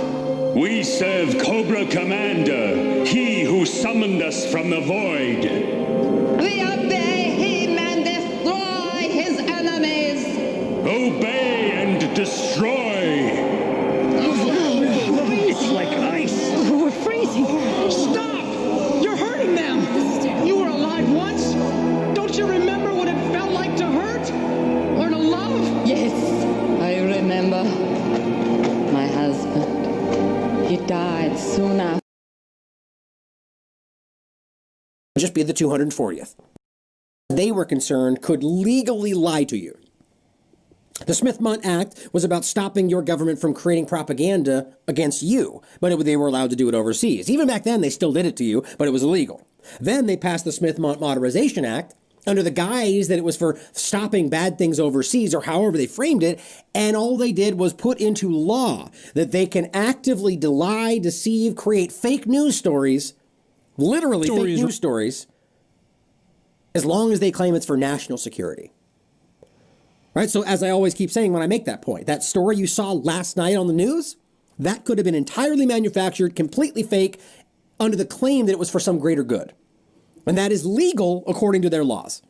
We serve Cobra Commander, he who summoned us from the void. We obey him and destroy his enemies. Obey and destroy. It's like ice. We're freezing. Stop! You're hurting them. You were alive once. Don't you remember what it felt like to hurt? Or to love? Yes, I remember. My husband. He died soon after. Just be the 240th. They were concerned could legally lie to you. The Smith-Mundt Act was about stopping your government from creating propaganda against you, but they were allowed to do it overseas. Even back then, they still did it to you, but it was illegal. Then they passed the Smith-Mundt Modernization Act under the guise that it was for stopping bad things overseas, or however they framed it, and all they did was put into law that they can actively lie, deceive, create fake news stories, literally fake news stories, as long as they claim it's for national security. Right, so as I always keep saying when I make that point, that story you saw last night on the news, that could have been entirely manufactured, completely fake, under the claim that it was for some greater good. And that is legal according to their laws.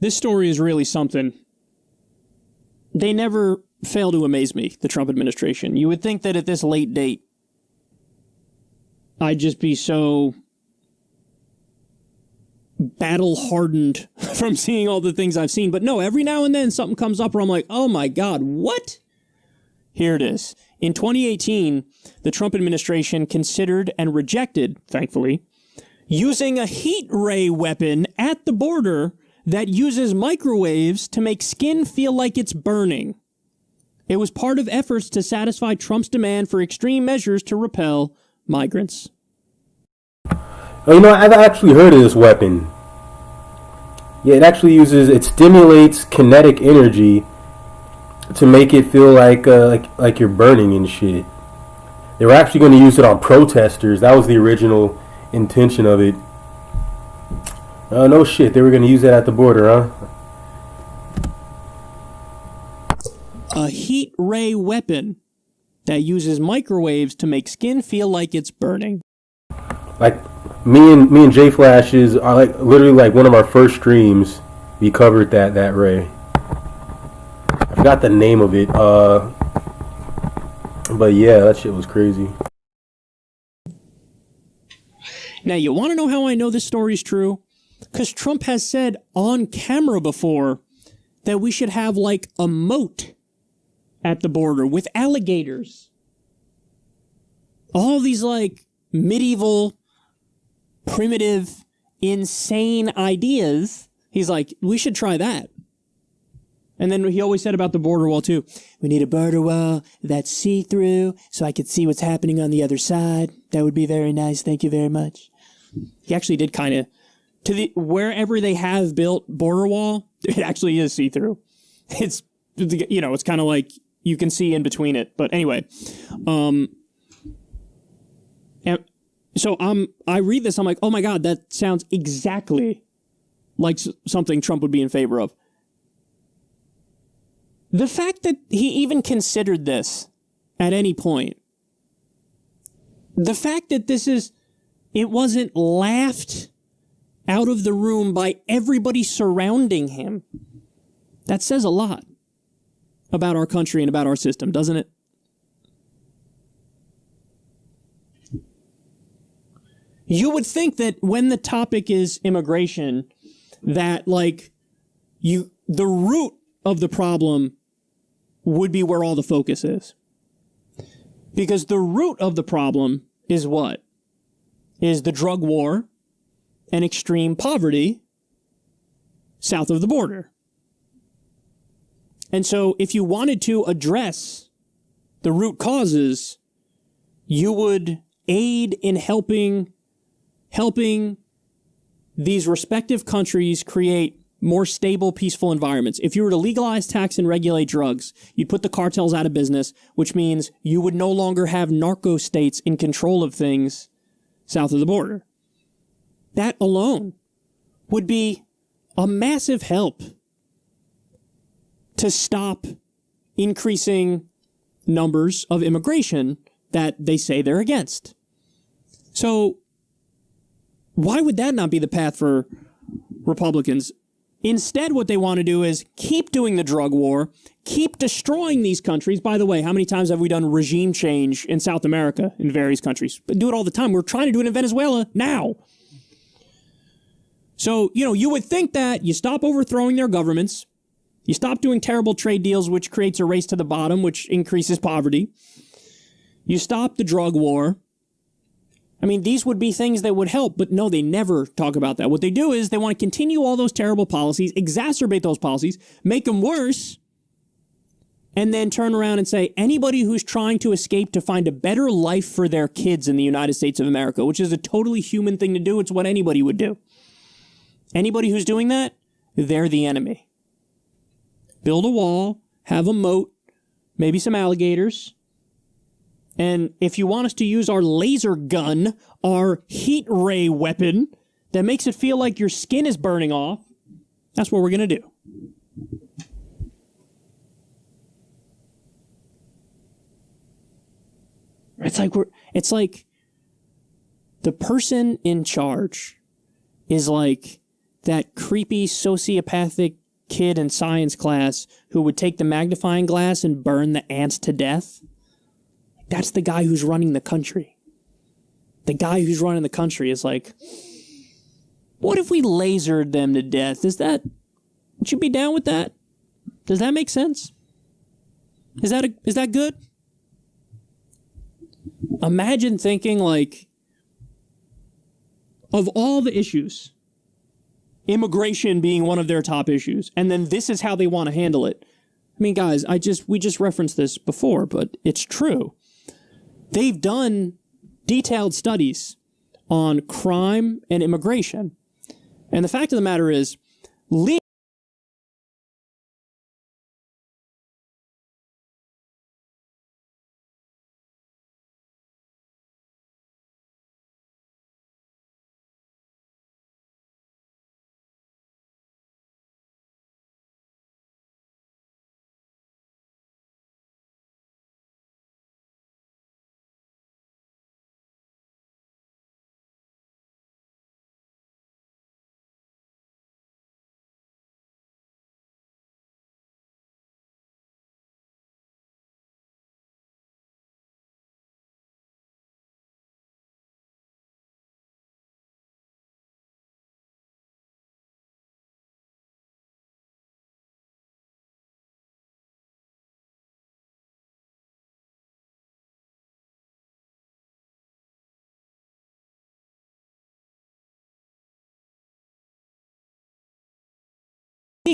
This story is really something. They never fail to amaze me, the Trump administration. You would think that at this late date, I'd just be so battle-hardened from seeing all the things I've seen. But no, every now and then something comes up where I'm like, oh my God, what? Here it is. In 2018, the Trump administration considered and rejected, thankfully, using a heat ray weapon at the border that uses microwaves to make skin feel like it's burning. It was part of efforts to satisfy Trump's demand for extreme measures to repel migrants. Oh, you know, I've actually heard of this weapon. Yeah, it stimulates kinetic energy to make it feel like you're burning and shit. They were actually going to use it on protesters. That was the original intention of it. No shit, they were going to use that at the border, huh? A heat ray weapon that uses microwaves to make skin feel like it's burning. Like me and J Flashes are like literally like one of our first streams. We covered that ray. I forgot the name of it. But yeah, that shit was crazy. Now, you want to know how I know this story is true? Because Trump has said on camera before that we should have like a moat at the border with alligators. All these like medieval, primitive, insane ideas. He's like, we should try that. And then he always said about the border wall too, we need a border wall that's see-through so I could see what's happening on the other side. That would be very nice. Thank you very much. He actually did kind of, wherever they have built border wall, it actually is see-through. It's, you know, it's kind of like you can see in between it. But anyway, and so I read this, I'm like, oh my God, that sounds exactly like something Trump would be in favor of. The fact that he even considered this at any point, the fact that it wasn't laughed out of the room by everybody surrounding him, that says a lot about our country and about our system, doesn't it? You would think that when the topic is immigration, that like the root of the problem would be where all the focus is. Because the root of the problem is what? Is the drug war and extreme poverty south of the border. And so if you wanted to address the root causes, you would aid in helping these respective countries create more stable, peaceful environments. If you were to legalize, tax, and regulate drugs, you'd put the cartels out of business, which means you would no longer have narco states in control of things south of the border. That alone would be a massive help to stop increasing numbers of immigration that they say they're against. So why would that not be the path for Republicans? Instead, what they want to do is keep doing the drug war, keep destroying these countries. By the way, how many times have we done regime change in South America in various countries? But do it all the time. We're trying to do it in Venezuela now. So, you know, you would think that you stop overthrowing their governments, you stop doing terrible trade deals, which creates a race to the bottom, which increases poverty. You stop the drug war. I mean, these would be things that would help, but no, they never talk about that. What they do is they want to continue all those terrible policies, exacerbate those policies, make them worse, and then turn around and say, anybody who's trying to escape to find a better life for their kids in the United States of America, which is a totally human thing to do, it's what anybody would do. Anybody who's doing that, they're the enemy. Build a wall, have a moat, maybe some alligators. And if you want us to use our laser gun, our heat ray weapon that makes it feel like your skin is burning off, that's what we're going to do. It's like the person in charge is like that creepy sociopathic kid in science class who would take the magnifying glass and burn the ants to death. That's the guy who's running the country. The guy who's running the country is like, what if we lasered them to death? Would you be down with that? Does that make sense? Is that good? Imagine thinking like, of all the issues, immigration being one of their top issues, and then this is how they want to handle it. I mean, guys, we just referenced this before, but it's true. They've done detailed studies on crime and immigration. And the fact of the matter is,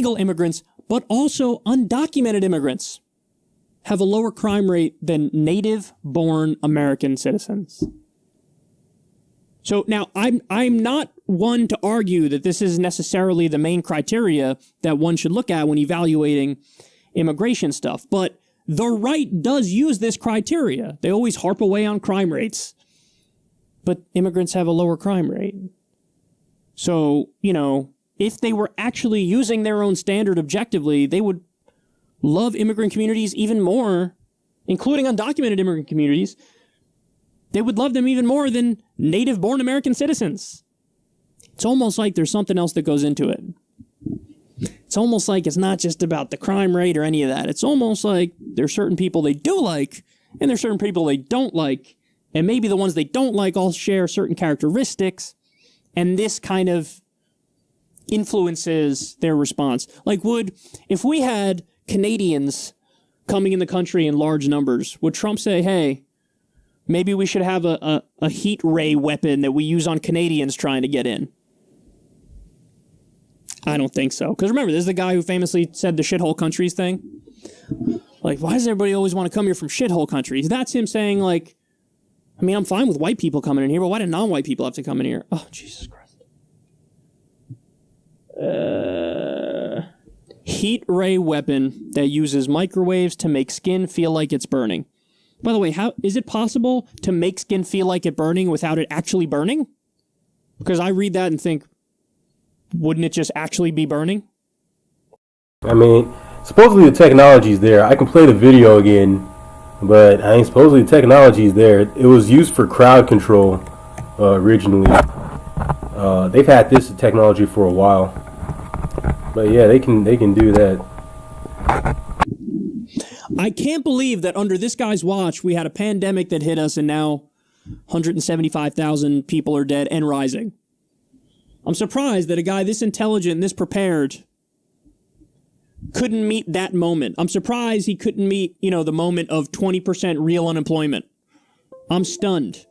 legal immigrants, but also undocumented immigrants have a lower crime rate than native-born American citizens. So now I'm not one to argue that this is necessarily the main criteria that one should look at when evaluating immigration stuff, but the right does use this criteria. They always harp away on crime rates, but immigrants have a lower crime rate. So, you know, if they were actually using their own standard objectively, they would love immigrant communities even more, including undocumented immigrant communities. They would love them even more than native-born American citizens. It's almost like there's something else that goes into it. It's almost like it's not just about the crime rate or any of that. It's almost like there's certain people they do like, and there's certain people they don't like, and maybe the ones they don't like all share certain characteristics, and this kind of influences their response. Like, if we had Canadians coming in the country in large numbers, would Trump say, hey, maybe we should have a heat ray weapon that we use on Canadians trying to get in? I don't think so. Because remember, this is the guy who famously said the shithole countries thing. Like, why does everybody always want to come here from shithole countries? That's him saying, like, I mean, I'm fine with white people coming in here, but why do non-white people have to come in here? Oh, Jesus Christ. Heat ray weapon that uses microwaves to make skin feel like it's burning. By the way, how is it possible to make skin feel like it burning without it actually burning? Because I read that and think, wouldn't it just actually be burning? I mean, supposedly the technology's there. I can play the video again, but I mean, supposedly the technology's there. It was used for crowd control originally. They've had this technology for a while, but yeah, they can do that. I can't believe that under this guy's watch, we had a pandemic that hit us and now 175,000 people are dead and rising. I'm surprised that a guy this intelligent and this prepared couldn't meet that moment. I'm surprised he couldn't meet, the moment of 20% real unemployment. I'm stunned.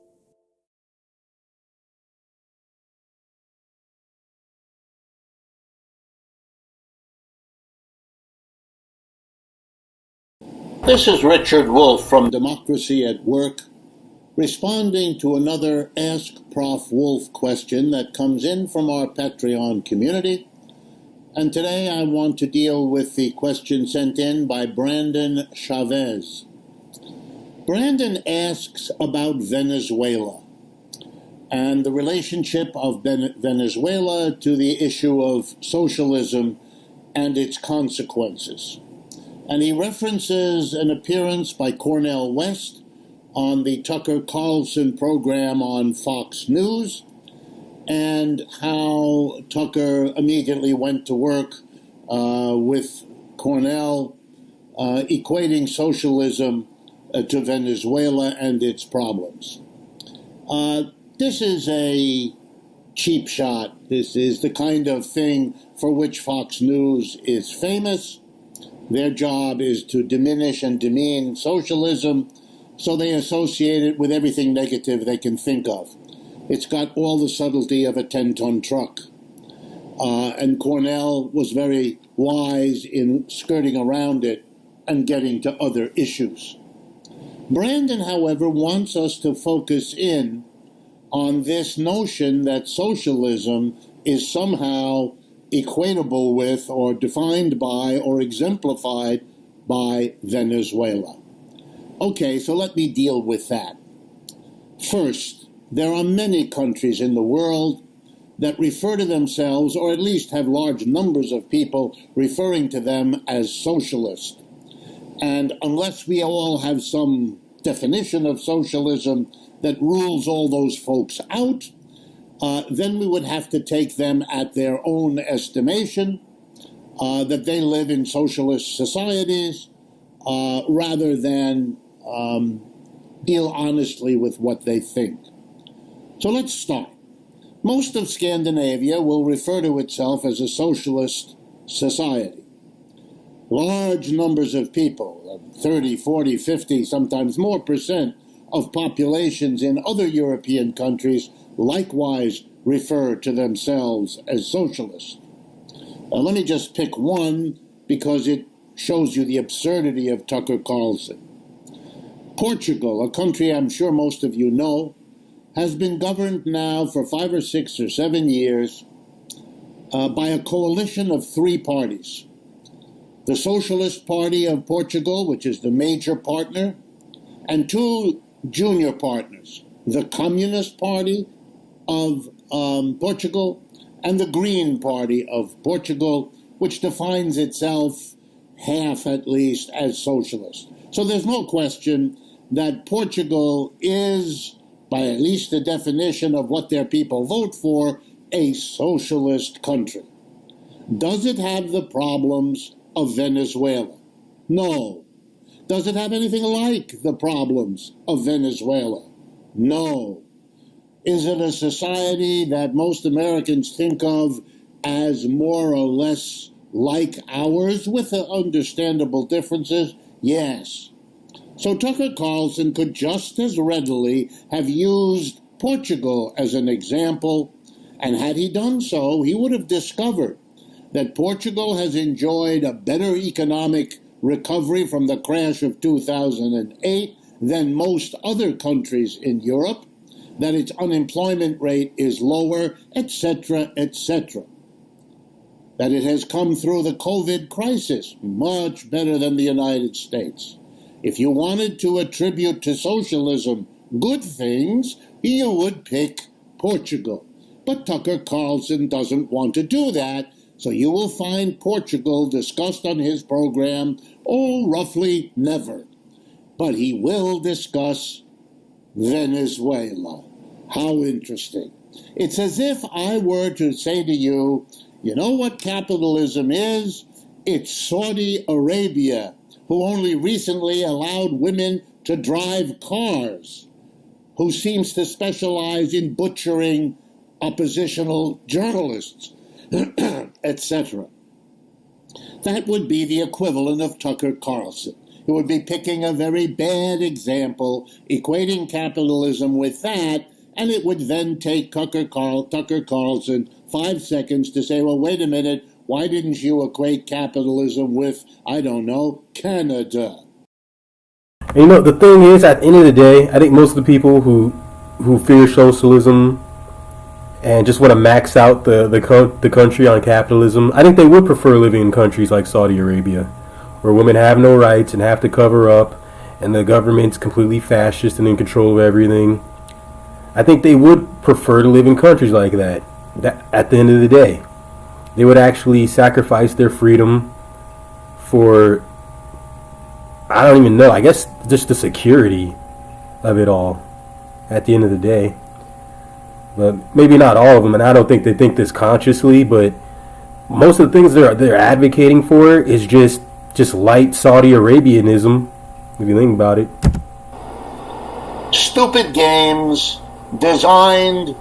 This is Richard Wolff from Democracy at Work, responding to another Ask Prof. Wolf question that comes in from our Patreon community. And today I want to deal with the question sent in by Brandon Chavez. Brandon asks about Venezuela and the relationship of Venezuela to the issue of socialism and its consequences. And he references an appearance by Cornel West on the Tucker Carlson program on Fox News, and how Tucker immediately went to work with Cornell, equating socialism to Venezuela and its problems. This is a cheap shot. This is the kind of thing for which Fox News is famous. Their job is to diminish and demean socialism, so they associate it with everything negative they can think of. It's got all the subtlety of a 10-ton truck. And Cornell was very wise in skirting around it and getting to other issues. Brandon, however, wants us to focus in on this notion that socialism is somehow equatable with or defined by or exemplified by Venezuela. Okay, so let me deal with that. First, there are many countries in the world that refer to themselves, or at least have large numbers of people referring to them as socialist. And unless we all have some definition of socialism that rules all those folks out, then we would have to take them at their own estimation, that they live in socialist societies, rather than deal honestly with what they think. So let's start. Most of Scandinavia will refer to itself as a socialist society. Large numbers of people, 30, 40, 50, sometimes more percent of populations in other European countries likewise refer to themselves as socialists. Let me just pick one because it shows you the absurdity of Tucker Carlson. Portugal, a country I'm sure most of you know, has been governed now for 5 or 6 or 7 years by a coalition of 3 parties. The Socialist Party of Portugal, which is the major partner, and 2 junior partners, the Communist Party of Portugal and the Green Party of Portugal, which defines itself, half at least, as socialist. So there's no question that Portugal is, by at least the definition of what their people vote for, a socialist country. Does it have the problems of Venezuela? No. Does it have anything like the problems of Venezuela? No. Is it a society that most Americans think of as more or less like ours, with the understandable differences? Yes. So Tucker Carlson could just as readily have used Portugal as an example, and had he done so, he would have discovered that Portugal has enjoyed a better economic recovery from the crash of 2008 than most other countries in Europe, that its unemployment rate is lower, etc., etc. That it has come through the COVID crisis much better than the United States. If you wanted to attribute to socialism good things, you would pick Portugal. But Tucker Carlson doesn't want to do that, so you will find Portugal discussed on his program, roughly never. But he will discuss Venezuela. How interesting. It's as if I were to say to you, you know what capitalism is? It's Saudi Arabia, who only recently allowed women to drive cars, who seems to specialize in butchering oppositional journalists, etc. That would be the equivalent of Tucker Carlson. It would be picking a very bad example, equating capitalism with that, and it would then take Tucker Carlson 5 seconds to say, well, wait a minute, why didn't you equate capitalism with, I don't know, Canada? And you know, the thing is, at the end of the day, I think most of the people who fear socialism and just want to max out the country on capitalism, I think they would prefer living in countries like Saudi Arabia, where women have no rights and have to cover up, and the government's completely fascist and in control of everything. I think they would prefer to live in countries like that. At the end of the day, they would actually sacrifice their freedom for, I don't even know, I guess just the security of it all at the end of the day. But maybe not all of them, and I don't think they think this consciously, but most of the things they're advocating for is just light Saudi Arabianism, if you think about it. Stupid games designed,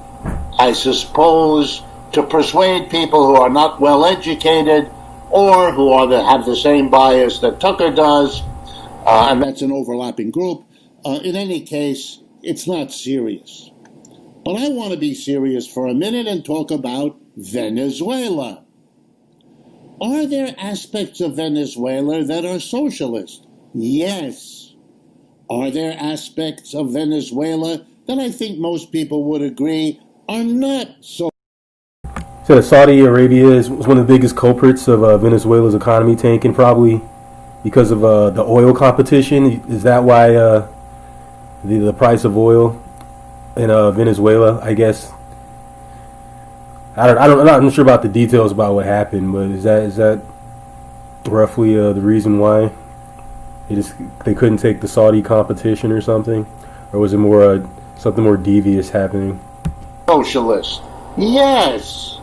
I suppose, to persuade people who are not well educated or who have the same bias that Tucker does, and that's an overlapping group. In any case, it's not serious. But I want to be serious for a minute and talk about Venezuela. Are there aspects of Venezuela that are socialist? Yes. Are there aspects of Venezuela that I think most people would agree are not so? So Saudi Arabia is one of the biggest culprits of Venezuela's economy tanking, probably because of the oil competition. Is that why the price of oil in Venezuela, I guess? I'm not sure about the details about what happened, but is that roughly the reason why they couldn't take the Saudi competition or something, or was it more something more devious happening? Socialist, yes.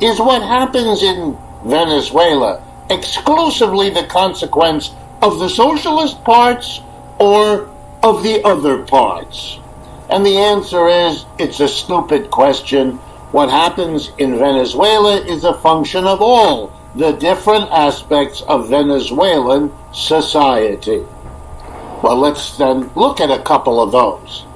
Is what happens in Venezuela exclusively the consequence of the socialist parts or of the other parts? And the answer is, it's a stupid question. What happens in Venezuela is a function of all the different aspects of Venezuelan society. Well, let's then look at a couple of those.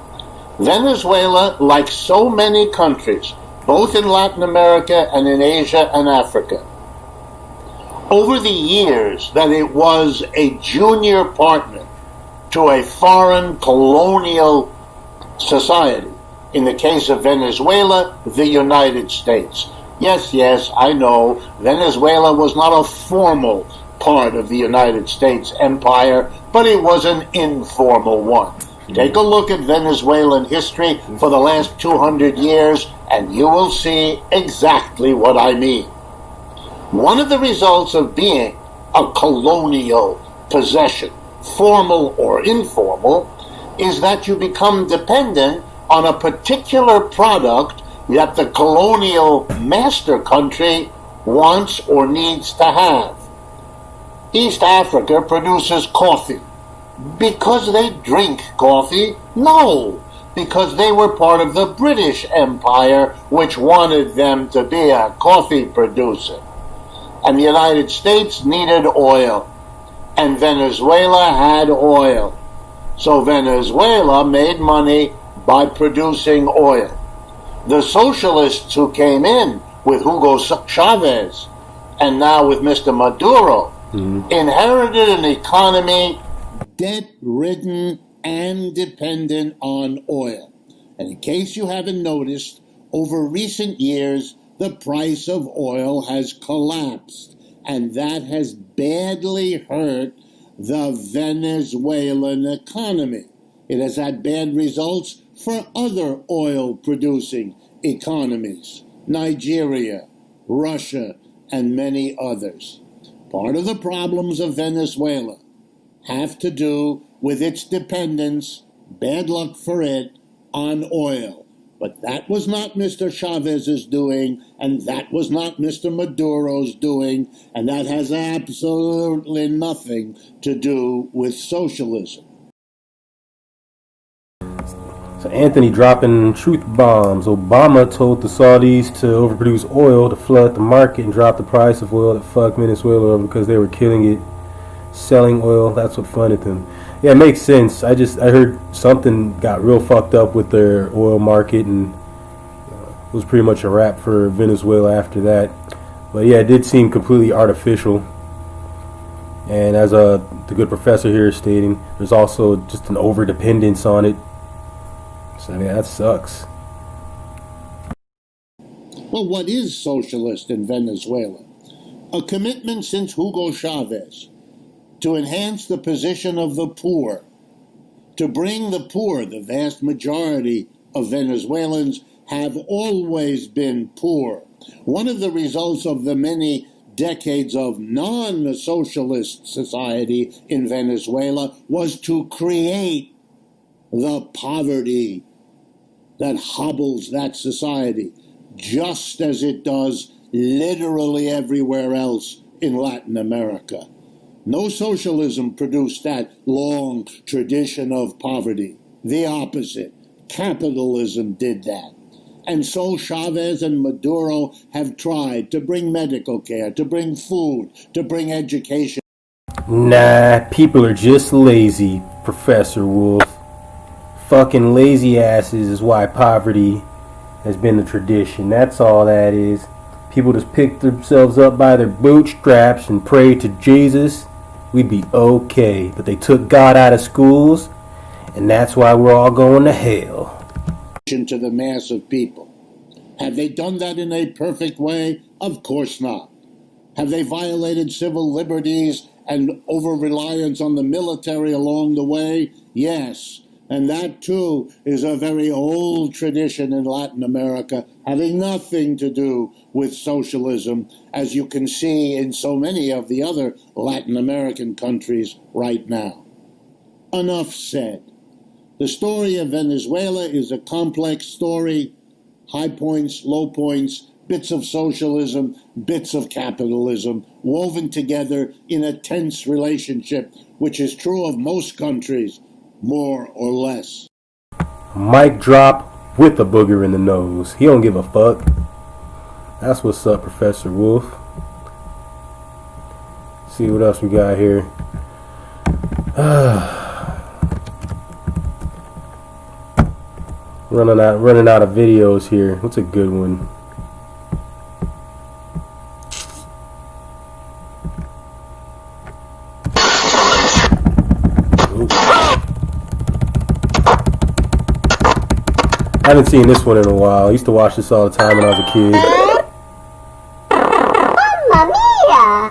Venezuela, like so many countries, both in Latin America and in Asia and Africa, over the years that it was a junior partner to a foreign colonial society. In the case of Venezuela, the United States. Yes, I know Venezuela was not a formal part of the United States empire, but it was an informal one. Take a look at Venezuelan history for the last 200 years, and you will see exactly what I mean. One of the results of being a colonial possession, formal or informal, is that you become dependent on a particular product that the colonial master country wants or needs to have. East Africa produces coffee. Because they drink coffee? No, because they were part of the British Empire, which wanted them to be a coffee producer. And the United States needed oil, and Venezuela had oil. So Venezuela made money by producing oil. The socialists who came in with Hugo Chavez and now with Mr. Maduro inherited an economy debt-ridden and dependent on oil. And in case you haven't noticed, over recent years, the price of oil has collapsed, and that has badly hurt the Venezuelan economy. It has had bad results for other oil-producing economies, Nigeria, Russia, and many others. Part of the problems of Venezuela have to do with its dependence, bad luck for it, on oil. But that was not Mr. Chavez's doing, and that was not Mr. Maduro's doing, and that has absolutely nothing to do with socialism. So Anthony dropping truth bombs. Obama told the Saudis to overproduce oil to flood the market and drop the price of oil that fucked Venezuela over because they were killing it, selling oil. That's what funded them. Yeah, it makes sense. I heard something got real fucked up with their oil market, and it was pretty much a wrap for Venezuela after that. But yeah, it did seem completely artificial. And as the good professor here is stating, there's also just an over-dependence on it. So yeah, that sucks. Well, what is socialist in Venezuela? A commitment since Hugo Chavez to enhance the position of the poor, to bring the poor, the vast majority of Venezuelans have always been poor. One of the results of the many decades of non-socialist society in Venezuela was to create the poverty that hobbles that society, just as it does literally everywhere else in Latin America. No socialism produced that long tradition of poverty. The opposite. Capitalism did that. And so Chavez and Maduro have tried to bring medical care, to bring food, to bring education. Nah, people are just lazy, Professor Wolf. Fucking lazy asses is why poverty has been the tradition. That's all that is. People just pick themselves up by their bootstraps and pray to Jesus. We'd be okay. But they took God out of schools, and that's why we're all going to hell. To the mass of people. Have they done that in a perfect way? Of course not. Have they violated civil liberties and over-reliance on the military along the way? Yes. And that, too, is a very old tradition in Latin America, having nothing to do with socialism, as you can see in so many of the other Latin American countries right now. Enough said. The story of Venezuela is a complex story, high points, low points, bits of socialism, bits of capitalism, woven together in a tense relationship, which is true of most countries, more or less. Mic drop with a booger in the nose. He don't give a fuck. That's what's up, Professor Wolf. See what else we got here. Running out of videos here. What's a good one? I haven't seen this one in a while. I used to watch this all the time when I was a kid. Mamma mia!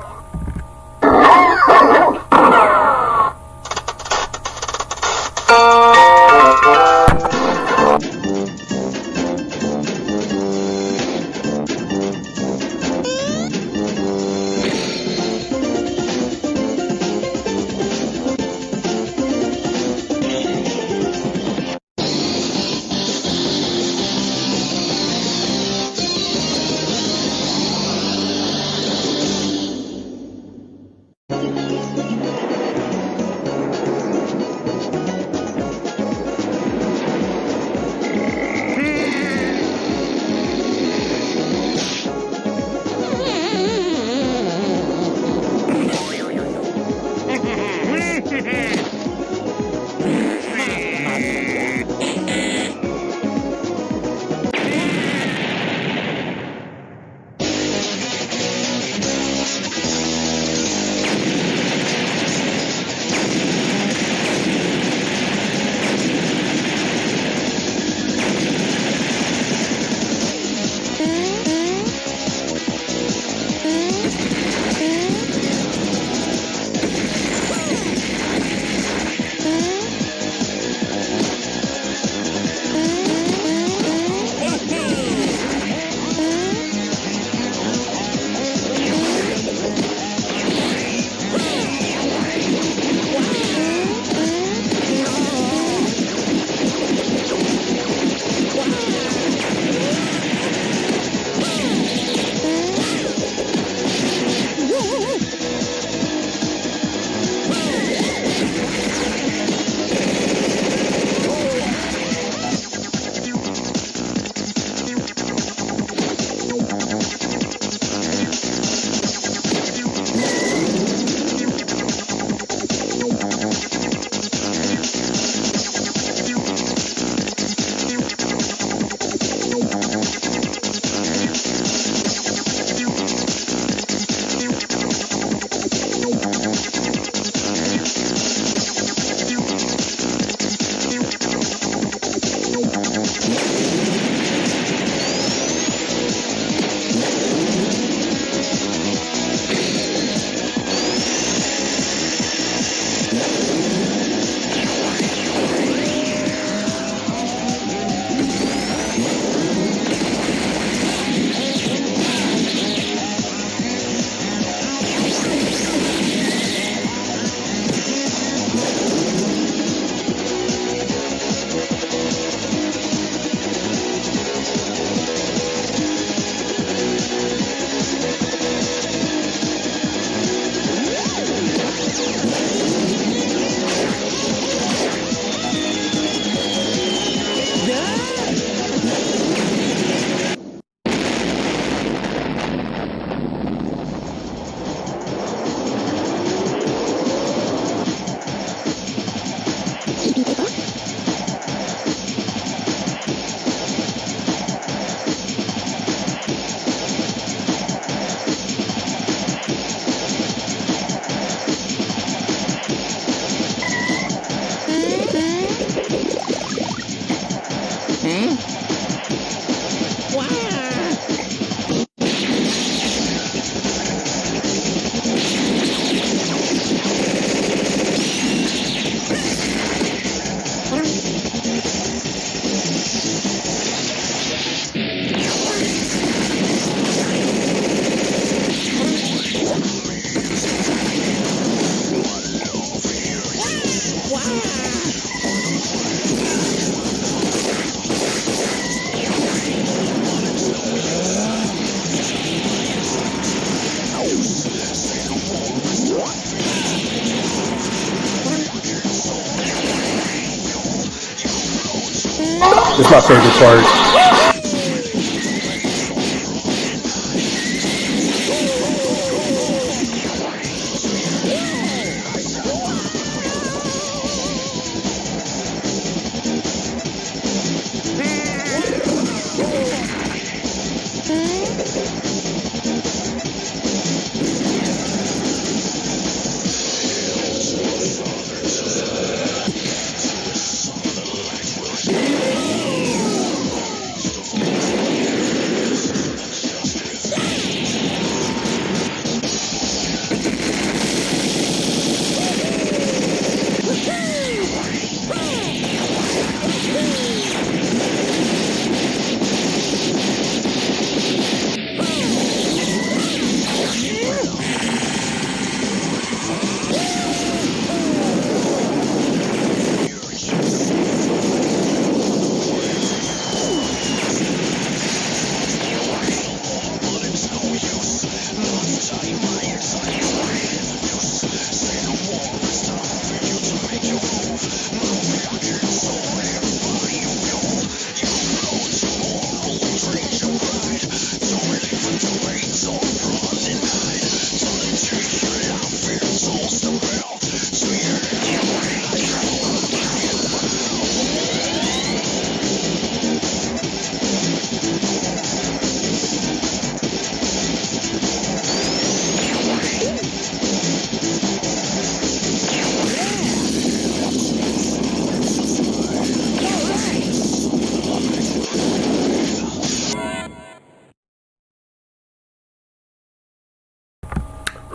This is my favorite part.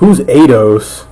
Who's Ados?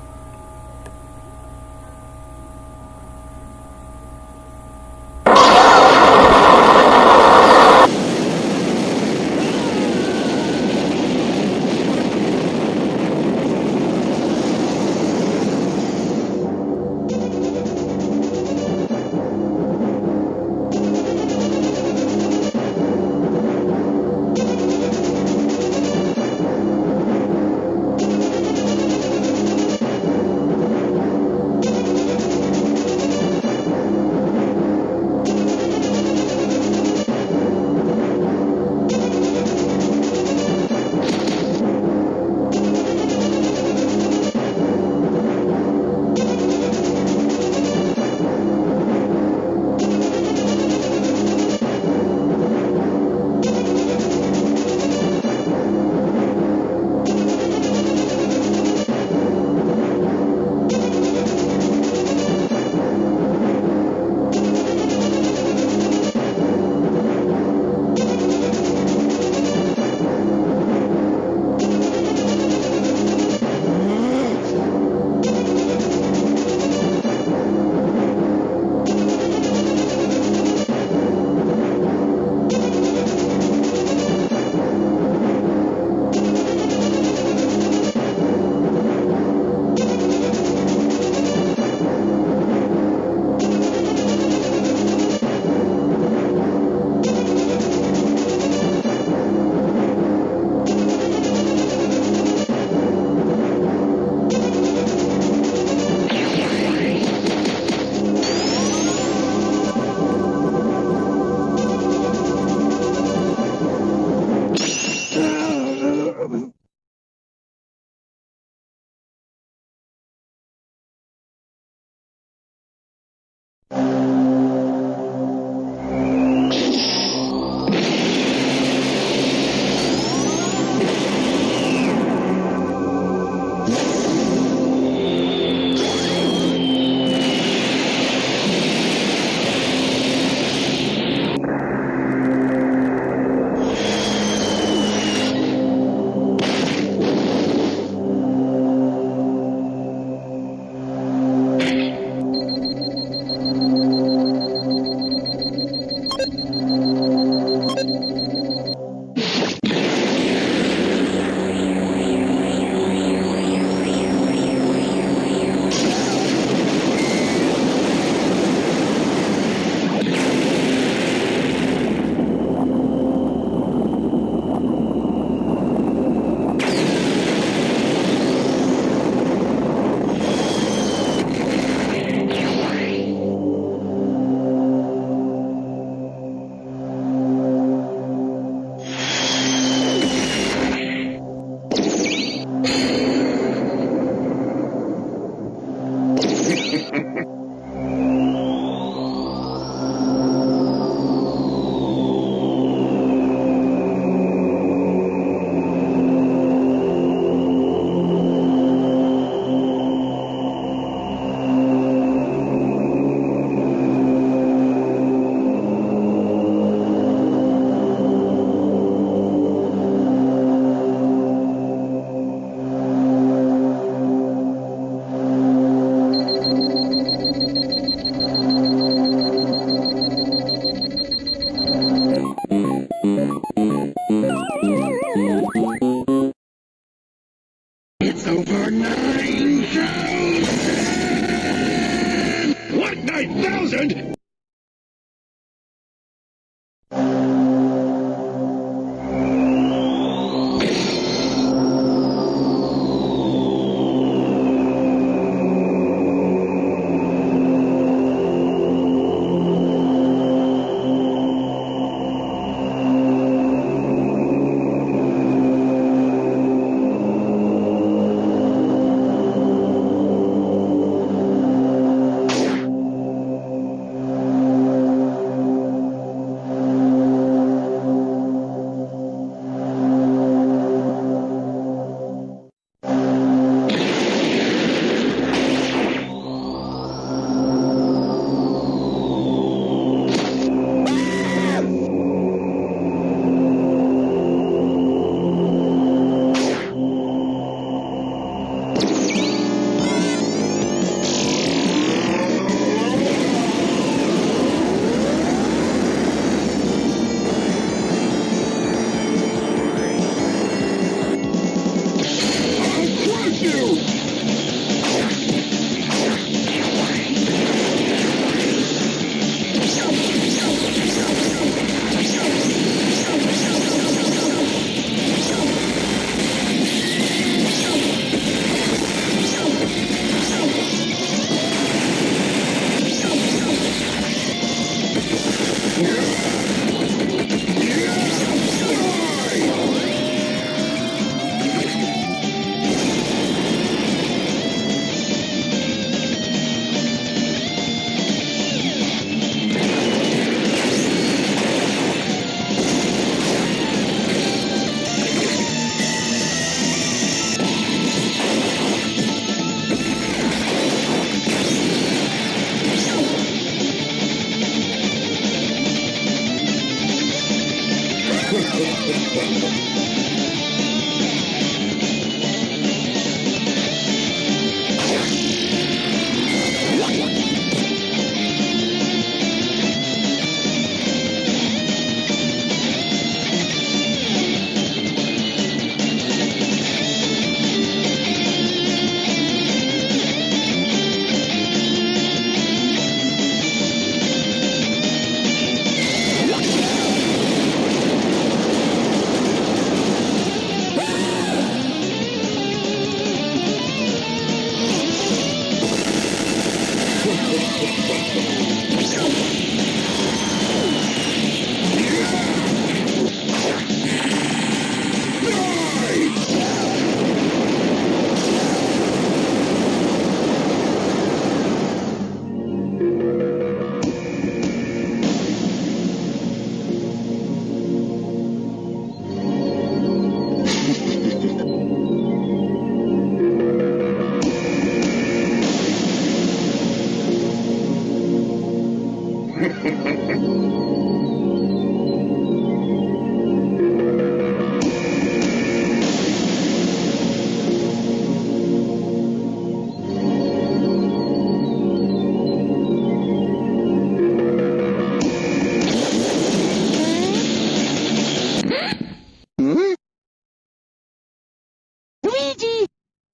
It's over 9,000! What, 9,000?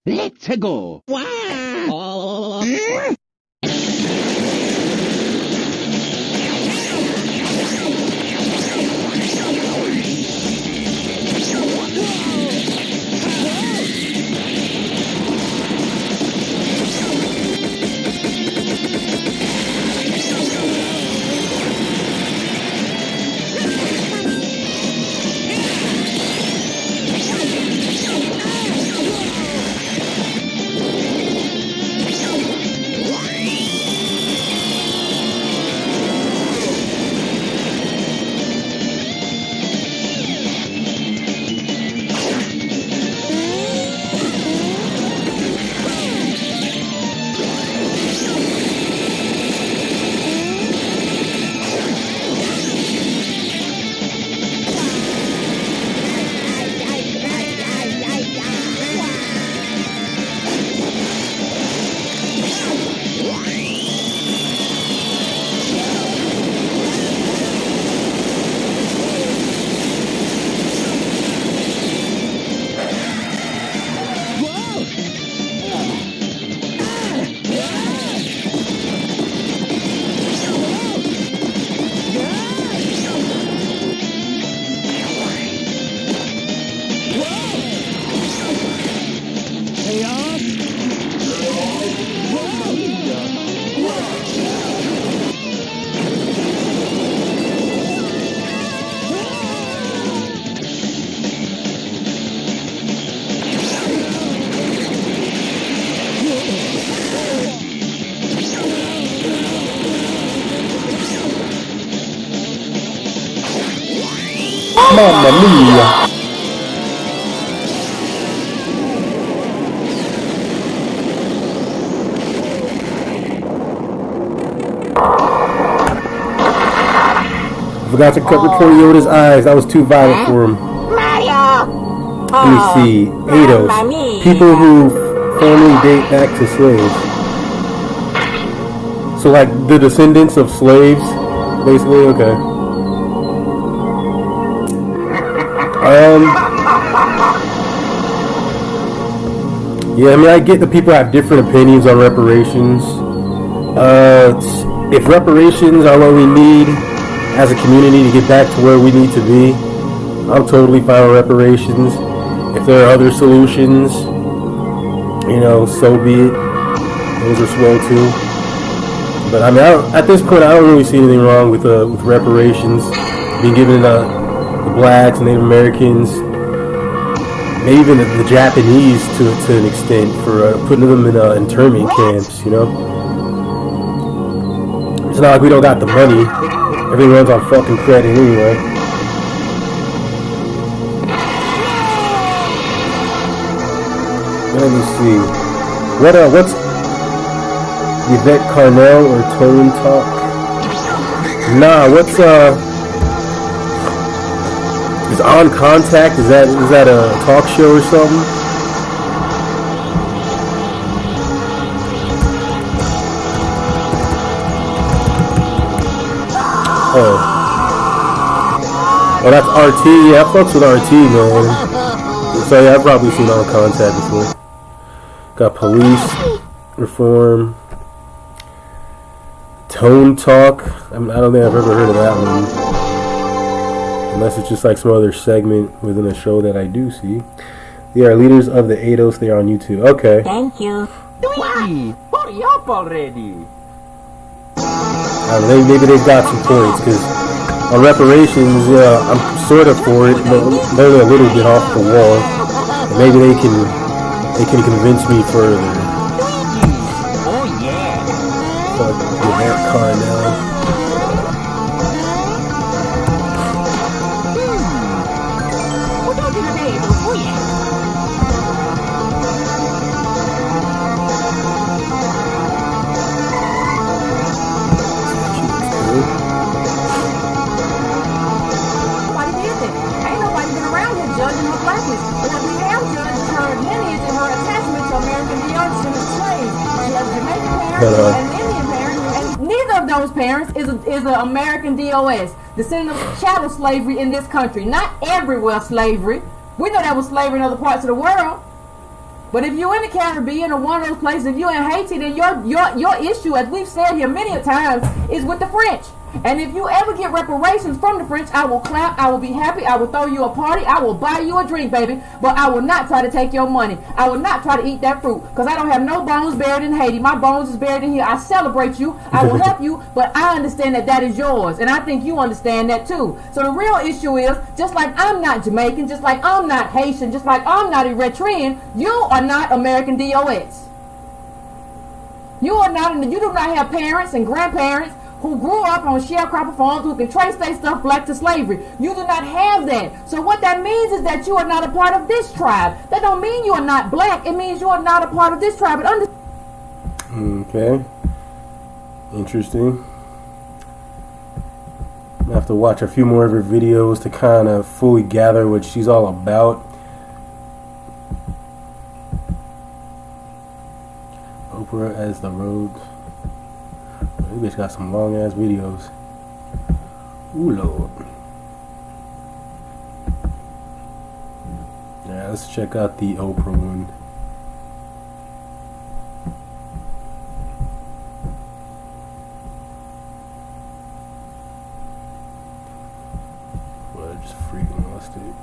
Let's go. Wow. Mamma mia! Forgot to cut record Yoda's eyes. That was too violent for him. Let me see. Eidos. People who family date back to slaves. So like the descendants of slaves, basically. Okay. Yeah, I mean, I get that people have different opinions on reparations. If reparations are what we need as a community to get back to where we need to be, I'm totally fine with reparations. If there are other solutions, you know, so be it. Those are swell too. But I mean, at this point, I don't really see anything wrong with reparations being given the blacks, Native Americans, maybe even the Japanese to an extent for putting them in internment camps. You know, it's not like we don't got the money. Everything runs on fucking credit anyway. Let me see. What's Yvette Carnell or Tone Talk? Nah, what's is On Contact? Is that a talk show or something? Oh, that's RT. Yeah, I fucks with RT, man. So yeah, I've probably seen On Contact before. Got Police Reform, Tone Talk. I don't think I've ever heard of that one. Unless it's just like some other segment within a show that I do see. They are leaders of the Eidos. They are on YouTube. Okay. Thank you. Luigi, hurry up already. maybe they've got some points, because on reparations, I'm sort of for it, but only a little bit off the wall. And maybe they can convince me further. Oh yeah. Fuck that car now. Neither of those parents is an American DOS, descendant of chattel slavery in this country. Not everywhere slavery. We know that was slavery in other parts of the world. But if you're in the Caribbean or one of those places, if you're in Haiti, then your issue, as we've said here many a times, is with the French. And if you ever get reparations from the French, I will clap, I will be happy, I will throw you a party, I will buy you a drink, baby. But I will not try to take your money. I will not try to eat that fruit, because I don't have no bones buried in Haiti. My bones is buried in here. I celebrate you, I will help you, but I understand that that is yours. And I think you understand that too. So the real issue is, just like I'm not Jamaican, just like I'm not Haitian, just like I'm not Eritrean, you are not American DOS. You are not, you do not have parents and grandparents who grew up on sharecropper farms who can trace their stuff back to slavery. You do not have that. So what that means is that you are not a part of this tribe. That don't mean you are not black. It means you are not a part of this tribe. Okay. Interesting. I have to watch a few more of her videos to kind of fully gather what she's all about. Oprah as the Rhodes. You bitch got some long ass videos. Ooh Lord. Yeah, let's check out the Oprah one. Well, I just freaking lost it.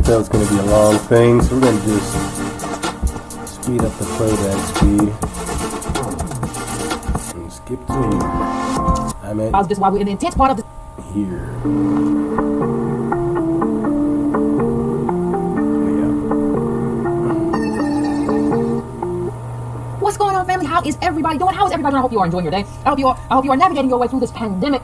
That was going to be a long thing, so we're going to just speed up the playback speed and skip to here. I'm at this while we're in the intense part of the here. What's going on, family? How is everybody doing? How is everybody doing? I hope you are enjoying your day. I hope you are navigating your way through this pandemic.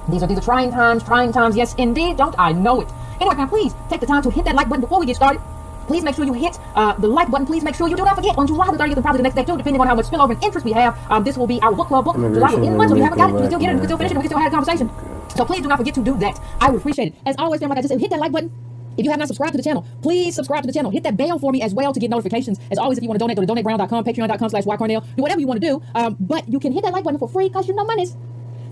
These are trying times. Yes, indeed. Don't I know it? Anyway, can I please take the time to hit that like button before we get started? Please make sure you hit the like button. Please make sure you do not forget on July the 30th and probably the next day too, depending on how much spillover and interest we have. This will be our book club book. July will end month, so if you haven't got it, you can still get it, you can still finish it, we can still have a conversation. So please do not forget to do that. I would appreciate it. As always, family, like I just said, hit that like button. If you have not subscribed to the channel, please subscribe to the channel. Hit that bell for me as well to get notifications. As always, if you want to donate, go to donatebrown.com, patreon.com/ycornell. Do whatever you want to do. But you can hit that like button for free because you know monies.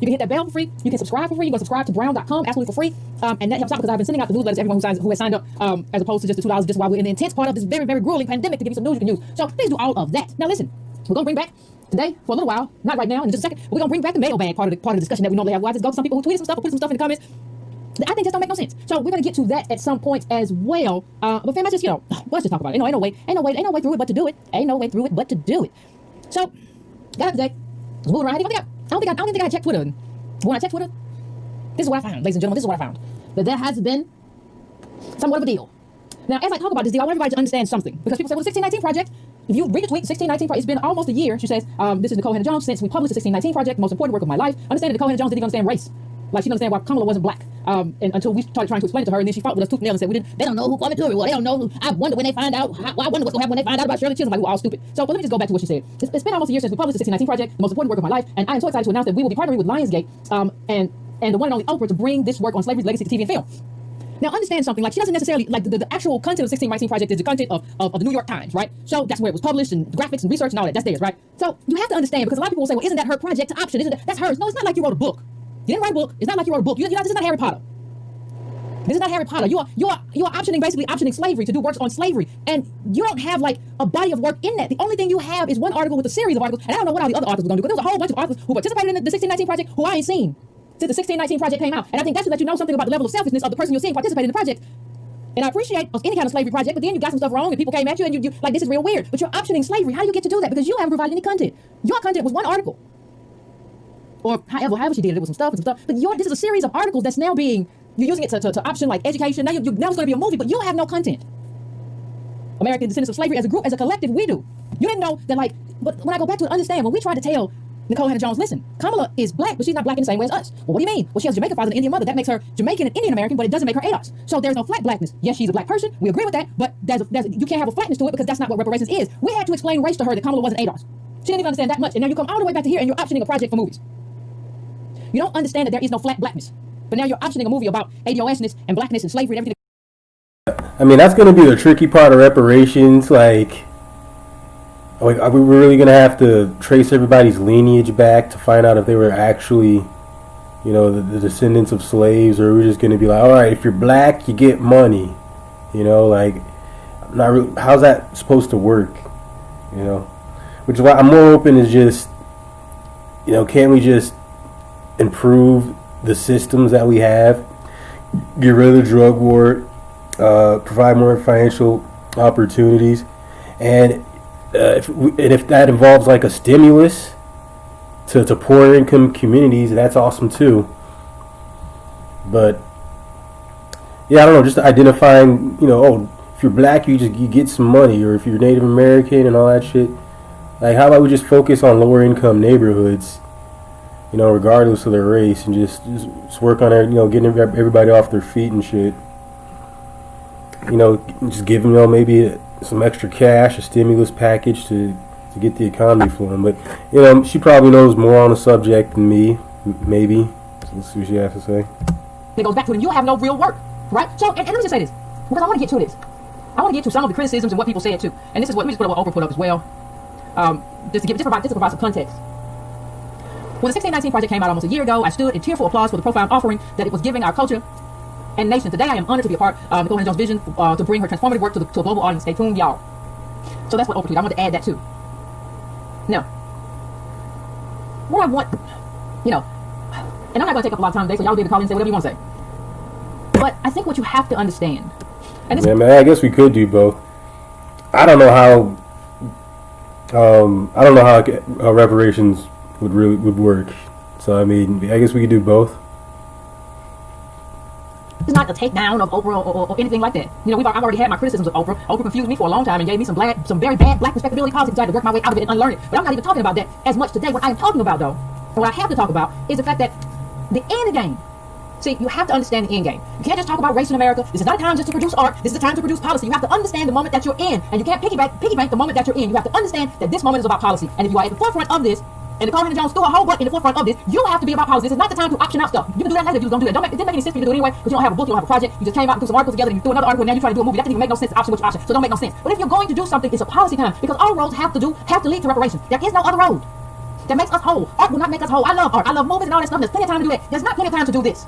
You can hit that bell for free. You can subscribe for free. You can subscribe to brown.com absolutely for free. And that helps out because I've been sending out the newsletters to everyone who has signed up as opposed to just the $2 just while we're in the intense part of this very, very grueling pandemic to give you some news you can use. So please do all of that. Now listen, we're going to bring back today for a little while, not right now, in just a second, we're going to bring back the mailbag part of the discussion that we normally have. Why just go to some people who tweeted some stuff or put some stuff in the comments. I think just don't make no sense. So we're going to get to that at some point as well. But fam, I just, let's just talk about it. Ain't no way through it but to do it. Ain't no way through it but to do it. So, got up today. Was moving around. I don't even think I checked Twitter. When I checked Twitter, this is what I found, ladies and gentlemen. This is what I found. That there has been somewhat of a deal. Now, as I talk about this deal, I want everybody to understand something. Because people say, well, the 1619 Project, if you read the tweet, 1619 Project, it's been almost a year, she says, this is Nicole Hannah-Jones, since we published the 1619 Project, the most important work of my life. Understand that Nicole Hannah-Jones didn't even understand race. Like, she didn't understand why Kamala wasn't black. And until we started trying to explain it to her, and then she fought with us tooth and nail and said, they don't know who Kwame Ture was. They don't know. I wonder when they find out. I wonder what's going to happen when they find out about Shirley Chisholm. Like, we're all stupid. So, but let me just go back to what she said. It's been almost a year since we published the 1619 Project, the most important work of my life, and I am so excited to announce that we will be partnering with Lionsgate, and the one and only Oprah to bring this work on slavery's legacy to TV and film. Now, understand something, like, she doesn't necessarily, like, the actual content of the 1619 Project is the content of the New York Times, right? So that's where it was published, and the graphics and research and all that, that's theirs, right? So you have to understand, because a lot of people will say, well, isn't that her project to option? That's hers. No, it's not like you wrote a book. You didn't write a book. It's not like you wrote a book. This is not Harry Potter. This is not Harry Potter. You are optioning slavery to do works on slavery, and you don't have, like, a body of work in that. The only thing you have is one article with a series of articles, and I don't know what all the other authors were going to do, because there was a whole bunch of authors who participated in the 1619 Project who I ain't seen since the 1619 Project came out, and I think that should let you know something about the level of selfishness of the person you're seeing participate in the project. And I appreciate any kind of slavery project, but then you got some stuff wrong and people came at you and you like, this is real weird. But you're optioning slavery. How do you get to do that? Because you haven't provided any content. Your content was one article. Or however she did it with some stuff. But this is a series of articles that's now being, you're using it to option like education. Now it's going to be a movie, but you have no content. American Descendants of Slavery as a group, as a collective, we do. You didn't know that, like, but when I go back to it, understand, when we tried to tell Nicole Hannah-Jones, listen, Kamala is black, but she's not black in the same way as us. Well, what do you mean? Well, she has a Jamaican father and an Indian mother. That makes her Jamaican and Indian American, but it doesn't make her ADOS. So there's no flat blackness. Yes, she's a black person. We agree with that, but you can't have a flatness to it because that's not what reparations is. We had to explain race to her that Kamala wasn't ADOS. She didn't even understand that much. And now you come all the way back to here and you're optioning a project for movies. You don't understand that there is no flat blackness. But now you're optioning a movie about ADOSness and blackness and slavery and everything. I mean, that's going to be the tricky part of reparations. Like, are we really going to have to trace everybody's lineage back to find out if they were actually, the descendants of slaves? Or are we just going to be like, all right, if you're black, you get money? Like, not really, how's that supposed to work? Which is why I'm more open is just, can't we just improve the systems that we have, get rid of the drug war, provide more financial opportunities, and if that involves like a stimulus to poor income communities, that's awesome too. But yeah, I don't know, just identifying, if you're black, you get some money, or if you're Native American and all that shit. Like, how about we just focus on lower income neighborhoods, regardless of their race, and just work on getting everybody off their feet and shit. Just give them, maybe some extra cash, a stimulus package to get the economy flowing. But, she probably knows more on the subject than me, maybe. So let's see what she has to say. It goes back to when you have no real work, right? So, and let me just say this, because I want to get to this. I want to get to some of the criticisms and what people said too. And this is what, let me just put up what Oprah put up as well. Just to provide some context. When the 1619 Project came out almost a year ago, I stood in tearful applause for the profound offering that it was giving our culture and nation. Today, I am honored to be a part of Nicole Hannah-Jones' vision to bring her transformative work to a global audience. Stay tuned, y'all. So that's what Oprah tweeted. I want to add that too. Now, what I want, and I'm not going to take up a lot of time today, so y'all be able to call in and say whatever you want to say. But I think what you have to understand, and this, yeah, man, I guess we could do both. I don't know how reparations would work. So I mean, I guess we could do both. It's not a takedown of Oprah or anything like that. I've already had my criticisms of Oprah. Oprah confused me for a long time and gave me some very bad black respectability politics. I had to work my way out of it and unlearn it. But I'm not even talking about that as much today. What I am talking about, though, and what I have to talk about, is the fact that the end game. See, you have to understand the end game. You can't just talk about race in America. This is not a time just to produce art. This is a time to produce policy. You have to understand the moment that you're in, and you can't piggyback the moment that you're in. You have to understand that this moment is about policy. And if you are at the forefront of this, and Nicole Hannah-Jones threw a whole butt in the forefront of this, you have to be about policy. This is not the time to option out stuff. You can do that later if you don't do that. It didn't make any sense for you to do it anyway, because you don't have a book, you don't have a project. You just came out and threw some articles together and you threw another article, and now you're trying to do a movie. That doesn't even make no sense. Option which option. So it don't make no sense. But if you're going to do something, it's a policy time, because all roads have to lead to reparations. There is no other road that makes us whole. Art will not make us whole. I love art. I love movies and all that stuff. There's plenty of time to do that. There's not plenty of time to do this.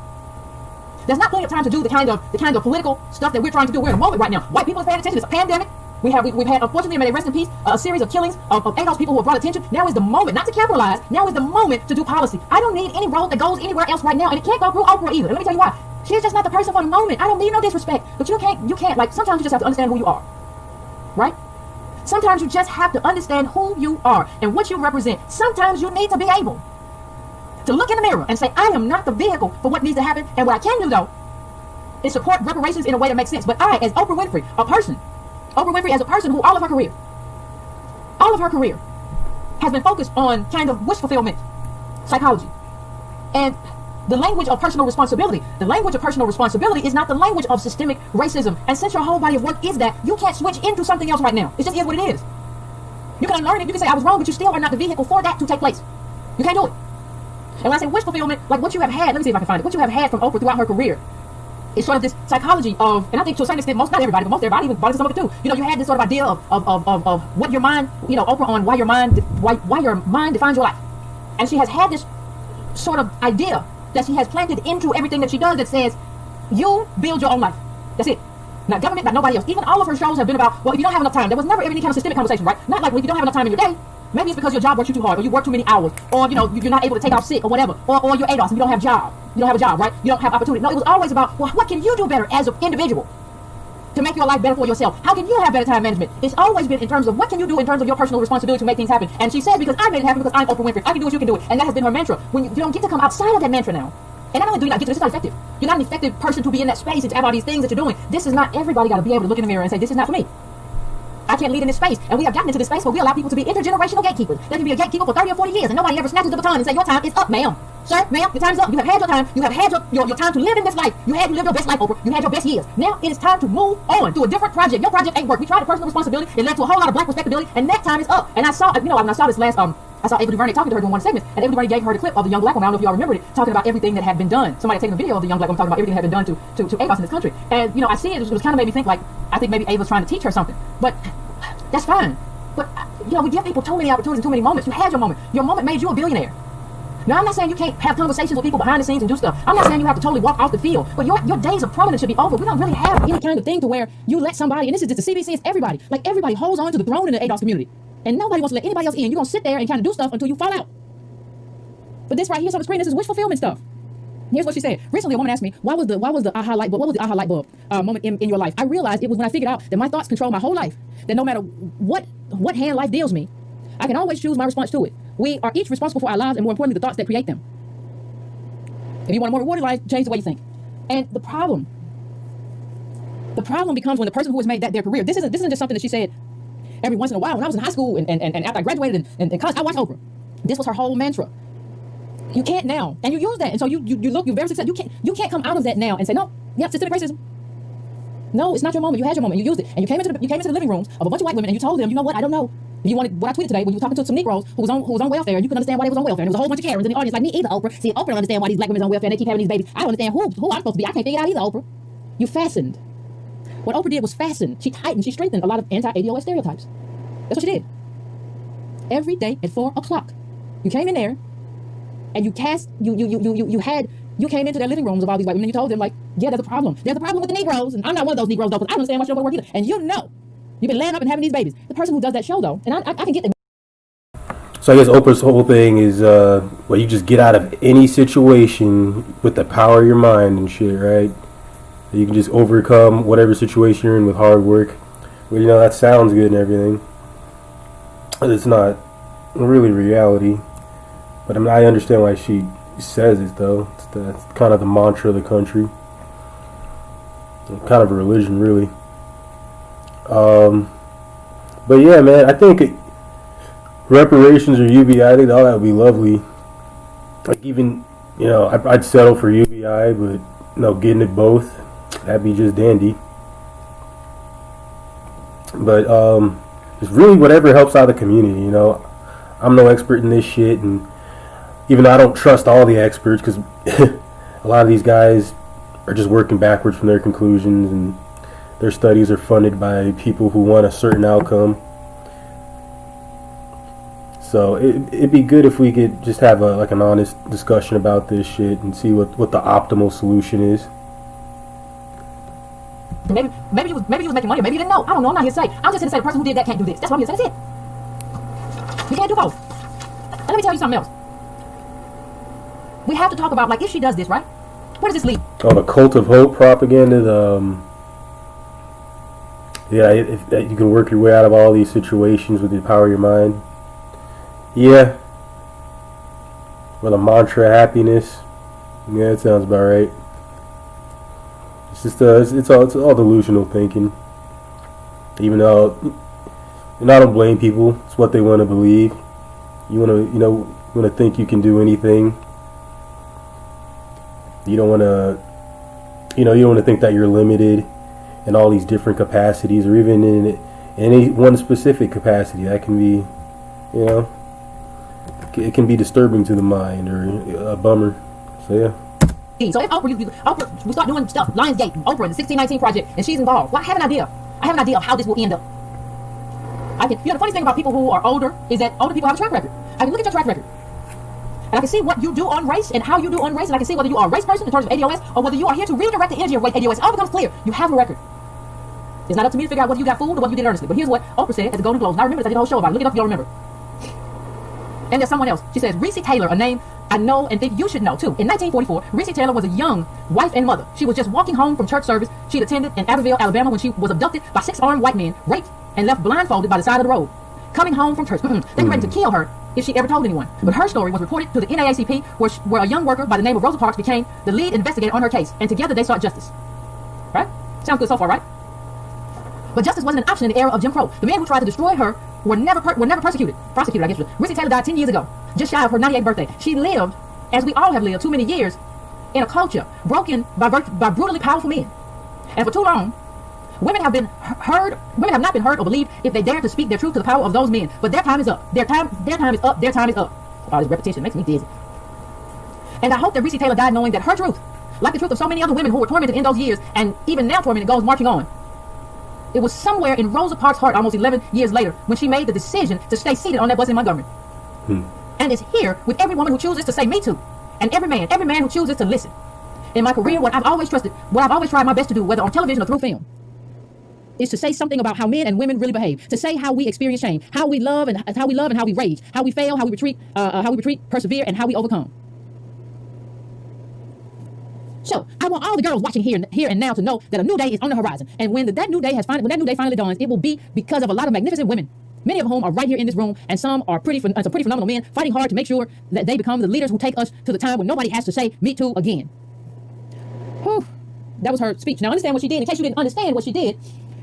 There's not plenty of time to do the kind of political stuff that we're trying to do. We're in a moment right now. White people are paying attention. It's a pandemic. We've had, unfortunately, may they rest in peace, a series of killings of ADOS people who have brought attention. Now is the moment, not to capitalize. Now is the moment to do policy. I don't need any road that goes anywhere else right now, and it can't go through Oprah either. Let me tell you why. She's just not the person for the moment. I don't need no disrespect, but you can't. Like, sometimes you just have to understand who you are, right? Sometimes you just have to understand who you are and what you represent. Sometimes you need to be able to look in the mirror and say, I am not the vehicle for what needs to happen, and what I can do though is support reparations in a way that makes sense. But I, as Oprah Winfrey, Oprah Winfrey as a person who all of her career has been focused on kind of wish fulfillment psychology and the language of personal responsibility. The language of personal responsibility is not the language of systemic racism. And since your whole body of work is that, you can't switch into something else right now. It just is what it is. You can unlearn it. You can say I was wrong, but you still are not the vehicle for that to take place. You can't do it. And when I say wish fulfillment, like what you have had, let me see if I can find it. What you have had from Oprah throughout her career is sort of this psychology of, and I think to a certain extent, not everybody, but most everybody, even bought into some of it too. You know, you had this sort of idea of what your mind, you know, Oprah on why your mind defines your life. And she has had this sort of idea that she has planted into everything that she does that says, you build your own life. That's it. Not government, not nobody else. Even all of her shows have been about, well, if you don't have enough time, there was never any kind of systemic conversation, right? Not like, well, if you don't have enough time in your day, maybe it's because your job works you too hard, or you work too many hours, or, you know, you're not able to take off sick, or whatever, or you're ADOS and you don't have a job. You don't have a job, right? You don't have opportunity. No, it was always about, well, what can you do better as an individual to make your life better for yourself? How can you have better time management? It's always been in terms of what can you do in terms of your personal responsibility to make things happen. And she said, because I made it happen, because I'm Oprah Winfrey. I can do what you can do it. And that has been her mantra. When you don't get to come outside of that mantra now. And not only do you not get to this, it's not effective. You're not an effective person to be in that space and to have all these things that you're doing. This is not, everybody got to be able to look in the mirror and say, this is not for me. I can't lead in this space. And we have gotten into this space where we allow people to be intergenerational gatekeepers. They can be a gatekeeper for 30 or 40 years and nobody ever snatches the baton and say, your time is up, ma'am. Sir, ma'am, your time's up. You have had your time. You have had your time to live in this life. You had to live your best life, Oprah. You had your best years. Now it is time to move on to a different project. Your project ain't work. We tried the personal responsibility. It led to a whole lot of black respectability, and that time is up. And I saw, you know, when I saw this last, I saw Ava DuVernay talking to her during one segment, and Ava DuVernay gave her the clip of the young black woman. I don't know if y'all remembered it, talking about everything that had been done. Somebody had taken a video of the young black woman talking about everything that had been done to ADOS in this country. And, you know, I see it was kind of made me think, like, I think maybe Ava's trying to teach her something. But that's fine. But, you know, we give people too many opportunities and too many moments. You had your moment. Your moment made you a billionaire. Now, I'm not saying you can't have conversations with people behind the scenes and do stuff. I'm not saying you have to totally walk off the field. But your days of prominence should be over. We don't really have any kind of thing to where you let somebody, and this is just the CBC, it's everybody. Like, everybody holds on to the throne in the ADOS community. And nobody wants to let anybody else in. You're going to sit there and kind of do stuff until you fall out. But this right here on the screen, this is wish fulfillment stuff. Here's what she said. Recently, a woman asked me, what was the aha light bulb? What was the aha light bulb moment in your life? I realized it was when I figured out that my thoughts control my whole life. That no matter what hand life deals me, I can always choose my response to it. We are each responsible for our lives and, more importantly, the thoughts that create them. If you want a more rewarded life, change the way you think. And the problem becomes when the person who has made that their career, this isn't just something that she said every once in a while. When I was in high school and after I graduated and college, I watched Oprah. This was her whole mantra. You can't now, and you use that, and so you're very successful. You can't come out of that now and say, no, yep, systemic racism. No, it's not your moment. You had your moment. You used it, and you came into the living rooms of a bunch of white women, and you told them, you know what, I don't know. You wanted what I tweeted today when you were talking to some Negroes who was on welfare, and you couldn't understand why they was on welfare. And there was a whole bunch of Karens in the audience like me either, Oprah. See, Oprah don't understand why these black women on welfare and they keep having these babies. I don't understand who I'm supposed to be. I can't figure it out either, Oprah. You fastened. What Oprah did was fasten. She tightened. She strengthened a lot of anti-ADOS stereotypes. That's what she did. Every day at 4 o'clock, you came in there, and you came into their living rooms of all these white women, and you told them, like, yeah, there's a problem. There's a problem with the Negroes, and I'm not one of those Negroes, though, because I don't understand why she don't go to work either. And you know, you've been laying up and having these babies. The person who does that show, though, and I can get them. So I guess Oprah's whole thing is, well, you just get out of any situation with the power of your mind and shit, right? You can just overcome whatever situation you're in with hard work. Well, you know, that sounds good and everything, but it's not really reality. But I mean, I understand why she says it, though. It's kind of the mantra of the country. Kind of a religion, really. But yeah, man, I think reparations or UBI, I think all that would be lovely. Like, even, you know, I'd settle for UBI, but, you know, getting it both, that'd be just dandy. But just really whatever helps out the community, you know. I'm no expert in this shit, and even though I don't trust all the experts, because a lot of these guys are just working backwards from their conclusions, and their studies are funded by people who want a certain outcome. So it'd be good if we could just have an honest discussion about this shit and see what the optimal solution is. Maybe you was making money, or maybe you didn't know. I don't know. I'm not here to say. I'm just here to say the person who did that can't do this. That's what I'm here to say. That's it. You can't do both. And let me tell you something else. We have to talk about, like, if she does this, right? Where does this lead? Oh, the cult of hope propaganda. If you can work your way out of all these situations with the power of your mind. Yeah. Or the mantra of happiness. Yeah, that sounds about right. It's just it's all delusional thinking. Even though, and I don't blame people. It's what they want to believe. You want to think you can do anything. You don't want to think that you're limited in all these different capacities, or even in any one specific capacity. That can be, it can be disturbing to the mind or a bummer. So yeah. So if Oprah, we start doing stuff, Lionsgate, Oprah, the 1619 Project, and she's involved. Well, I have an idea. I have an idea of how this will end up. The funny thing about people who are older is that older people have a track record. I can look at your track record, and I can see what you do on race and how you do on race, and I can see whether you are a race person in terms of ADOS or whether you are here to redirect the energy of ADOS. It all becomes clear. You have a record. It's not up to me to figure out whether you got fooled or whether you did earnestly. But here's what Oprah said at the Golden Globes. And I remember this. I did a whole show about it. Look it up if you don't remember. And there's someone else. She says, Reese Taylor, a name I know and think you should know too. In 1944, Reese Taylor was a young wife and mother. She was just walking home from church service she'd attended in Abbeville, Alabama, when she was abducted by 6 armed white men, raped, and left blindfolded by the side of the road. Coming home from church, they were ready to kill her if she ever told anyone. But her story was reported to the NAACP, where a young worker by the name of Rosa Parks became the lead investigator on her case, and together they sought justice. Right? Sounds good so far, right? But justice wasn't an option in the era of Jim Crow. The men who tried to destroy her were never prosecuted, I guess. Reese Taylor died 10 years ago, just shy of her 98th birthday. She lived, as we all have lived, too many years in a culture broken by brutally powerful men. And for too long, women have not been heard or believed if they dare to speak their truth to the power of those men. But their time is up. Their time is up. Their time is up. All this repetition makes me dizzy. And I hope that Reese Taylor died knowing that her truth, like the truth of so many other women who were tormented in those years, and even now tormented, goes marching on. It was somewhere in Rosa Parks' heart almost 11 years later when she made the decision to stay seated on that bus in Montgomery. And it's here with every woman who chooses to say me too. And every man who chooses to listen. In my career, what I've always tried my best to do, whether on television or through film, is to say something about how men and women really behave. To say how we experience shame, how we love and how we rage, how we fail, how we retreat, persevere, and how we overcome. So I want all the girls watching here and now to know that a new day is on the horizon. And when that new day finally dawns, it will be because of a lot of magnificent women, many of whom are right here in this room, and some are some pretty phenomenal men fighting hard to make sure that they become the leaders who take us to the time when nobody has to say me too again. Whew. That was her speech. Now understand what she did. In case you didn't understand what she did,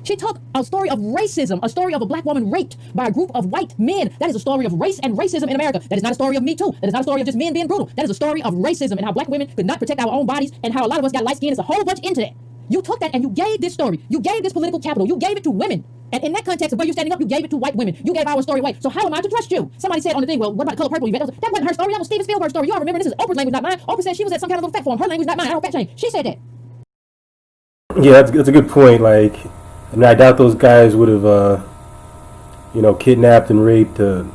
she took a story of racism, a story of a black woman raped by a group of white men. That is a story of race and racism in America. That is not a story of Me Too. That is not a story of just men being brutal. That is a story of racism and how black women could not protect our own bodies and how a lot of us got light skin. It's a whole bunch into that. You took that and you gave this story. You gave this political capital. You gave it to women. And in that context of where you're standing up, you gave it to white women. You gave our story away. So how am I to trust you? Somebody said on the thing, well, what about Color Purple? That wasn't her story. That was Steven Spielberg's story. Y'all remember, this is Oprah's language, not mine. Oprah said she was at some kind of little fat forum. Her language, not mine. I don't fat shame. She said that. Yeah, that's a good point. Like, and I doubt those guys would have, kidnapped and raped a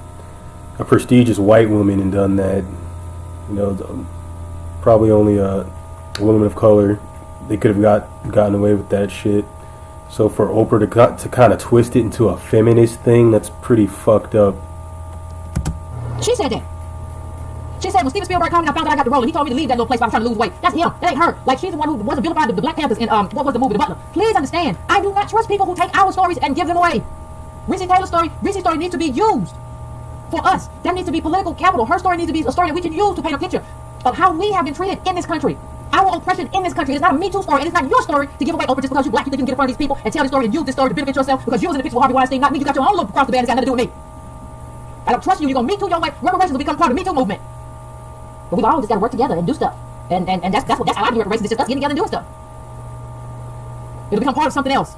prestigious white woman and done that. Probably only a woman of color. They could have gotten away with that shit. So for Oprah to kind of twist it into a feminist thing, that's pretty fucked up. She said that. She said when Steven Spielberg called me, I found out I got the role, and he told me to leave that little place while I was trying to lose weight. That's him. That ain't her. Like, she's the one who wasn't vilified the Black Panthers in what was the movie, The Butler. Please understand, I do not trust people who take our stories and give them away. Reese's story needs to be used for us. That needs to be political capital. Her story needs to be a story that we can use to paint a picture of how we have been treated in this country. Our oppression in this country. It's not a Me Too story, and it's not your story to give away Oprah just because you're black. You think you can get in front of these people and tell the story and use this story to benefit yourself because you was in the picture with Harvey Weinstein, not me. You got your own little cross the band. It's got nothing to do with me. I don't trust you. You're going to Me Too your way. Reparations will become part of the Me Too movement. But we've all just got to work together and do stuff. And that's how I do reparations. It's just us getting together and doing stuff. It'll become part of something else.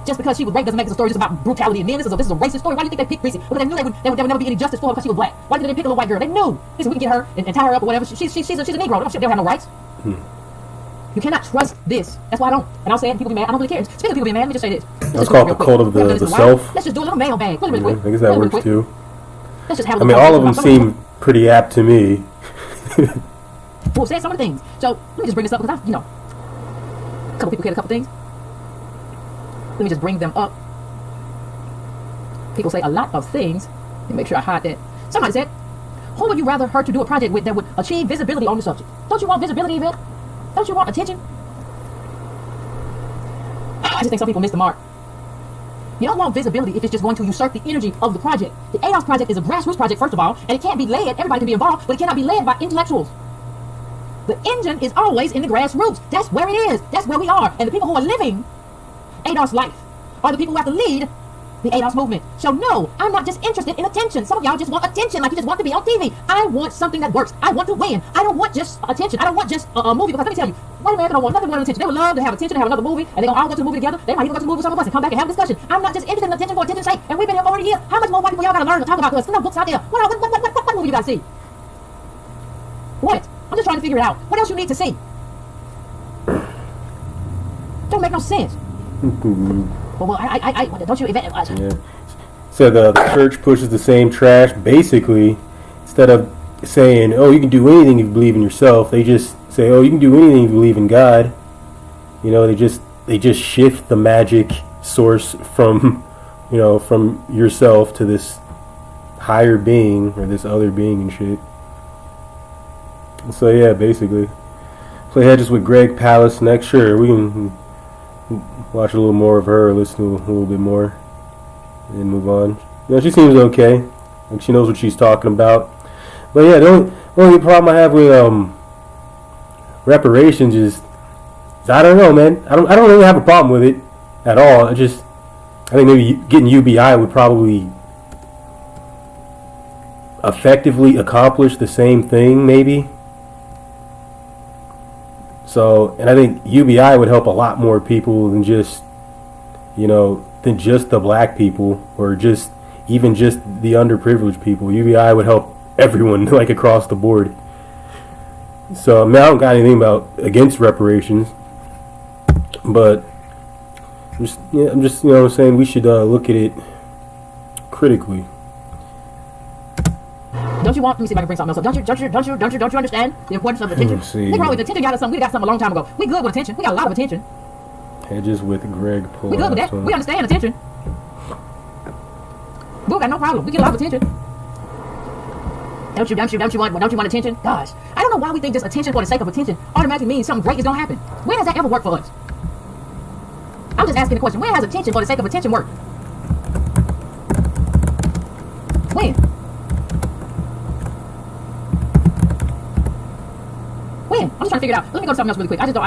Just because she was raped doesn't make it a story just about brutality and men. This is a racist story. Why do you think they picked Reese? Because they knew there would never be any justice for her because she was black. Why did they pick a little white girl? They knew. Listen, we can get her and tie her up or whatever. She's a Negro. They don't have no rights. You cannot trust this. That's why I don't. And I'll say it and people be mad. I don't really care. Speaking of people being mad, let me just say this. That's called the cult of the self. Let's just do a little mailbag. Really quick. I guess that works too. Let's just have all of them seem pretty apt to me. Well, say some of the things. So let me just bring this up because a couple people cared a couple things. Let me just bring them up. People say a lot of things. Let me make sure I hide that. Somebody said, who would you rather her to do a project with that would achieve visibility on the subject? Don't you want visibility, Yvette? Don't you want attention? I just think some people miss the mark. You don't want visibility if it's just going to usurp the energy of the project. The ADOS project is a grassroots project, first of all, and it can't be led, everybody can be involved, but it cannot be led by intellectuals. The engine is always in the grassroots. That's where it is. That's where we are. And the people who are living ADOS life are the people who have to lead the ADOS movement. So no, I'm not just interested in attention. Some of y'all just want attention, like you just want to be on TV. I want something that works. I want to win. I don't want just attention. I don't want just a movie, because let me tell you, white America don't want nothing more than attention. They would love to have attention, to have another movie, and they're gonna all go to the movie together. They might even go to the movie with some of us and come back and have a discussion. I'm not just interested in attention for attention's sake, and we've been here for 40 years. How much more white people y'all gotta learn to talk about us? There's no books out there. What movie you gotta see? What? I'm just trying to figure it out. What else you need to see? Don't make no sense. Well, I don't you even... Yeah. So the church pushes the same trash. Basically, instead of saying, "Oh, you can do anything if you believe in yourself," they just say, "Oh, you can do anything if you believe in God." You know, they just shift the magic source from, you know, from yourself to this higher being or this other being and shit. So yeah, basically, play Hedges with Greg Palast next. Sure, we can watch a little more of her, listen to a little bit more, and then move on. You know, she seems okay. Like, she knows what she's talking about. But yeah, the only problem I have with reparations is I don't know, man. I don't really have a problem with it at all. I think maybe getting UBI would probably effectively accomplish the same thing, maybe. So, and I think UBI would help a lot more people than just, you know, than just the black people, or just even just the underprivileged people. UBI would help everyone, like, across the board. So, I mean, I don't got anything against reparations, but I'm just you know, saying we should look at it critically. Don't you want? Let me see if I can bring something else up. Don't you understand the importance of attention? Think wrong with attention. We got something a long time ago. We good with attention. We got a lot of attention. Hedges with Greg Palast. We good with that. We understand attention. We got no problem. We get a lot of attention. Don't you want attention? Gosh, I don't know why we think just attention for the sake of attention automatically means something great is gonna happen. When has that ever worked for us? I'm just asking the question. When has attention for the sake of attention worked? When? I'm just trying to figure it out. Let me go to something else really quick. I don't know.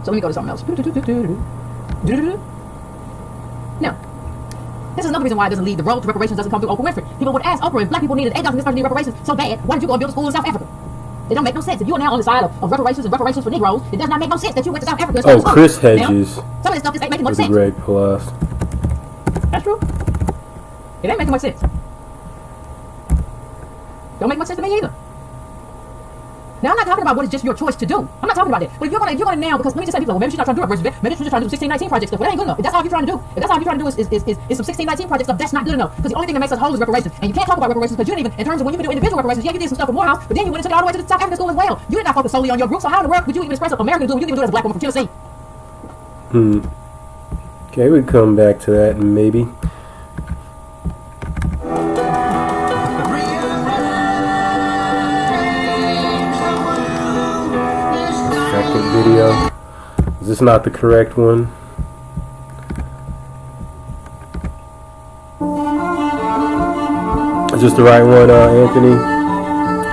So let me go to something else. Now, this is another reason why it doesn't lead. The road to reparations doesn't come through Oprah Winfrey. People would ask Oprah, if black people needed $8 and this person needed reparations so bad, why did you go and build a school in South Africa? It don't make no sense. If you are now on the side of reparations and reparations for Negroes, it does not make no sense that you went to South Africa. Oh, Chris Hedges. Now, some of this stuff just ain't making much sense. Greg Palast. That's true. It ain't making much sense. Don't make much sense to me either. Now, I'm not talking about what is just your choice to do. I'm not talking about that. But if you're gonna now, because let me just say, people, well, maybe she's not trying to do reparations. Maybe she's just trying to do 1619 project stuff. Well, that ain't good enough. If that's all you're trying to do, is some 1619 project stuff, that's not good enough. Because the only thing that makes us whole is reparations. And you can't talk about reparations because you didn't even, in terms of when you can do individual reparations, yeah, you did some stuff for Morehouse, but then you went and took it all the way to the South African school as well. You did not focus solely on your group. So how in the world would you even express American doing? You didn't even do it as a black woman from Tennessee. Okay, we'll come back to that maybe. Video. Is this not the correct one? Is this the right one, Anthony?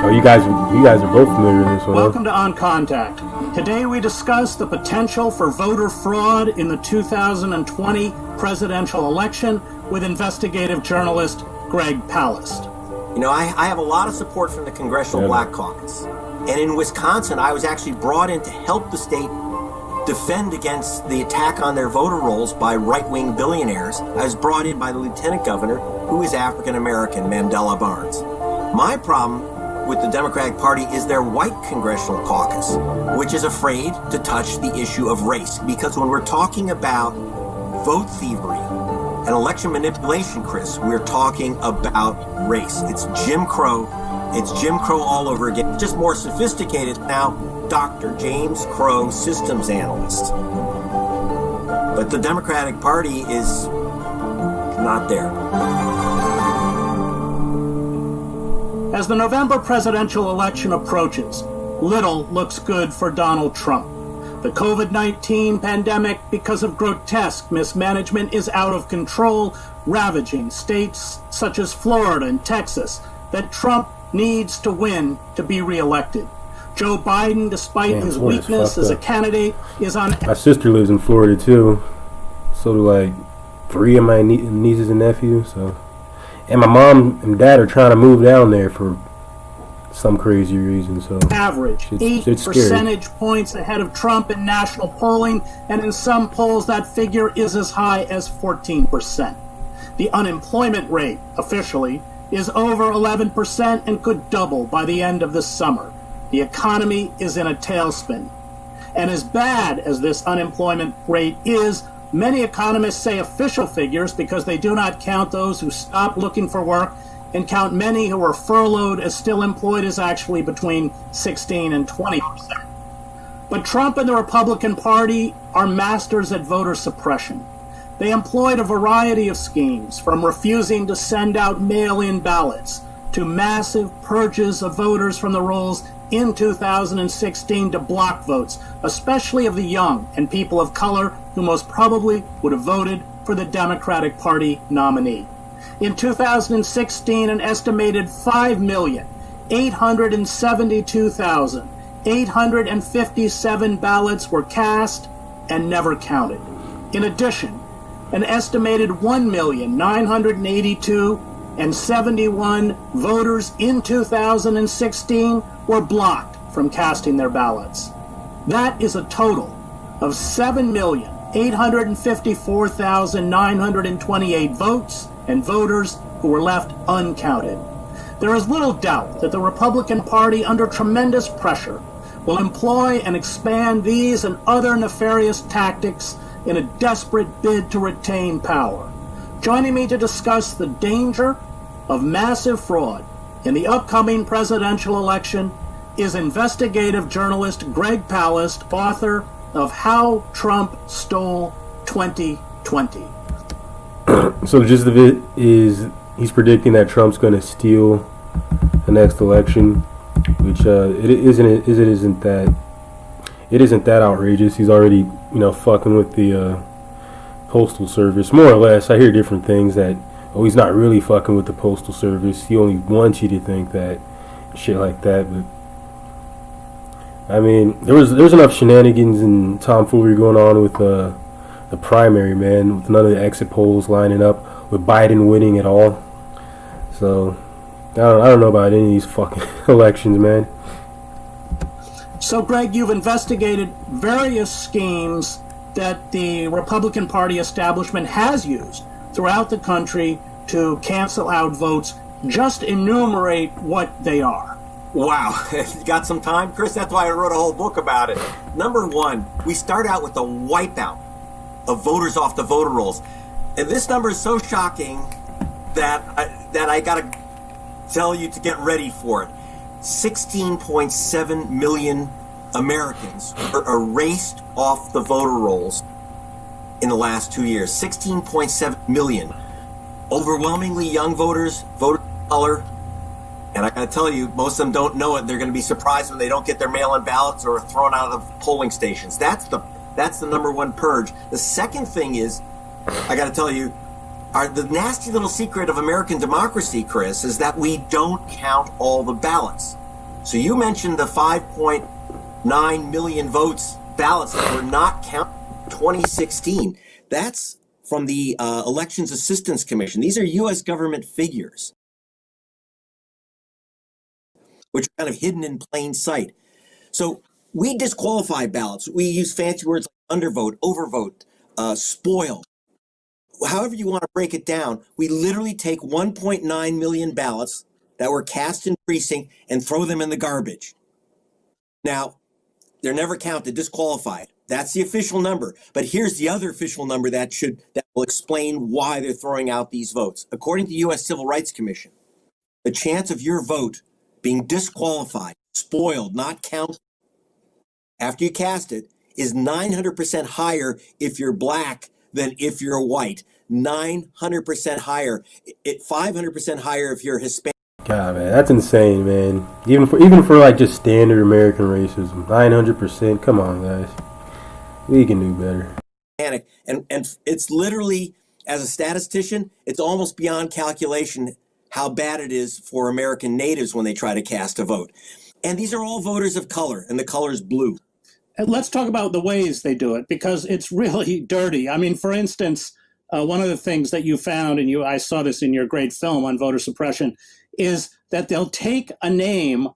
Oh, you guys are both familiar with this one. Welcome to On Contact. Today we discuss the potential for voter fraud in the 2020 presidential election with investigative journalist Greg Palast. You know, I have a lot of support from the Congressional Black Caucus. And in Wisconsin, I was actually brought in to help the state defend against the attack on their voter rolls by right-wing billionaires. I was brought in by the lieutenant governor, who is African-American, Mandela Barnes. My problem with the Democratic Party is their white Congressional Caucus, which is afraid to touch the issue of race. Because when we're talking about vote thievery and election manipulation, Chris, we're talking about race. It's Jim Crow. It's Jim Crow all over again, just more sophisticated now, Dr. James Crow, systems analyst. But the Democratic Party is not there. As the November presidential election approaches, little looks good for Donald Trump. The COVID-19 pandemic, because of grotesque mismanagement, is out of control, ravaging states such as Florida and Texas that Trump needs to win to be reelected. Joe Biden, despite his weakness as a candidate, is on... My sister lives in Florida too. So do 3 of my nieces and nephews. So, and my mom and dad are trying to move down there for some crazy reason. So average, it's 8 scary. percentage points ahead of Trump in national polling, and in some polls that figure is as high as 14%. The unemployment rate, officially, is over 11% and could double by the end of the summer. The economy is in a tailspin. And as bad as this unemployment rate is, many economists say official figures because they do not count those who stop looking for work and count many who are furloughed as still employed is actually between 16 and 20%. But Trump and the Republican Party are masters at voter suppression. They employed a variety of schemes, from refusing to send out mail-in ballots to massive purges of voters from the rolls in 2016 to block votes, especially of the young and people of color who most probably would have voted for the Democratic Party nominee. In 2016, an estimated 5,872,857 ballots were cast and never counted. In addition, an estimated 1,982,071 voters in 2016 were blocked from casting their ballots. That is a total of 7,854,928 votes and voters who were left uncounted. There is little doubt that the Republican Party, under tremendous pressure, will employ and expand these and other nefarious tactics in a desperate bid to retain power. Joining me to discuss the danger of massive fraud in the upcoming presidential election is investigative journalist Greg Palast, author of How Trump Stole 2020. So the gist of it is he's predicting that Trump's going to steal the next election, which it isn't that outrageous. He's already fucking with the postal service, more or less. I hear different things that he's not really fucking with the postal service. He only wants you to think that, shit like that. But I mean, there's enough shenanigans and tomfoolery going on with the primary, man, with none of the exit polls lining up with Biden winning at all. So I don't know about any of these fucking elections, man. So, Greg, you've investigated various schemes that the Republican Party establishment has used throughout the country to cancel out votes. Just enumerate what they are. Wow. You got some time, Chris? That's why I wrote a whole book about it. Number one, we start out with the wipeout of voters off the voter rolls. And this number is so shocking that I got to tell you to get ready for it. 16.7 million Americans were erased off the voter rolls in the last 2 years. 16.7 million. Overwhelmingly young voters, voters of color. And I got to tell you, most of them don't know it. They're going to be surprised when they don't get their mail-in ballots or are thrown out of the polling stations. That's the number one purge. The second thing is, I got to tell you, the nasty little secret of American democracy, Chris, is that we don't count all the ballots. So you mentioned the 5.9 million ballots that were not counted in 2016. That's from the Elections Assistance Commission. These are U.S. government figures, which are kind of hidden in plain sight. So we disqualify ballots. We use fancy words like undervote, overvote, spoil. However you want to break it down, we literally take 1.9 million ballots that were cast in precinct and throw them in the garbage. Now, they're never counted, disqualified. That's the official number. But here's the other official number that will explain why they're throwing out these votes. According to the U.S. Civil Rights Commission, the chance of your vote being disqualified, spoiled, not counted after you cast it is 900% higher if you're black than if you're white. 900% higher. 500% higher if you're Hispanic. God, man, that's insane, man. Even for like just standard American racism, 900%. Come on, guys, we can do better. And it's literally, as a statistician, it's almost beyond calculation how bad it is for American natives when they try to cast a vote. And these are all voters of color, and the color is blue. And let's talk about the ways they do it, because it's really dirty. I mean, for instance, one of the things that you found, and I saw this in your great film on voter suppression, is that they'll take a name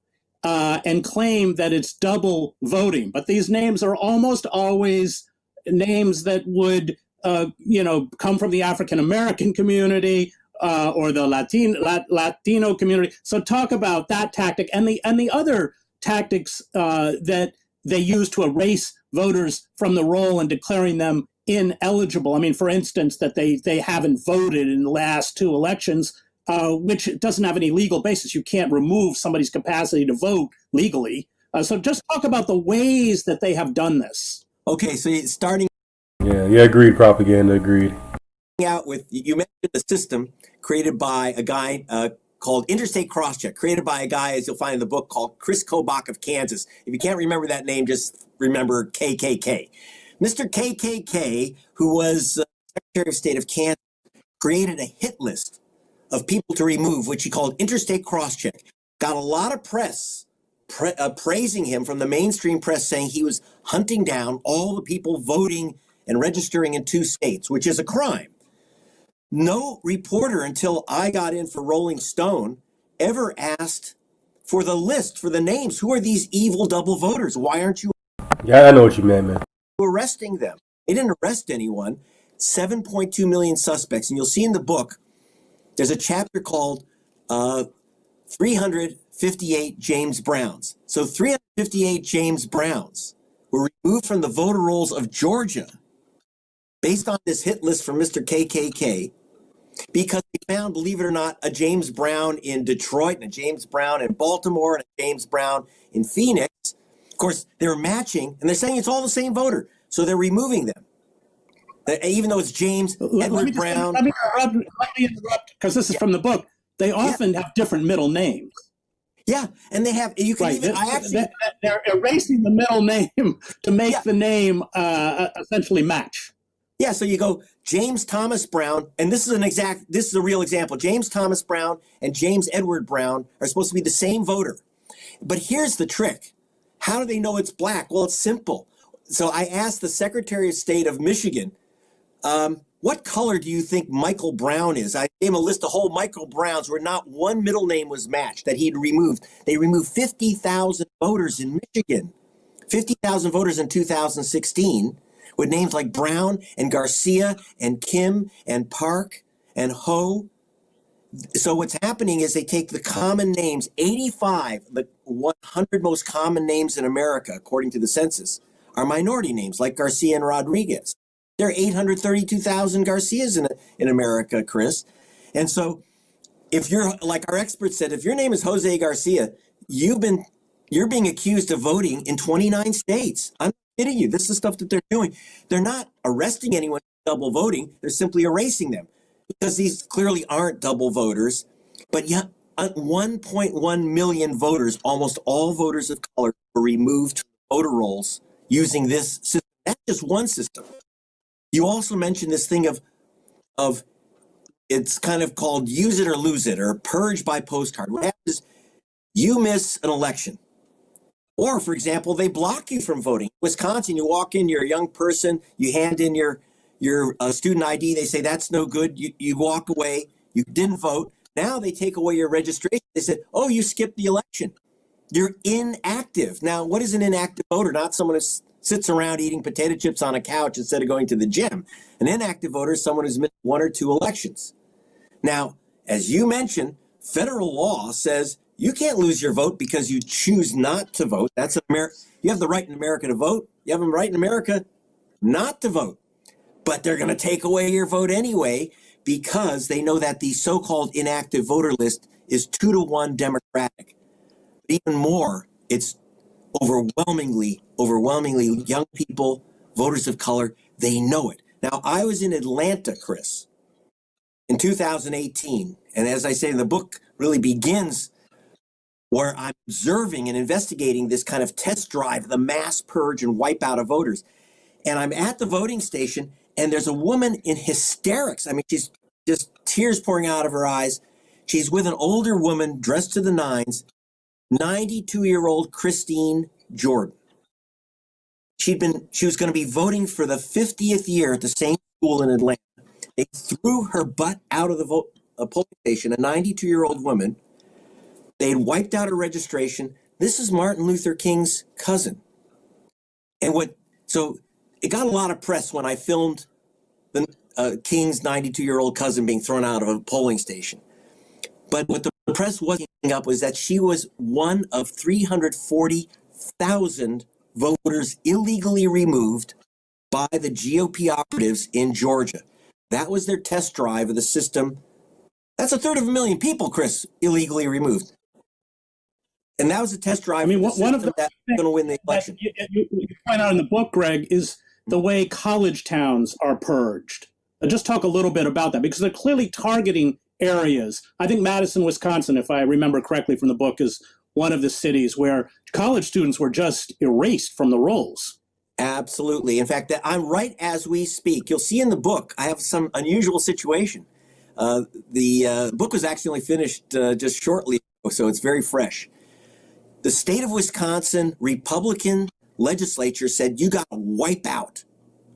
and claim that it's double voting. But these names are almost always names that would, come from the African American community or the Latino community. So talk about that tactic and the other tactics that they use to erase voters from the roll and declaring them ineligible. I mean, for instance, that they haven't voted in the last two elections, which doesn't have any legal basis. You can't remove somebody's capacity to vote legally. So just talk about the ways that they have done this. Okay, so starting. Yeah, agreed. Propaganda, agreed. Out with, you mentioned the system created by a guy called Interstate Crosscheck, created by a guy, as you'll find in the book, called Chris Kobach of Kansas. If you can't remember that name, just remember KKK. Mr. KKK, who was Secretary of State of Kansas, created a hit list of people to remove, which he called Interstate Crosscheck. Got a lot of press praising him from the mainstream press, saying he was hunting down all the people voting and registering in 2 states, which is a crime. No reporter until I got in for Rolling Stone ever asked for the list, for the names. Who are these evil double voters? Why aren't you I know what you meant, man. arresting them? They didn't arrest anyone. 7.2 million suspects. And you'll see in the book, there's a chapter called 358 James Browns. So 358 James Browns were removed from the voter rolls of Georgia based on this hit list from Mr. KKK, because they found, believe it or not, a James Brown in Detroit and a James Brown in Baltimore and a James Brown in Phoenix. Of course, they're matching, and they're saying it's all the same voter, so they're removing them. Even though it's James Edward Brown. Let me interrupt, because this is from the book. They often have different middle names. Yeah, and they have, you can right. even, they're erasing the middle name to make the name essentially match. Yeah, so you go James Thomas Brown, and this is a real example. James Thomas Brown and James Edward Brown are supposed to be the same voter. But here's the trick. How do they know it's black? Well, it's simple. So I asked the Secretary of State of Michigan, what color do you think Michael Brown is? I gave him a list of whole Michael Browns where not one middle name was matched that he'd removed. They removed 50,000 voters in Michigan, 50,000 voters in 2016. With names like Brown and Garcia and Kim and Park and Ho. So what's happening is they take the common names, 85, the 100 most common names in America, according to the census, are minority names like Garcia and Rodriguez. There are 832,000 Garcias in America, Chris. And so if you're, like our expert said, if your name is Jose Garcia, you're being accused of voting in 29 states. I'm kidding you. This is stuff that they're doing. They're not arresting anyone for double voting. They're simply erasing them because these clearly aren't double voters. But yet 1.1 million voters, almost all voters of color, were removed from the voter rolls using this system. That's just one system. You also mentioned this thing of it's kind of called use it or lose it, or purge by postcard. What happens is you miss an election. Or, for example, they block you from voting. Wisconsin, you walk in, you're a young person, you hand in your student ID, they say that's no good, you walk away, you didn't vote. Now they take away your registration. They said, oh, you skipped the election. You're inactive. Now, what is an inactive voter? Not someone who sits around eating potato chips on a couch instead of going to the gym. An inactive voter is someone who's missed 1 or 2 elections. Now, as you mentioned, federal law says you can't lose your vote because you choose not to vote. That's you have the right in America to vote. You have the right in America not to vote. But they're going to take away your vote anyway because they know that the so-called inactive voter list is 2-to-1 Democratic. But even more, it's overwhelmingly young people, voters of color. They know it. Now, I was in Atlanta, Chris, in 2018. And as I say, the book really begins where I'm observing and investigating this kind of test drive, the mass purge and wipeout of voters. And I'm at the voting station, and there's a woman in hysterics. I mean, she's just tears pouring out of her eyes. She's with an older woman dressed to the nines, 92-year-old Christine Jordan. She was going to be voting for the 50th year at the same school in Atlanta. They threw her butt out of the polling station, a 92-year-old woman. They had wiped out her registration. This is Martin Luther King's cousin. So it got a lot of press when I filmed the King's 92-year-old cousin being thrown out of a polling station. But what the press wasn't up was that she was one of 340,000 voters illegally removed by the GOP operatives in Georgia. That was their test drive of the system. That's 1/3 people, Chris, illegally removed. And that was a test drive. I mean, one of the that's going to win the election. You point out in the book, Greg, is the way college towns are purged. Just talk a little bit about that, because they're clearly targeting areas. I think Madison, Wisconsin, if I remember correctly from the book, is one of the cities where college students were just erased from the rolls. Absolutely. In fact, I'm right as we speak. You'll see in the book, I have some unusual situation. The book was actually only finished just shortly ago, so it's very fresh. The state of Wisconsin Republican legislature said, you got to wipe out.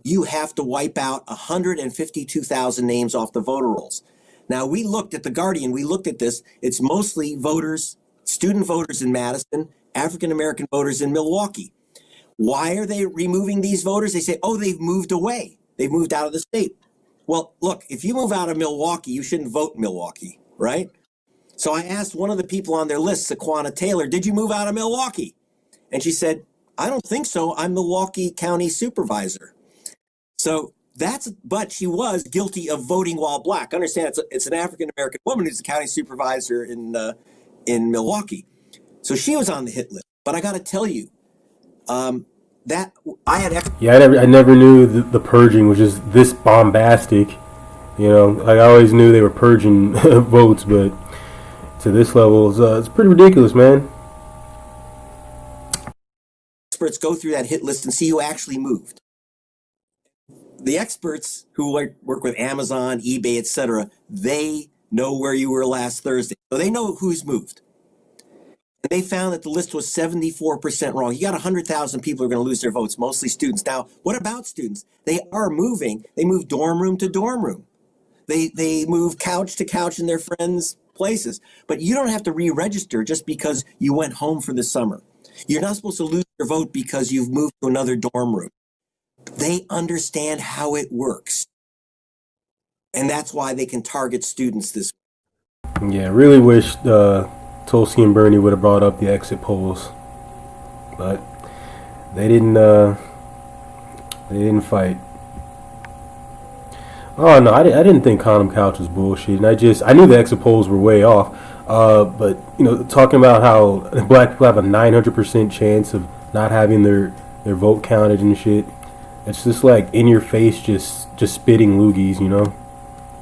You have to wipe out 152,000 names off the voter rolls. Now, we looked at The Guardian, we looked at this. It's mostly voters, student voters in Madison, African-American voters in Milwaukee. Why are they removing these voters? They say, oh, they've moved away. They've moved out of the state. Well, look, if you move out of Milwaukee, you shouldn't vote in Milwaukee, right? So I asked one of the people on their list, Saquana Taylor, did you move out of Milwaukee? And she said, I don't think so. I'm Milwaukee County Supervisor. So but she was guilty of voting while black. Understand, it's an African-American woman who's the county supervisor in Milwaukee. So she was on the hit list. But I got to tell you, that I had. I never knew the purging was just this bombastic. You know, like I always knew they were purging votes, but to this level, it's pretty ridiculous, man. Experts go through that hit list and see who actually moved. The experts who work with Amazon, eBay, etc., they know where you were last Thursday, so they know who's moved. And they found that the list was 74% wrong. You got 100,000 people who are going to lose their votes, mostly students. Now, what about students? They are moving. They move dorm room to dorm room. They move couch to couch in their friends' places. But you don't have to re-register just because you went home for the summer. You're not supposed to lose your vote because you've moved to another dorm room. They understand how it works. And that's why they can target students this way. Yeah, I really wish Tulsi and Bernie would have brought up the exit polls, but they didn't fight. Oh no, I didn't think Condom Couch was bullshit, and I knew the exit polls were way off. But you know, talking about how black people have a 900% chance of not having their vote counted and shit. It's just like in your face, just spitting loogies, you know,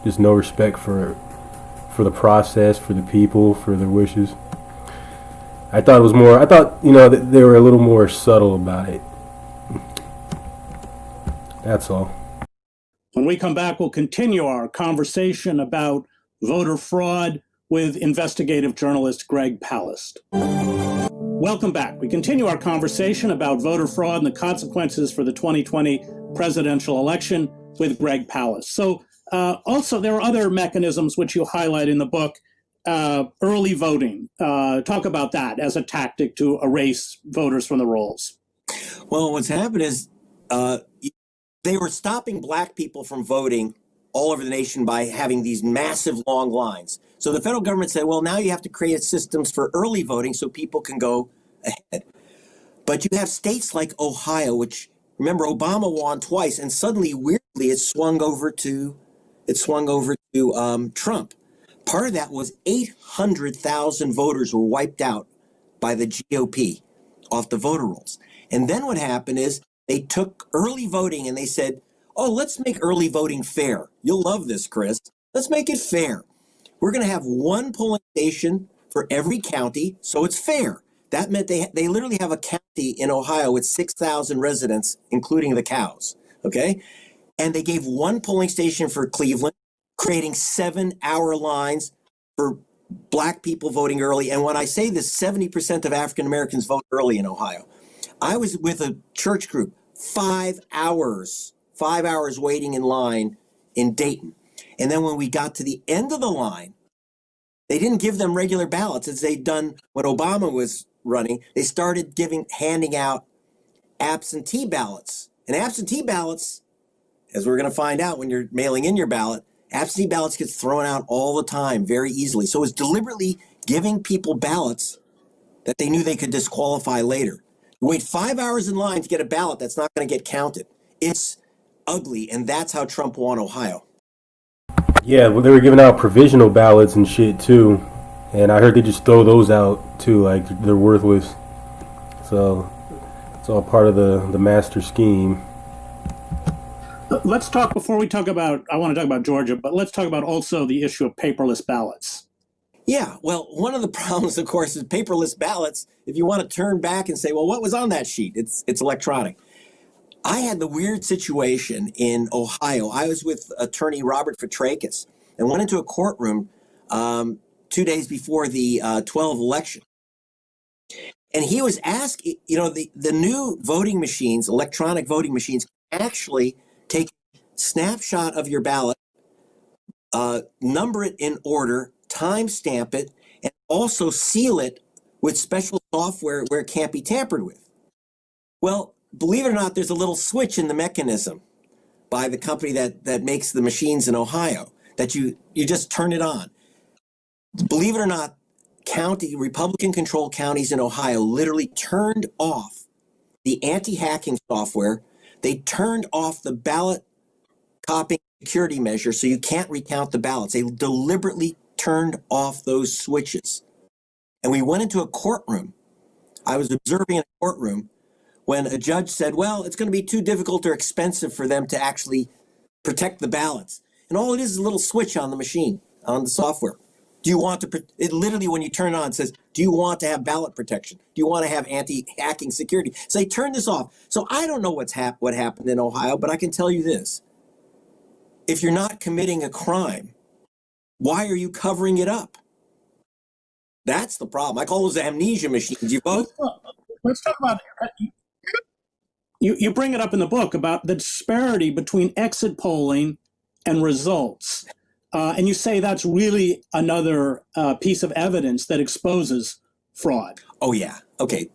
just no respect for the process, for the people, for their wishes. I thought, you know, that they were a little more subtle about it. That's all. When we come back, we'll continue our conversation about voter fraud with investigative journalist Greg Palast. Welcome back. We continue our conversation about voter fraud and the consequences for the 2020 presidential election with Greg Palast. So also, there are other mechanisms which you highlight in the book. Early voting. Talk about that as a tactic to erase voters from the rolls. Well, what's happened is they were stopping black people from voting all over the nation by having these massive long lines. So the federal government said, well, now you have to create systems for early voting so people can go ahead. But you have states like Ohio, which, remember, Obama won twice, and suddenly, weirdly, it swung over to Trump. Part of that was 800,000 voters were wiped out by the GOP off the voter rolls. And then what happened is they took early voting and they said, oh, let's make early voting fair. You'll love this, Chris. Let's make it fair. We're going to have one polling station for every county, so it's fair. That meant they literally have a county in Ohio with 6,000 residents, including the cows, okay? And they gave one polling station for Cleveland, creating 7-hour lines for black people voting early. And when I say this, 70% of African Americans vote early in Ohio. I was with a church group, 5 hours waiting in line in Dayton. And then when we got to the end of the line, they didn't give them regular ballots as they'd done when Obama was running. They started handing out absentee ballots. And absentee ballots, as we're going to find out when you're mailing in your ballot, absentee ballots gets thrown out all the time very easily. So it was deliberately giving people ballots that they knew they could disqualify later. You wait 5 hours in line to get a ballot that's not going to get counted. It's ugly, and that's how Trump won Ohio. Yeah, well, they were giving out provisional ballots and shit too, and I heard they just throw those out too, like they're worthless. So it's all part of the master scheme. Let's talk, before we talk about, I want to talk about Georgia, but let's talk about also the issue of paperless ballots. Yeah, well, one of the problems, of course, is paperless ballots. If you want to turn back and say, well, what was on that sheet? It's electronic. I had the weird situation in Ohio. I was with attorney Robert Fitrakis and went into a courtroom 2 days before the 12 election. And he was asked, the new voting machines, electronic voting machines, actually take a snapshot of your ballot, number it in order, timestamp it, and also seal it with special software where it can't be tampered with. Well, believe it or not, there's a little switch in the mechanism by the company that makes the machines in Ohio that you just turn it on. Believe it or not, Republican-controlled counties in Ohio literally turned off the anti-hacking software. They turned off the ballot copying security measure so you can't recount the ballots. They deliberately turned off those switches. And we went into a courtroom. I was observing in a courtroom when a judge said, well, it's going to be too difficult or expensive for them to actually protect the ballots. And all it is a little switch on the machine, on the software. Do you want to, it literally when you turn it on, it says, do you want to have ballot protection? Do you want to have anti-hacking security? So they turn this off. So I don't know what happened in Ohio, but I can tell you this. If you're not committing a crime, why are you covering it up? That's the problem. I call those amnesia machines. You vote? Let's talk about it. You bring it up in the book about the disparity between exit polling and results. And you say that's really another piece of evidence that exposes fraud. Oh, yeah. Okay.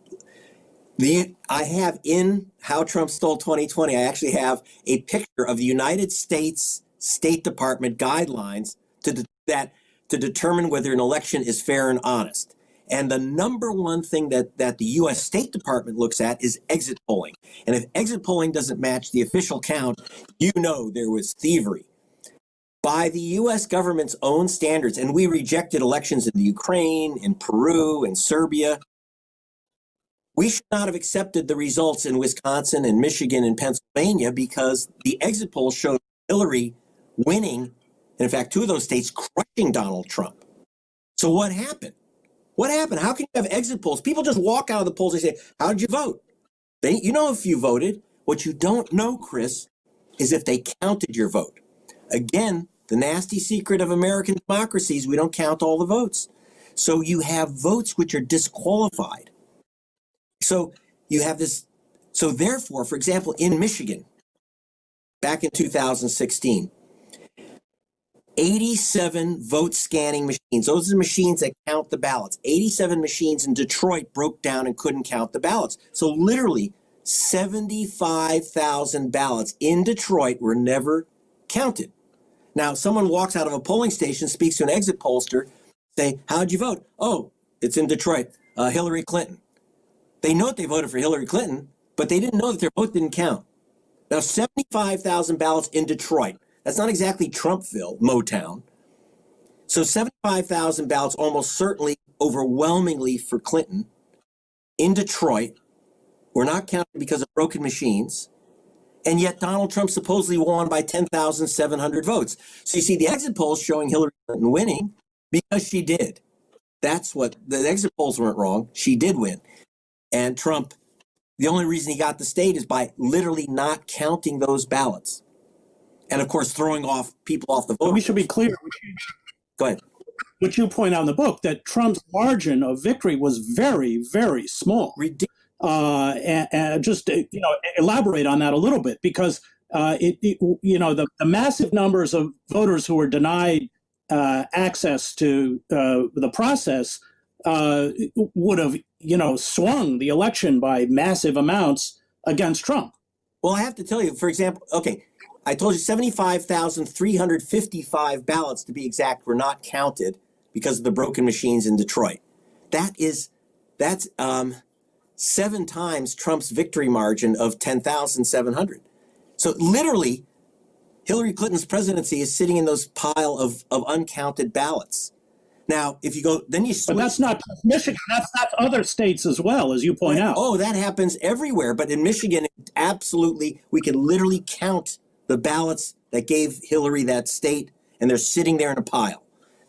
I have in How Trump Stole 2020, I actually have a picture of the United States State Department guidelines to determine whether an election is fair and honest. And the number one thing that the U.S. State Department looks at is exit polling. And if exit polling doesn't match the official count, you know there was thievery. By the U.S. government's own standards, and we rejected elections in the Ukraine, in Peru, in Serbia, we should not have accepted the results in Wisconsin and Michigan and Pennsylvania because the exit polls showed Hillary winning, and in fact, two of those states crushing Donald Trump. So what happened? What happened? How can you have exit polls? People just walk out of the polls and say, how did you vote? You know if you voted. What you don't know, Chris, is if they counted your vote. Again, the nasty secret of American democracy is we don't count all the votes. So you have votes which are disqualified. So you have this. So therefore, for example, in Michigan, back in 2016, 87 vote scanning machines. Those are the machines that count the ballots. 87 machines in Detroit broke down and couldn't count the ballots. So literally 75,000 ballots in Detroit were never counted. Now, someone walks out of a polling station, speaks to an exit pollster, say, how'd you vote? Oh, it's in Detroit, Hillary Clinton. They know that they voted for Hillary Clinton, but they didn't know that their vote didn't count. Now, 75,000 ballots in Detroit. That's not exactly Trumpville, Motown. So 75,000 ballots, almost certainly, overwhelmingly for Clinton, in Detroit, were not counted because of broken machines. And yet Donald Trump supposedly won by 10,700 votes. So you see the exit polls showing Hillary Clinton winning because she did. That's what the exit polls weren't wrong. She did win. And Trump, the only reason he got the state is by literally not counting those ballots. And of course, throwing people off the vote. But we should be clear. Go ahead. Which you point out in the book, that Trump's margin of victory was very, very small. Ridiculous. And just elaborate on that a little bit, because the massive numbers of voters who were denied access to the process would have, swung the election by massive amounts against Trump. Well, I have to tell you, for example, okay, I told you 75,355 ballots, to be exact, were not counted because of the broken machines in Detroit. That's 7 times Trump's victory margin of 10,700. So literally, Hillary Clinton's presidency is sitting in those pile of uncounted ballots. Now, if you go, then you switch. But that's not Michigan. That's other states as well, as you point out. Oh, that happens everywhere. But in Michigan, absolutely, we can literally count the ballots that gave Hillary that state, and they're sitting there in a pile.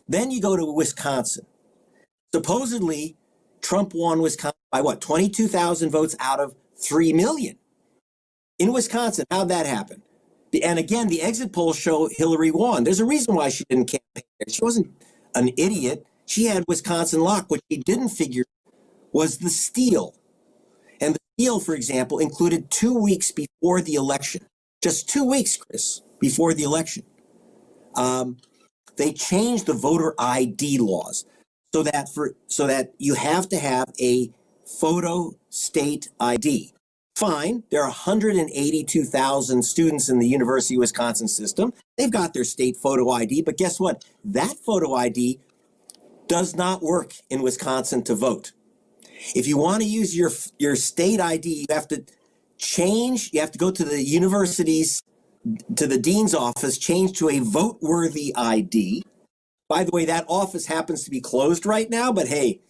Then you go to Wisconsin. Supposedly, Trump won Wisconsin by 22,000 votes out of 3 million. In Wisconsin, how'd that happen? And again, the exit polls show Hillary won. There's a reason why she didn't campaign there. She wasn't an idiot. She had Wisconsin locked. What she didn't figure was the steal. And the steal, for example, included 2 weeks before the election. Just 2 weeks, Chris, before the election. They changed the voter ID laws so that you have to have a photo state ID. Fine, there are 182,000 students in the University of Wisconsin system. They've got their state photo ID, but guess what? That photo ID does not work in Wisconsin to vote. If you want to use your state ID, you have to go to the university's, to the dean's office, change to a vote-worthy ID. By the way, that office happens to be closed right now, but hey,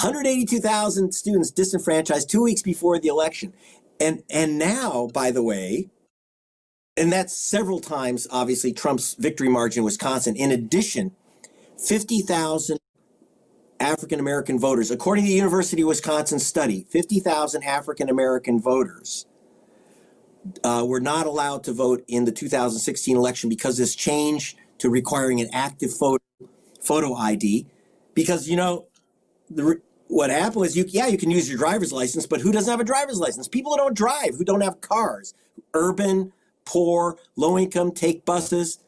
182,000 students disenfranchised 2 weeks before the election. And now, by the way, and that's several times, obviously, Trump's victory margin in Wisconsin. In addition, 50,000 African-American voters, according to the University of Wisconsin study, 50,000 African-American voters were not allowed to vote in the 2016 election because this change to requiring an active photo ID. Because, what happened was, you can use your driver's license, but who doesn't have a driver's license? People who don't drive, who don't have cars, urban, poor, low income, take buses.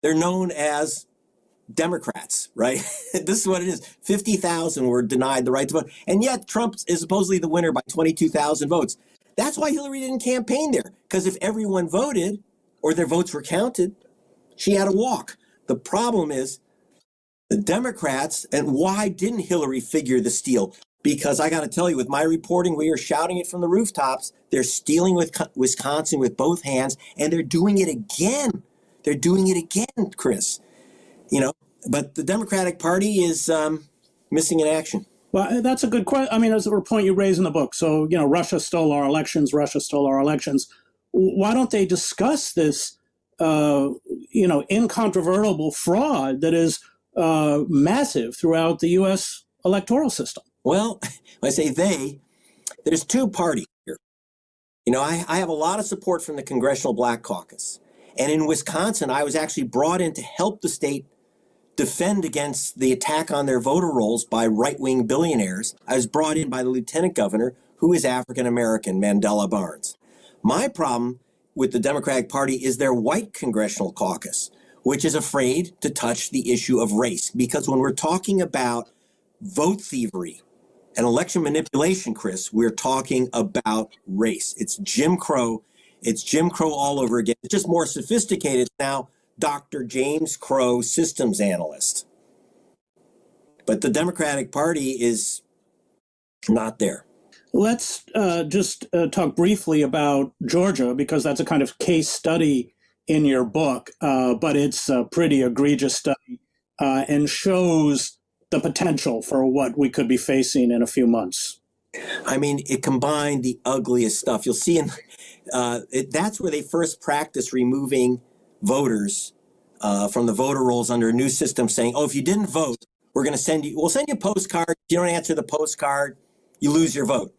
They're known as Democrats, right? This is what it is. 50,000 were denied the right to vote. And yet Trump is supposedly the winner by 22,000 votes. That's why Hillary didn't campaign there, because if everyone voted or their votes were counted, she had to walk. The problem is, the Democrats, and why didn't Hillary figure the steal? Because I got to tell you, with my reporting, we are shouting it from the rooftops. They're stealing with Wisconsin with both hands, and they're doing it again. They're doing it again, Chris. But the Democratic Party is missing in action. Well, that's a good question. I mean, that's a point you raise in the book. So, Russia stole our elections. Russia stole our elections. Why don't they discuss this, incontrovertible fraud that is massive throughout the U.S. electoral system? Well, when I say there's two parties here. I have a lot of support from the Congressional Black Caucus. And in Wisconsin, I was actually brought in to help the state defend against the attack on their voter rolls by right-wing billionaires. I was brought in by the lieutenant governor, who is African-American, Mandela Barnes. My problem with the Democratic Party is their white Congressional Caucus, which is afraid to touch the issue of race. Because when we're talking about vote thievery and election manipulation, Chris, we're talking about race. It's Jim Crow. It's Jim Crow all over again. It's just more sophisticated now. Dr. James Crow, systems analyst. But the Democratic Party is not there. Let's just talk briefly about Georgia, because that's a kind of case study in your book, but it's a pretty egregious study and shows the potential for what we could be facing in a few months. I mean, it combined the ugliest stuff. You'll see that's where they first practiced removing voters from the voter rolls under a new system, saying, if you didn't vote, we'll send you a postcard. If you don't answer the postcard, you lose your vote.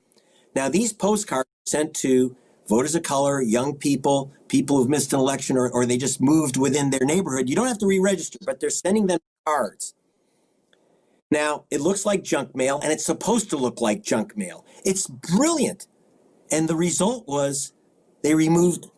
Now, these postcards are sent to voters of color, young people, people who've missed an election, or they just moved within their neighborhood. You don't have to re-register, but they're sending them cards. Now, it looks like junk mail, and it's supposed to look like junk mail. It's brilliant. And the result was they removed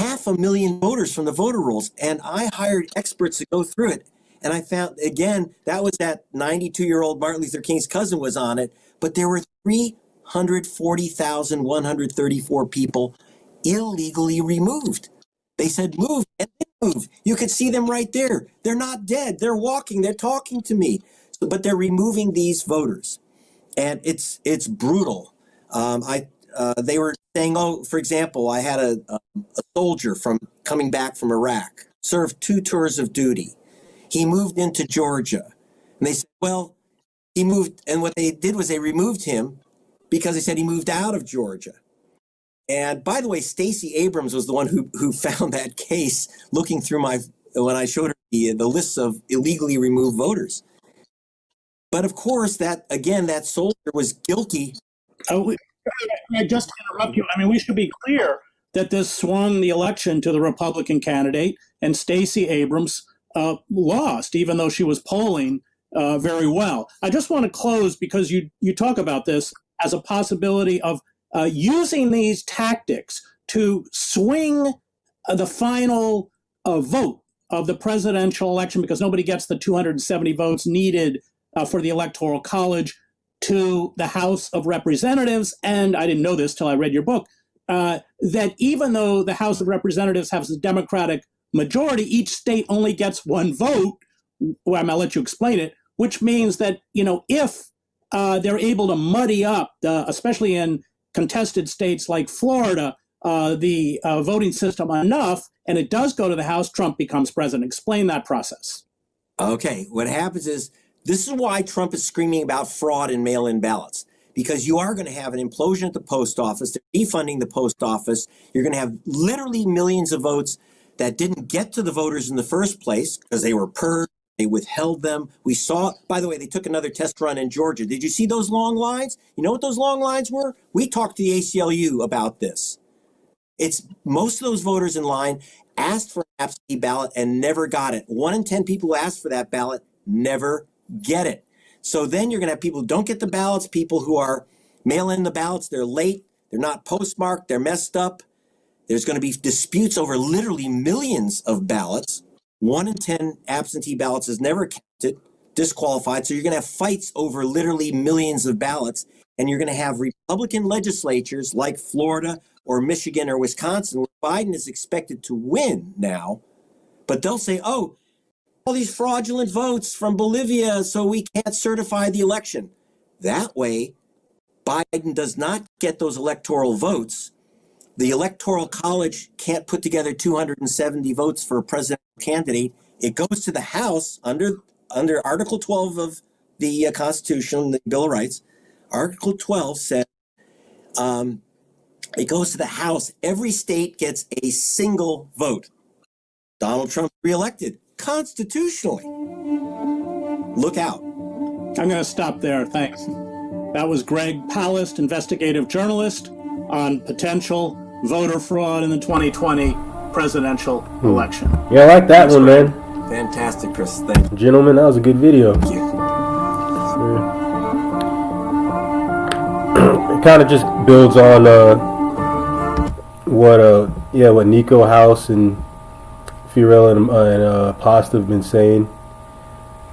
500,000 voters from the voter rolls. And I hired experts to go through it. And I found, again, that was that 92-year-old Martin Luther King's cousin was on it, but there were 340,134 people illegally removed. They said move, and they move. You could see them right there. They're not dead. They're walking. They're talking to me. So, but they're removing these voters, and it's brutal. They were saying, oh, for example, I had a soldier coming back from Iraq, served 2 tours of duty. He moved into Georgia, and they said, well, he moved, and what they did was they removed him because they said he moved out of Georgia. And by the way, Stacey Abrams was the one who found that case looking through when I showed her the lists of illegally removed voters. But of course, that soldier was guilty. I just interrupt you. I mean, we should be clear that this swung the election to the Republican candidate, and Stacey Abrams lost, even though she was polling very well. I just want to close because you talk about this as a possibility of using these tactics to swing the final vote of the presidential election, because nobody gets the 270 votes needed for the Electoral College, to the House of Representatives. And I didn't know this till I read your book, that even though the House of Representatives has a Democratic majority, each state only gets 1 vote. Well, I'm going to let you explain it, which means that, if they're able to muddy up, especially in contested states like Florida, the voting system enough, and it does go to the House, Trump becomes president. Explain that process. Okay, what happens is, this is why Trump is screaming about fraud in mail-in ballots, because you are going to have an implosion at the post office. They're defunding the post office. You're going to have literally millions of votes that didn't get to the voters in the first place because they were purged. They withheld them. We saw, by the way, they took another test run in Georgia. Did you see those long lines? You know what those long lines were? We talked to the ACLU about this. It's most of those voters in line asked for an absentee ballot and never got it. 1 in 10 people who asked for that ballot never get it. So then you're going to have people who don't get the ballots, people who are mail in the ballots, they're late, they're not postmarked, they're messed up. There's going to be disputes over literally millions of ballots. 1 in 10 absentee ballots is never counted, disqualified. So you're going to have fights over literally millions of ballots. And you're going to have Republican legislatures like Florida or Michigan or Wisconsin, where Biden is expected to win now. But they'll say, oh, all these fraudulent votes from Bolivia, so we can't certify the election. That way, Biden does not get those electoral votes. The Electoral College can't put together 270 votes for a presidential candidate. It goes to the House under Article 12 of the Constitution, the Bill of Rights. Article 12 says it goes to the House. Every state gets a single vote. Donald Trump reelected constitutionally. Look out. I'm going to stop there. Thanks. That was Greg Palast, investigative journalist, on potential voter fraud in the 2020 presidential election. Yeah, I like that one, man. Fantastic, Chris. Thank you. Gentlemen, that was a good video. Thank you. It kind of just builds on what Nico House and Fiorella and Pasta have been saying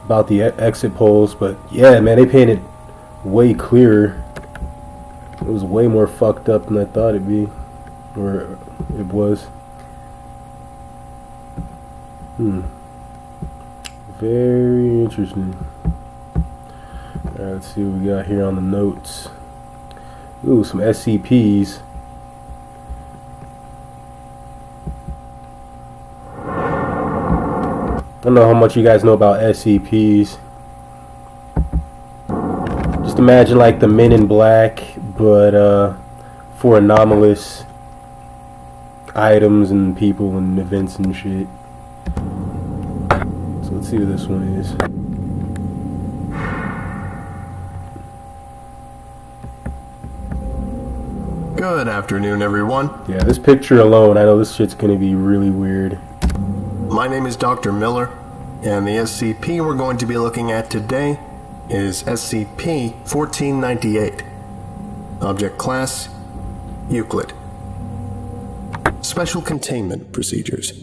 about the exit polls. But yeah, man, they painted way clearer. It was way more fucked up than I thought it'd be, or it was. Very interesting. Alright, let's see what we got here on the notes. Ooh, some SCPs. I don't know how much you guys know about SCPs. Just imagine like the Men in Black, but for anomalous items and people and events and shit. So let's see what this one is. Good afternoon, everyone. Yeah, this picture alone, I know this shit's gonna be really weird. My name is Dr. Miller, and the SCP we're going to be looking at today is SCP-1498. Object Class, Euclid. Special containment procedures.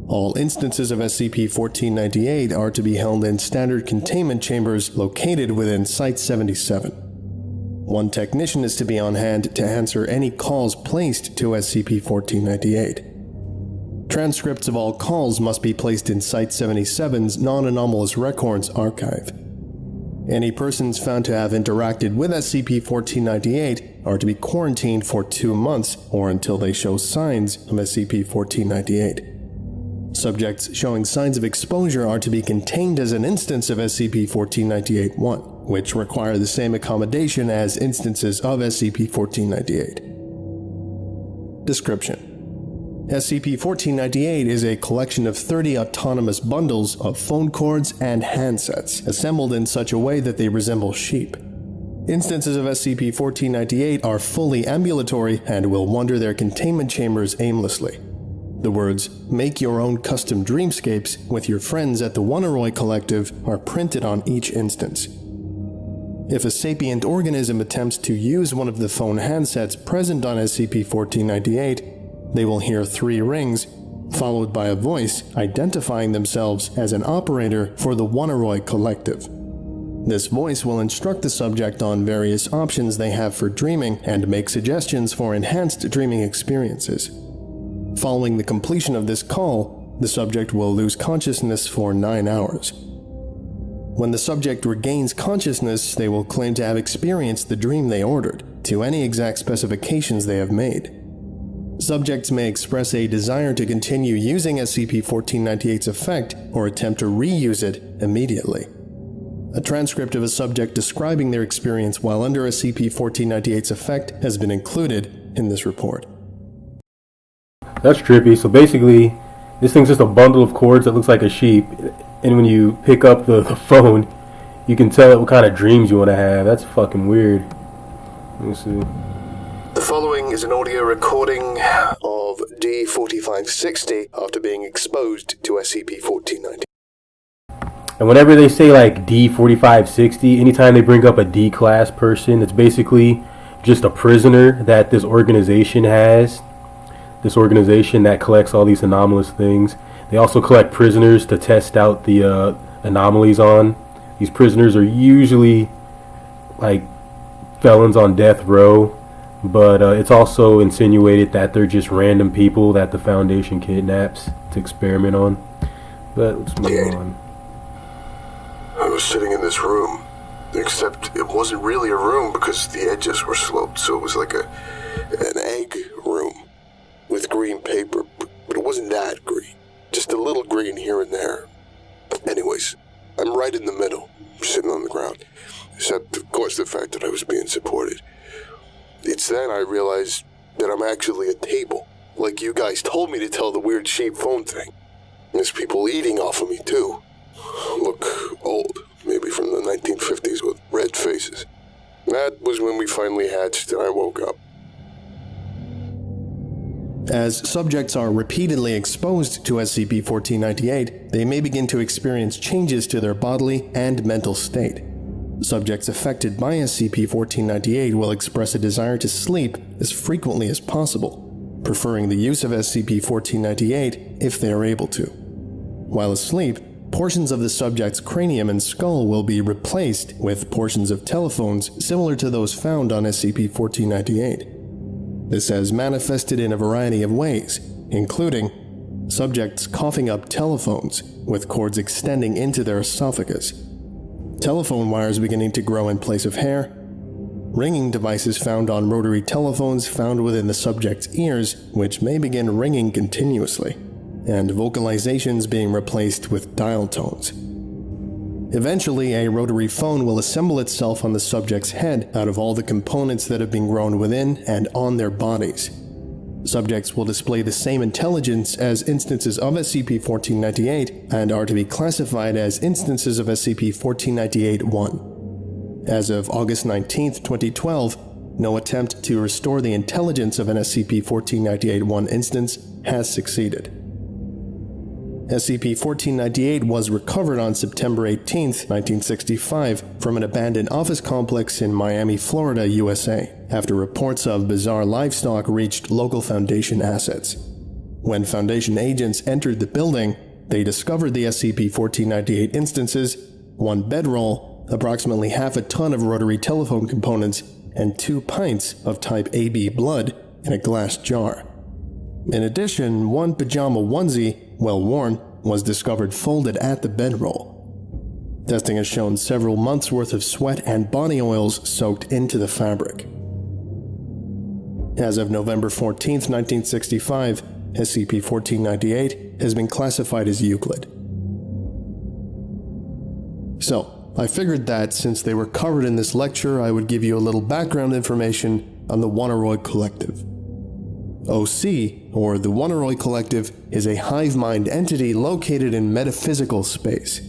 All instances of SCP-1498 are to be held in standard containment chambers located within Site-77. One technician is to be on hand to answer any calls placed to SCP-1498. Transcripts of all calls must be placed in Site-77's non-anomalous records archive. Any persons found to have interacted with SCP-1498 are to be quarantined for 2 months or until they show signs of SCP-1498. Subjects showing signs of exposure are to be contained as an instance of SCP-1498-1, which require the same accommodation as instances of SCP-1498. Description: SCP-1498 is a collection of 30 autonomous bundles of phone cords and handsets, assembled in such a way that they resemble sheep. Instances of SCP-1498 are fully ambulatory and will wander their containment chambers aimlessly. The words, "Make your own custom dreamscapes with your friends at the Wonneroy Collective" are printed on each instance. If a sapient organism attempts to use one of the phone handsets present on SCP-1498, they will hear 3 rings, followed by a voice identifying themselves as an operator for the Wonneroy Collective. This voice will instruct the subject on various options they have for dreaming and make suggestions for enhanced dreaming experiences. Following the completion of this call, the subject will lose consciousness for 9 hours. When the subject regains consciousness, they will claim to have experienced the dream they ordered, to any exact specifications they have made. Subjects may express a desire to continue using SCP-1498's effect or attempt to reuse it immediately. A transcript of a subject describing their experience while under SCP-1498's effect has been included in this report. That's trippy. So basically, this thing's just a bundle of cords that looks like a sheep, and when you pick up the phone, you can tell it what kind of dreams you want to have. That's fucking weird. Let me see. The following is an audio recording of D-4560 after being exposed to SCP-1498. And whenever they say like D-4560, anytime they bring up a D-class person, it's basically just a prisoner that this organization has. This organization that collects all these anomalous things. They also collect prisoners to test out the anomalies on. These prisoners are usually like felons on death row, but it's also insinuated that they're just random people that the Foundation kidnaps to experiment on. But let's move on. I was sitting in this room, except it wasn't really a room because the edges were sloped, so it was like an egg room with green paper, but it wasn't that green. Just a little green here and there. Anyways, I'm right in the middle, sitting on the ground, except, of course, the fact that I was being supported. It's then I realized that I'm actually a table, like you guys told me to tell the weird sheep phone thing. There's people eating off of me, too. Look old, maybe from the 1950s with red faces. That was when we finally hatched and I woke up. As subjects are repeatedly exposed to SCP-1498, they may begin to experience changes to their bodily and mental state. Subjects affected by SCP-1498 will express a desire to sleep as frequently as possible, preferring the use of SCP-1498 if they are able to. While asleep, portions of the subject's cranium and skull will be replaced with portions of telephones similar to those found on SCP-1498. This has manifested in a variety of ways, including subjects coughing up telephones with cords extending into their esophagus, telephone wires beginning to grow in place of hair, ringing devices found on rotary telephones found within the subject's ears which may begin ringing continuously, and vocalizations being replaced with dial tones. Eventually, a rotary phone will assemble itself on the subject's head out of all the components that have been grown within and on their bodies. Subjects will display the same intelligence as instances of SCP-1498 and are to be classified as instances of SCP-1498-1. As of August 19, 2012, no attempt to restore the intelligence of an SCP-1498-1 instance has succeeded. SCP-1498 was recovered on September 18, 1965, from an abandoned office complex in Miami, Florida, USA, after reports of bizarre livestock reached local Foundation assets. When Foundation agents entered the building, they discovered the SCP-1498 instances, one bedroll, approximately half a ton of rotary telephone components, and 2 pints of type AB blood in a glass jar. In addition, one pajama onesie, well worn, was discovered folded at the bedroll. Testing has shown several months' worth of sweat and body oils soaked into the fabric. As of November 14, 1965, SCP-1498 has been classified as Euclid. So, I figured that since they were covered in this lecture, I would give you a little background information on the Wanneroi Collective. OC, or the Wanneroi Collective, is a hive mind entity located in metaphysical space.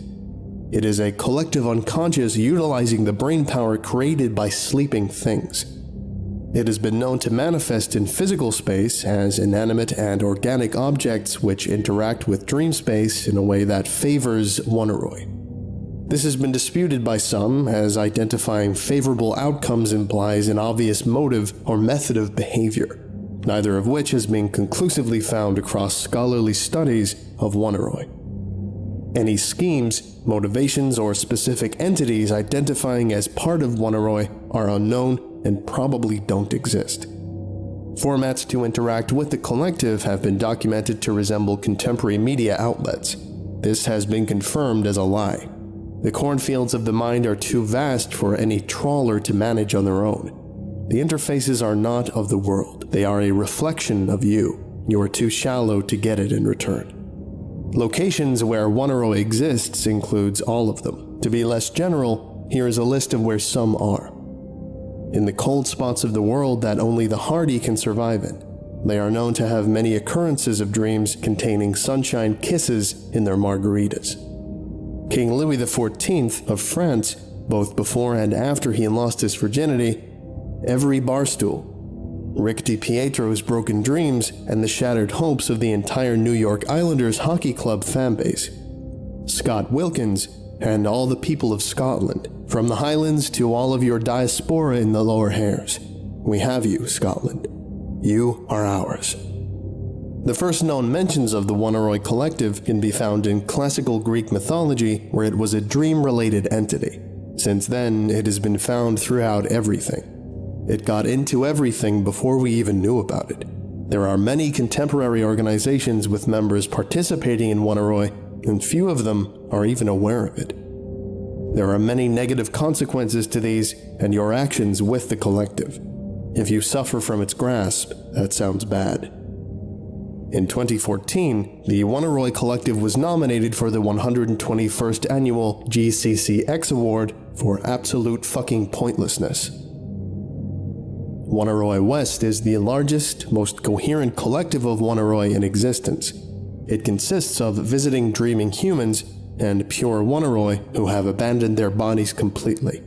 It is a collective unconscious utilizing the brain power created by sleeping things. It has been known to manifest in physical space as inanimate and organic objects which interact with dream space in a way that favors Wanneroi. This has been disputed by some, as identifying favorable outcomes implies an obvious motive or method of behavior, neither of which has been conclusively found across scholarly studies of Wanneroi. Any schemes, motivations, or specific entities identifying as part of Wanneroi are unknown and probably don't exist. Formats to interact with the collective have been documented to resemble contemporary media outlets. This has been confirmed as a lie. The cornfields of the mind are too vast for any trawler to manage on their own. The interfaces are not of the world. They are a reflection of you. You are too shallow to get it in return. Locations where Wanneroi exists includes all of them. To be less general, here is a list of where some are. In the cold spots of the world that only the hardy can survive in, they are known to have many occurrences of dreams containing sunshine kisses in their margaritas. King Louis XIV of France, both before and after he lost his virginity, every barstool, Rick DiPietro's broken dreams, and the shattered hopes of the entire New York Islanders hockey club fanbase, Scott Wilkins, and all the people of Scotland, from the Highlands to all of your diaspora in the lower hairs. We have you, Scotland. You are ours. The first known mentions of the Wanneroi Collective can be found in classical Greek mythology, where it was a dream-related entity. Since then, it has been found throughout everything. It got into everything before we even knew about it. There are many contemporary organizations with members participating in Wanneroi, and few of them are even aware of it. There are many negative consequences to these and your actions with the collective. If you suffer from its grasp, that sounds bad. In 2014, the Wanneroi Collective was nominated for the 121st Annual GCCX Award for Absolute Fucking Pointlessness. Wanneroi West is the largest, most coherent collective of Wanneroi in existence. It consists of visiting dreaming humans and pure Wanneroi who have abandoned their bodies completely.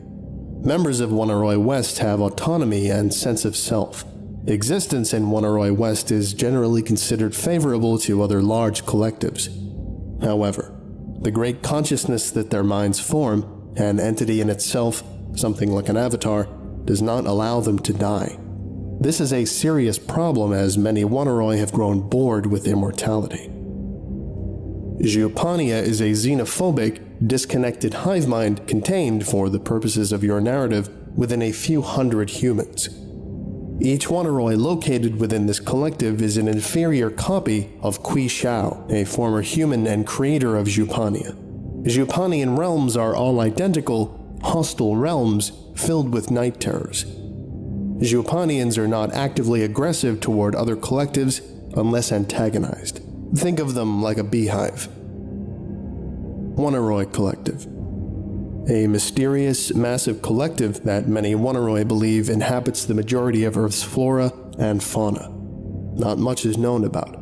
Members of Wanneroi West have autonomy and sense of self. Existence in Wanneroi West is generally considered favorable to other large collectives. However, the great consciousness that their minds form, an entity in itself, something like an avatar, does not allow them to die. This is a serious problem as many Wanneroi have grown bored with immortality. Geopania is a xenophobic, disconnected hive mind contained, for the purposes of your narrative, within a few hundred humans. Each Wanneroi located within this collective is an inferior copy of Kui Shao, a former human and creator of Geopania. Geopanian realms are all identical, hostile realms filled with night terrors. Geopanians are not actively aggressive toward other collectives unless antagonized. Think of them like a beehive. Wanneroi Collective. A mysterious, massive collective that many Wanneroi believe inhabits the majority of Earth's flora and fauna. Not much is known about.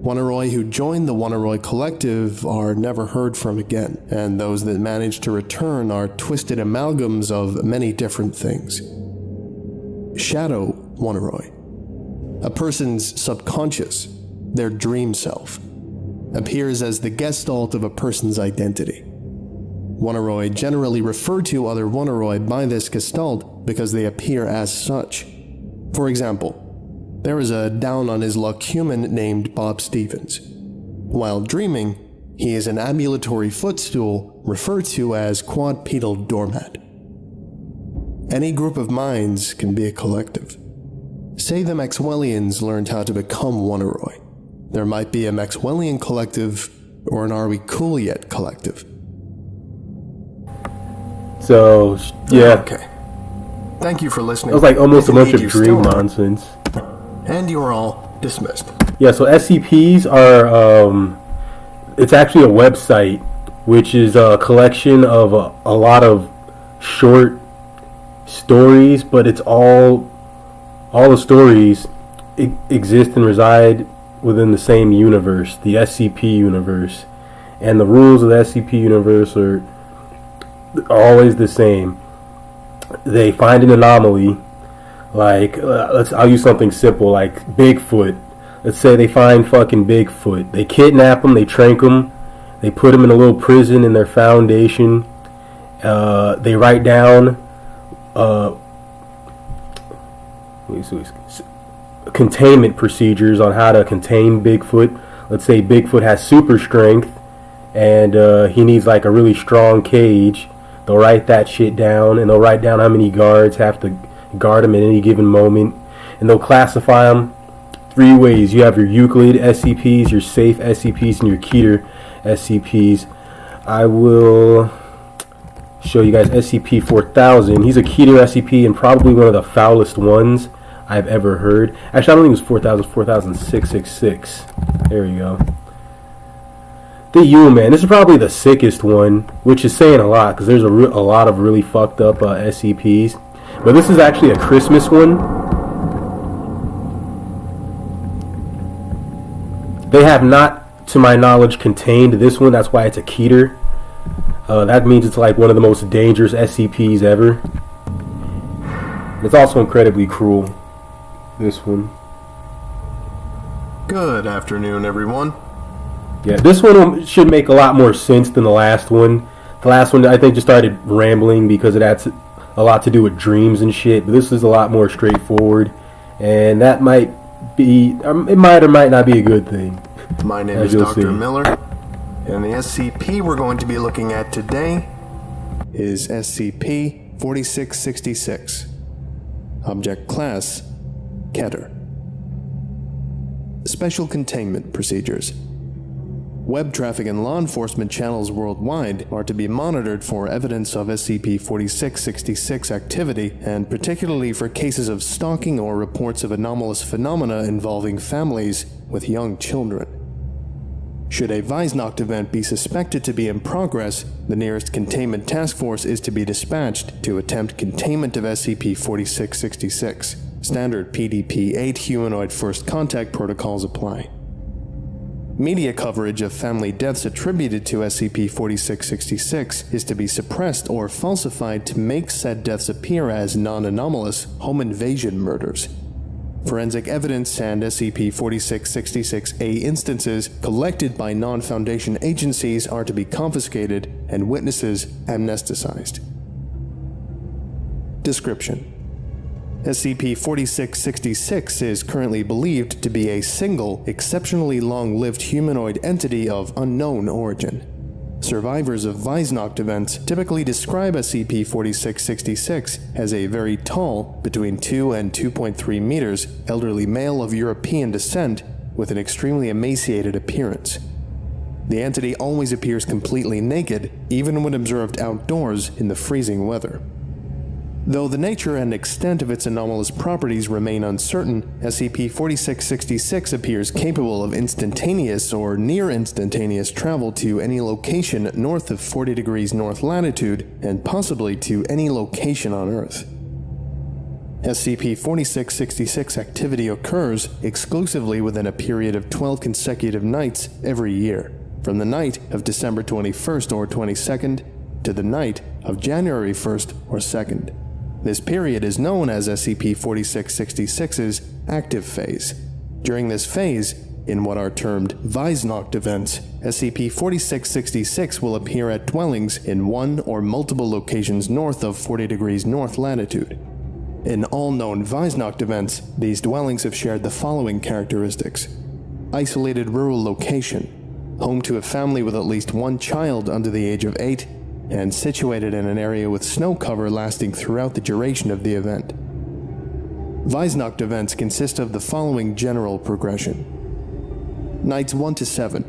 Wanneroi who join the Wanneroi Collective are never heard from again, and those that manage to return are twisted amalgams of many different things. Shadow Wanneroi. A person's subconscious, their dream self. appears as the gestalt of a person's identity. Wonneroid generally refer to other Wonneroid by this gestalt because they appear as such. For example, there is a down-on-his-luck human named Bob Stevens. While dreaming, he is an ambulatory footstool referred to as quadrupedal doormat. Any group of minds can be a collective. Say the Maxwellians learned how to become Wonneroid. There might be a Maxwellian collective or an Are We Cool Yet collective. So, yeah. Okay. Thank you for listening. It was like almost a bunch of Indeed, you dream still are. nonsense. And you are all dismissed. Yeah, so SCPs are, it's actually a website, which is a collection of a lot of short stories, but it's all the stories exist and reside within the same universe, the SCP universe. And the rules of the SCP universe are always the same. They find an anomaly, like, I'll use something simple, like Bigfoot. Let's say they find fucking Bigfoot. They kidnap him, they trank him, they put him in a little prison in their foundation. They write down containment procedures on how to contain Bigfoot. Let's say Bigfoot has super strength and he needs like a really strong cage. They'll write that shit down, and they'll write down how many guards have to guard him at any given moment, and they'll classify them 3 ways. You have your Euclid SCPs, your safe SCPs, and your Keter SCPs. I will show you guys SCP-4000. He's a Keter SCP and probably one of the foulest ones I've ever heard. Actually, I don't think it was 4000, 4666. There you go. The U-Man. This is probably the sickest one, which is saying a lot because there's a lot of really fucked up SCPs. But this is actually a Christmas one. They have not, to my knowledge, contained this one. That's why it's a Keter. That means it's like one of the most dangerous SCPs ever. It's also incredibly cruel. This one. Good afternoon, everyone. Yeah, this one should make a lot more sense than the last one. The last one, I think, just started rambling because it had a lot to do with dreams and shit. But this is a lot more straightforward, and that might be, it might or might not be a good thing. My name is Dr. Miller, and the SCP we're going to be looking at today is SCP-4666. Object Class, Keter. Special Containment Procedures. Web traffic and law enforcement channels worldwide are to be monitored for evidence of SCP-4666 activity, and particularly for cases of stalking or reports of anomalous phenomena involving families with young children. Should a Weisnacht event be suspected to be in progress, the nearest containment task force is to be dispatched to attempt containment of SCP-4666. Standard PDP-8 humanoid first contact protocols apply. Media coverage of family deaths attributed to SCP-4666 is to be suppressed or falsified to make said deaths appear as non-anomalous home invasion murders. Forensic evidence and SCP-4666-A instances collected by non-Foundation agencies are to be confiscated and witnesses amnesticized. Description: SCP-4666 is currently believed to be a single, exceptionally long-lived humanoid entity of unknown origin. Survivors of Weisnacht events typically describe SCP-4666 as a very tall, between 2 and 2.3 meters, elderly male of European descent with an extremely emaciated appearance. The entity always appears completely naked, even when observed outdoors in the freezing weather. Though the nature and extent of its anomalous properties remain uncertain, SCP-4666 appears capable of instantaneous or near-instantaneous travel to any location north of 40 degrees north latitude, and possibly to any location on Earth. SCP-4666 activity occurs exclusively within a period of 12 consecutive nights every year, from the night of December 21st or 22nd to the night of January 1st or 2nd. This period is known as SCP-4666's active phase. During this phase, in what are termed Weisnacht events, SCP-4666 will appear at dwellings in one or multiple locations north of 40 degrees north latitude. In all known Weisnacht events, these dwellings have shared the following characteristics: isolated rural location, home to a family with at least one child under the age of 8, and situated in an area with snow cover lasting throughout the duration of the event. Weisnacht events consist of the following general progression. Nights 1 to 7.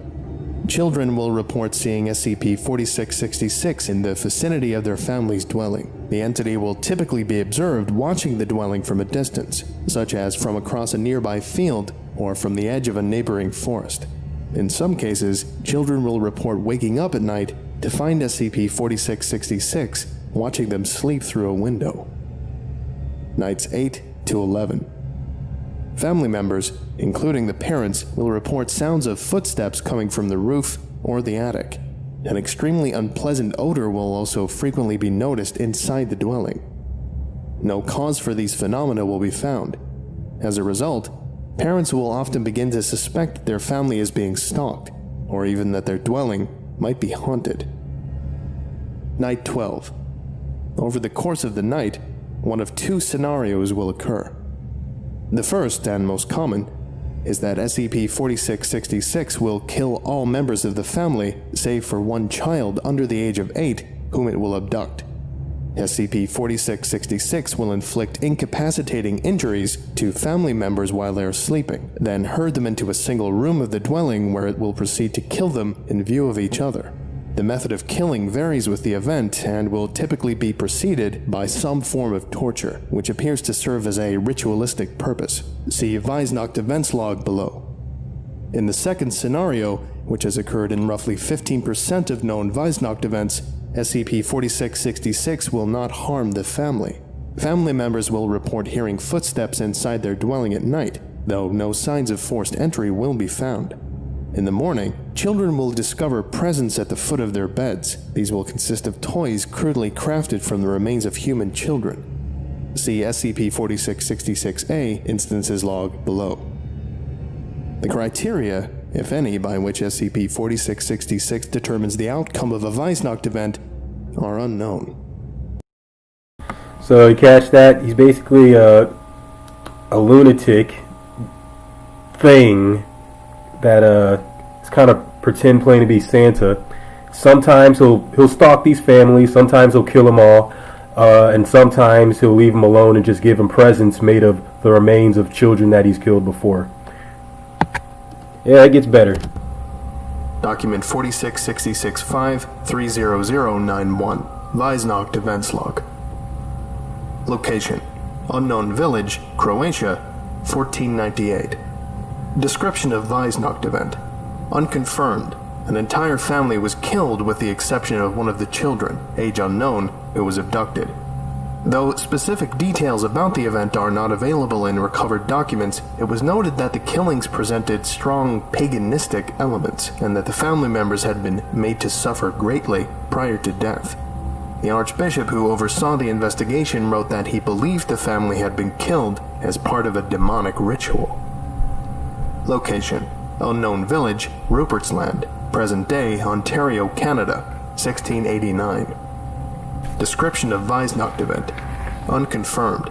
Children will report seeing SCP-4666 in the vicinity of their family's dwelling. The entity will typically be observed watching the dwelling from a distance, such as from across a nearby field or from the edge of a neighboring forest. In some cases, children will report waking up at night to find SCP-4666 watching them sleep through a window. Nights 8 to 11. Family members, including the parents, will report sounds of footsteps coming from the roof or the attic. An extremely unpleasant odor will also frequently be noticed inside the dwelling. No cause for these phenomena will be found. As a result, parents will often begin to suspect their family is being stalked, or even that their dwelling might be haunted. Night 12. Over the course of the night, one of two scenarios will occur. The first, and most common, is that SCP-4666 will kill all members of the family save for one child under the age of 8 whom it will abduct. SCP-4666 will inflict incapacitating injuries to family members while they are sleeping, then herd them into a single room of the dwelling where it will proceed to kill them in view of each other. The method of killing varies with the event and will typically be preceded by some form of torture, which appears to serve as a ritualistic purpose. See Weisnacht events log below. In the second scenario, which has occurred in roughly 15% of known Weisnacht events, SCP-4666 will not harm the family. Family members will report hearing footsteps inside their dwelling at night, though no signs of forced entry will be found. In the morning, children will discover presents at the foot of their beds. These will consist of toys crudely crafted from the remains of human children. See SCP-4666-A instances log below. The criteria, if any, by which SCP-4666 determines the outcome of a Weisnacht event are unknown. So you catch that? He's basically a lunatic thing that is kind of pretend playing to be Santa. Sometimes he'll stalk these families, sometimes he'll kill them all, and sometimes he'll leave them alone and just give them presents made of the remains of children that he's killed before. Yeah, it gets better. Document 4666-5-30091, Weisnacht events log. Location: unknown village, Croatia, 1498. Description of Weisnacht event: unconfirmed. An entire family was killed with the exception of one of the children, age unknown, who was abducted. Though specific details about the event are not available in recovered documents, it was noted that the killings presented strong paganistic elements and that the family members had been made to suffer greatly prior to death. The Archbishop who oversaw the investigation wrote that he believed the family had been killed as part of a demonic ritual. Location: unknown village, Rupert's Land, present-day Ontario, Canada, 1689. Description of Weisnacht event: unconfirmed.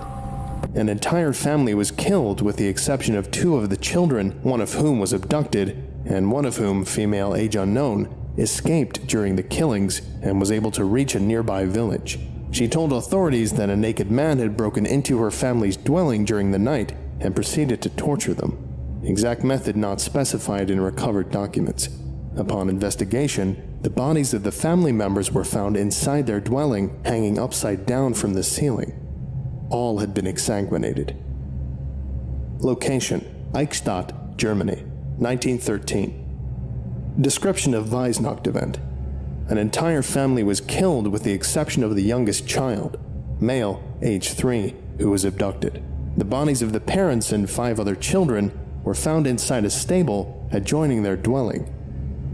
An entire family was killed with the exception of two of the children, one of whom was abducted, and one of whom, female age unknown, escaped during the killings and was able to reach a nearby village. She told authorities that a naked man had broken into her family's dwelling during the night and proceeded to torture them. Exact method not specified in recovered documents. Upon investigation, the bodies of the family members were found inside their dwelling, hanging upside down from the ceiling. All had been exsanguinated. Location: Eichstätt, Germany, 1913. Description of Weisnacht event: an entire family was killed with the exception of the youngest child, male, age 3, who was abducted. The bodies of the parents and 5 other children were found inside a stable adjoining their dwelling.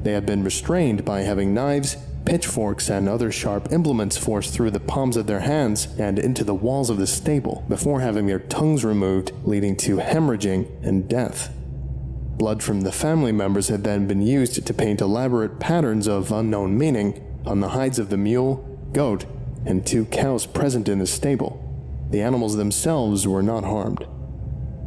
They had been restrained by having knives, pitchforks, and other sharp implements forced through the palms of their hands and into the walls of the stable before having their tongues removed, leading to hemorrhaging and death. Blood from the family members had then been used to paint elaborate patterns of unknown meaning on the hides of the mule, goat, and 2 cows present in the stable. The animals themselves were not harmed.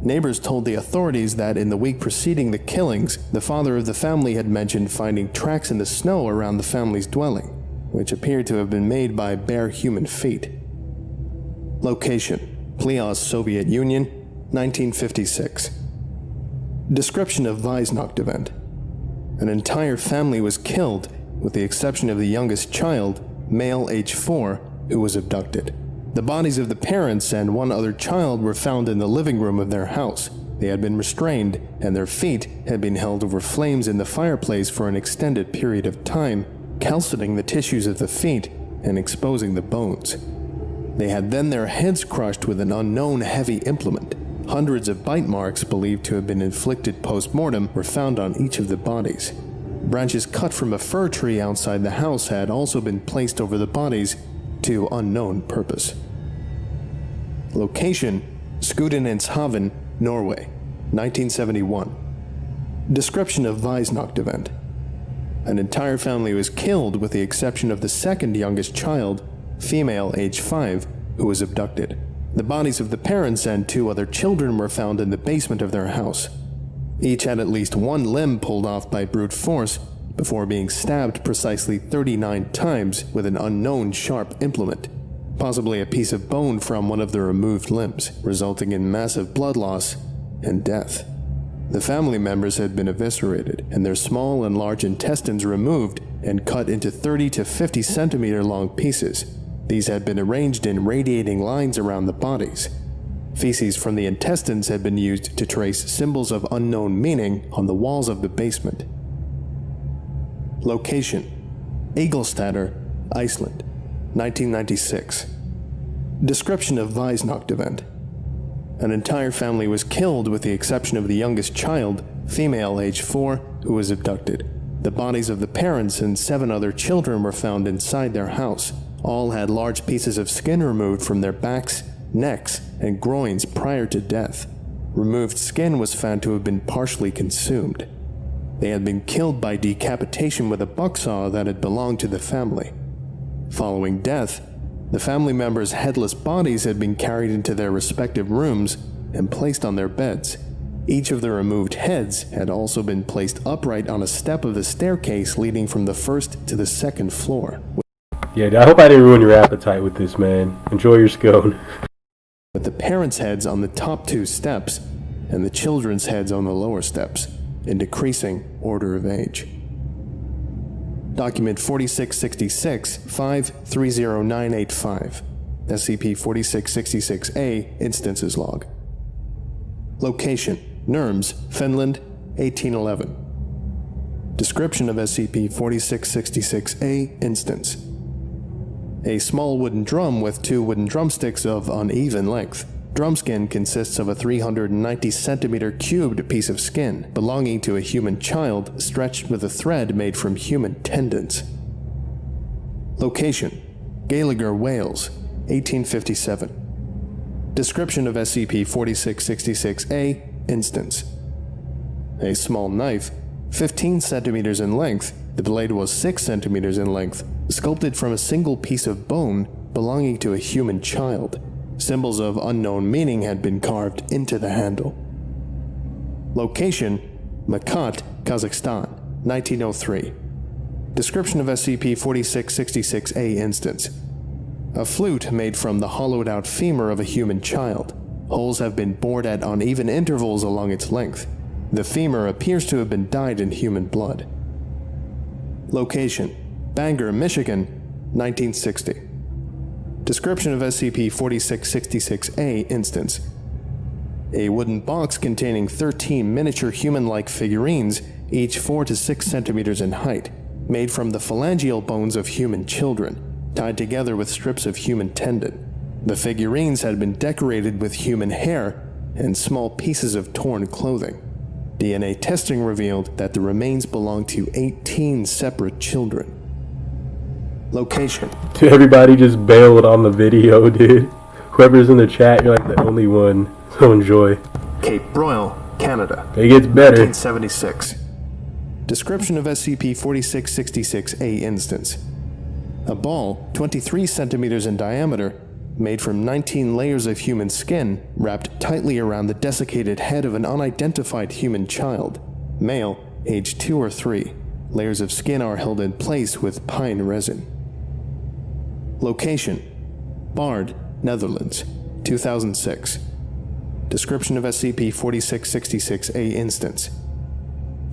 Neighbors told the authorities that in the week preceding the killings, the father of the family had mentioned finding tracks in the snow around the family's dwelling, which appeared to have been made by bare human feet. Location: Plios, Soviet Union, 1956. Description of Weihnacht event: an entire family was killed with the exception of the youngest child, male age 4, who was abducted. The bodies of the parents and 1 other child were found in the living room of their house. They had been restrained, and their feet had been held over flames in the fireplace for an extended period of time, calcining the tissues of the feet and exposing the bones. They had then their heads crushed with an unknown heavy implement. Hundreds of bite marks believed to have been inflicted post-mortem were found on each of the bodies. Branches cut from a fir tree outside the house had also been placed over the bodies to unknown purpose. Location: Skudeneshavn, Norway, 1971. Description of Weihnacht event: an entire family was killed with the exception of the second youngest child, female age 5, who was abducted. The bodies of the parents and 2 other children were found in the basement of their house. Each had at least 1 limb pulled off by brute force before being stabbed precisely 39 times with an unknown sharp implement, possibly a piece of bone from one of the removed limbs, resulting in massive blood loss and death. The family members had been eviscerated and their small and large intestines removed and cut into 30 to 50 centimeter long pieces. These had been arranged in radiating lines around the bodies. Feces from the intestines had been used to trace symbols of unknown meaning on the walls of the basement. Location: Egilsstadir, Iceland, 1996. Description of Weihnacht event: an entire family was killed with the exception of the youngest child, female age 4, who was abducted. The bodies of the parents and 7 other children were found inside their house. All had large pieces of skin removed from their backs, necks, and groins prior to death. Removed skin was found to have been partially consumed. They had been killed by decapitation with a bucksaw that had belonged to the family. Following death, the family members' headless bodies had been carried into their respective rooms and placed on their beds. Each of the removed heads had also been placed upright on a step of the staircase leading from the 1st to the 2nd floor. Yeah, I hope I didn't ruin your appetite with this, man. Enjoy your scone. With the parents' heads on the top 2 steps and the children's heads on the lower steps, in decreasing order of age. Document 4666-530985, SCP-4666-A, Instances Log. Location: Nurmes, Finland, 1811. Description of SCP-4666-A instance: a small wooden drum with 2 wooden drumsticks of uneven length. Drum skin consists of a 390 centimeter cubed piece of skin belonging to a human child stretched with a thread made from human tendons. Location: Gallagher, Wales, 1857. Description of SCP-4666-A instance: a small knife, 15 centimeters in length, the blade was 6 centimeters in length, sculpted from a single piece of bone belonging to a human child. Symbols of unknown meaning had been carved into the handle. Location: Makat, Kazakhstan, 1903. Description of SCP-4666-A instance: a flute made from the hollowed-out femur of a human child. Holes have been bored at uneven intervals along its length. The femur appears to have been dyed in human blood. Location: Bangor, Michigan, 1960. Description of SCP-4666-A instance: a wooden box containing 13 miniature human-like figurines, each 4 to 6 centimeters in height, made from the phalangeal bones of human children, tied together with strips of human tendon. The figurines had been decorated with human hair and small pieces of torn clothing. DNA testing revealed that the remains belonged to 18 separate children. Location: Everybody just bailed on the video, dude. Whoever's in the chat, you're like the only one. So enjoy. Cape Broyle, Canada. It gets better. 1976. Description of SCP-4666-A instance. A ball, 23 centimeters in diameter, made from 19 layers of human skin, wrapped tightly around the desiccated head of an unidentified human child. Male, age 2 or 3. Layers of skin are held in place with pine resin. Location: Bard, Netherlands, 2006. Description of SCP-4666-A instance.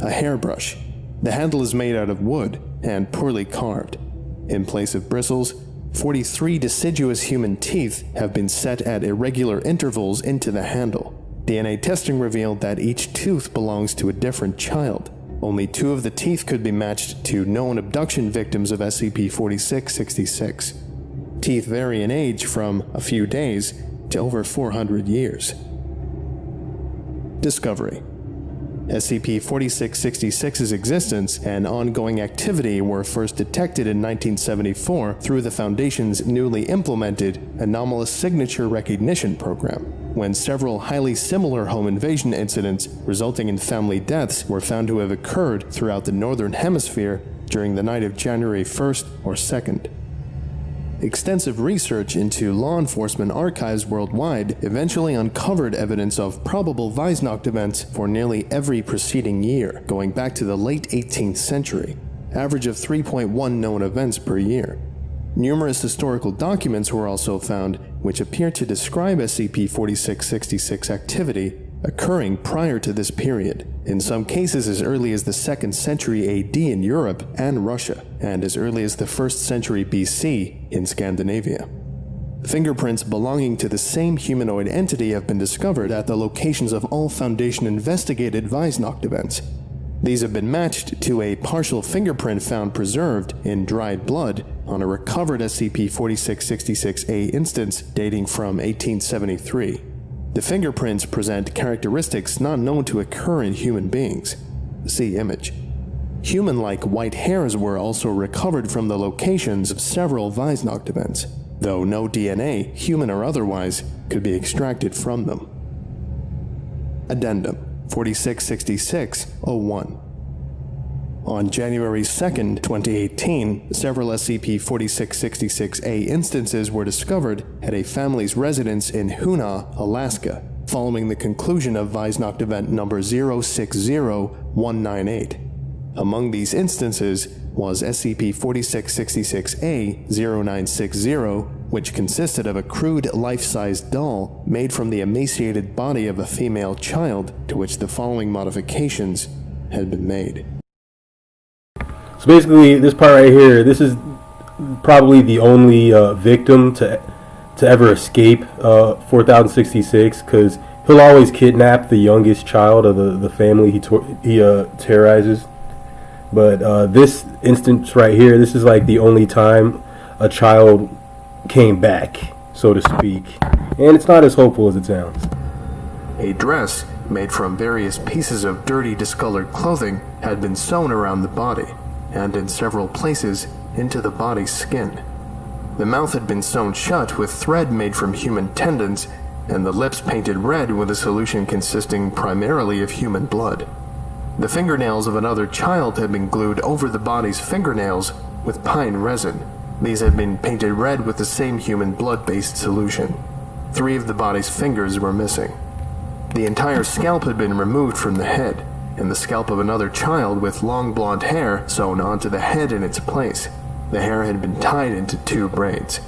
A hairbrush. The handle is made out of wood and poorly carved. In place of bristles, 43 deciduous human teeth have been set at irregular intervals into the handle. DNA testing revealed that each tooth belongs to a different child. Only 2 of the teeth could be matched to known abduction victims of SCP-4666. Teeth vary in age from a few days to over 400 years. Discovery: SCP-4666's existence and ongoing activity were first detected in 1974 through the Foundation's newly implemented Anomalous Signature Recognition Program, when several highly similar home invasion incidents resulting in family deaths were found to have occurred throughout the Northern Hemisphere during the night of January 1st or 2nd. Extensive research into law enforcement archives worldwide eventually uncovered evidence of probable Weisnacht events for nearly every preceding year, going back to the late 18th century, average of 3.1 known events per year. Numerous historical documents were also found which appear to describe SCP-4666 activity occurring prior to this period, in some cases as early as the 2nd century AD in Europe and Russia, and as early as the 1st century BC in Scandinavia. Fingerprints belonging to the same humanoid entity have been discovered at the locations of all Foundation investigated Weisnacht events. These have been matched to a partial fingerprint found preserved in dried blood on a recovered SCP-4666-A instance dating from 1873. The fingerprints present characteristics not known to occur in human beings. See image. Human-like white hairs were also recovered from the locations of several Weisnacht events, though no DNA, human or otherwise, could be extracted from them. Addendum 4666-01. On January 2nd, 2018, several SCP-4666-A instances were discovered at a family's residence in Hoonah, Alaska, following the conclusion of Weisnacht event number 060198. Among these instances was SCP-4666-A-0960, which consisted of a crude life-size doll made from the emaciated body of a female child, to which the following modifications had been made. So basically, this part right here, this is probably the only victim to ever escape 4066, because he'll always kidnap the youngest child of the family he terrorizes. But this instance right here, this is like the only time a child came back, so to speak. And it's not as hopeful as it sounds. A dress made from various pieces of dirty, discolored clothing had been sewn around the body, and in several places into the body's skin. The mouth had been sewn shut with thread made from human tendons, and the lips painted red with a solution consisting primarily of human blood. The fingernails of another child had been glued over the body's fingernails with pine resin. These had been painted red with the same human blood-based solution. 3 of the body's fingers were missing. The entire scalp had been removed from the head, and the scalp of another child with long blonde hair sewn onto the head in its place. The hair had been tied into 2 braids.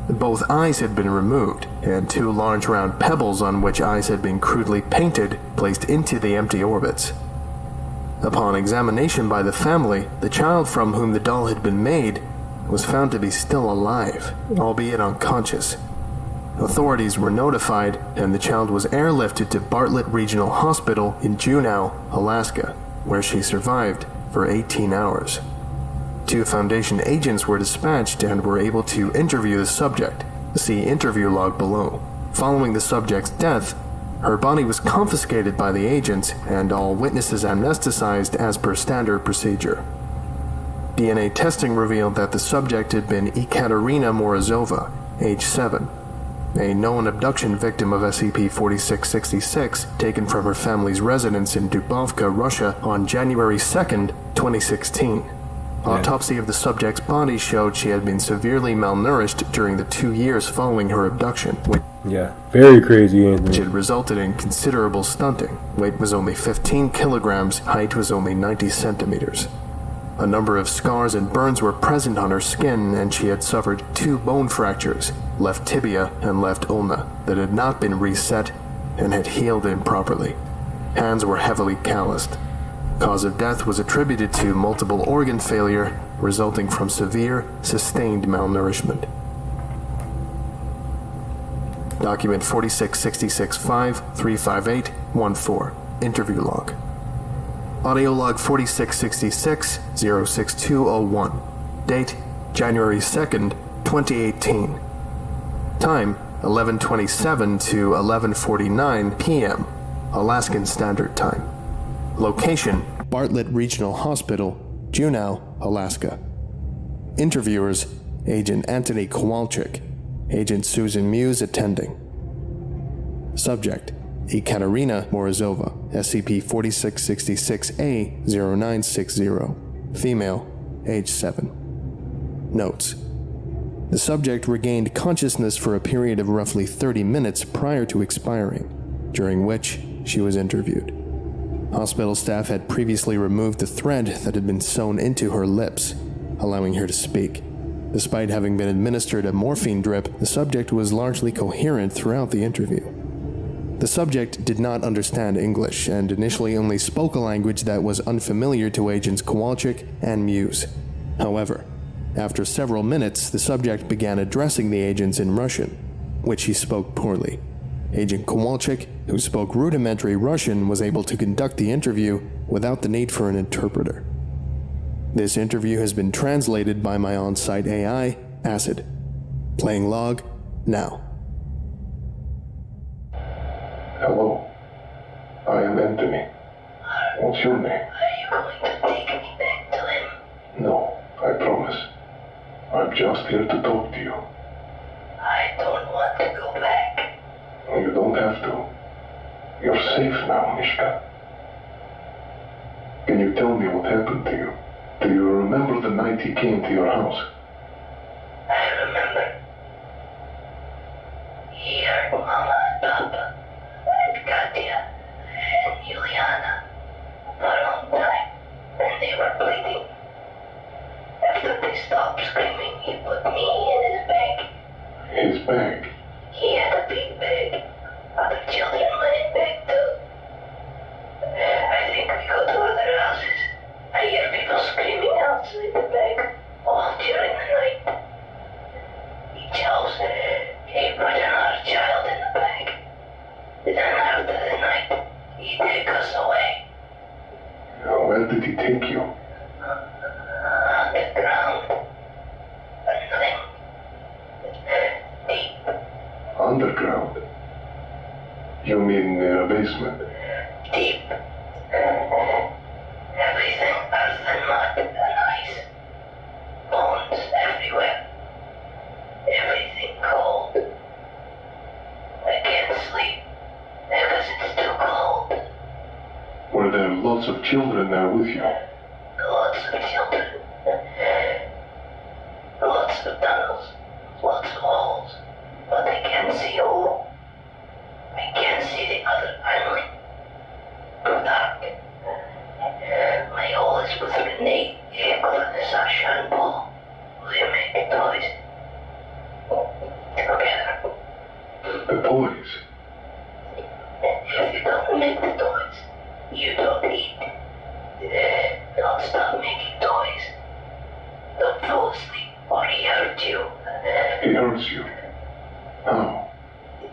Both eyes had been removed, and 2 large round pebbles on which eyes had been crudely painted placed into the empty orbits. Upon examination by the family, the child from whom the doll had been made was found to be still alive, albeit unconscious. Authorities were notified, and the child was airlifted to Bartlett Regional Hospital in Juneau, Alaska, where she survived for 18 hours. 2 Foundation agents were dispatched and were able to interview the subject. See interview log below. Following the subject's death, her body was confiscated by the agents and all witnesses amnesticized as per standard procedure. DNA testing revealed that the subject had been Ekaterina Morozova, age 7. a known abduction victim of SCP-4666, taken from her family's residence in Dubovka, Russia on January 2nd, 2016. Autopsy of the subject's body showed she had been severely malnourished during the 2 years following her abduction. Very crazy, Anthony. Which had resulted in considerable stunting. Weight was only 15 kilograms, height was only 90 centimeters. A number of scars and burns were present on her skin, and she had suffered 2 bone fractures, left tibia and left ulna, that had not been reset and had healed improperly. Hands were heavily calloused. Cause of death was attributed to multiple organ failure resulting from severe, sustained malnourishment. Document 4666-5-358-14. Interview log. Audio log 4666-06201. Date, January 2nd, 2018. Time, 11:27 to 11:49 p.m. Alaskan Standard Time. Location, Bartlett Regional Hospital, Juneau, Alaska. Interviewers, Agent Anthony Kowalczyk, Agent Susan Muse attending. Subject, Ekaterina Morozova, SCP-4666-A-0960, female, age 7. Notes. The subject regained consciousness for a period of roughly 30 minutes prior to expiring, during which she was interviewed. Hospital staff had previously removed the thread that had been sewn into her lips, allowing her to speak. Despite having been administered a morphine drip, the subject was largely coherent throughout the interview. The subject did not understand English and initially only spoke a language that was unfamiliar to Agents Kowalczyk and Muse. However, after several minutes, the subject began addressing the agents in Russian, which he spoke poorly. Agent Kowalczyk, who spoke rudimentary Russian, was able to conduct the interview without the need for an interpreter. This interview has been translated by my on-site AI, Acid. Playing log, now. Hello, I am Anthony. What's your name? Are you going to take me back to him? No, I promise. I'm just here to talk to you. I don't want to go back. You don't have to. You're safe now, Mishka. Can you tell me what happened to you? Do you remember the night he came to your house? I remember. He hurt Mama and Papa, and Katya, and Juliana for a long time, and they were bleeding. After they stopped screaming, he put me in his bag. His bag? He had a big bag. Other children went in bag too. I think we go to other houses. I hear people screaming outside the bag all during the night. Each house, he put another child in the bag. Then after the night, he take us away. Where did he take you? Underground. Nothing. Deep. Underground? You mean near a basement? Deep. Everything earth and mud and ice. Bones everywhere. Everything cold. I can't sleep because it's too cold. Were there lots of children there with you? Lots of children. Lots of tunnels. Lots of holes. But I can't see a hole. I can't see the other island. Too dark. My hole is with Renee, Hecla, Sasha, and Paul. We make toys. Together. The toys? If you don't make the toys, you don't eat. Don't stop making toys. Don't fall asleep or he hurt you. He hurts you? How?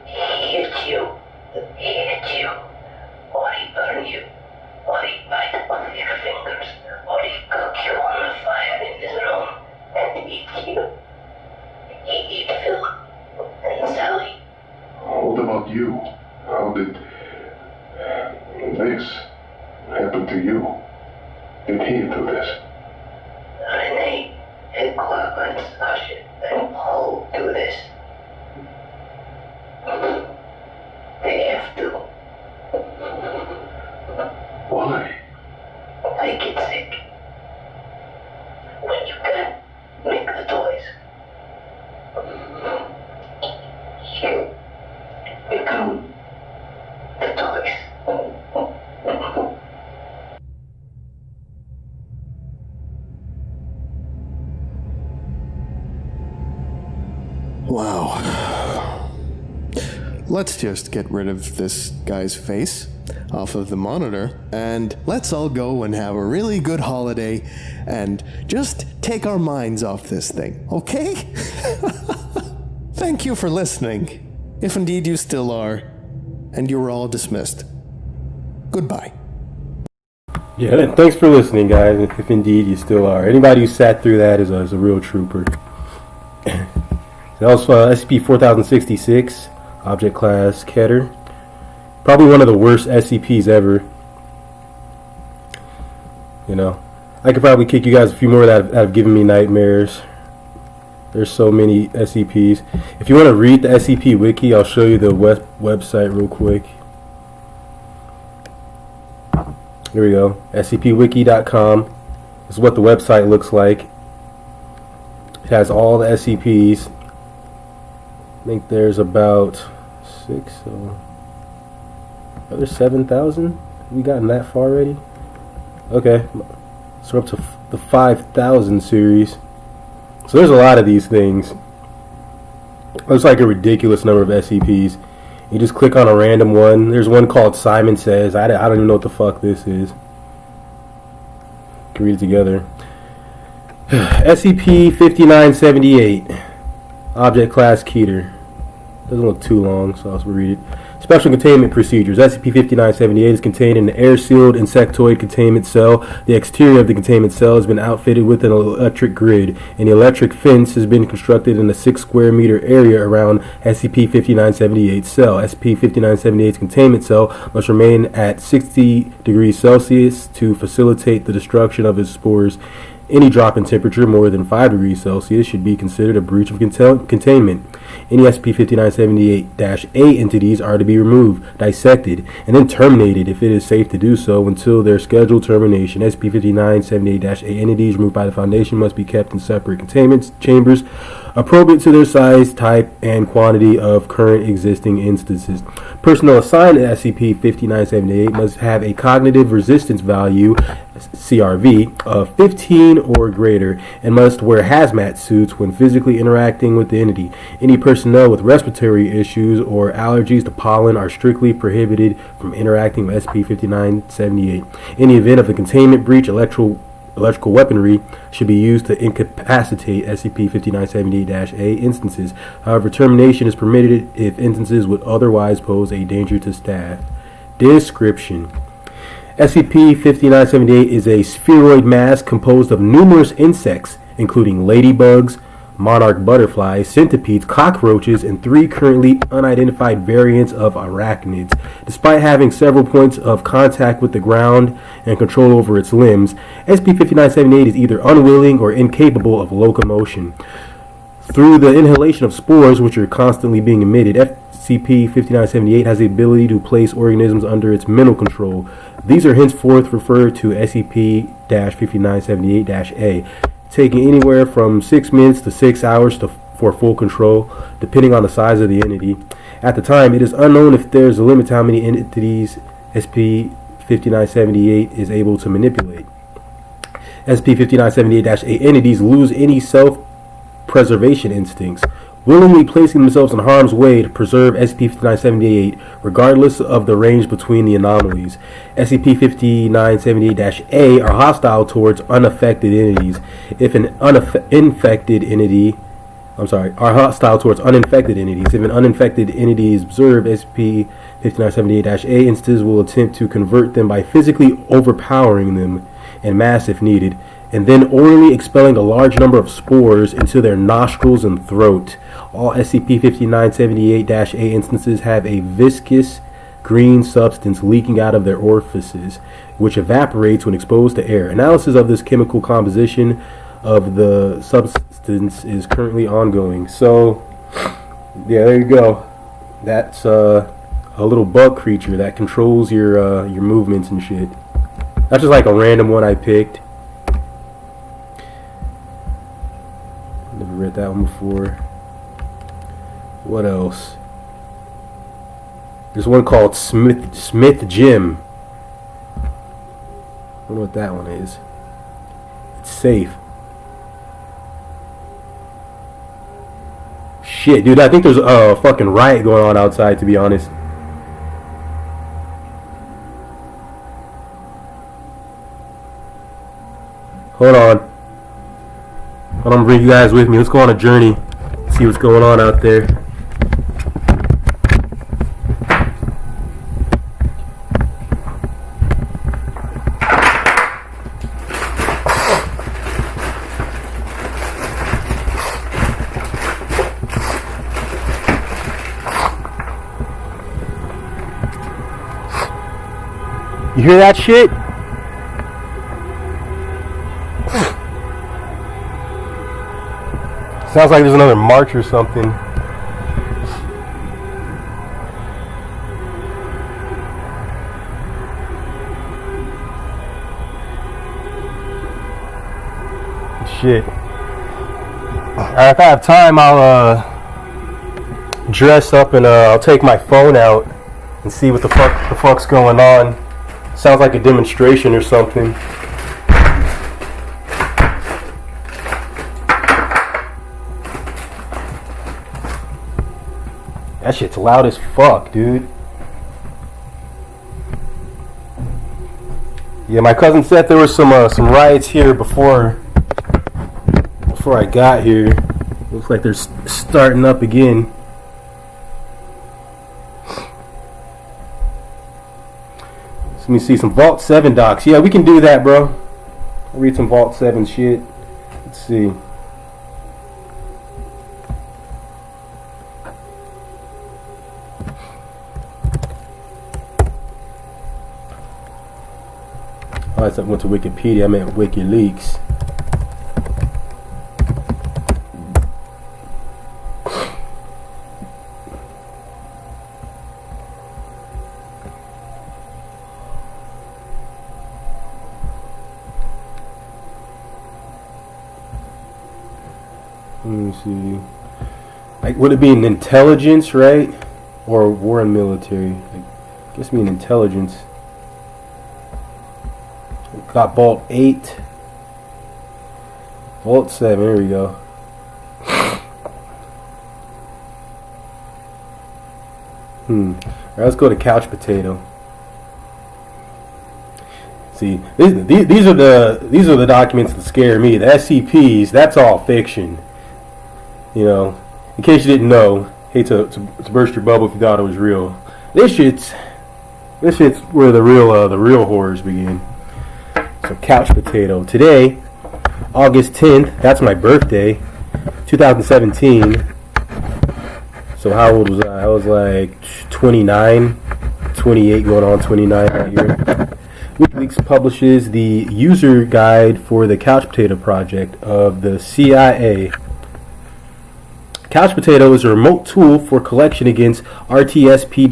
He hit you. He hit you. Or he burn you. Or he bite off your fingers. Or he cook you on the fire in his room and eat you. He eat Phil and Sally. What about you? How did this happen to you? Did he do this? Renee, Hecla, and Sasha, and Paul do this. They have to. Why? I get sick. When you can't make the toys, you become the toys. Wow. Let's just get rid of this guy's face off of the monitor, and let's all go and have a really good holiday and just take our minds off this thing, okay? Thank you for listening, if indeed you still are, and you were all dismissed. Goodbye. Yeah, thanks for listening, guys, if indeed you still are. Anybody who sat through that is a real trooper. That was SCP-4066, Object Class Keter. Probably one of the worst SCPs ever. You know, I could probably kick you guys a few more that have given me nightmares. There's so many SCPs. If you want to read the SCP Wiki, I'll show you the website real quick. Here we go. SCPWiki.com. This is what the website looks like. It has all the SCPs. I think there's about 6, so there's 7,000. Have we gotten that far already? Okay, so we're up to the 5,000 series. So there's a lot of these things. Looks like a ridiculous number of SCPs. You just click on a random one. There's one called Simon Says. I don't even know what the fuck this is. You can read it together. SCP-5978, Object Class Keter. Doesn't look too long, so I'll read it. Special Containment Procedures. SCP-5978 is contained in an air-sealed insectoid containment cell. The exterior of the containment cell has been outfitted with an electric grid, and the electric fence has been constructed in a 6 square meter area around SCP-5978's cell. SCP-5978's containment cell must remain at 60 degrees Celsius to facilitate the destruction of its spores. Any drop in temperature more than 5 degrees Celsius should be considered a breach of containment. Any SCP-5978-A entities are to be removed, dissected, and then terminated if it is safe to do so until their scheduled termination. SCP-5978-A entities removed by the Foundation must be kept in separate containment chambers appropriate to their size, type, and quantity of current existing instances. Personnel assigned to SCP-5978 must have a cognitive resistance value, CRV, of 15 or greater, and must wear hazmat suits when physically interacting with the entity. Any personnel with respiratory issues or allergies to pollen are strictly prohibited from interacting with SCP-5978. In the event of a containment breach, electrical weaponry should be used to incapacitate SCP-5978-A instances. However, termination is permitted if instances would otherwise pose a danger to staff. Description: SCP-5978 is a spheroid mass composed of numerous insects, including ladybugs, monarch butterflies, centipedes, cockroaches, and 3 currently unidentified variants of arachnids. Despite having several points of contact with the ground and control over its limbs, SCP-5978 is either unwilling or incapable of locomotion. Through the inhalation of spores, which are constantly being emitted, SCP-5978 has the ability to place organisms under its mental control. These are henceforth referred to SCP-5978-A, taking anywhere from 6 minutes to 6 hours for full control, depending on the size of the entity. At the time, it is unknown if there is a limit to how many entities SCP-5978 is able to manipulate. SCP-5978-A entities lose any self-preservation instincts, willingly placing themselves in harm's way to preserve SCP-5978, regardless of the range between the anomalies. SCP-5978-A are hostile towards unaffected entities. If an uninfected entity is observed, SCP-5978-A instances will attempt to convert them by physically overpowering them en masse if needed, and then orally expelling a large number of spores into their nostrils and throat. All SCP-5978-A instances have a viscous green substance leaking out of their orifices, which evaporates when exposed to air. Analysis of this chemical composition of the substance is currently ongoing. So, yeah, there you go. That's a little bug creature that controls your movements and shit. That's just like a random one I picked. Never read that one before. What else? There's one called Smith Gym. I don't know what that one is. It's safe. Shit, dude, I think there's a fucking riot going on outside, to be honest. Hold on. I'm gonna bring you guys with me. Let's go on a journey. See what's going on out there. You hear that shit? Sounds like there's another march or something. Shit. If I have time, I'll dress up and I'll take my phone out and see what the fuck's going on. Sounds like a demonstration or something. That shit's loud as fuck, dude. Yeah, my cousin said there was some riots here before I got here. Looks like they're starting up again. Let me see some Vault 7 docs. Yeah, we can do that, bro. I'll read some Vault 7 shit. Let's see. Oh, I went to Wikipedia. I meant WikiLeaks. Let me see. Like, would it be an intelligence, right? Or war and military? I guess it'd be an intelligence. Got Vault 8. Vault 7, there we go. Alright, let's go to Couch Potato. See, these are the documents that scare me. The SCPs, that's all fiction. You know, in case you didn't know, hate to burst your bubble if you thought it was real. This shit's where the real horrors begin. So Couch Potato. Today, August 10th, that's my birthday, 2017. So how old was I? I was like 29, 28 going on 29 that year. WikiLeaks publishes the user guide for the Couch Potato project of the CIA. Couch Potato is a remote tool for collection against RTSP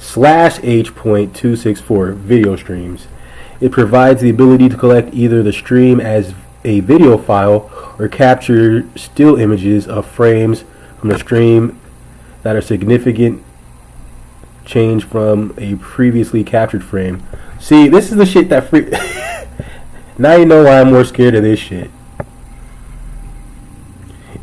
/H.264 video streams. It provides the ability to collect either the stream as a video file or capture still images of frames from the stream that are significant change from a previously captured frame. See, this is the shit that now you know why I'm more scared of this shit.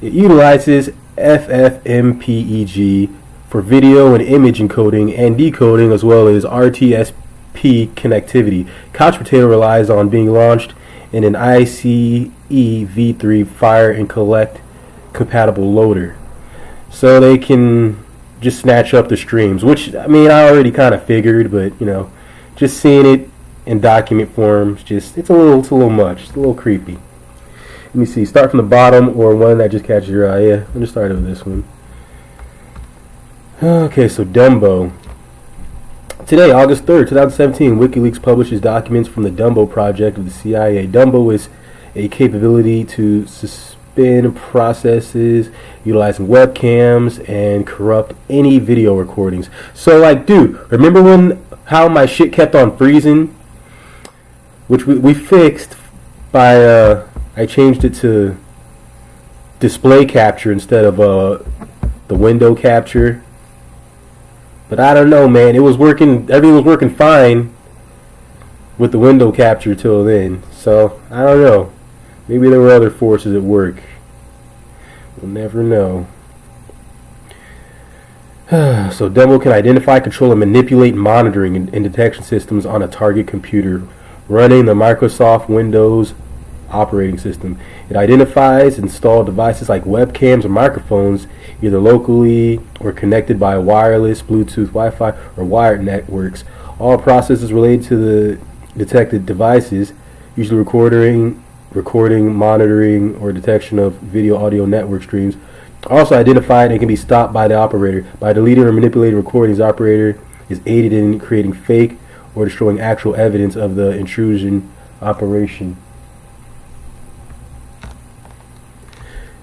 It utilizes FFmpeg for video and image encoding and decoding, as well as RTSP connectivity. Couch Potato relies on being launched in an ICE v3 fire and collect compatible loader, so they can just snatch up the streams, which, I mean, I already kind of figured, but, you know, just seeing it in document forms, just, it's a little much. It's a little creepy. Let me see, start from the bottom or one that just catches your eye. Yeah, let me start with this one. Okay, so Dumbo. Today, August 3rd, 2017, WikiLeaks publishes documents from the Dumbo project of the CIA. Dumbo is a capability to suspend spin processes utilizing webcams and corrupt any video recordings. So like, dude, remember how my shit kept on freezing? Which we fixed by I changed it to display capture instead of the window capture. But I don't know, man. It was working. Everything was working fine with the window capture till then. So I don't know. Maybe there were other forces at work. We'll never know. So Dumbo can identify, control, and manipulate monitoring and detection systems on a target computer running the Microsoft Windows operating system. It identifies installed devices like webcams or microphones, either locally or connected by wireless, Bluetooth, Wi-Fi, or wired networks. All processes related to the detected devices, usually recording, monitoring, or detection of video audio network streams, are also identified and can be stopped by the operator. By deleting or manipulating recordings, the operator is aided in creating fake or destroying actual evidence of the intrusion operation.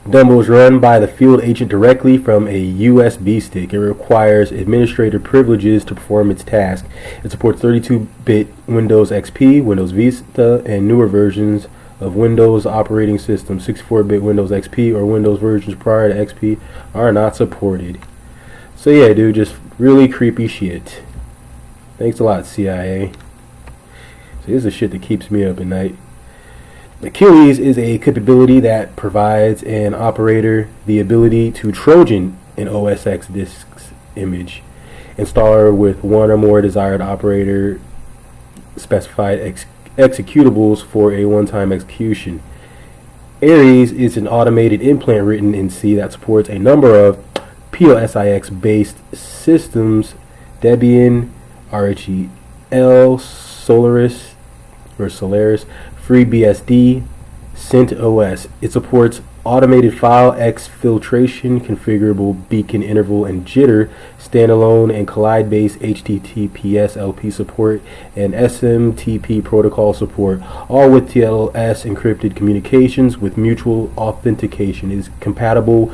Dumbo is run by the field agent directly from a USB stick. It requires administrator privileges to perform its task. It supports 32-bit Windows XP, Windows Vista, and newer versions of Windows operating system. 64-bit Windows XP or Windows versions prior to XP are not supported. So yeah, dude, just really creepy shit. Thanks a lot, CIA. So this is the shit that keeps me up at night. Achilles is a capability that provides an operator the ability to Trojan an OS X disk's image. Installer with one or more desired operator specified executables for a one-time execution. Ares is an automated implant written in C that supports a number of POSIX-based systems: Debian, RHEL, Solaris, FreeBSD, CentOS. It supports automated file exfiltration, configurable beacon interval and jitter, standalone and collide-based HTTPS LP support, and SMTP protocol support, all with TLS encrypted communications with mutual authentication. It is compatible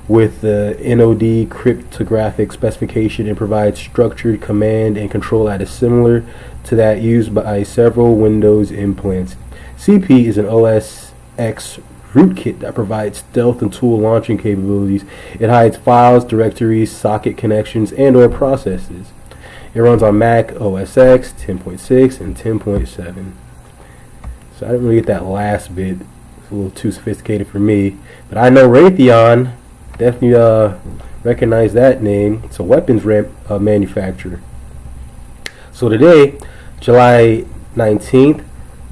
with the NOD cryptographic specification and provides structured command and control that is similar to that used by several Windows implants. CP is an OS X rootkit that provides stealth and tool launching capabilities. It hides files, directories, socket connections, and or processes. It runs on Mac OS X 10.6 and 10.7. So I didn't really get that last bit. It's a little too sophisticated for me. But I know Raytheon. Definitely recognize that name. It's a weapons manufacturer. So today, July 19th,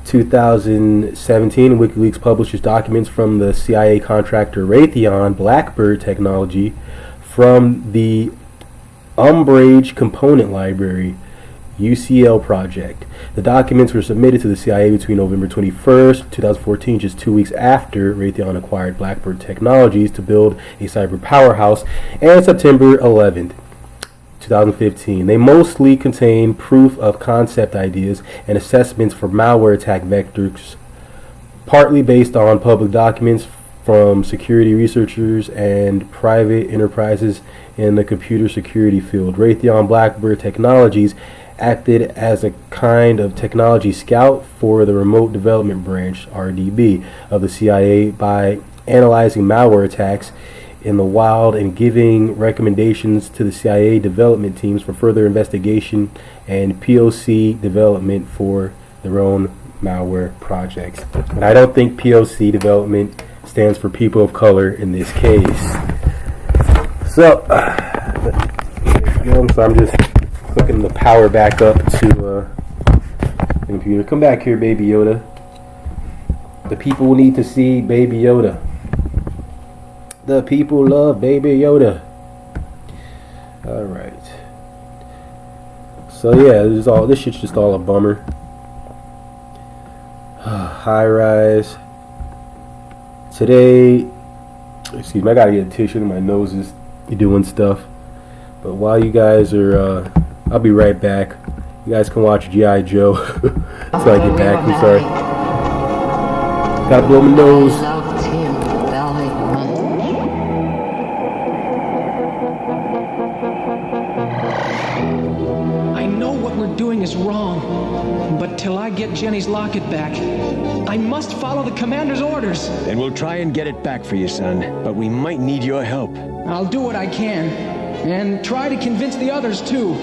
2017, WikiLeaks publishes documents from the CIA contractor Raytheon Blackbird technology from the Umbrage Component Library UCL project. The documents were submitted to the CIA between November 21st, 2014, just 2 weeks after Raytheon acquired Blackbird Technologies to build a cyber powerhouse, and September 11th, 2015. They mostly contain proof of concept ideas and assessments for malware attack vectors, partly based on public documents from security researchers and private enterprises in the computer security field. Raytheon Blackbird Technologies acted as a kind of technology scout for the Remote Development Branch, RDB, of the CIA by analyzing malware attacks in the wild and giving recommendations to the CIA development teams for further investigation and POC development for their own malware projects. And I don't think POC development stands for people of color in this case. So, so I'm just hooking the power back up to the computer. Come back here, Baby Yoda. The people need to see Baby Yoda. The people love Baby Yoda. Alright. So yeah, this shit's just all a bummer. High rise. Today, excuse me, I gotta get a tissue. My nose is doing stuff. But while you guys are, I'll be right back. You guys can watch G.I. Joe until I get back. I'm sorry. Gotta blow my nose. we're doing is wrong. But till I get Jenny's locket back, I must follow the commander's orders. Then we'll try and get it back for you, son. But we might need your help. I'll do what I can, and try to convince the others, too.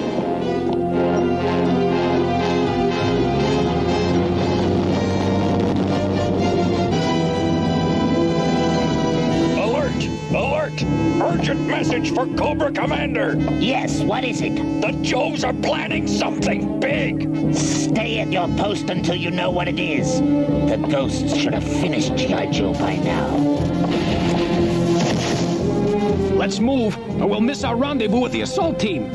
Alert! Urgent message for Cobra Commander! Yes, what is it? The Joes are planning something big! Stay at your post until you know what it is. The ghosts should have finished G.I. Joe by now. Let's move, or we'll miss our rendezvous with the assault team.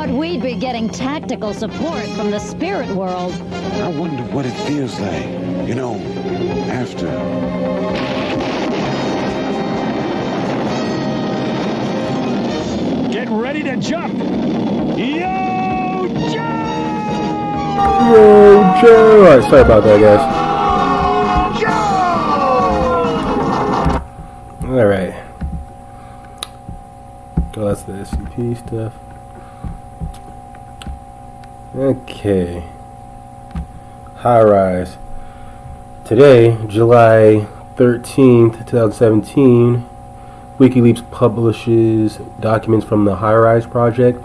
We'd be getting tactical support from the spirit world. I wonder what it feels like, you know, after. Get ready to jump! Yo, Joe! Yo, Joe! Alright, sorry about that, guys. Alright. Oh, that's the SCP stuff. Okay. High Rise. Today, July 13th, 2017, WikiLeaks publishes documents from the High Rise project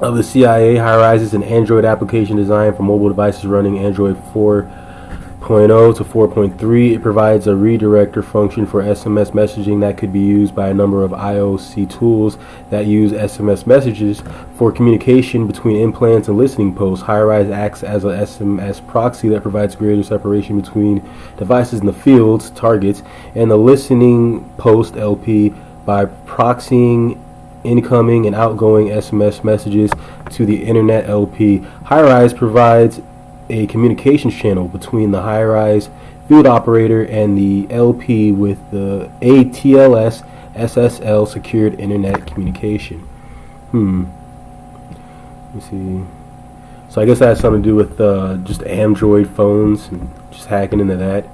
of the CIA. High Rise is an Android application designed for mobile devices running Android 4.0 to 4.3. It provides a redirector function for SMS messaging that could be used by a number of IOC tools that use SMS messages for communication between implants and listening posts. High-Rise acts as a SMS proxy that provides greater separation between devices in the fields, targets, and the listening post LP by proxying incoming and outgoing SMS messages to the internet LP. High-Rise provides a communications channel between the High-Rise field operator and the LP with the ATLS SSL secured internet communication. Let me see. So I guess that has something to do with just Android phones and just hacking into that.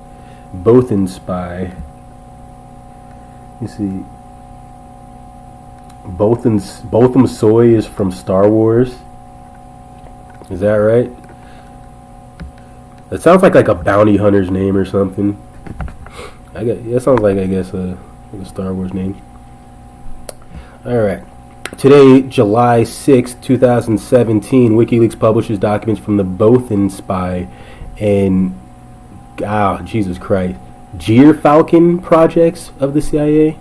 Bothan Spy. You see. Botham Soy is from Star Wars. Is that right? That sounds like a bounty hunter's name or something. That sounds like, I guess, a Star Wars name. Alright. Today, July 6, 2017, WikiLeaks publishes documents from the Bothan Spy and, Jesus Christ, Falcon projects of the CIA.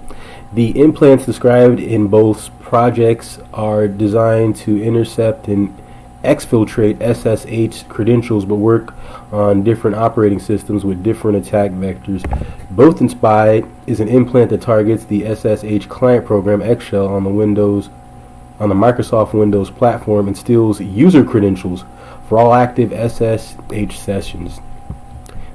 The implants described in both projects are designed to intercept and exfiltrate SSH credentials but work on different operating systems with different attack vectors. Bothan Spy is an implant that targets the SSH client program Xshell on the Microsoft Windows platform and steals user credentials for all active SSH sessions.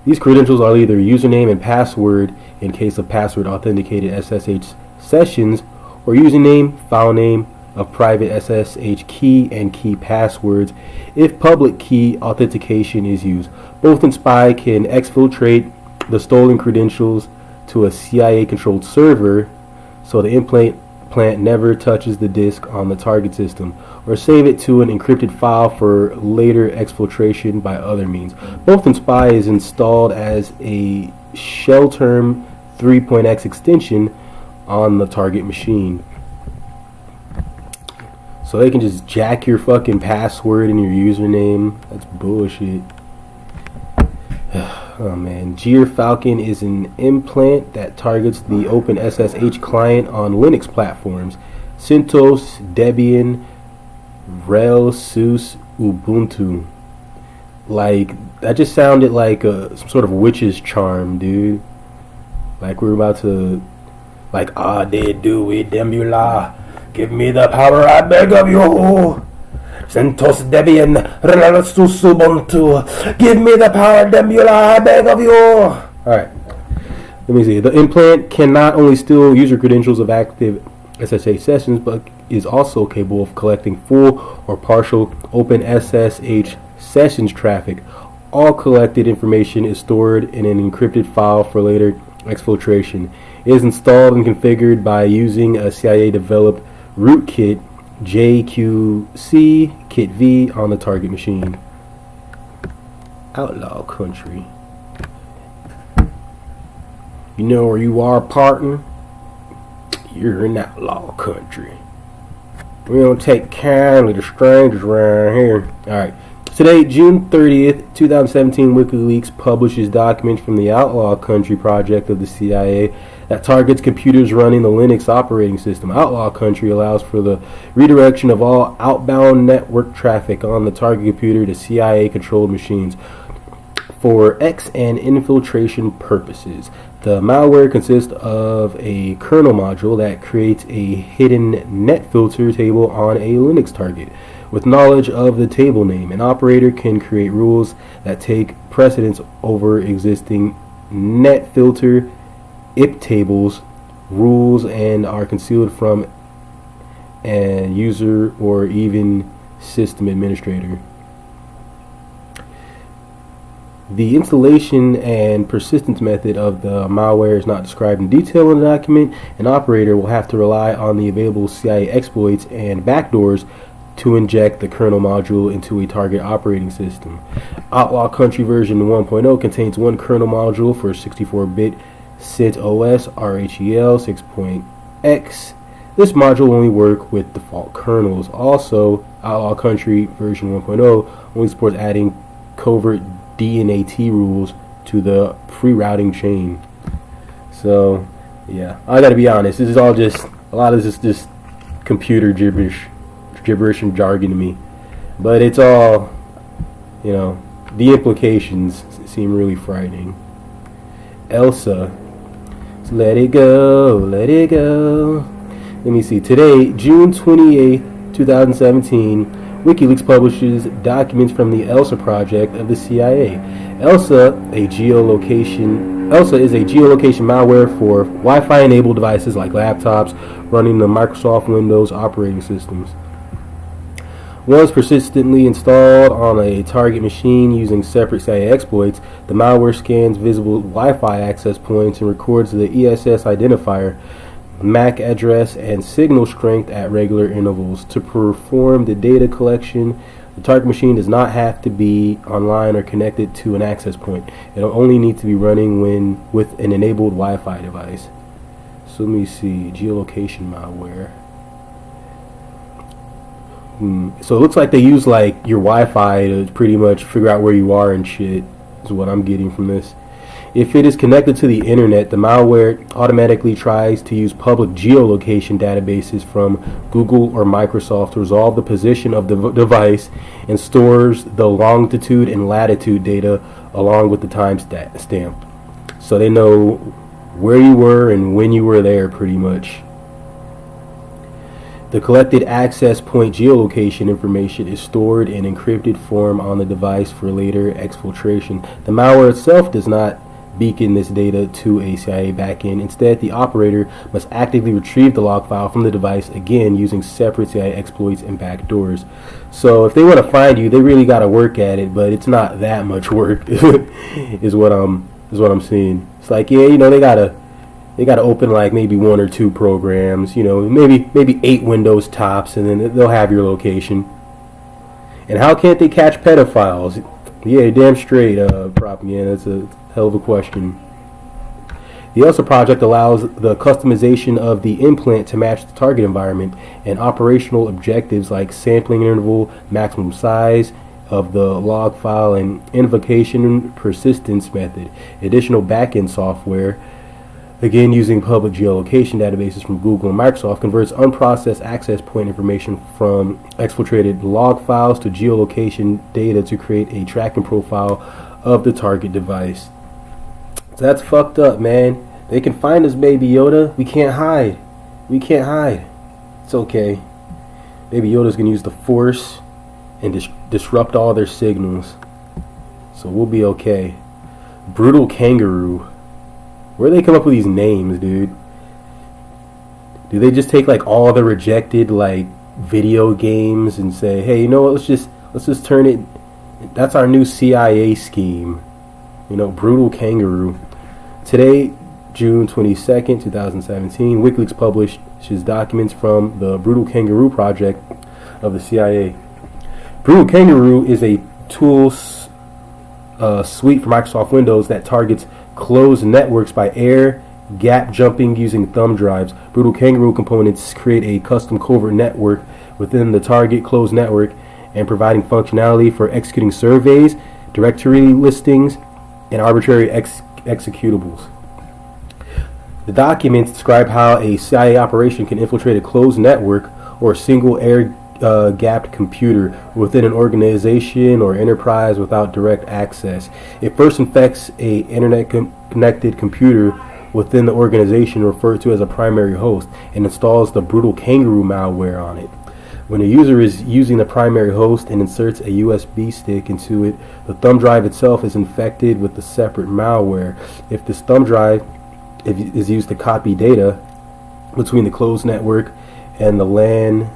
These credentials are either username and password in case of password authenticated SSH sessions, or username, file name of private SSH key and key passwords if public key authentication is used. Bothan Spy can exfiltrate the stolen credentials to a CIA-controlled server so the implant never touches the disk on the target system, or save it to an encrypted file for later exfiltration by other means. Bothan Spy is installed as a shell term 3.x extension on the target machine. So they can just jack your fucking password and your username. That's bullshit. Oh man. Falcon is an implant that targets the Open SSH client on Linux platforms. CentOS, Debian, RHEL, SUSE, Ubuntu. Like, that just sounded like some sort of witch's charm, dude. Like we're about to, like, they do it, Dembula. Give me the power, I beg of you. CentOS, Debian, RHEL, SUSE, Ubuntu. Give me the power, Dembula, I beg of you. Alright. Let me see. The implant can not only steal user credentials of active SSH sessions, but is also capable of collecting full or partial open SSH sessions traffic. All collected information is stored in an encrypted file for later exfiltration. It is installed and configured by using a CIA-developed rootkit JQC Kit V on the target machine. Outlaw country. You know where you are, partner? You're in outlaw country. We don't take kindly to strangers around here. Alright. Today, June 30th, 2017, WikiLeaks publishes documents from the Outlaw Country project of the CIA that targets computers running the Linux operating system. Outlaw Country allows for the redirection of all outbound network traffic on the target computer to CIA-controlled machines for X and infiltration purposes. The malware consists of a kernel module that creates a hidden net filter table on a Linux target. With knowledge of the table name, an operator can create rules that take precedence over existing net filter IP tables rules and are concealed from a user or even system administrator. The installation and persistence method of the malware is not described in detail in the document. An operator will have to rely on the available CIA exploits and backdoors to inject the kernel module into a target operating system. Outlaw Country version 1.0 contains one kernel module for 64-bit CentOS RHEL 6.x. This module will only work with default kernels. Also, Outlaw Country version 1.0 only supports adding covert DNAT rules to the pre-routing chain. So, yeah, I gotta be honest, this is all just, a lot of this is just computer gibberish and jargon to me. But it's all, you know, the implications seem really frightening. Elsa. So let it go, let it go. Let me see. Today, June 28th, 2017, WikiLeaks publishes documents from the ELSA project of the CIA. ELSA is a geolocation malware for Wi-Fi enabled devices like laptops running the Microsoft Windows operating systems. Once persistently installed on a target machine using separate CIA exploits, the malware scans visible Wi-Fi access points and records the ESS identifier, MAC address, and signal strength at regular intervals. To perform the data collection, the target machine does not have to be online or connected to an access point. It will only need to be running with an enabled Wi-Fi device. So let me see, geolocation malware. So it looks like they use like your Wi-Fi to pretty much figure out where you are and shit, is what I'm getting from this. If it is connected to the internet, the malware automatically tries to use public geolocation databases from Google or Microsoft to resolve the position of the device and stores the longitude and latitude data along with the time stamp. So they know where you were and when you were there pretty much. The collected access point geolocation information is stored in encrypted form on the device for later exfiltration. The malware itself does not beacon this data to a CIA backend. Instead, the operator must actively retrieve the log file from the device, again using separate CIA exploits and backdoors. So if they want to find you, they really got to work at it, but it's not that much work. is what I'm seeing. It's like, yeah, you know, they gotta open like maybe one or two programs, you know, maybe 8 Windows tops, and then they'll have your location. And how can't they catch pedophiles? Yeah, damn straight, propaganda. That's a hell of a question. The ELSA project allows the customization of the implant to match the target environment and operational objectives like sampling interval, maximum size of the log file, and invocation persistence method. Additional backend software, again using public geolocation databases from Google and Microsoft, converts unprocessed access point information from exfiltrated log files to geolocation data to create a tracking profile of the target device. So that's fucked up, man. They can find us, Baby Yoda. We can't hide. It's okay. Baby Yoda's gonna use the Force and disrupt all their signals. So we'll be okay. Brutal Kangaroo. Where do they come up with these names, dude? Do they just take like all the rejected like video games and say, hey, you know what? Let's just turn it. That's our new CIA scheme. You know, brutal kangaroo. Today, June 22nd, 2017, WikiLeaks publishes documents from the Brutal Kangaroo project of the CIA. Brutal Kangaroo is a tool suite for Microsoft Windows that targets closed networks by air gap jumping using thumb drives. Brutal Kangaroo components create a custom covert network within the target closed network and providing functionality for executing surveys, directory listings, and arbitrary executables. The documents describe how a CIA operation can infiltrate a closed network or a single air-gapped computer within an organization or enterprise without direct access. It first infects a internet-connected computer within the organization referred to as a primary host and installs the Brutal Kangaroo malware on it. When a user is using the primary host and inserts a USB stick into it, the thumb drive itself is infected with the separate malware. If this thumb drive is used to copy data between the closed network and the WAN,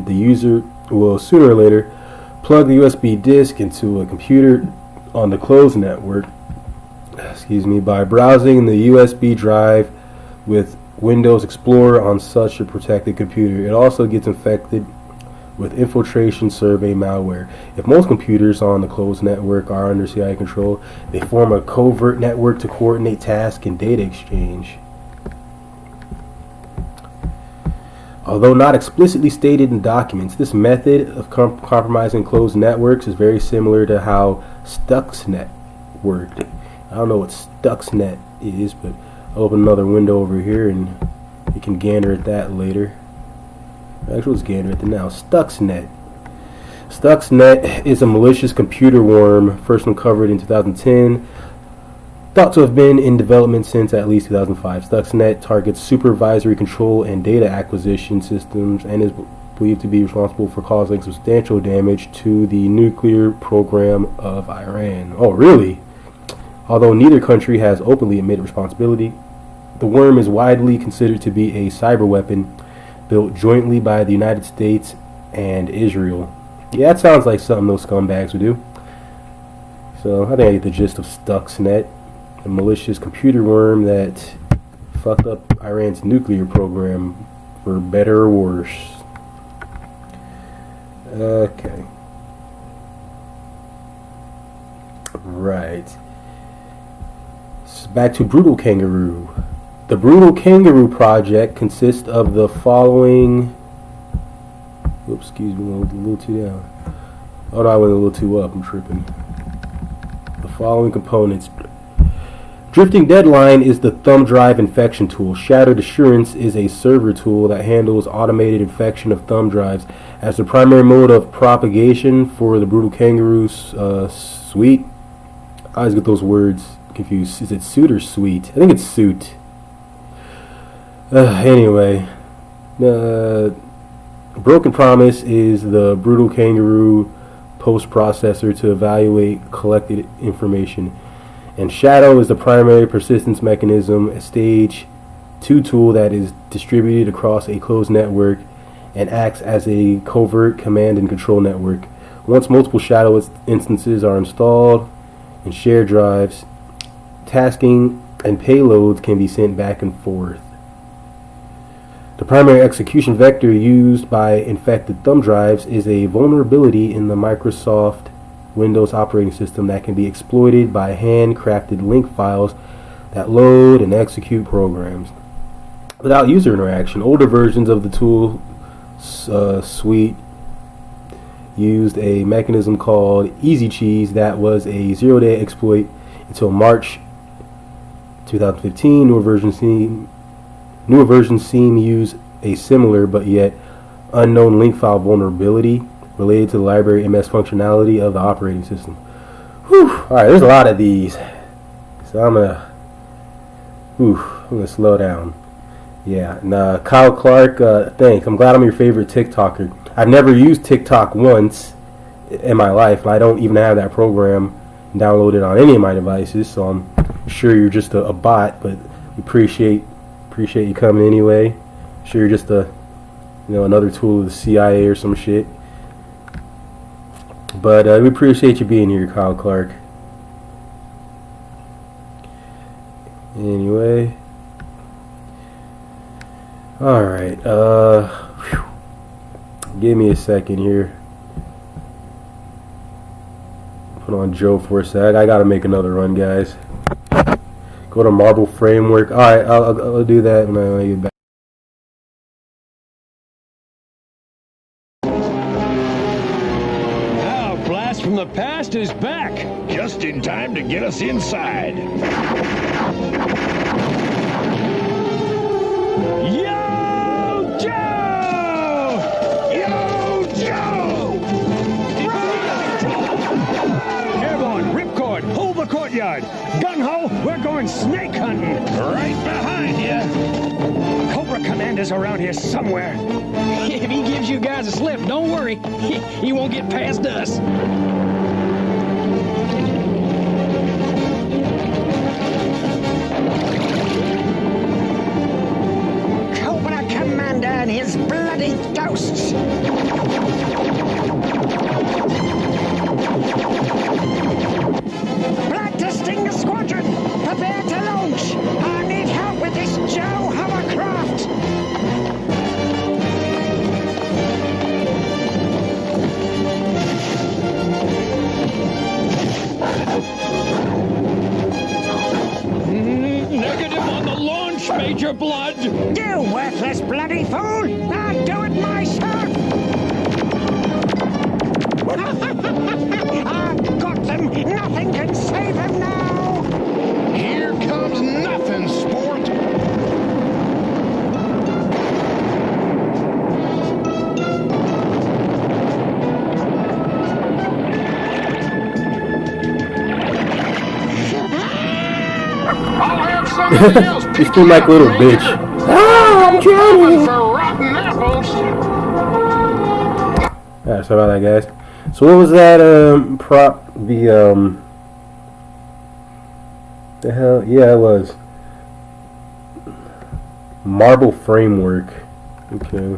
the user will sooner or later plug the USB disk into a computer on the closed network, by browsing the USB drive with Windows Explorer on such a protected computer. It also gets infected with infiltration survey malware. If most computers on the closed network are under CIA control, they form a covert network to coordinate tasks and data exchange. Although not explicitly stated in documents, this method of compromising closed networks is very similar to how Stuxnet worked. I don't know what Stuxnet is, but I'll open another window over here and you can gander at that later. Actually, let's gander at it now. Stuxnet. Stuxnet is a malicious computer worm first uncovered in 2010, thought to have been in development since at least 2005. Stuxnet targets supervisory control and data acquisition systems and is believed to be responsible for causing substantial damage to the nuclear program of Iran. Oh, really? Although neither country has openly admitted responsibility, the worm is widely considered to be a cyber weapon built jointly by the United States and Israel. Yeah, that sounds like something those scumbags would do. So I think I get the gist of Stuxnet, a malicious computer worm that fucked up Iran's nuclear program for better or worse. Okay. Right. Back to Brutal Kangaroo. The Brutal Kangaroo project consists of the following. Oops, excuse me, a little too down. Oh no, I went a little too up. I'm tripping. The following components. Drifting Deadline is the thumb drive infection tool. Shattered Assurance is a server tool that handles automated infection of thumb drives. As the primary mode of propagation for the Brutal Kangaroo suite, I always get those words confused. Is it suit or suite? I think it's suit. Anyway, Broken Promise is the Brutal Kangaroo post-processor to evaluate collected information. And Shadow is the primary persistence mechanism, a stage 2 tool that is distributed across a closed network and acts as a covert command and control network. Once multiple Shadow instances are installed and shared drives, tasking and payloads can be sent back and forth. The primary execution vector used by infected thumb drives is a vulnerability in the Microsoft Windows operating system that can be exploited by handcrafted link files that load and execute programs. Without user interaction, older versions of the tool suite used a mechanism called Easy Cheese that was a zero-day exploit until March 2015. Newer versions seem to use a similar but yet unknown link file vulnerability related to the library MS functionality of the operating system. Whew. Alright, there's a lot of these. So I'm gonna slow down. Yeah, and Kyle Clark, thanks. I'm glad I'm your favorite TikToker. I've never used TikTok once in my life, and I don't even have that program downloaded on any of my devices, so I'm sure you're just a bot, but we appreciate Appreciate you coming anyway. Sure, you're just another tool of the CIA or some shit. But we appreciate you being here, Kyle Clark. Anyway. Alright, give me a second here. Put on Joe for a sec. I gotta make another run, guys. Go to Marble Framework. Alright, I'll do that when I get back. Blast from the past is back, just in time to get us inside. Yo, Joe! Yo, Joe! Airborne, ripcord, hold the courtyard. Gung-ho, we're going snake hunting. Right behind you. Cobra Commander's around here somewhere. If he gives you guys a slip, don't worry. He won't get past us. Cobra Commander and his bloody ghosts. Black Stinger Squadron, prepare to launch. I need help with this Joe hovercraft. Negative on the launch, Major Blood. You worthless bloody fool! I'll do it myself! I've got them! Nothing can save them now! Here comes nothing, sport! You still like a little bitch. Ah, I'm drowning. Alright, sorry about that, guys. So what was that prop? The hell? Yeah, it was Marble Framework. Okay.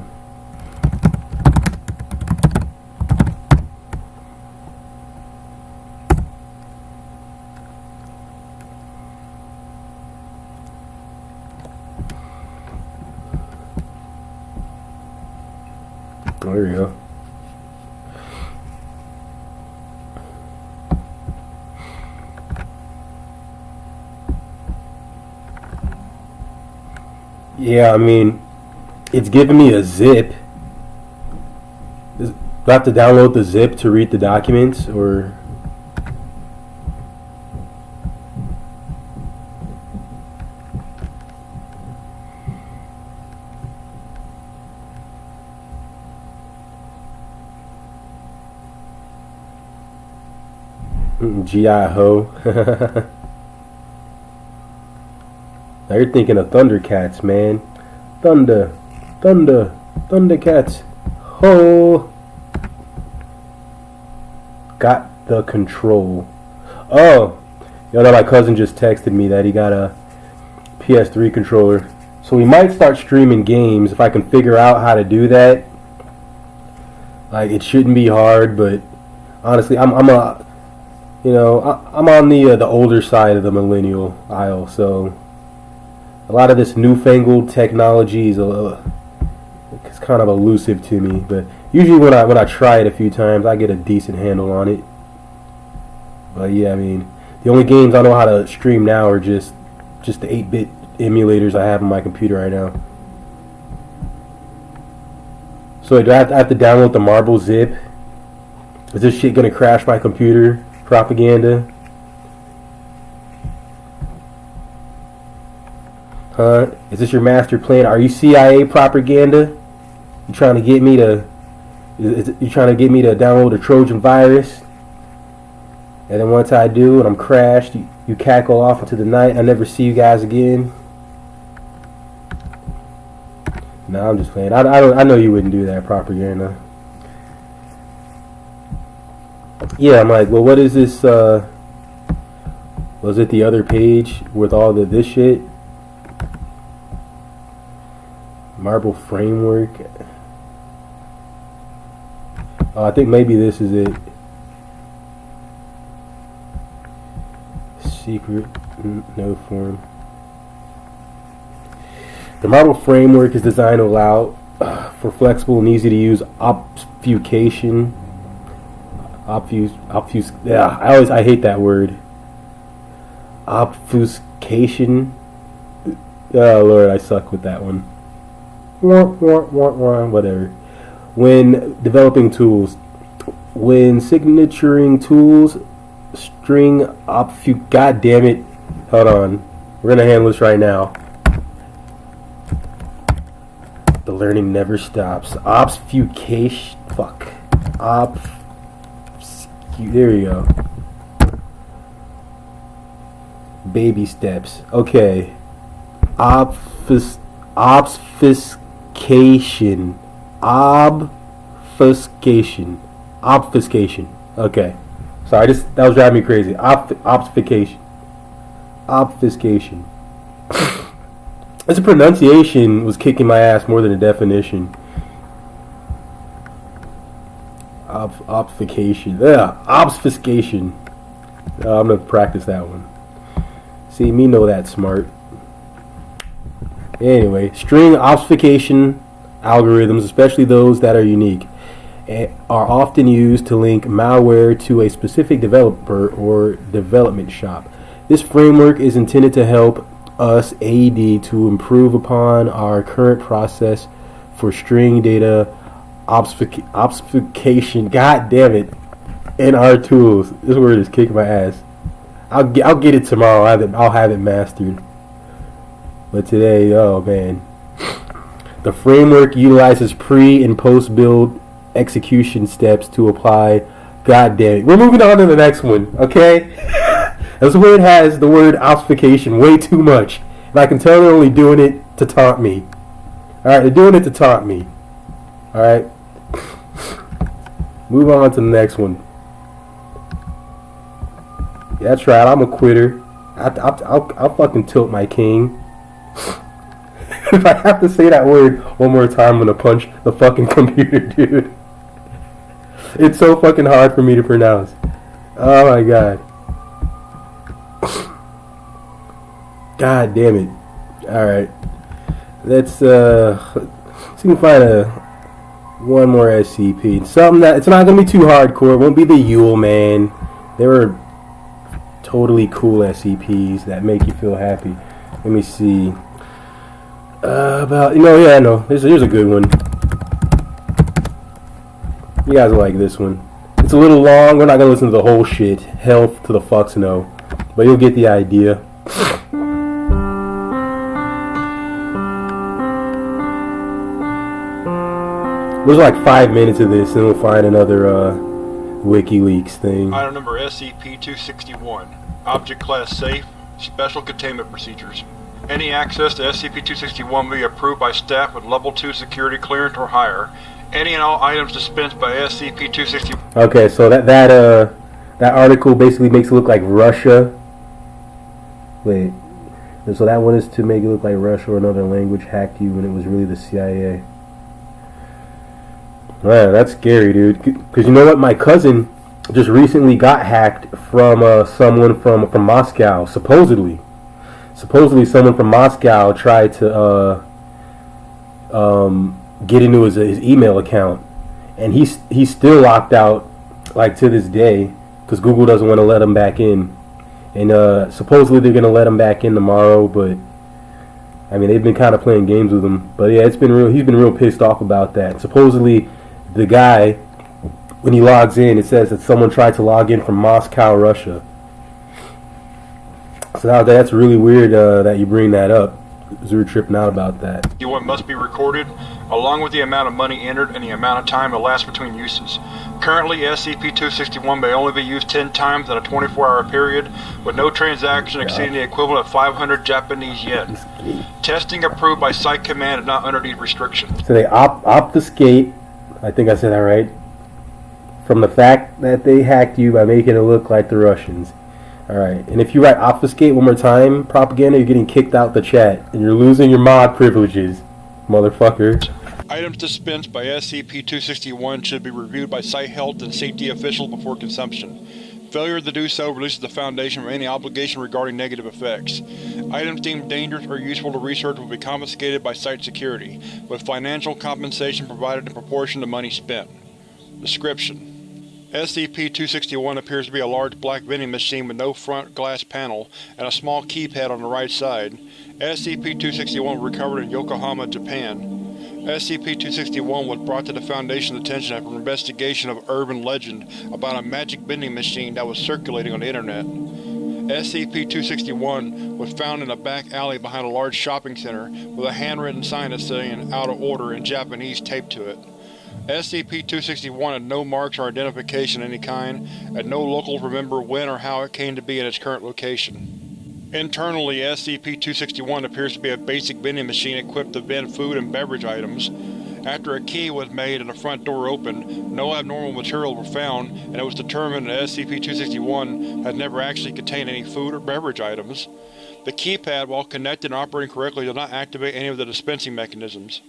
Oh, there you go. Yeah, I mean, it's giving me a zip. Do I have to download the zip to read the documents, or? G.I.Ho. Now you're thinking of Thundercats, man. Thundercats. Ho. Got the control. Oh, you know, my cousin just texted me that he got a PS3 controller. So we might start streaming games if I can figure out how to do that. Like, it shouldn't be hard, but honestly, I'm on the older side of the millennial aisle, so a lot of this newfangled technology is it's kind of elusive to me. But usually when I try it a few times, I get a decent handle on it. But yeah, I mean, the only games I know how to stream now are just the 8-bit emulators I have on my computer right now. So do I have to download the Marble zip? Is this shit gonna crash my computer? Propaganda? Huh? Is this your master plan? Are you CIA propaganda? You trying to get me to? You trying to get me to download a Trojan virus? And then once I do, and I'm crashed, you cackle off into the night. I never see you guys again. No, I'm just playing. I know you wouldn't do that, propaganda. Yeah, I'm like, well, what is this? Was it the other page with all this shit? Marble framework. Oh, I think maybe this is it. Secret, no form. The Marble framework is designed to allow for flexible and easy to use obfuscation. I hate that word. Obfuscation. Oh Lord, I suck with that one. Whatever. When developing tools, when signaturing tools, string God damn it. Hold on. We're gonna handle this right now. The learning never stops. Obfuscation. Fuck. There you go. Baby steps. Okay. Obfuscation. Obfuscation. Okay. Sorry, that was driving me crazy. Obfuscation. This pronunciation was kicking my ass more than a definition. Obfuscation. Yeah, obfuscation. I'm gonna practice that one. See, me know that smart. Anyway, string obfuscation algorithms, especially those that are unique, are often used to link malware to a specific developer or development shop. This framework is intended to help us AD to improve upon our current process for string data obfuscation. God damn it! In our tools, this word is kicking my ass. I'll get it tomorrow. I'll have it mastered. But today, oh man, the framework utilizes pre and post build execution steps to apply. God damn it! We're moving on to the next one. Okay. This word has the word obfuscation way too much. And I can tell they're only doing it to taunt me. Alright, they're doing it to taunt me. Alright. Move on to the next one. Yeah, that's right, I'm a quitter. I'll fucking tilt my king. If I have to say that word one more time, I'm gonna punch the fucking computer, dude. It's so fucking hard for me to pronounce. Oh my god. God damn it. Alright. Let's see if we can find one more SCP. Something that it's not gonna be too hardcore. It won't be the Yule Man. There were totally cool SCPs that make you feel happy. Let me see. Here's a good one. You guys will like this one. It's a little long. We're not gonna listen to the whole shit. Hell to the fucks no. But you'll get the idea. There's like 5 minutes of this, and we'll find another WikiLeaks thing. Item number SCP-261. Object class safe. Special containment procedures. Any access to SCP-261 will be approved by staff with level 2 security clearance or higher. Any and all items dispensed by SCP-261. Okay, so that article basically makes it look like Russia. Wait, so that one is to make it look like Russia or another language hacked you when it was really the CIA. Man, that's scary, dude. Because you know what? My cousin just recently got hacked from someone from Moscow, supposedly. Supposedly someone from Moscow tried to get into his email account, and he's still locked out, like, to this day, because Google doesn't want to let him back in. And supposedly they're going to let him back in tomorrow, but I mean, they've been kind of playing games with him. But yeah, he's been real pissed off about that. Supposedly the guy, when he logs in, it says that someone tried to log in from Moscow, Russia. So now that's really weird that you bring that up, because we were tripping out about that. What must be recorded, along with the amount of money entered and the amount of time elapsed between uses. Currently, SCP-261 may only be used 10 times in a 24-hour period, with no transaction exceeding the equivalent of 500 Japanese yen. Testing approved by Site Command is not under these restrictions. So they obfuscate, I think I said that right, from the fact that they hacked you by making it look like the Russians. Alright, and if you write obfuscate one more time, propaganda, you're getting kicked out the chat, and you're losing your mod privileges. motherfucker. Items dispensed by SCP-261 should be reviewed by site health and safety officials before consumption. Failure to do so releases the Foundation from any obligation regarding negative effects. Items deemed dangerous or useful to research will be confiscated by site security, with financial compensation provided in proportion to money spent. Description: SCP-261 appears to be a large black vending machine with no front glass panel and a small keypad on the right side. SCP-261 was recovered in Yokohama, Japan. SCP-261 was brought to the Foundation's attention after an investigation of urban legend about a magic vending machine that was circulating on the internet. SCP-261 was found in a back alley behind a large shopping center with a handwritten sign saying "out of order" in Japanese taped to it. SCP-261 had no marks or identification of any kind, and no locals remember when or how it came to be in its current location. Internally, SCP-261 appears to be a basic vending machine equipped to vend food and beverage items. After a key was made and the front door opened, no abnormal materials were found, and it was determined that SCP-261 had never actually contained any food or beverage items. The keypad, while connected and operating correctly, does not activate any of the dispensing mechanisms.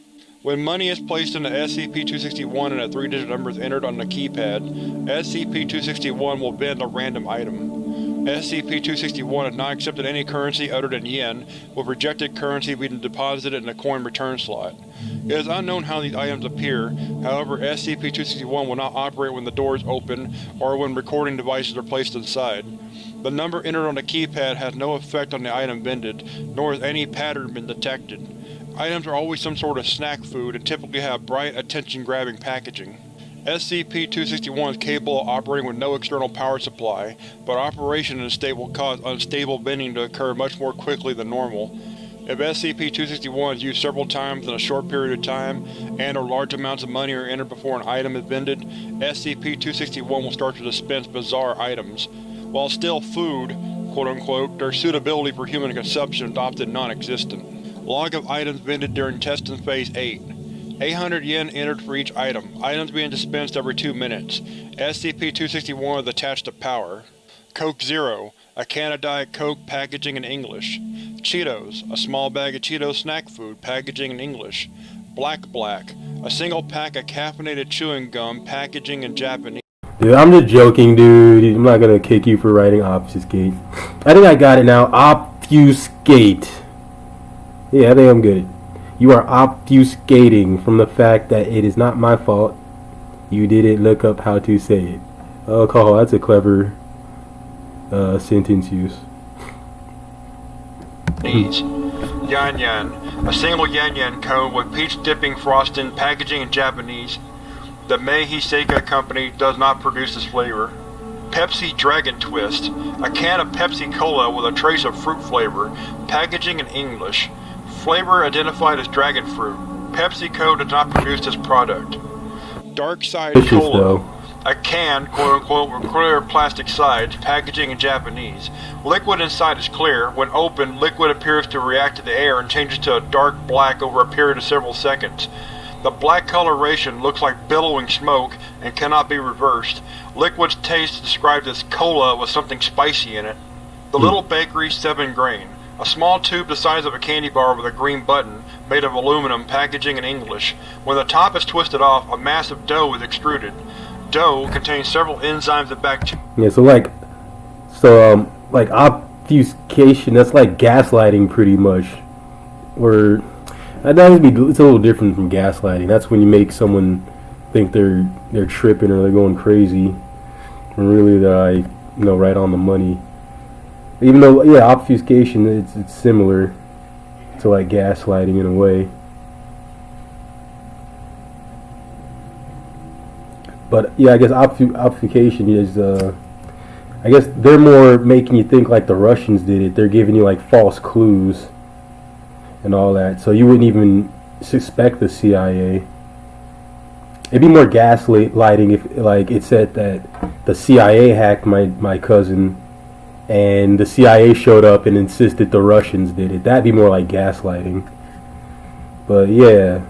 When money is placed into SCP-261 and a 3-digit number is entered on the keypad, SCP-261 will vend a random item. SCP-261 has not accepted any currency other than yen, with rejected currency being deposited in a coin return slot. It is unknown how these items appear, however SCP-261 will not operate when the doors open or when recording devices are placed inside. The number entered on the keypad has no effect on the item vended, nor has any pattern been detected. Items are always some sort of snack food and typically have bright, attention-grabbing packaging. SCP-261 is capable of operating with no external power supply, but operation in the state will cause unstable vending to occur much more quickly than normal. If SCP-261 is used several times in a short period of time, and or large amounts of money are entered before an item is vended, SCP-261 will start to dispense bizarre items. While still food, quote-unquote, their suitability for human consumption is often non-existent. Log of items vended during testing Phase 8. 800 yen entered for each item. Items being dispensed every 2 minutes. SCP-261 is attached to power. Coke Zero, a can of Diet Coke, packaging in English. Cheetos, a small bag of Cheetos snack food, packaging in English. Black, a single pack of caffeinated chewing gum, packaging in Japanese. Dude, I'm just joking, dude. I'm not gonna kick you for writing obfuscate. I think I got it now. Obfuscate. Yeah, I think I'm good. You are obfuscating from the fact that it is not my fault you didn't look up how to say it. Oh, Carl, that's a clever sentence use. Yan Yan, a single Yan Yan cone with peach dipping frosting, packaging in Japanese. The Meiji Seika company does not produce this flavor. Pepsi Dragon Twist, a can of Pepsi Cola with a trace of fruit flavor, packaging in English. Flavor identified as dragon fruit. PepsiCo does not produce this product. Dark Side Cola, a can, quote-unquote, with clear plastic sides, packaging in Japanese. Liquid inside is clear. When opened, liquid appears to react to the air and changes to a dark black over a period of several seconds. The black coloration looks like billowing smoke and cannot be reversed. Liquid's taste is described as cola with something spicy in it. The Little Bakery 7 grain. A small tube the size of a candy bar with a green button, made of aluminum, packaging in English. When the top is twisted off, a mass of dough is extruded. Dough contains several enzymes and bacteria. Yeah, like obfuscation, that's like gaslighting pretty much. Or, it's a little different from gaslighting. That's when you make someone think they're tripping or they're going crazy. When really they're right on the money. Even though, yeah, obfuscation, it's similar to like gaslighting in a way. But yeah, I guess obfuscation is, I guess they're more making you think like the Russians did it. They're giving you like false clues and all that, so you wouldn't even suspect the CIA. It'd be more gaslighting if like it said that the CIA hacked my cousin. And the CIA showed up and insisted the Russians did it. That'd be more like gaslighting. But yeah.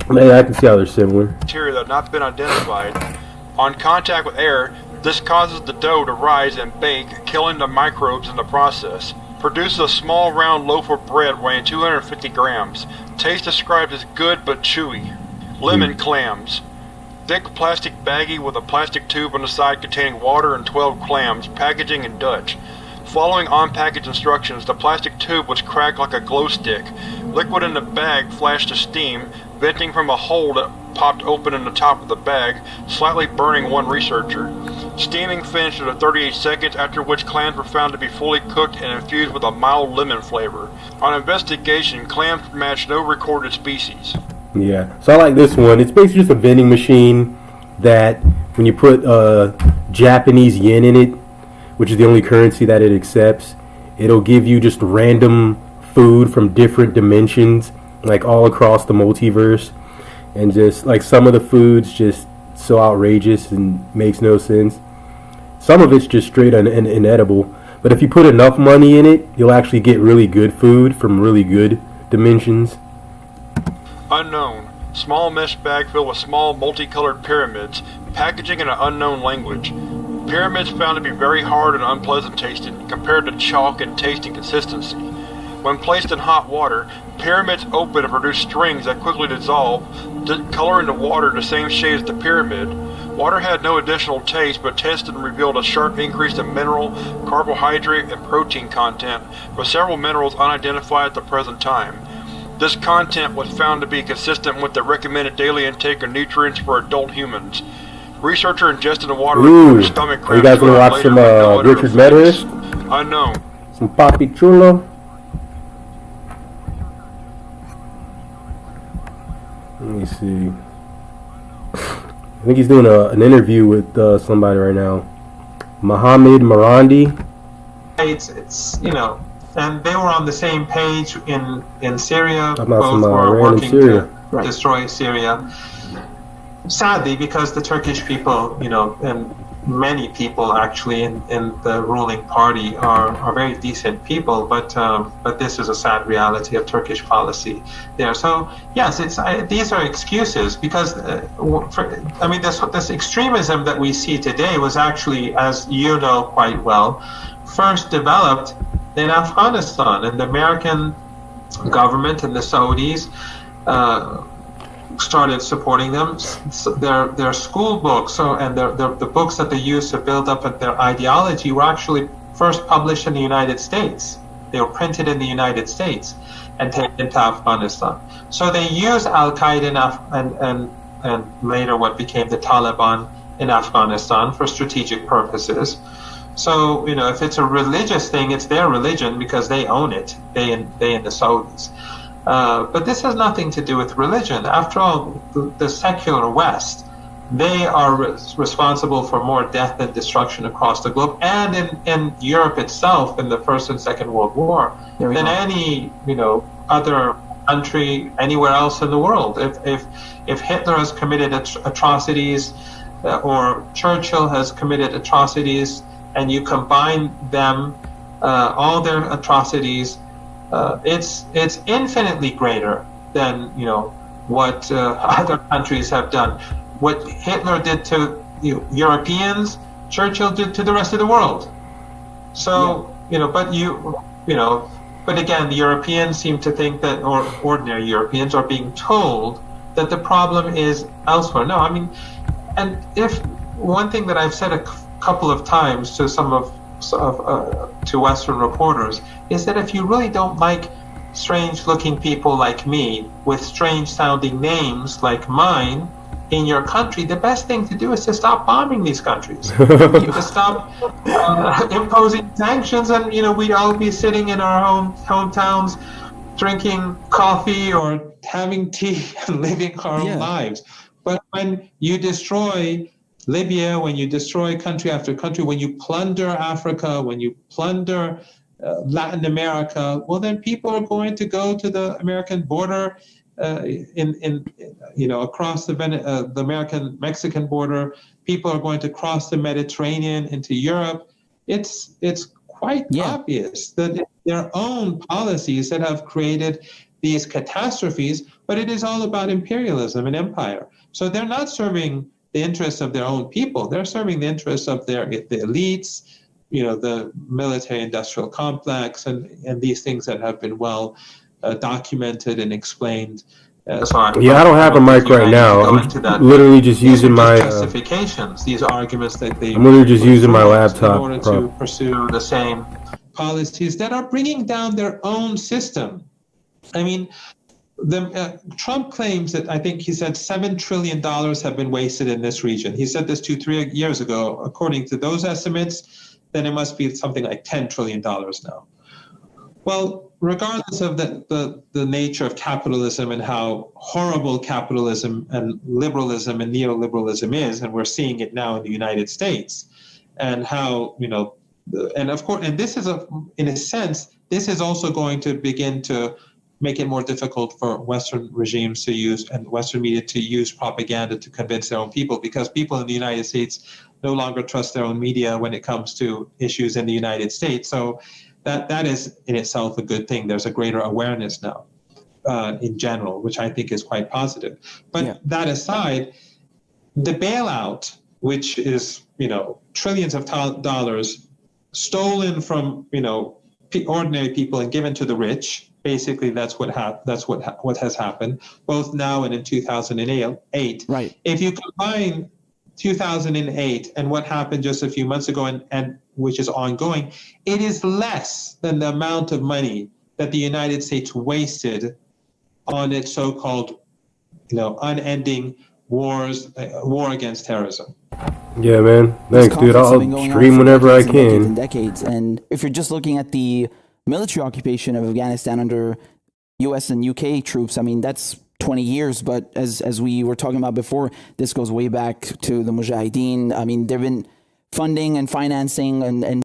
I can see how they're similar. Bacteria that have not been identified. On contact with air, this causes the dough to rise and bake, killing the microbes in the process. Produces a small round loaf of bread weighing 250 grams. Taste described as good but chewy. Lemon clams. Thick plastic baggie with a plastic tube on the side containing water and 12 clams, packaging in Dutch. Following on-package instructions, the plastic tube was cracked like a glow stick. Liquid in the bag flashed to steam, venting from a hole that popped open in the top of the bag, slightly burning one researcher. Steaming finished at 38 seconds, after which clams were found to be fully cooked and infused with a mild lemon flavor. On investigation, clams matched no recorded species. Yeah, so I like this one. It's basically just a vending machine that when you put Japanese yen in it, which is the only currency that it accepts, it'll give you just random food from different dimensions, like all across the multiverse. And just like some of the food's just so outrageous and makes no sense. Some of it's just straight inedible. But if you put enough money in it, you'll actually get really good food from really good dimensions. Unknown. Small mesh bag filled with small multicolored pyramids, packaging in an unknown language. Pyramids found to be very hard and unpleasant tasting, compared to chalk in taste and consistency. When placed in hot water, pyramids open and produce strings that quickly dissolve, coloring the water the same shade as the pyramid. Water had no additional taste, but tested and revealed a sharp increase in mineral, carbohydrate, and protein content, with several minerals unidentified at the present time. This content was found to be consistent with the recommended daily intake of nutrients for adult humans. Researcher ingested the water with stomach cramps. You guys want to watch some Richard Medhurst? Unknown. Some Papi Chulo? Let me see. I think he's doing an interview with somebody right now. Mohammed Marandi. It's and they were on the same page in Syria. About both some were random working Syria. to destroy Syria. Sadly, because the Turkish people, and many people actually in the ruling party are very decent people, but this is a sad reality of Turkish policy there. So yes, these are excuses because this extremism that we see today was actually, as you know quite well, first developed in Afghanistan, and the American government and the Saudis started supporting them. Their school books and the books that they used to build up their ideology were actually first published in the United States. They were printed in the United States and taken to Afghanistan. So they used Al-Qaeda and later what became the Taliban in Afghanistan for strategic purposes. So, if it's a religious thing, it's their religion because they own it, they and the Saudis. But this has nothing to do with religion. After all, the secular West, they are responsible for more death and destruction across the globe, and in Europe itself in the First and Second World War than any other country anywhere else in the world. If Hitler has committed atrocities, or Churchill has committed atrocities, and you combine them, all their atrocities, it's infinitely greater than what other countries have done. What Hitler did to Europeans, Churchill did to the rest of the world. So but again, the Europeans seem to think that, or ordinary Europeans are being told that the problem is elsewhere. No, and if one thing that I've said a couple of times to to Western reporters is that if you really don't like strange-looking people like me with strange-sounding names like mine in your country, the best thing to do is to stop bombing these countries, to stop imposing sanctions, and we'd all be sitting in our hometowns drinking coffee or having tea and living our own lives. But when you destroy Libya, when you destroy country after country, when you plunder Africa, when you plunder Latin America, well, then people are going to go to the American border, across the American-Mexican border. People are going to cross the Mediterranean into Europe. It's quite obvious that it's their own policies that have created these catastrophes, but it is all about imperialism and empire. So they're not serving the interests of their own people. They're serving the interests of the elites, the military-industrial complex and these things that have been well documented and explained. Yeah, I don't have a mic right now. I'm literally just using my justifications. These arguments that they. I'm literally just using my laptop in order to pursue the same policies that are bringing down their own system. I mean, Trump claims that I think he said $7 trillion have been wasted in this region. He said this 2-3 years ago. According to those estimates, then it must be something like $10 trillion now. Well, regardless of the nature of capitalism and how horrible capitalism and liberalism and neoliberalism is, and we're seeing it now in the United States, and how, and of course, and this is in a sense, this is also going to begin to make it more difficult for Western regimes to use and Western media to use propaganda to convince their own people, because people in the United States no longer trust their own media when it comes to issues in the United States. So that is in itself a good thing. There's a greater awareness now in general, which I think is quite positive. But that aside, the bailout, which is, trillions of dollars stolen from, ordinary people and given to the rich. Basically, that's what has happened, both now and in 2008. Right. If you combine 2008 and what happened just a few months ago, and which is ongoing, it is less than the amount of money that the United States wasted on its so-called, unending war against terrorism. Yeah, man. Thanks, dude. I'll stream whenever I can. Decades. And if you're just looking at the military occupation of Afghanistan under U.S. and U.K. troops, I mean, that's 20 years. But as we were talking about before, this goes way back to the Mujahideen. I mean, there have been funding and financing and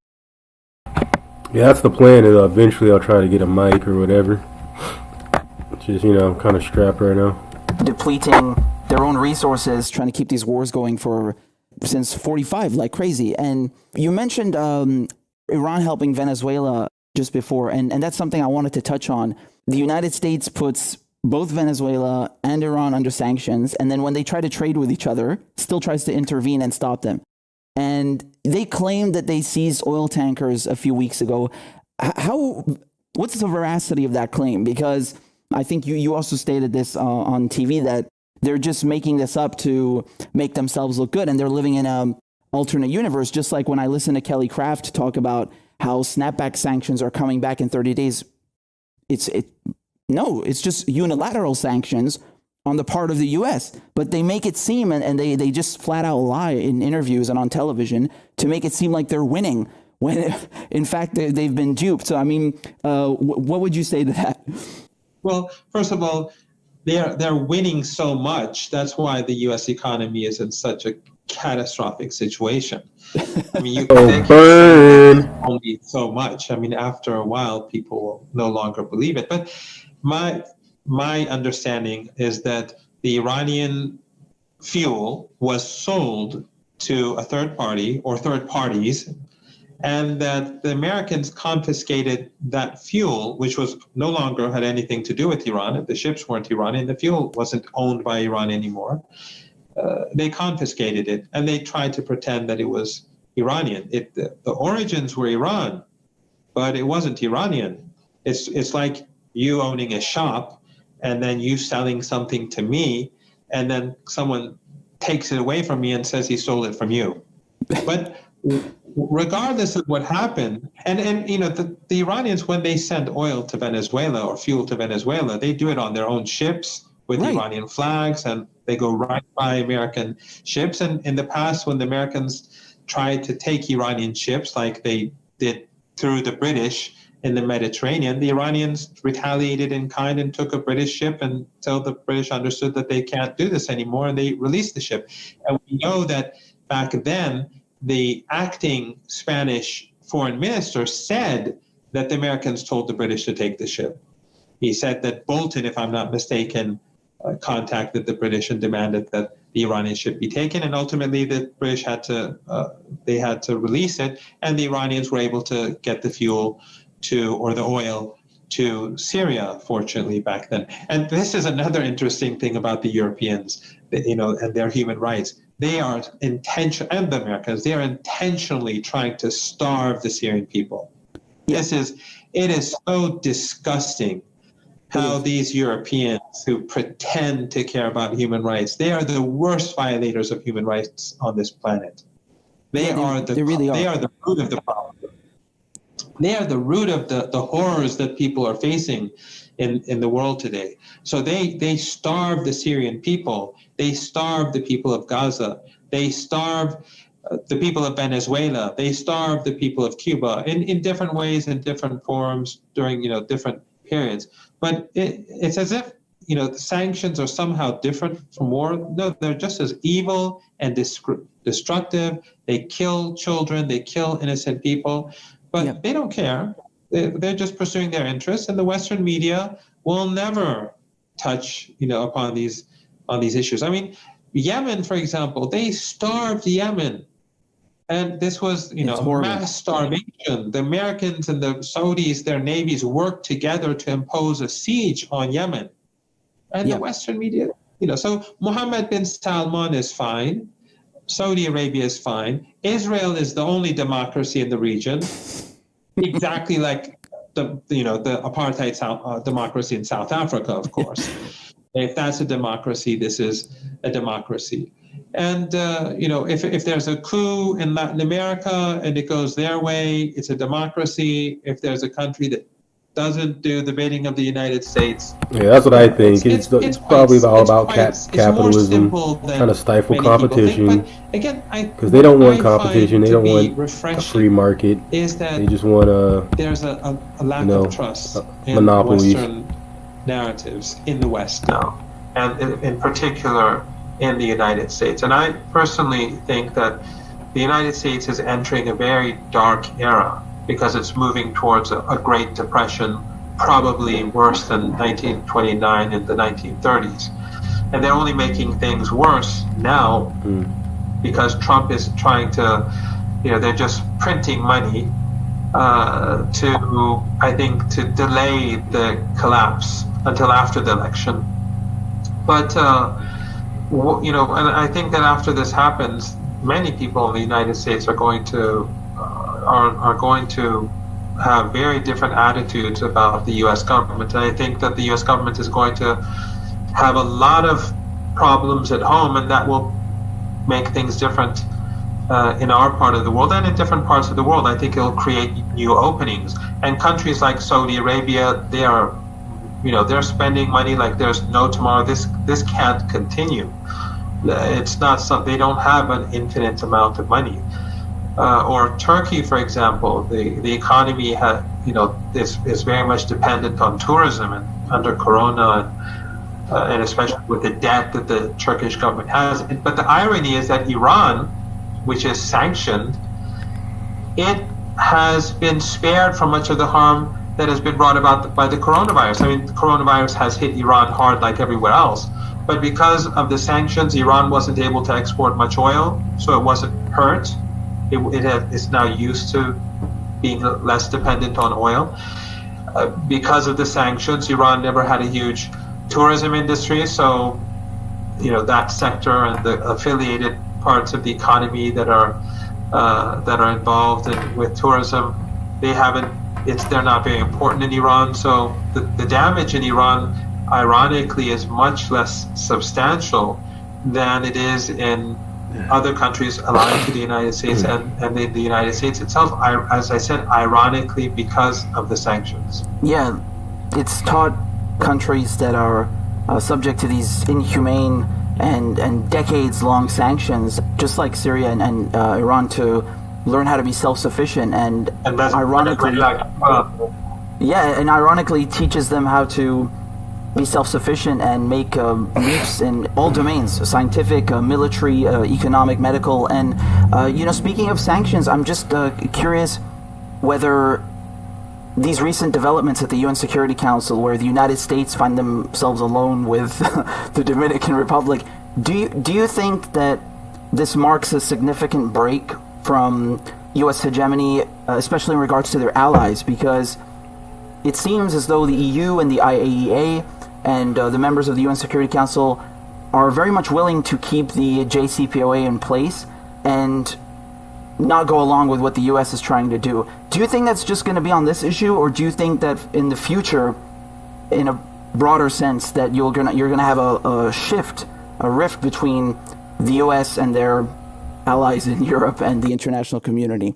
yeah, that's the plan. And eventually I'll try to get a mic or whatever. Just, I'm kind of strapped right now. Depleting their own resources, trying to keep these wars going since 45 like crazy. And you mentioned Iran helping Venezuela just before, and that's something I wanted to touch on. The United States puts both Venezuela and Iran under sanctions, and then when they try to trade with each other, still tries to intervene and stop them. And they claimed that they seized oil tankers a few weeks ago. What's the veracity of that claim? Because I think you also stated this on TV, that they're just making this up to make themselves look good, and they're living in an alternate universe. Just like when I listen to Kelly Craft talk about how snapback sanctions are coming back in 30 days. It's just unilateral sanctions on the part of the U.S., but they make it seem, and they just flat out lie in interviews and on television to make it seem like they're winning, when in fact they've been duped. So, I mean, what would you say to that? Well, first of all, they're winning so much. That's why the U.S. economy is in such a catastrophic situation. I mean, you can only so much. I mean, after a while, people will no longer believe it. But my understanding is that the Iranian fuel was sold to a third party or third parties, and that the Americans confiscated that fuel, which was no longer had anything to do with Iran. The ships weren't Iranian. The fuel wasn't owned by Iran anymore. They confiscated it, and they tried to pretend that it was Iranian. The origins were Iran, but it wasn't Iranian. It's like you owning a shop, and then you selling something to me, and then someone takes it away from me and says he stole it from you. But regardless of what happened, and the Iranians, when they send oil to Venezuela or fuel to Venezuela, they do it on their own ships with Iranian flags, and they go right by American ships. And in the past, when the Americans tried to take Iranian ships, like they did through the British in the Mediterranean, the Iranians retaliated in kind and took a British ship until the British understood that they can't do this anymore, and they released the ship. And we know that back then, the acting Spanish foreign minister said that the Americans told the British to take the ship. He said that Bolton, if I'm not mistaken, contacted the British and demanded that the Iranian ship be taken, and ultimately the British had to release it, and the Iranians were able to get the fuel or the oil to Syria, fortunately, back then. And this is another interesting thing about the Europeans, and their human rights. they are and the Americans, they are intentionally trying to starve the Syrian people. It is so disgusting how these Europeans who pretend to care about human rights, they are the worst violators of human rights on this planet. They are the root of the problem. They are the root of the horrors that people are facing in the world today. So they starve the Syrian people. They starve the people of Gaza. They starve the people of Venezuela. They starve the people of Cuba in different ways, in different forms during different periods. But it's as if the sanctions are somehow different from war. No, they're just as evil and destructive. They kill children. They kill innocent people. But they don't care. They're just pursuing their interests, and the Western media will never touch, upon these issues. I mean, Yemen, for example, they starved Yemen, and this was, mass starvation. The Americans and the Saudis, their navies worked together to impose a siege on Yemen, and the Western media, So Mohammed bin Salman is fine. Saudi Arabia is fine. Israel is the only democracy in the region, exactly like the apartheid democracy in South Africa, of course. If that's a democracy, this is a democracy. And if there's a coup in Latin America and it goes their way, it's a democracy. If there's a country that doesn't do the bidding of the United States. Yeah, that's what I think. It's probably all about capitalism, trying to stifle competition. Because they don't want competition, they don't want a free market. They just want there's a lack of trust in monopolies. Western narratives in the West now, and in particular in the United States. And I personally think that the United States is entering a very dark era, because it's moving towards a Great Depression, probably worse than 1929 in the 1930s. And they're only making things worse now because Trump is trying to, they're just printing money to delay the collapse until after the election. But, and I think that after this happens, many people in the United States are going to have very different attitudes about the U.S. government. And I think that the U.S. government is going to have a lot of problems at home, and that will make things different in our part of the world and in different parts of the world. I think it'll create new openings. And countries like Saudi Arabia, they're spending money like there's no tomorrow. This can't continue. It's not something, they don't have an infinite amount of money. Or Turkey, for example, the economy is very much dependent on tourism, and under Corona, and especially with the debt that the Turkish government has. But the irony is that Iran, which is sanctioned, it has been spared from much of the harm that has been brought about by the coronavirus. I mean, the coronavirus has hit Iran hard like everywhere else. But because of the sanctions, Iran wasn't able to export much oil, so it wasn't hurt. It's now used to being less dependent on oil. Because of the sanctions, Iran never had a huge tourism industry, so that sector and the affiliated parts of the economy that are involved with tourism, they're not very important in Iran. So the damage in Iran, ironically, is much less substantial than it is in other countries allied to the United States and the United States itself, as I said, ironically, because of the sanctions. Yeah, it's taught countries that are subject to these inhumane and decades-long sanctions, just like Syria and Iran, to learn how to be self-sufficient, and ironically, ironically teaches them how to be self-sufficient and make leaps in all domains: scientific, military, economic, medical. And speaking of sanctions, I'm just curious whether these recent developments at the UN Security Council, where the United States find themselves alone with the Dominican Republic, do you think that this marks a significant break from U.S. hegemony, especially in regards to their allies? Because it seems as though the EU and the IAEA and the members of the UN Security Council are very much willing to keep the JCPOA in place and not go along with what the U.S. is trying to do. Do you think that's just going to be on this issue, or do you think that in the future, in a broader sense, that you're gonna have a shift, a rift between the U.S. and their allies in Europe and the international community?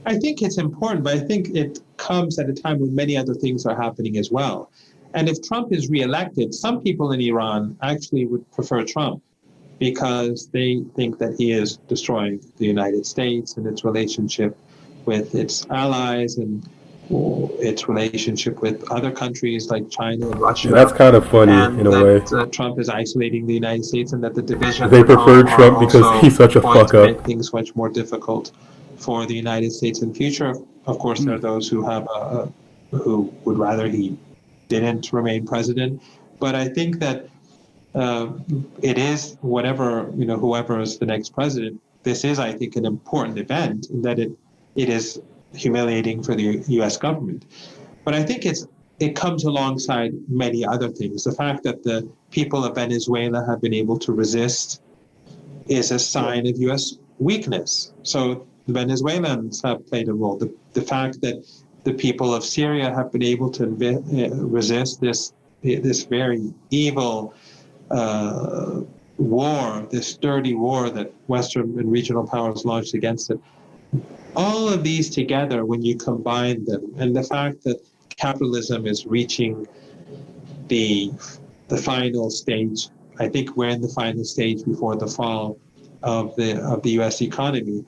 I think it's important, but I think it comes at a time when many other things are happening as well. And if Trump is reelected, some people in Iran actually would prefer Trump because they think that he is destroying the United States and its relationship with its allies and its relationship with other countries like China and Russia. Yeah, that's kind of funny in a way. Trump is isolating the United States and that the divisions they prefer Trump because he's such a fuck up. Make things much more difficult for the United States in the future. Of course, there are those who have who would rather he didn't remain president. But I think that it is whoever is the next president. This is, I think, an important event in that it is humiliating for the U.S. government. But I think it comes alongside many other things. The fact that the people of Venezuela have been able to resist is a sign of U.S. weakness. So the Venezuelans have played a role. The fact that the people of Syria have been able to resist this very evil war, this dirty war that Western and regional powers launched against it. All of these together, when you combine them, and the fact that capitalism is reaching the final stage, I think we're in the final stage before the fall of the U.S. economy.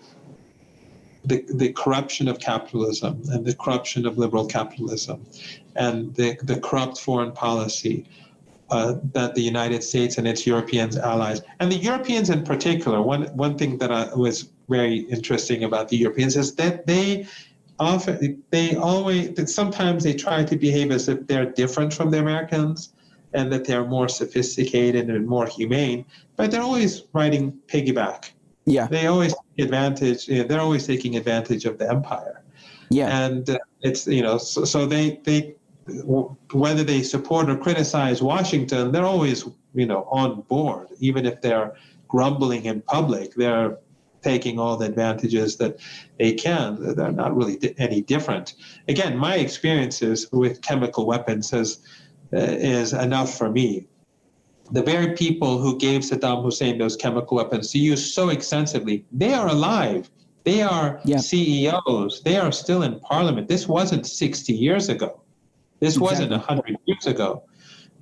The corruption of capitalism and the corruption of liberal capitalism and the corrupt foreign policy that the United States and its European allies, and the Europeans in particular, one thing that was very interesting about the Europeans is that sometimes they try to behave as if they're different from the Americans and that they're more sophisticated and more humane, but they're always riding piggyback. Yeah. They always take advantage. They're always taking advantage of the empire. Yeah. And it's so they whether they support or criticize Washington, they're always on board, even if they're grumbling in public. They're taking all the advantages that they can. They're not really any different. Again, my experiences with chemical weapons is enough for me. The very people who gave Saddam Hussein those chemical weapons to use so extensively, they are alive. They are CEOs. They are still in parliament. This wasn't 60 years ago. This wasn't 100 years ago.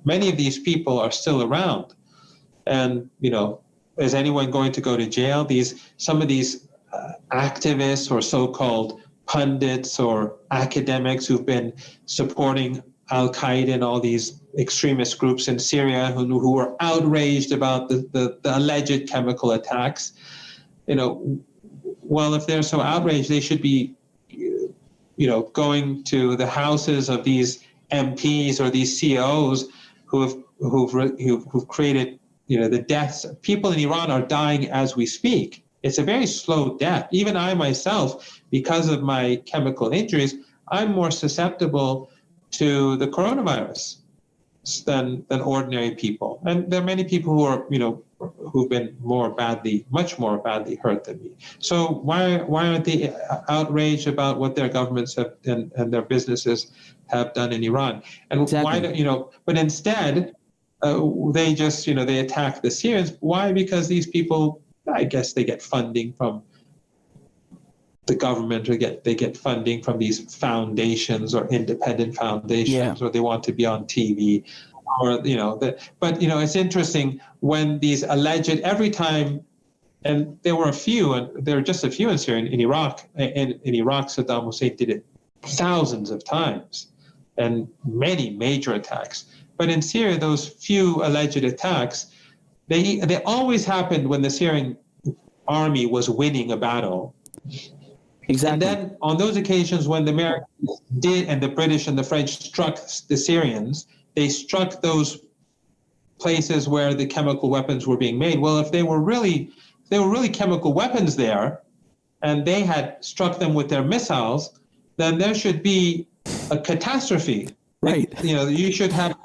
Many of these people are still around. And, is anyone going to go to jail? Some of these activists or so-called pundits or academics who've been supporting Al-Qaeda and all these extremist groups in Syria who were outraged about the alleged chemical attacks. Well, if they're so outraged, they should be, going to the houses of these MPs or these CEOs who've created, the deaths. People in Iran are dying as we speak. It's a very slow death. Even I myself, because of my chemical injuries, I'm more susceptible to the coronavirus than ordinary people. And there are many people who are, who've been much more badly hurt than me. So why aren't they outraged about what their governments have and their businesses have done in Iran? And why don't, but instead they just, they attack the Syrians. Why? Because these people, I guess they get funding from the government, or they get funding from these foundations or independent foundations, or they want to be on TV, or but it's interesting when these alleged every time, and there were just a few in Syria. In Iraq, in Iraq, Saddam Hussein did it thousands of times, and many major attacks. But in Syria, those few alleged attacks, they always happened when the Syrian army was winning a battle. Exactly. And then on those occasions when the Americans did, and the British and the French struck the Syrians, they struck those places where the chemical weapons were being made. Well, if they were really chemical weapons there, and they had struck them with their missiles, then there should be a catastrophe. Right. You know, you should have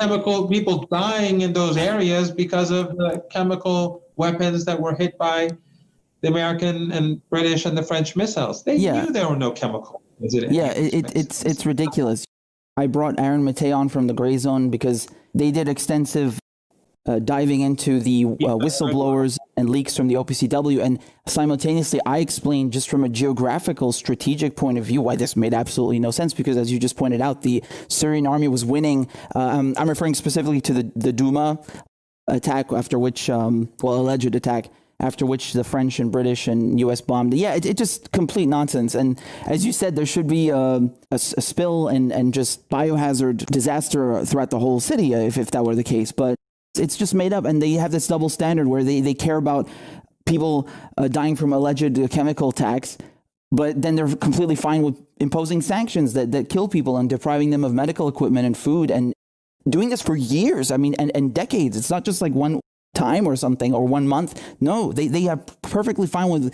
people dying in those areas because of the chemical weapons that were hit by the American and British and the French missiles. They knew there were no chemical weapons in any of these it's ridiculous. I brought Aaron Matei on from the Gray Zone because they did extensive diving into the whistleblowers and leaks from the OPCW, and simultaneously I explained just from a geographical strategic point of view why this made absolutely no sense, because as you just pointed out, the Syrian army was winning. I'm referring specifically to the Duma attack, after which, alleged attack, after which the French and British and US bombed. Yeah, it just complete nonsense. And as you said, there should be a spill and just biohazard disaster throughout the whole city if that were the case. But it's just made up, and they have this double standard where they care about people dying from alleged chemical attacks, but then they're completely fine with imposing sanctions that kill people and depriving them of medical equipment and food, and doing this for years. I mean, and decades. It's not just like one time or something or 1 month. No, they are perfectly fine with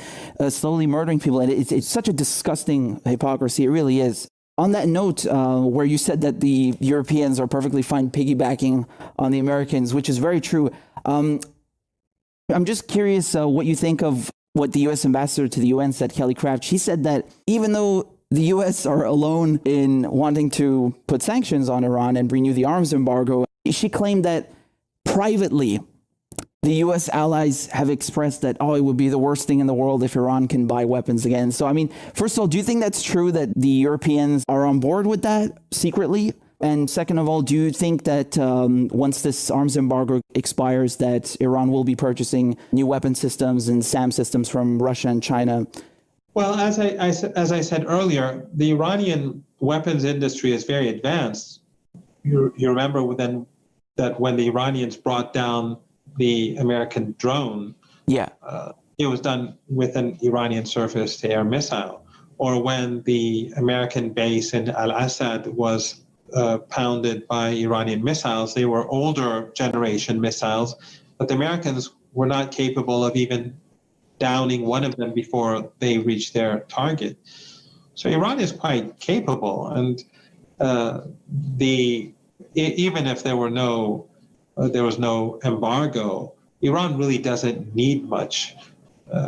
slowly murdering people, and it's such a disgusting hypocrisy. It really is. On that note, where you said that the Europeans are perfectly fine piggybacking on the Americans, which is very true, I'm just curious what you think of what the U.S. ambassador to the UN said, Kelly Craft. She said that even though the U.S. are alone in wanting to put sanctions on Iran and renew the arms embargo, she claimed that privately the U.S. allies have expressed that, it would be the worst thing in the world if Iran can buy weapons again. So, I mean, first of all, do you think that's true that the Europeans are on board with that secretly? And second of all, do you think that once this arms embargo expires, that Iran will be purchasing new weapon systems and SAM systems from Russia and China? Well, as I said earlier, the Iranian weapons industry is very advanced. You remember then that when the Iranians brought down the American drone, it was done with an Iranian surface-to-air missile. Or when the American base in Al-Assad was pounded by Iranian missiles, they were older generation missiles, but the Americans were not capable of even downing one of them before they reached their target. So Iran is quite capable, and even if there was no embargo, Iran really doesn't need much.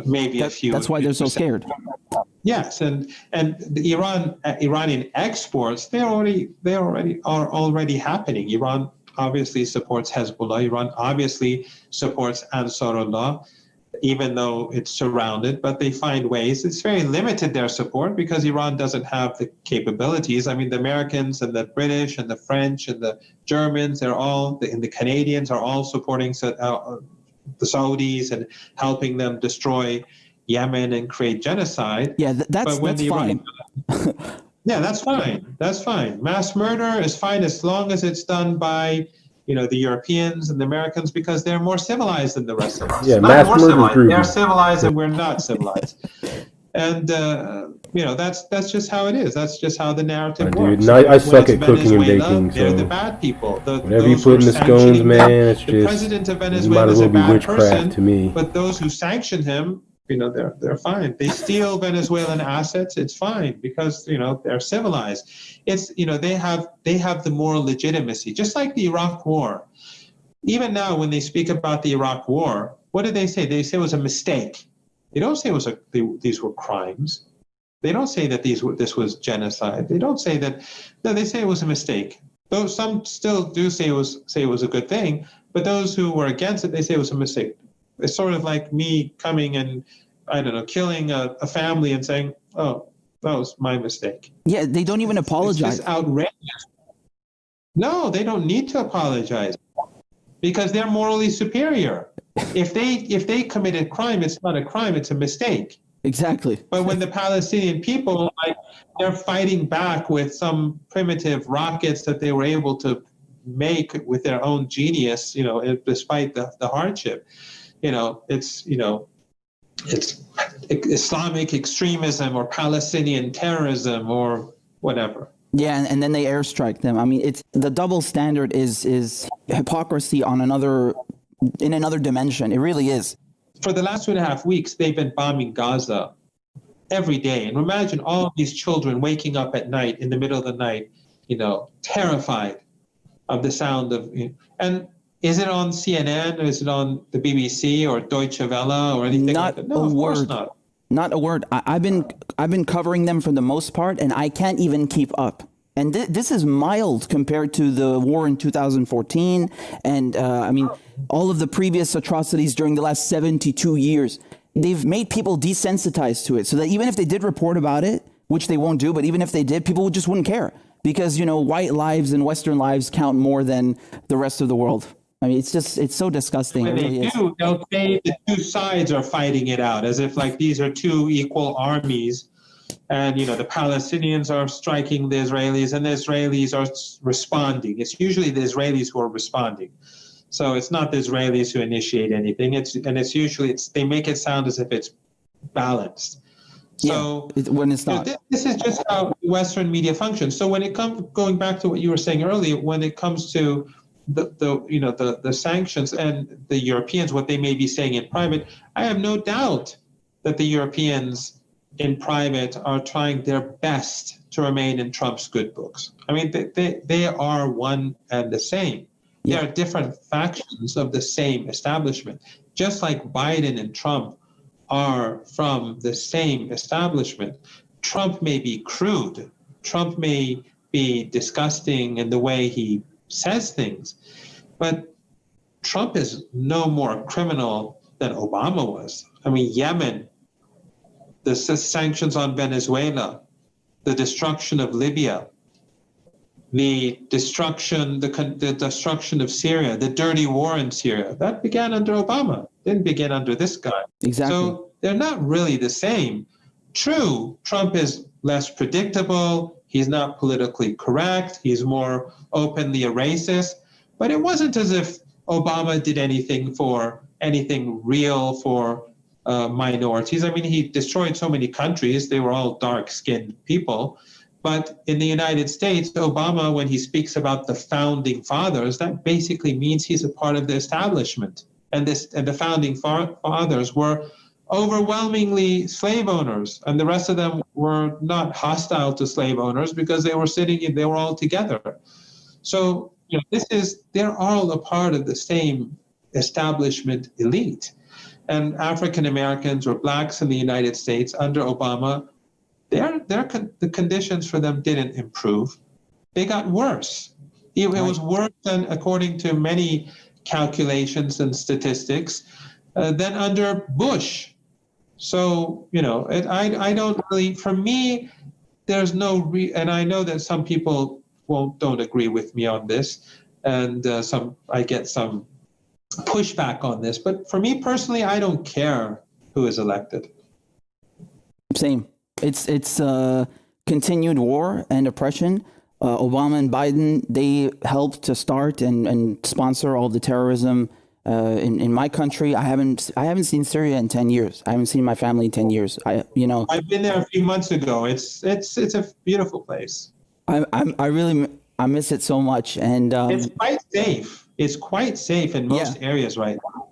Maybe a few. That's why they're so scared. Yes, and the Iranian exports they are already happening. Iran obviously supports Hezbollah. Iran obviously supports Ansarullah, even though it's surrounded. But they find ways. It's very limited, their support, because Iran doesn't have the capabilities. I mean, the Americans and the British and the French and the Germans, and the Canadians are all supporting the Saudis and helping them destroy Yemen and create genocide. Yeah, that's fine. Yeah, that's fine. That's fine. Mass murder is fine as long as it's done by, the Europeans and the Americans, because they're more civilized than the rest of us. Yeah, mass murder. They're civilized and we're not civilized. And that's just how it is. That's just how the narrative works. Dude, I suck at cooking and baking. They're So the bad people. whatever you put in the scones, man, it's the just president of it Venezuela might as is well a be bad witchcraft person, to me. but those who sanction him, they're fine. They steal Venezuelan assets. It's fine because they're civilized. It's they have the moral legitimacy, just like the Iraq War. Even now, when they speak about the Iraq War, what do they say? They say it was a mistake. They don't say these were crimes. They don't say that this was genocide. They don't say that. No, they say it was a mistake. Though some still do say it was a good thing, but those who were against it, they say it was a mistake. It's sort of like me coming and, killing a family and saying, oh, that was my mistake. Yeah, they don't even apologize. It's just outrageous. No, they don't need to apologize because they're morally superior. If they committed crime, it's not a crime, it's a mistake. Exactly. But when the Palestinian people, they're fighting back with some primitive rockets that they were able to make with their own genius, despite the hardship, it's Islamic extremism or Palestinian terrorism or whatever. Yeah, and then they airstrike them. I mean, it's the double standard is hypocrisy in another dimension. It really is. For the last 2.5 weeks, they've been bombing Gaza every day. And imagine all of these children waking up at night, in the middle of the night, terrified of the sound of. And is it on CNN or is it on the BBC or Deutsche Welle or anything like that? No, of course not. Not a word. I've been covering them for the most part, and I can't even keep up. And this is mild compared to the war in 2014, and I mean, all of the previous atrocities during the last 72 years. They've made people desensitized to it, so that even if they did report about it, which they won't do, but even if they did, people just wouldn't care. Because, you know, white lives and Western lives count more than the rest of the world. I mean, it's so disgusting. When they do, they'll say the two sides are fighting it out, as if like these are two equal armies. And, you know, the Palestinians are striking the Israelis and the Israelis are responding. It's usually the Israelis who are responding. So it's not the Israelis who initiate anything. They make it sound as if it's balanced. So when it's not. This is just how Western media functions. So when it comes, going back to what you were saying earlier, when it comes to the sanctions and the Europeans, what they may be saying in private, I have no doubt that the Europeans in private are trying their best to remain in Trump's good books. I mean, they are one and the same. They are different factions of the same establishment. Just like Biden and Trump are from the same establishment. Trump may be crude. Trump may be disgusting in the way he says things, but Trump is no more criminal than Obama was. I mean, Yemen, the sanctions on Venezuela, the destruction of Libya, the destruction of Syria, the dirty war in Syria, that began under Obama. Didn't begin under this guy. Exactly. So they're not really the same. True, Trump is less predictable. He's not politically correct. He's more openly a racist. But it wasn't as if Obama did anything real for minorities. I mean, he destroyed so many countries. They were all dark-skinned people. But in the United States, Obama, when he speaks about the founding fathers, that basically means he's a part of the establishment. And the founding fathers were overwhelmingly slave owners, and the rest of them were not hostile to slave owners because they were all together. So, you know, they're all a part of the same establishment elite. And African Americans or blacks in the United States under Obama, the conditions for them didn't improve. They got worse. It was worse than, according to many calculations and statistics, than under Bush. So, you know, I don't really, for me, there's no, and I know that some people don't agree with me on this, and I get some pushback on this, but for me personally, I don't care who is elected. Same. It's continued war and oppression. Obama and Biden, they helped to start and sponsor all the terrorism in my country. I haven't seen Syria in 10 years. I haven't seen my family in 10 years. I've been there a few months ago. It's a beautiful place. I miss it so much, and it's quite safe. It's quite safe in most areas right now.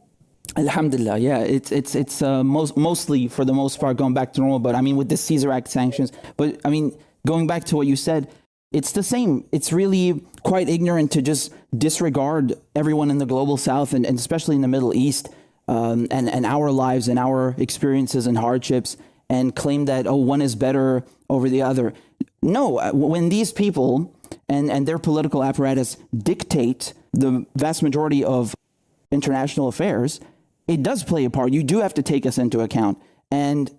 Alhamdulillah, yeah, it's mostly, for the most part, going back to normal. But I mean, with the Caesar Act sanctions, but I mean, going back to what you said, it's the same. It's really quite ignorant to just disregard everyone in the global South and especially in the Middle East and our lives and our experiences and hardships, and claim that, one is better over the other. No, when these people and their political apparatus dictate the vast majority of international affairs, it does play a part. You do have to take us into account. And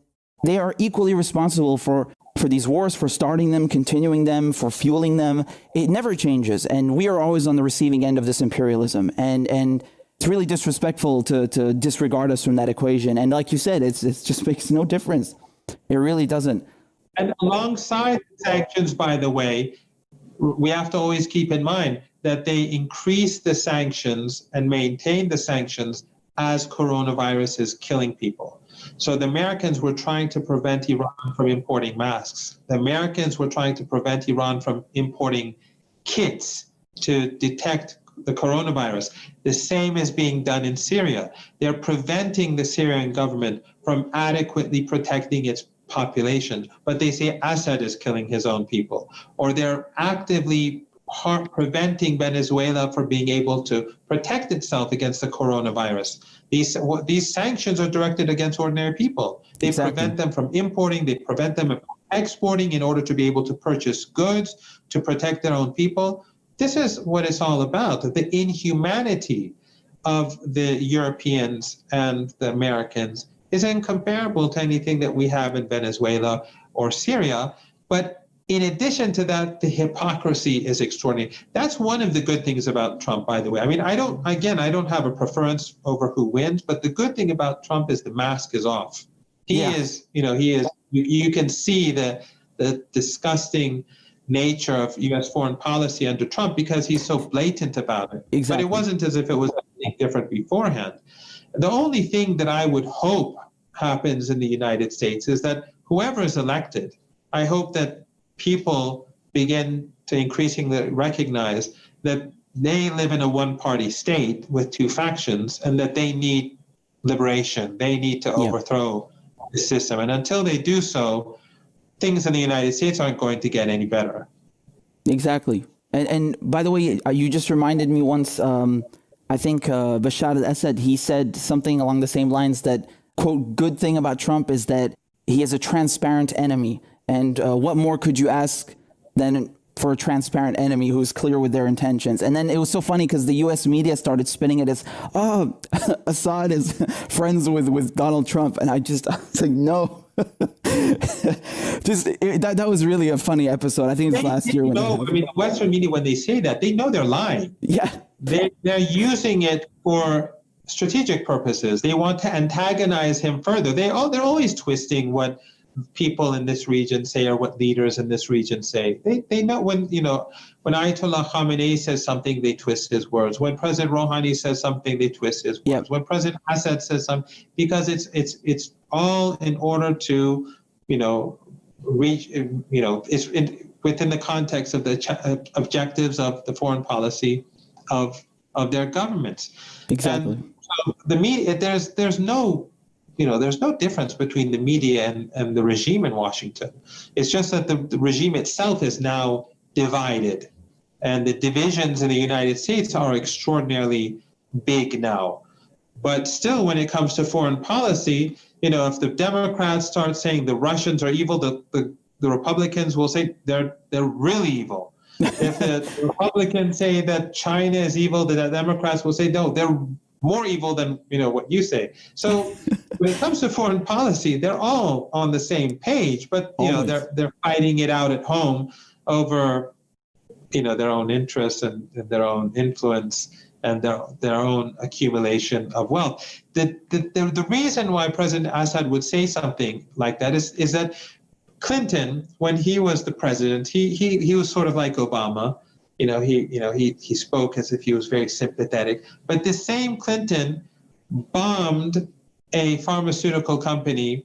they are equally responsible for these wars, for starting them, continuing them, for fueling them. It never changes. And we are always on the receiving end of this imperialism. And it's really disrespectful to disregard us from that equation. And like you said, it just makes no difference. It really doesn't. And alongside sanctions, by the way, we have to always keep in mind that they increase the sanctions and maintain the sanctions as coronavirus is killing people. So the Americans were trying to prevent Iran from importing masks. The Americans were trying to prevent Iran from importing kits to detect the coronavirus. The same is being done in Syria. They're preventing the Syrian government from adequately protecting its population, but they say Assad is killing his own people, or they're actively preventing Venezuela from being able to protect itself against the coronavirus. These sanctions are directed against ordinary people. They prevent them from importing, they prevent them from exporting in order to be able to purchase goods, to protect their own people. This is what it's all about, the inhumanity of the Europeans and the Americans is incomparable to anything that we have in Venezuela or Syria. But in addition to that, the hypocrisy is extraordinary. That's one of the good things about Trump, by the way. I mean, I don't have a preference over who wins, but the good thing about Trump is the mask is off. He is, you can see the disgusting nature of U.S. foreign policy under Trump because he's so blatant about it. Exactly. But it wasn't as if it was anything different beforehand. The only thing that I would hope happens in the United States is that whoever is elected, I hope that people begin to increasingly recognize that they live in a one-party state with two factions and that they need liberation. They need to overthrow the system. And until they do so, things in the United States aren't going to get any better. Exactly. And by the way, you just reminded me once, I think Bashar al-Assad, he said something along the same lines that, quote, good thing about Trump is that he is a transparent enemy. And what more could you ask than for a transparent enemy who's clear with their intentions? And then it was so funny because the U.S. media started spinning it as, oh, Assad is friends with Donald Trump. And I was like, no. That was really a funny episode. I think it's last year. Western media, when they say that, they know they're lying. Yeah. They're using it for strategic purposes. They want to antagonize him further. They're always twisting what people in this region say or what leaders in this region say. They know when Ayatollah Khamenei says something, they twist his words. When President Rouhani says something, they twist his words. When President Assad says something, because it's all in order to, reach, it's within the context of the objectives of the foreign policy of their governments. Exactly. And so the media, there's no difference between the media and the regime in Washington. It's just that the regime itself is now divided, and the divisions in the United States are extraordinarily big now. But still, when it comes to foreign policy, if the Democrats start saying the Russians are evil, the Republicans will say they're really evil. If the Republicans say that China is evil, the Democrats will say no, they're more evil than what you say. So when it comes to foreign policy, they're all on the same page, but they're fighting it out at home over their own interests and their own influence and their own accumulation of wealth. The reason why President Assad would say something like that is that Clinton, when he was the president, he was sort of like Obama. He spoke as if he was very sympathetic. But the same Clinton bombed a pharmaceutical company,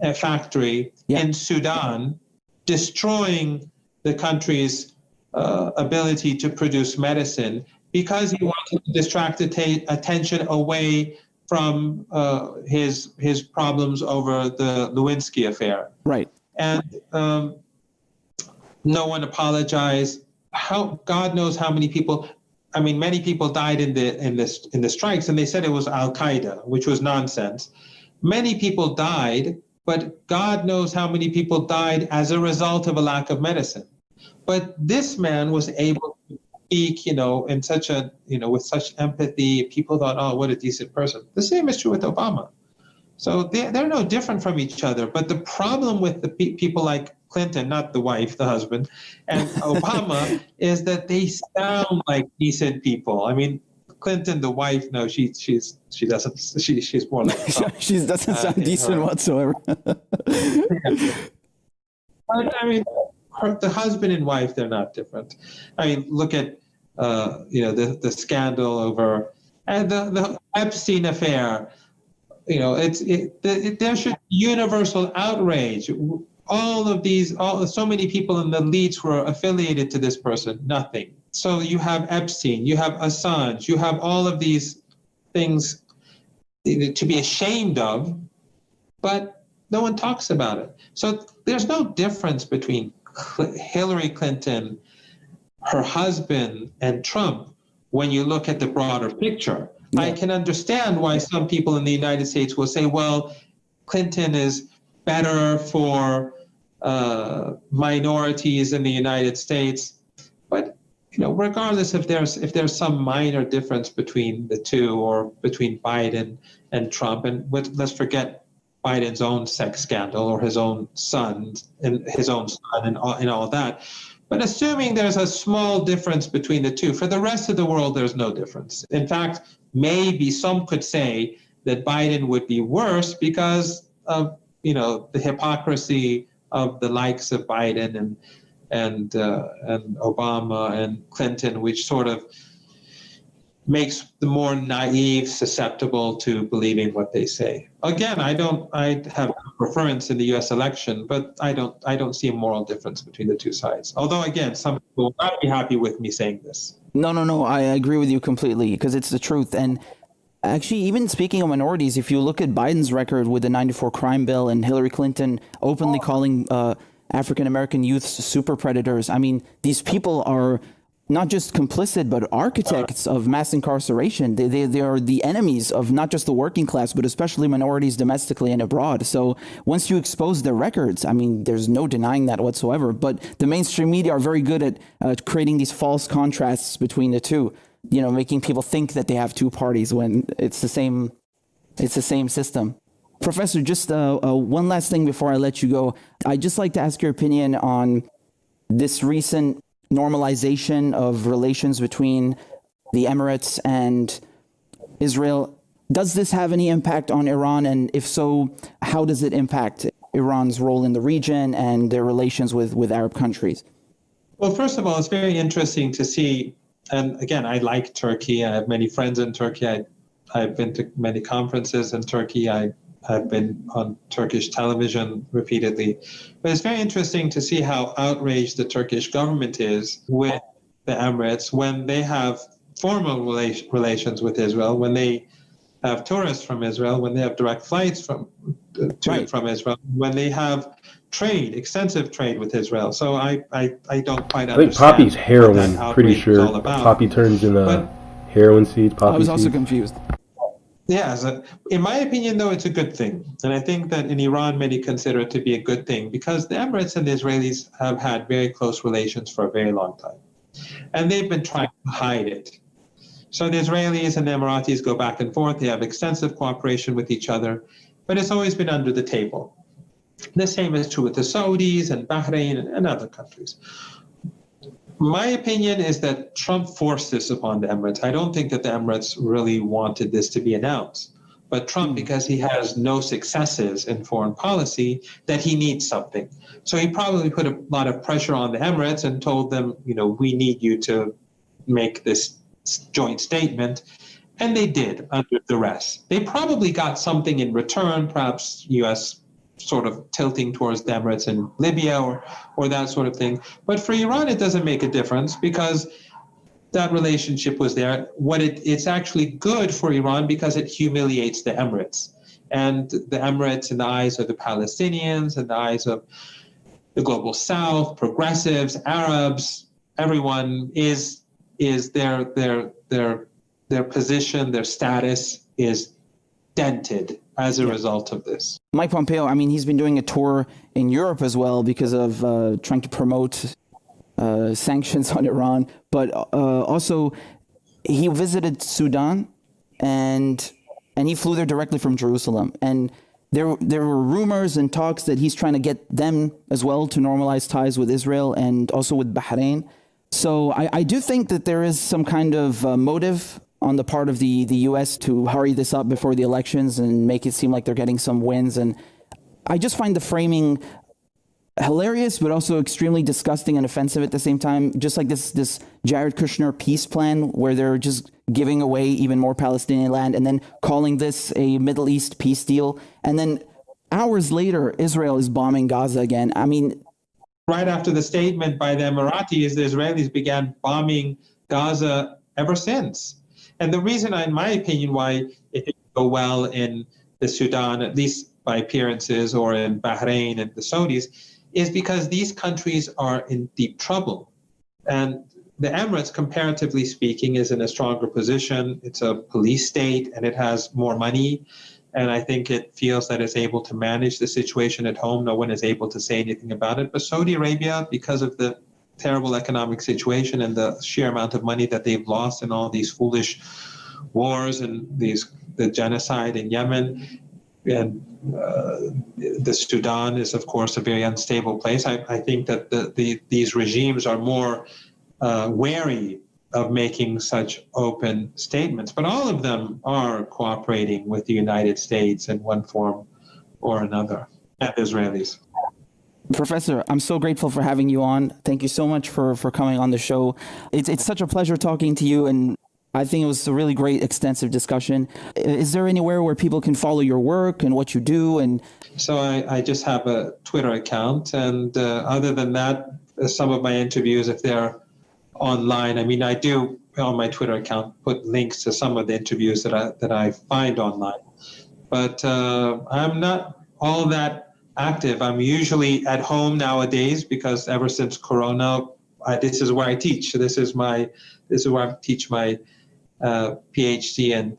a factory in Sudan, destroying the country's ability to produce medicine because he wanted to distract attention away from his problems over the Lewinsky affair. Right. And no one apologized. God knows how many people. I mean, many people died in the strikes, and they said it was Al-Qaeda, which was nonsense. Many people died, but God knows how many people died as a result of a lack of medicine. But this man was able to speak, in such a, with such empathy. People thought, oh, what a decent person. The same is true with Obama. So they're no different from each other. But the problem with the people like Clinton, not the wife, the husband, and Obama is that they sound like decent people. I mean, Clinton, the wife, no, she doesn't. She's more like Trump. She doesn't sound decent whatsoever. But I mean, the husband and wife, they're not different. I mean, look at the scandal over and the Epstein affair. There should be universal outrage. So many people in the elites were affiliated to this person. Nothing. So you have Epstein, you have Assange, you have all of these things to be ashamed of, but no one talks about it. So there's no difference between Hillary Clinton, her husband and Trump when you look at the broader picture. Yeah. I can understand why some people in the United States will say, well, Clinton is better for minorities in the United States. But regardless if there's some minor difference between the two or between Biden and Trump, and let's forget Biden's own sex scandal or his own son and all that. But assuming there's a small difference between the two, for the rest of the world, there's no difference. In fact, maybe some could say that Biden would be worse because of the hypocrisy of the likes of Biden and Obama and Clinton, which sort of makes the more naive susceptible to believing what they say. Again, I have a preference in the U.S. election, but I don't see a moral difference between the two sides. Although, again, some people will not be happy with me saying this. No, I agree with you completely because it's the truth. And actually, even speaking of minorities, if you look at Biden's record with the 94 crime bill and Hillary Clinton openly calling African-American youths super predators, I mean, these people are not just complicit, but architects of mass incarceration. They are the enemies of not just the working class, but especially minorities domestically and abroad. So once you expose their records, I mean, there's no denying that whatsoever. But the mainstream media are very good at creating these false contrasts between the two, making people think that they have two parties when it's the same system. Professor, just one last thing before I let you go. I'd just like to ask your opinion on this recent normalization of relations between the Emirates and Israel. Does this have any impact on Iran? And if so, how does it impact Iran's role in the region and their relations with Arab countries? Well, first of all, it's very interesting to see, and again, I like Turkey. I have many friends in Turkey. I've been to many conferences in Turkey. I've been on Turkish television repeatedly. But it's very interesting to see how outraged the Turkish government is with the Emirates when they have formal relations with Israel, when they have tourists from Israel, when they have direct flights from Israel, when they have extensive trade with Israel. So I don't quite understand. I think Poppy's heroin, pretty sure. Poppy turns into heroin seeds. I was also confused. Yeah, in my opinion, though, it's a good thing. And I think that in Iran, many consider it to be a good thing because the Emirates and the Israelis have had very close relations for a very long time. And they've been trying to hide it. So the Israelis and the Emiratis go back and forth. They have extensive cooperation with each other, but it's always been under the table. The same is true with the Saudis and Bahrain and other countries. My opinion is that Trump forced this upon the Emirates. I don't think that the Emirates really wanted this to be announced. But Trump, because he has no successes in foreign policy, that he needs something. So he probably put a lot of pressure on the Emirates and told them, we need you to make this joint statement. And they did under duress. They probably got something in return, perhaps U.S. sort of tilting towards the Emirates in Libya or that sort of thing. But for Iran, it doesn't make a difference because that relationship was there. It's actually good for Iran because it humiliates the Emirates. And the Emirates, in the eyes of the Palestinians, in the eyes of the global South, progressives, Arabs, everyone is their position, their status is dented as a result of this. Mike Pompeo, I mean, he's been doing a tour in Europe as well because of trying to promote sanctions on Iran. But also, he visited Sudan, and he flew there directly from Jerusalem. And there were rumors and talks that he's trying to get them as well to normalize ties with Israel and also with Bahrain. So I do think that there is some kind of motive on the part of the U.S. to hurry this up before the elections and make it seem like they're getting some wins. And I just find the framing hilarious, but also extremely disgusting and offensive at the same time. Just like this Jared Kushner peace plan where they're just giving away even more Palestinian land and then calling this a Middle East peace deal. And then hours later, Israel is bombing Gaza again. I mean, right after the statement by the Emiratis, the Israelis began bombing Gaza ever since. And the reason, in my opinion, why it didn't go well in the Sudan, at least by appearances, or in Bahrain and the Saudis, is because these countries are in deep trouble. And the Emirates, comparatively speaking, is in a stronger position. It's a police state and it has more money. And I think it feels that it's able to manage the situation at home. No one is able to say anything about it. But Saudi Arabia, because of the terrible economic situation and the sheer amount of money that they've lost in all these foolish wars and the genocide in Yemen, and the Sudan is, of course, a very unstable place. I think that these regimes are more wary of making such open statements, but all of them are cooperating with the United States in one form or another, and Israelis. Professor, I'm so grateful for having you on. Thank you so much for coming on the show. It's such a pleasure talking to you, and I think it was a really great, extensive discussion. Is there anywhere where people can follow your work and what you do? And so I just have a Twitter account, and other than that, some of my interviews, if they're online, I mean, I do on my Twitter account put links to some of the interviews that I find online, but I'm not all that active. I'm usually at home nowadays because ever since Corona, this is where I teach. This is where I teach my PhD and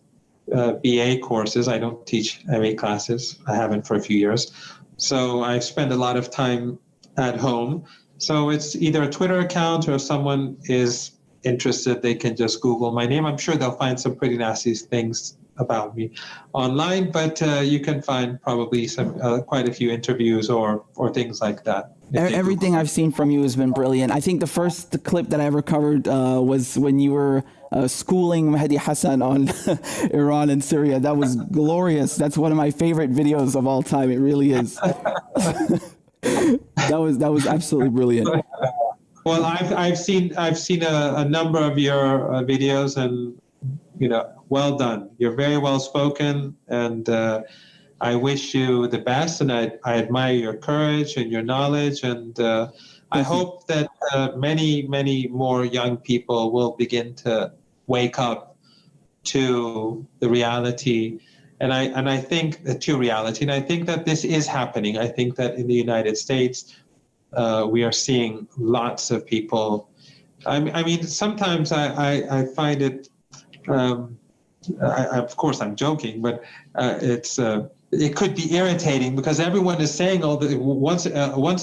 BA courses. I don't teach MA classes. I haven't for a few years. So I spend a lot of time at home. So it's either a Twitter account, or if someone is interested, they can just Google my name. I'm sure they'll find some pretty nasty things about me online, but you can find probably some quite a few interviews or things like that. Everything I've seen from you has been brilliant. I think the first clip that I ever covered was when you were schooling Mehdi Hassan on Iran and Syria. That was glorious. That's one of my favorite videos of all time. It really is. That was absolutely brilliant. Well, I've seen a number of your videos, and well done. You're very well spoken, and I wish you the best, and I admire your courage and your knowledge, and I hope that many more young people will begin to wake up to the reality, and I think that this is happening. I think that in the United States, we are seeing lots of people. I mean, sometimes I find it. Of course, I'm joking, but it could be irritating because everyone is saying once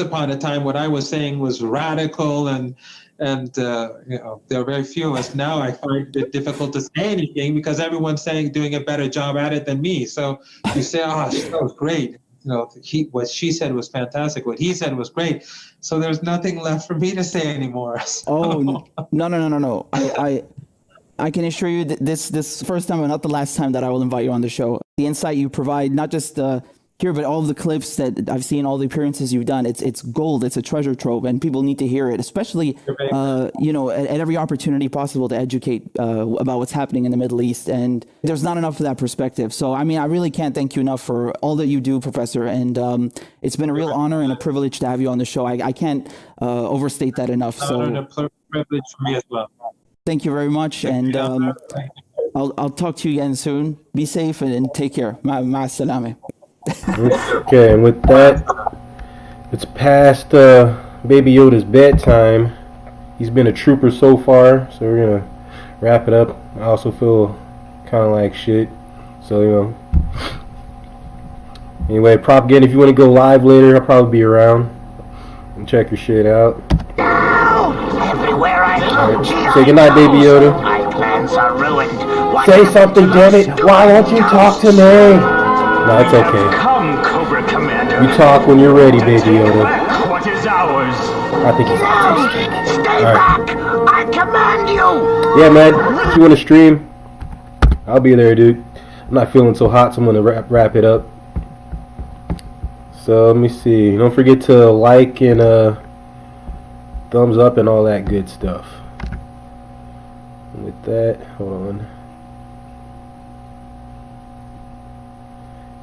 upon a time what I was saying was radical, and there are very few of us now. I find it difficult to say anything because everyone's doing a better job at it than me. So you say, "Oh, that was great." What she said was fantastic. What he said was great. So there's nothing left for me to say anymore. So. Oh no! I can assure you that this first time and not the last time that I will invite you on the show. The insight you provide, not just here, but all of the clips that I've seen, all the appearances you've done, it's gold. It's a treasure trove, and people need to hear it, especially at every opportunity possible to educate about what's happening in the Middle East. And there's not enough of that perspective. So I mean, I really can't thank you enough for all that you do, Professor. And it's been a real honor and a privilege to have you on the show. I can't overstate that enough. Honor and a privilege for me as well. Thank you very much, and I'll talk to you again soon. Be safe and take care. Ma salame. Okay, and with that, it's past Baby Yoda's bedtime. He's been a trooper so far, so we're gonna wrap it up. I also feel kind of like shit, so Anyway, Prop Again, if you want to go live later, I'll probably be around and check your shit out. Everywhere I look, Say goodnight, Baby Yoda. my plans are ruined. Say something, damn it. Why won't you talk to me? No, it's okay. Come, Cobra Commander. You talk when you're ready, Baby Yoda. What is ours? I think he's autistic. Stay back! I command you! Yeah, man. If you want to stream, I'll be there, dude. I'm not feeling so hot, so I'm going to wrap it up. So, let me see. Don't forget to like and thumbs up and all that good stuff. With that, hold on.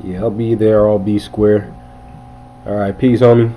Yeah, I'll be there. I'll be square. Alright, peace, homie.